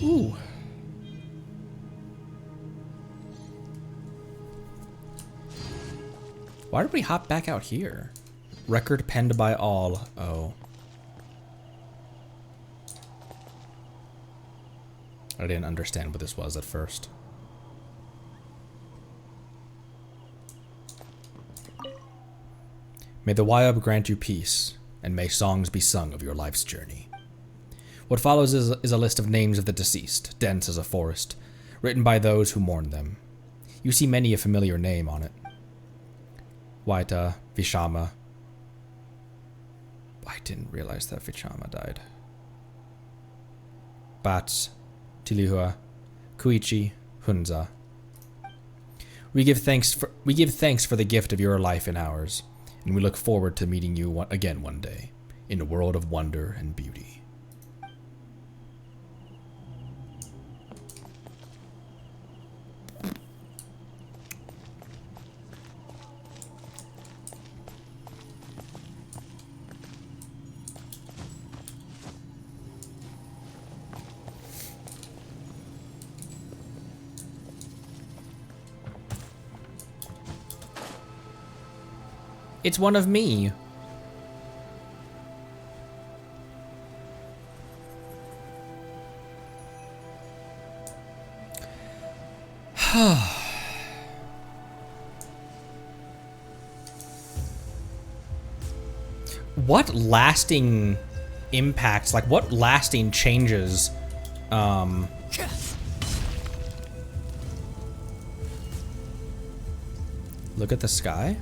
Ooh. Why did we hop back out here? Record penned by all. Oh. I didn't understand what this was at first. May the Wyub grant you peace, and may songs be sung of your life's journey. What follows is a list of names of the deceased, dense as a forest, written by those who mourn them. You see many a familiar name on it. Waita, Vishama. I didn't realize that Vishama died. Bats, Tilihua, Kuichi, Hunza. We give thanks for the gift of your life and ours, and we look forward to meeting you again one day, in a world of wonder and beauty. It's one of me. What lasting impacts, like what lasting changes, look at the sky.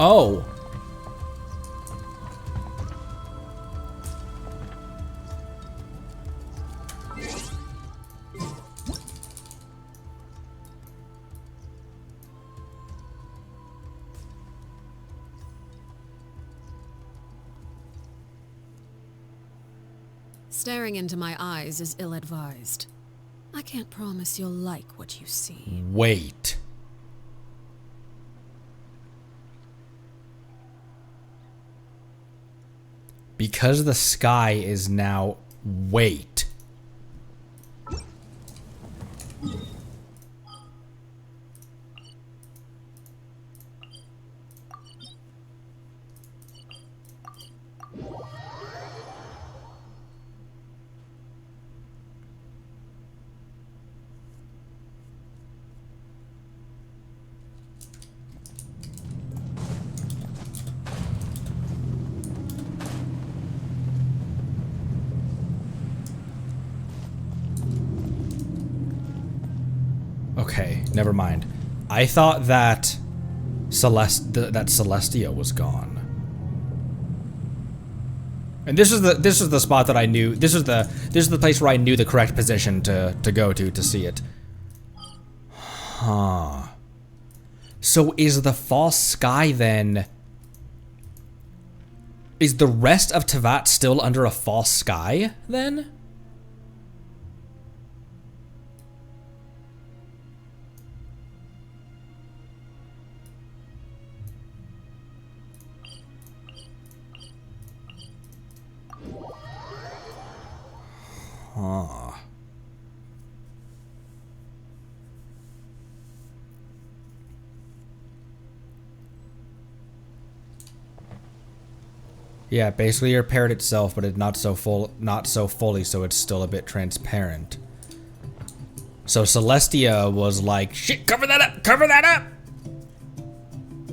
Oh. Staring into my eyes is ill-advised. I can't promise you'll like what you see. Wait. Because the sky is now... Wait. Okay, never mind. I thought that that Celestia was gone. And this is the spot that I knew. This is the place where I knew the correct position to go to see it. Huh. So is the false sky then? Is the rest of Teyvat still under a false sky then? Huh. Yeah, basically it repaired itself, but it's not so fully, so it's still a bit transparent. So Celestia was like, shit, cover that up, cover that up!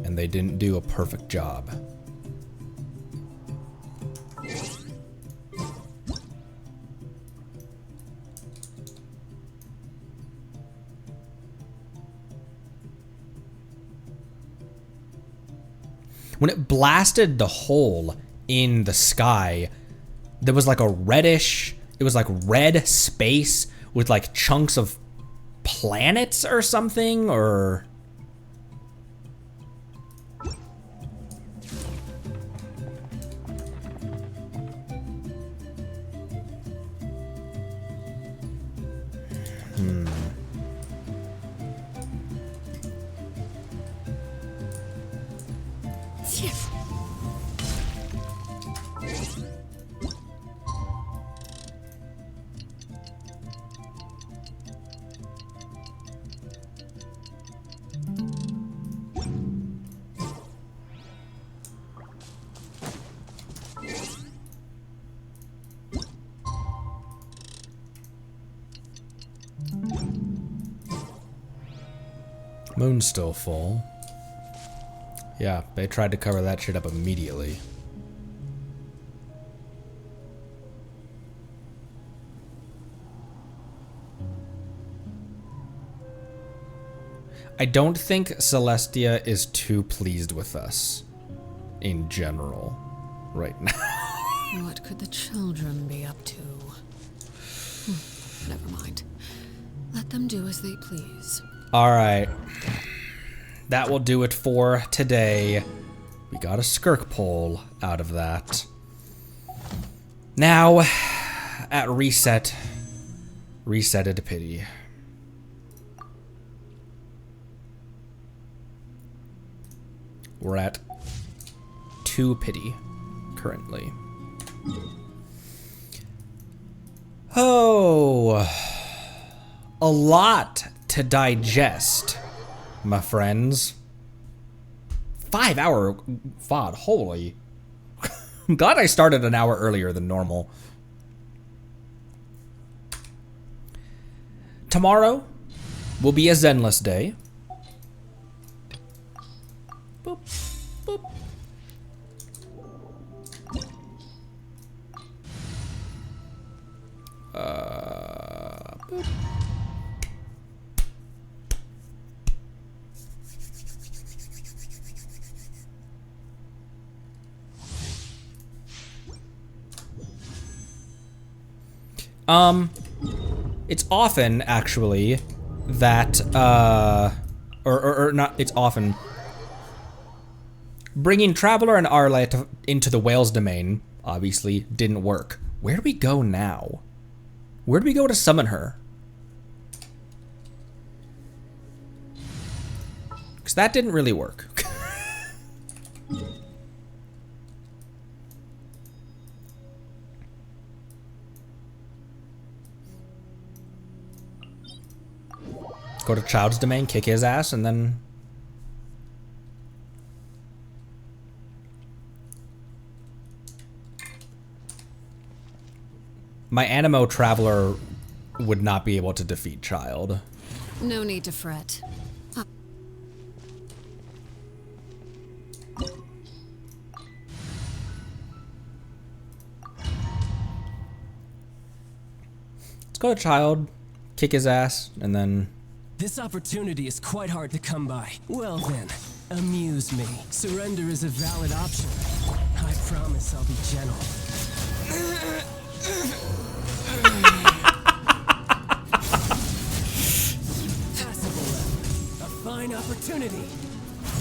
And they didn't do a perfect job. When it blasted the hole in the sky, there was like a reddish, it was like red space with like chunks of planets or something, or... Moon's still full. Yeah, they tried to cover that shit up immediately. I don't think Celestia is too pleased with us in general right now. What could the children be up to? Never mind. Let them do as they please. All right. That will do it for today. We got a skirk pole out of that. Now, at reset, reset to pity. We're at 2 pity currently. Oh, a lot to digest, my friends. 5-hour VOD, holy. I'm glad I started an hour earlier than normal. Tomorrow will be a Zenless day. Boop, boop. Boop. It's often, actually, that, or not, it's often, bringing Traveler and Arla into the Whales domain, obviously, didn't work. Where do we go now? Where do we go to summon her? Because that didn't really work. Go to Child's domain, kick his ass, and then... My Animo Traveler would not be able to defeat Child. No need to fret. Let's go to Child, kick his ass, and then This opportunity is quite hard to come by. Well then, amuse me. Surrender is a valid option. I promise I'll be gentle. A fine opportunity.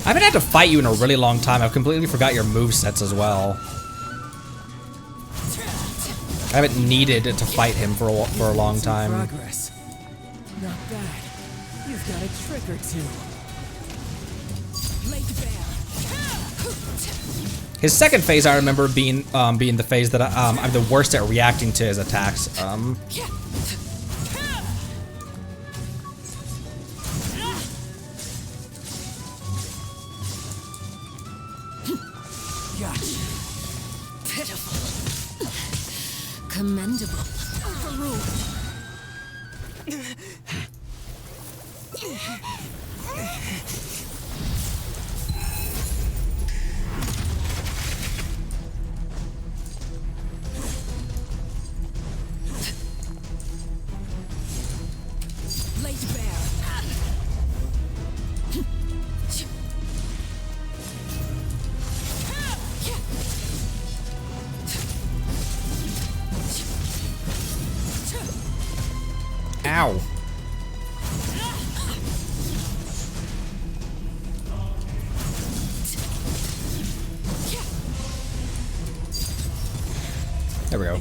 I haven't had to fight you in a really long time. I've completely forgot your movesets as well. I haven't needed to fight him for a long time. Progress. Not bad. You've got a trick or two. His second phase, I remember being the phase that I'm the worst at reacting to his attacks. Pitiful. Commendable. Overruled. Laid bare. Ow. There we go.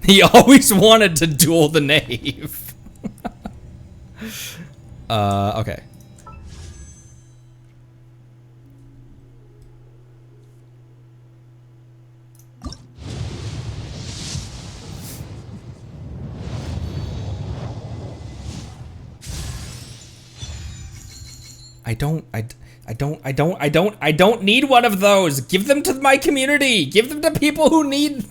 He always wanted to duel the knave. Okay. I don't need one of those. Give them to my community. Give them to people who need.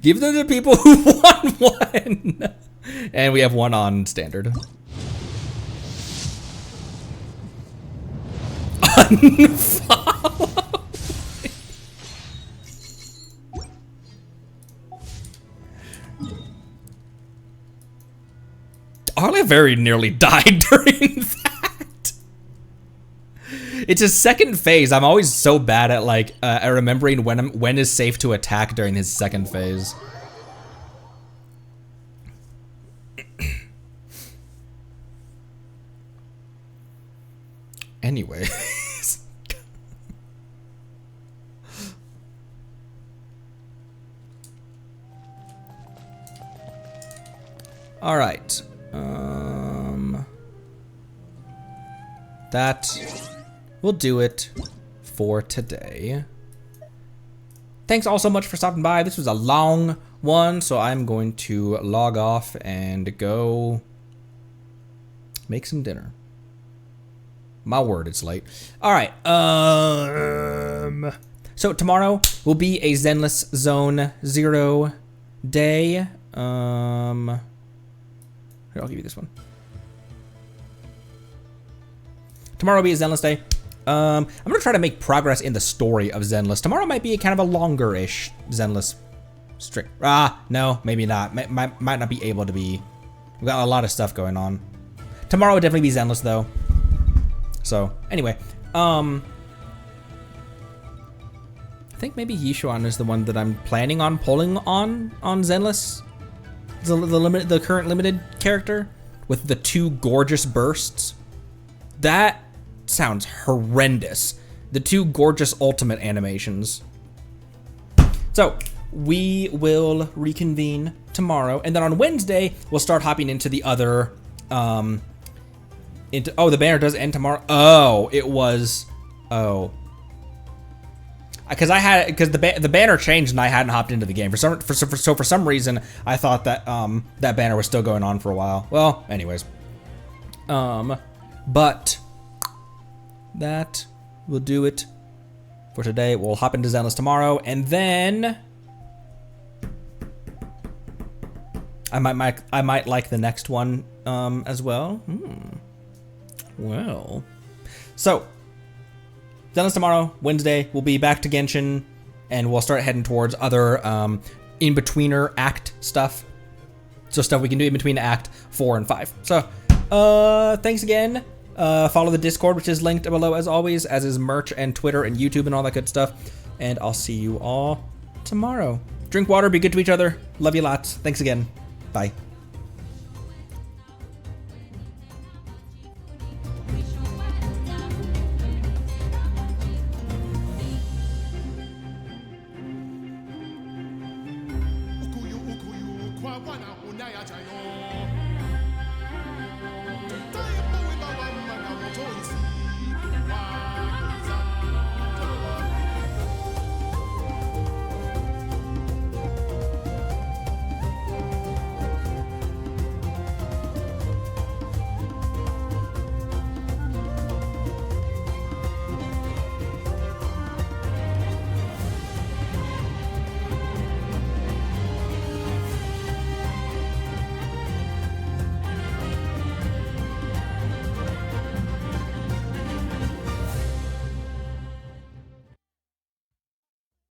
Give them to people who want one. And we have one on standard. Unfollow. Arla very nearly died during that. It's his second phase. I'm always so bad at like at remembering when is safe to attack during his second phase. Anyway. All right. That will do it for today. Thanks all so much for stopping by. This was a long one, so I'm going to log off and go make some dinner. My word, it's late. All right. So tomorrow will be a Zenless Zone 0 day. Here, I'll give you this one. Tomorrow will be a Zenless day. I'm gonna try to make progress in the story of Zenless. Tomorrow might be a kind of a longer-ish Zenless stream. No, maybe not. Might not be able to be. We've got a lot of stuff going on. Tomorrow will definitely be Zenless though. So anyway, I think maybe Yishuan is the one that I'm planning on pulling on Zenless. The current limited character with the 2 gorgeous bursts. That sounds horrendous. The 2 gorgeous ultimate animations. So we will reconvene tomorrow, and then on Wednesday we'll start hopping into the other. The banner does end tomorrow. Oh, it was. Oh. Because the banner changed and I hadn't hopped into the game for some reason I thought that that banner was still going on for a while. Well, anyways, but that will do it for today. We'll hop into Zenless tomorrow, and then I might like the next one as well. Well. So, done this tomorrow, Wednesday, we'll be back to Genshin, and we'll start heading towards other in-betweener act stuff. So stuff we can do in between act 4 and 5. So, thanks again. Follow the Discord, which is linked below as always, as is merch and Twitter and YouTube and all that good stuff. And I'll see you all tomorrow. Drink water, be good to each other. Love you lots. Thanks again. Bye. Ukuyu, kwa wana unaya jayo.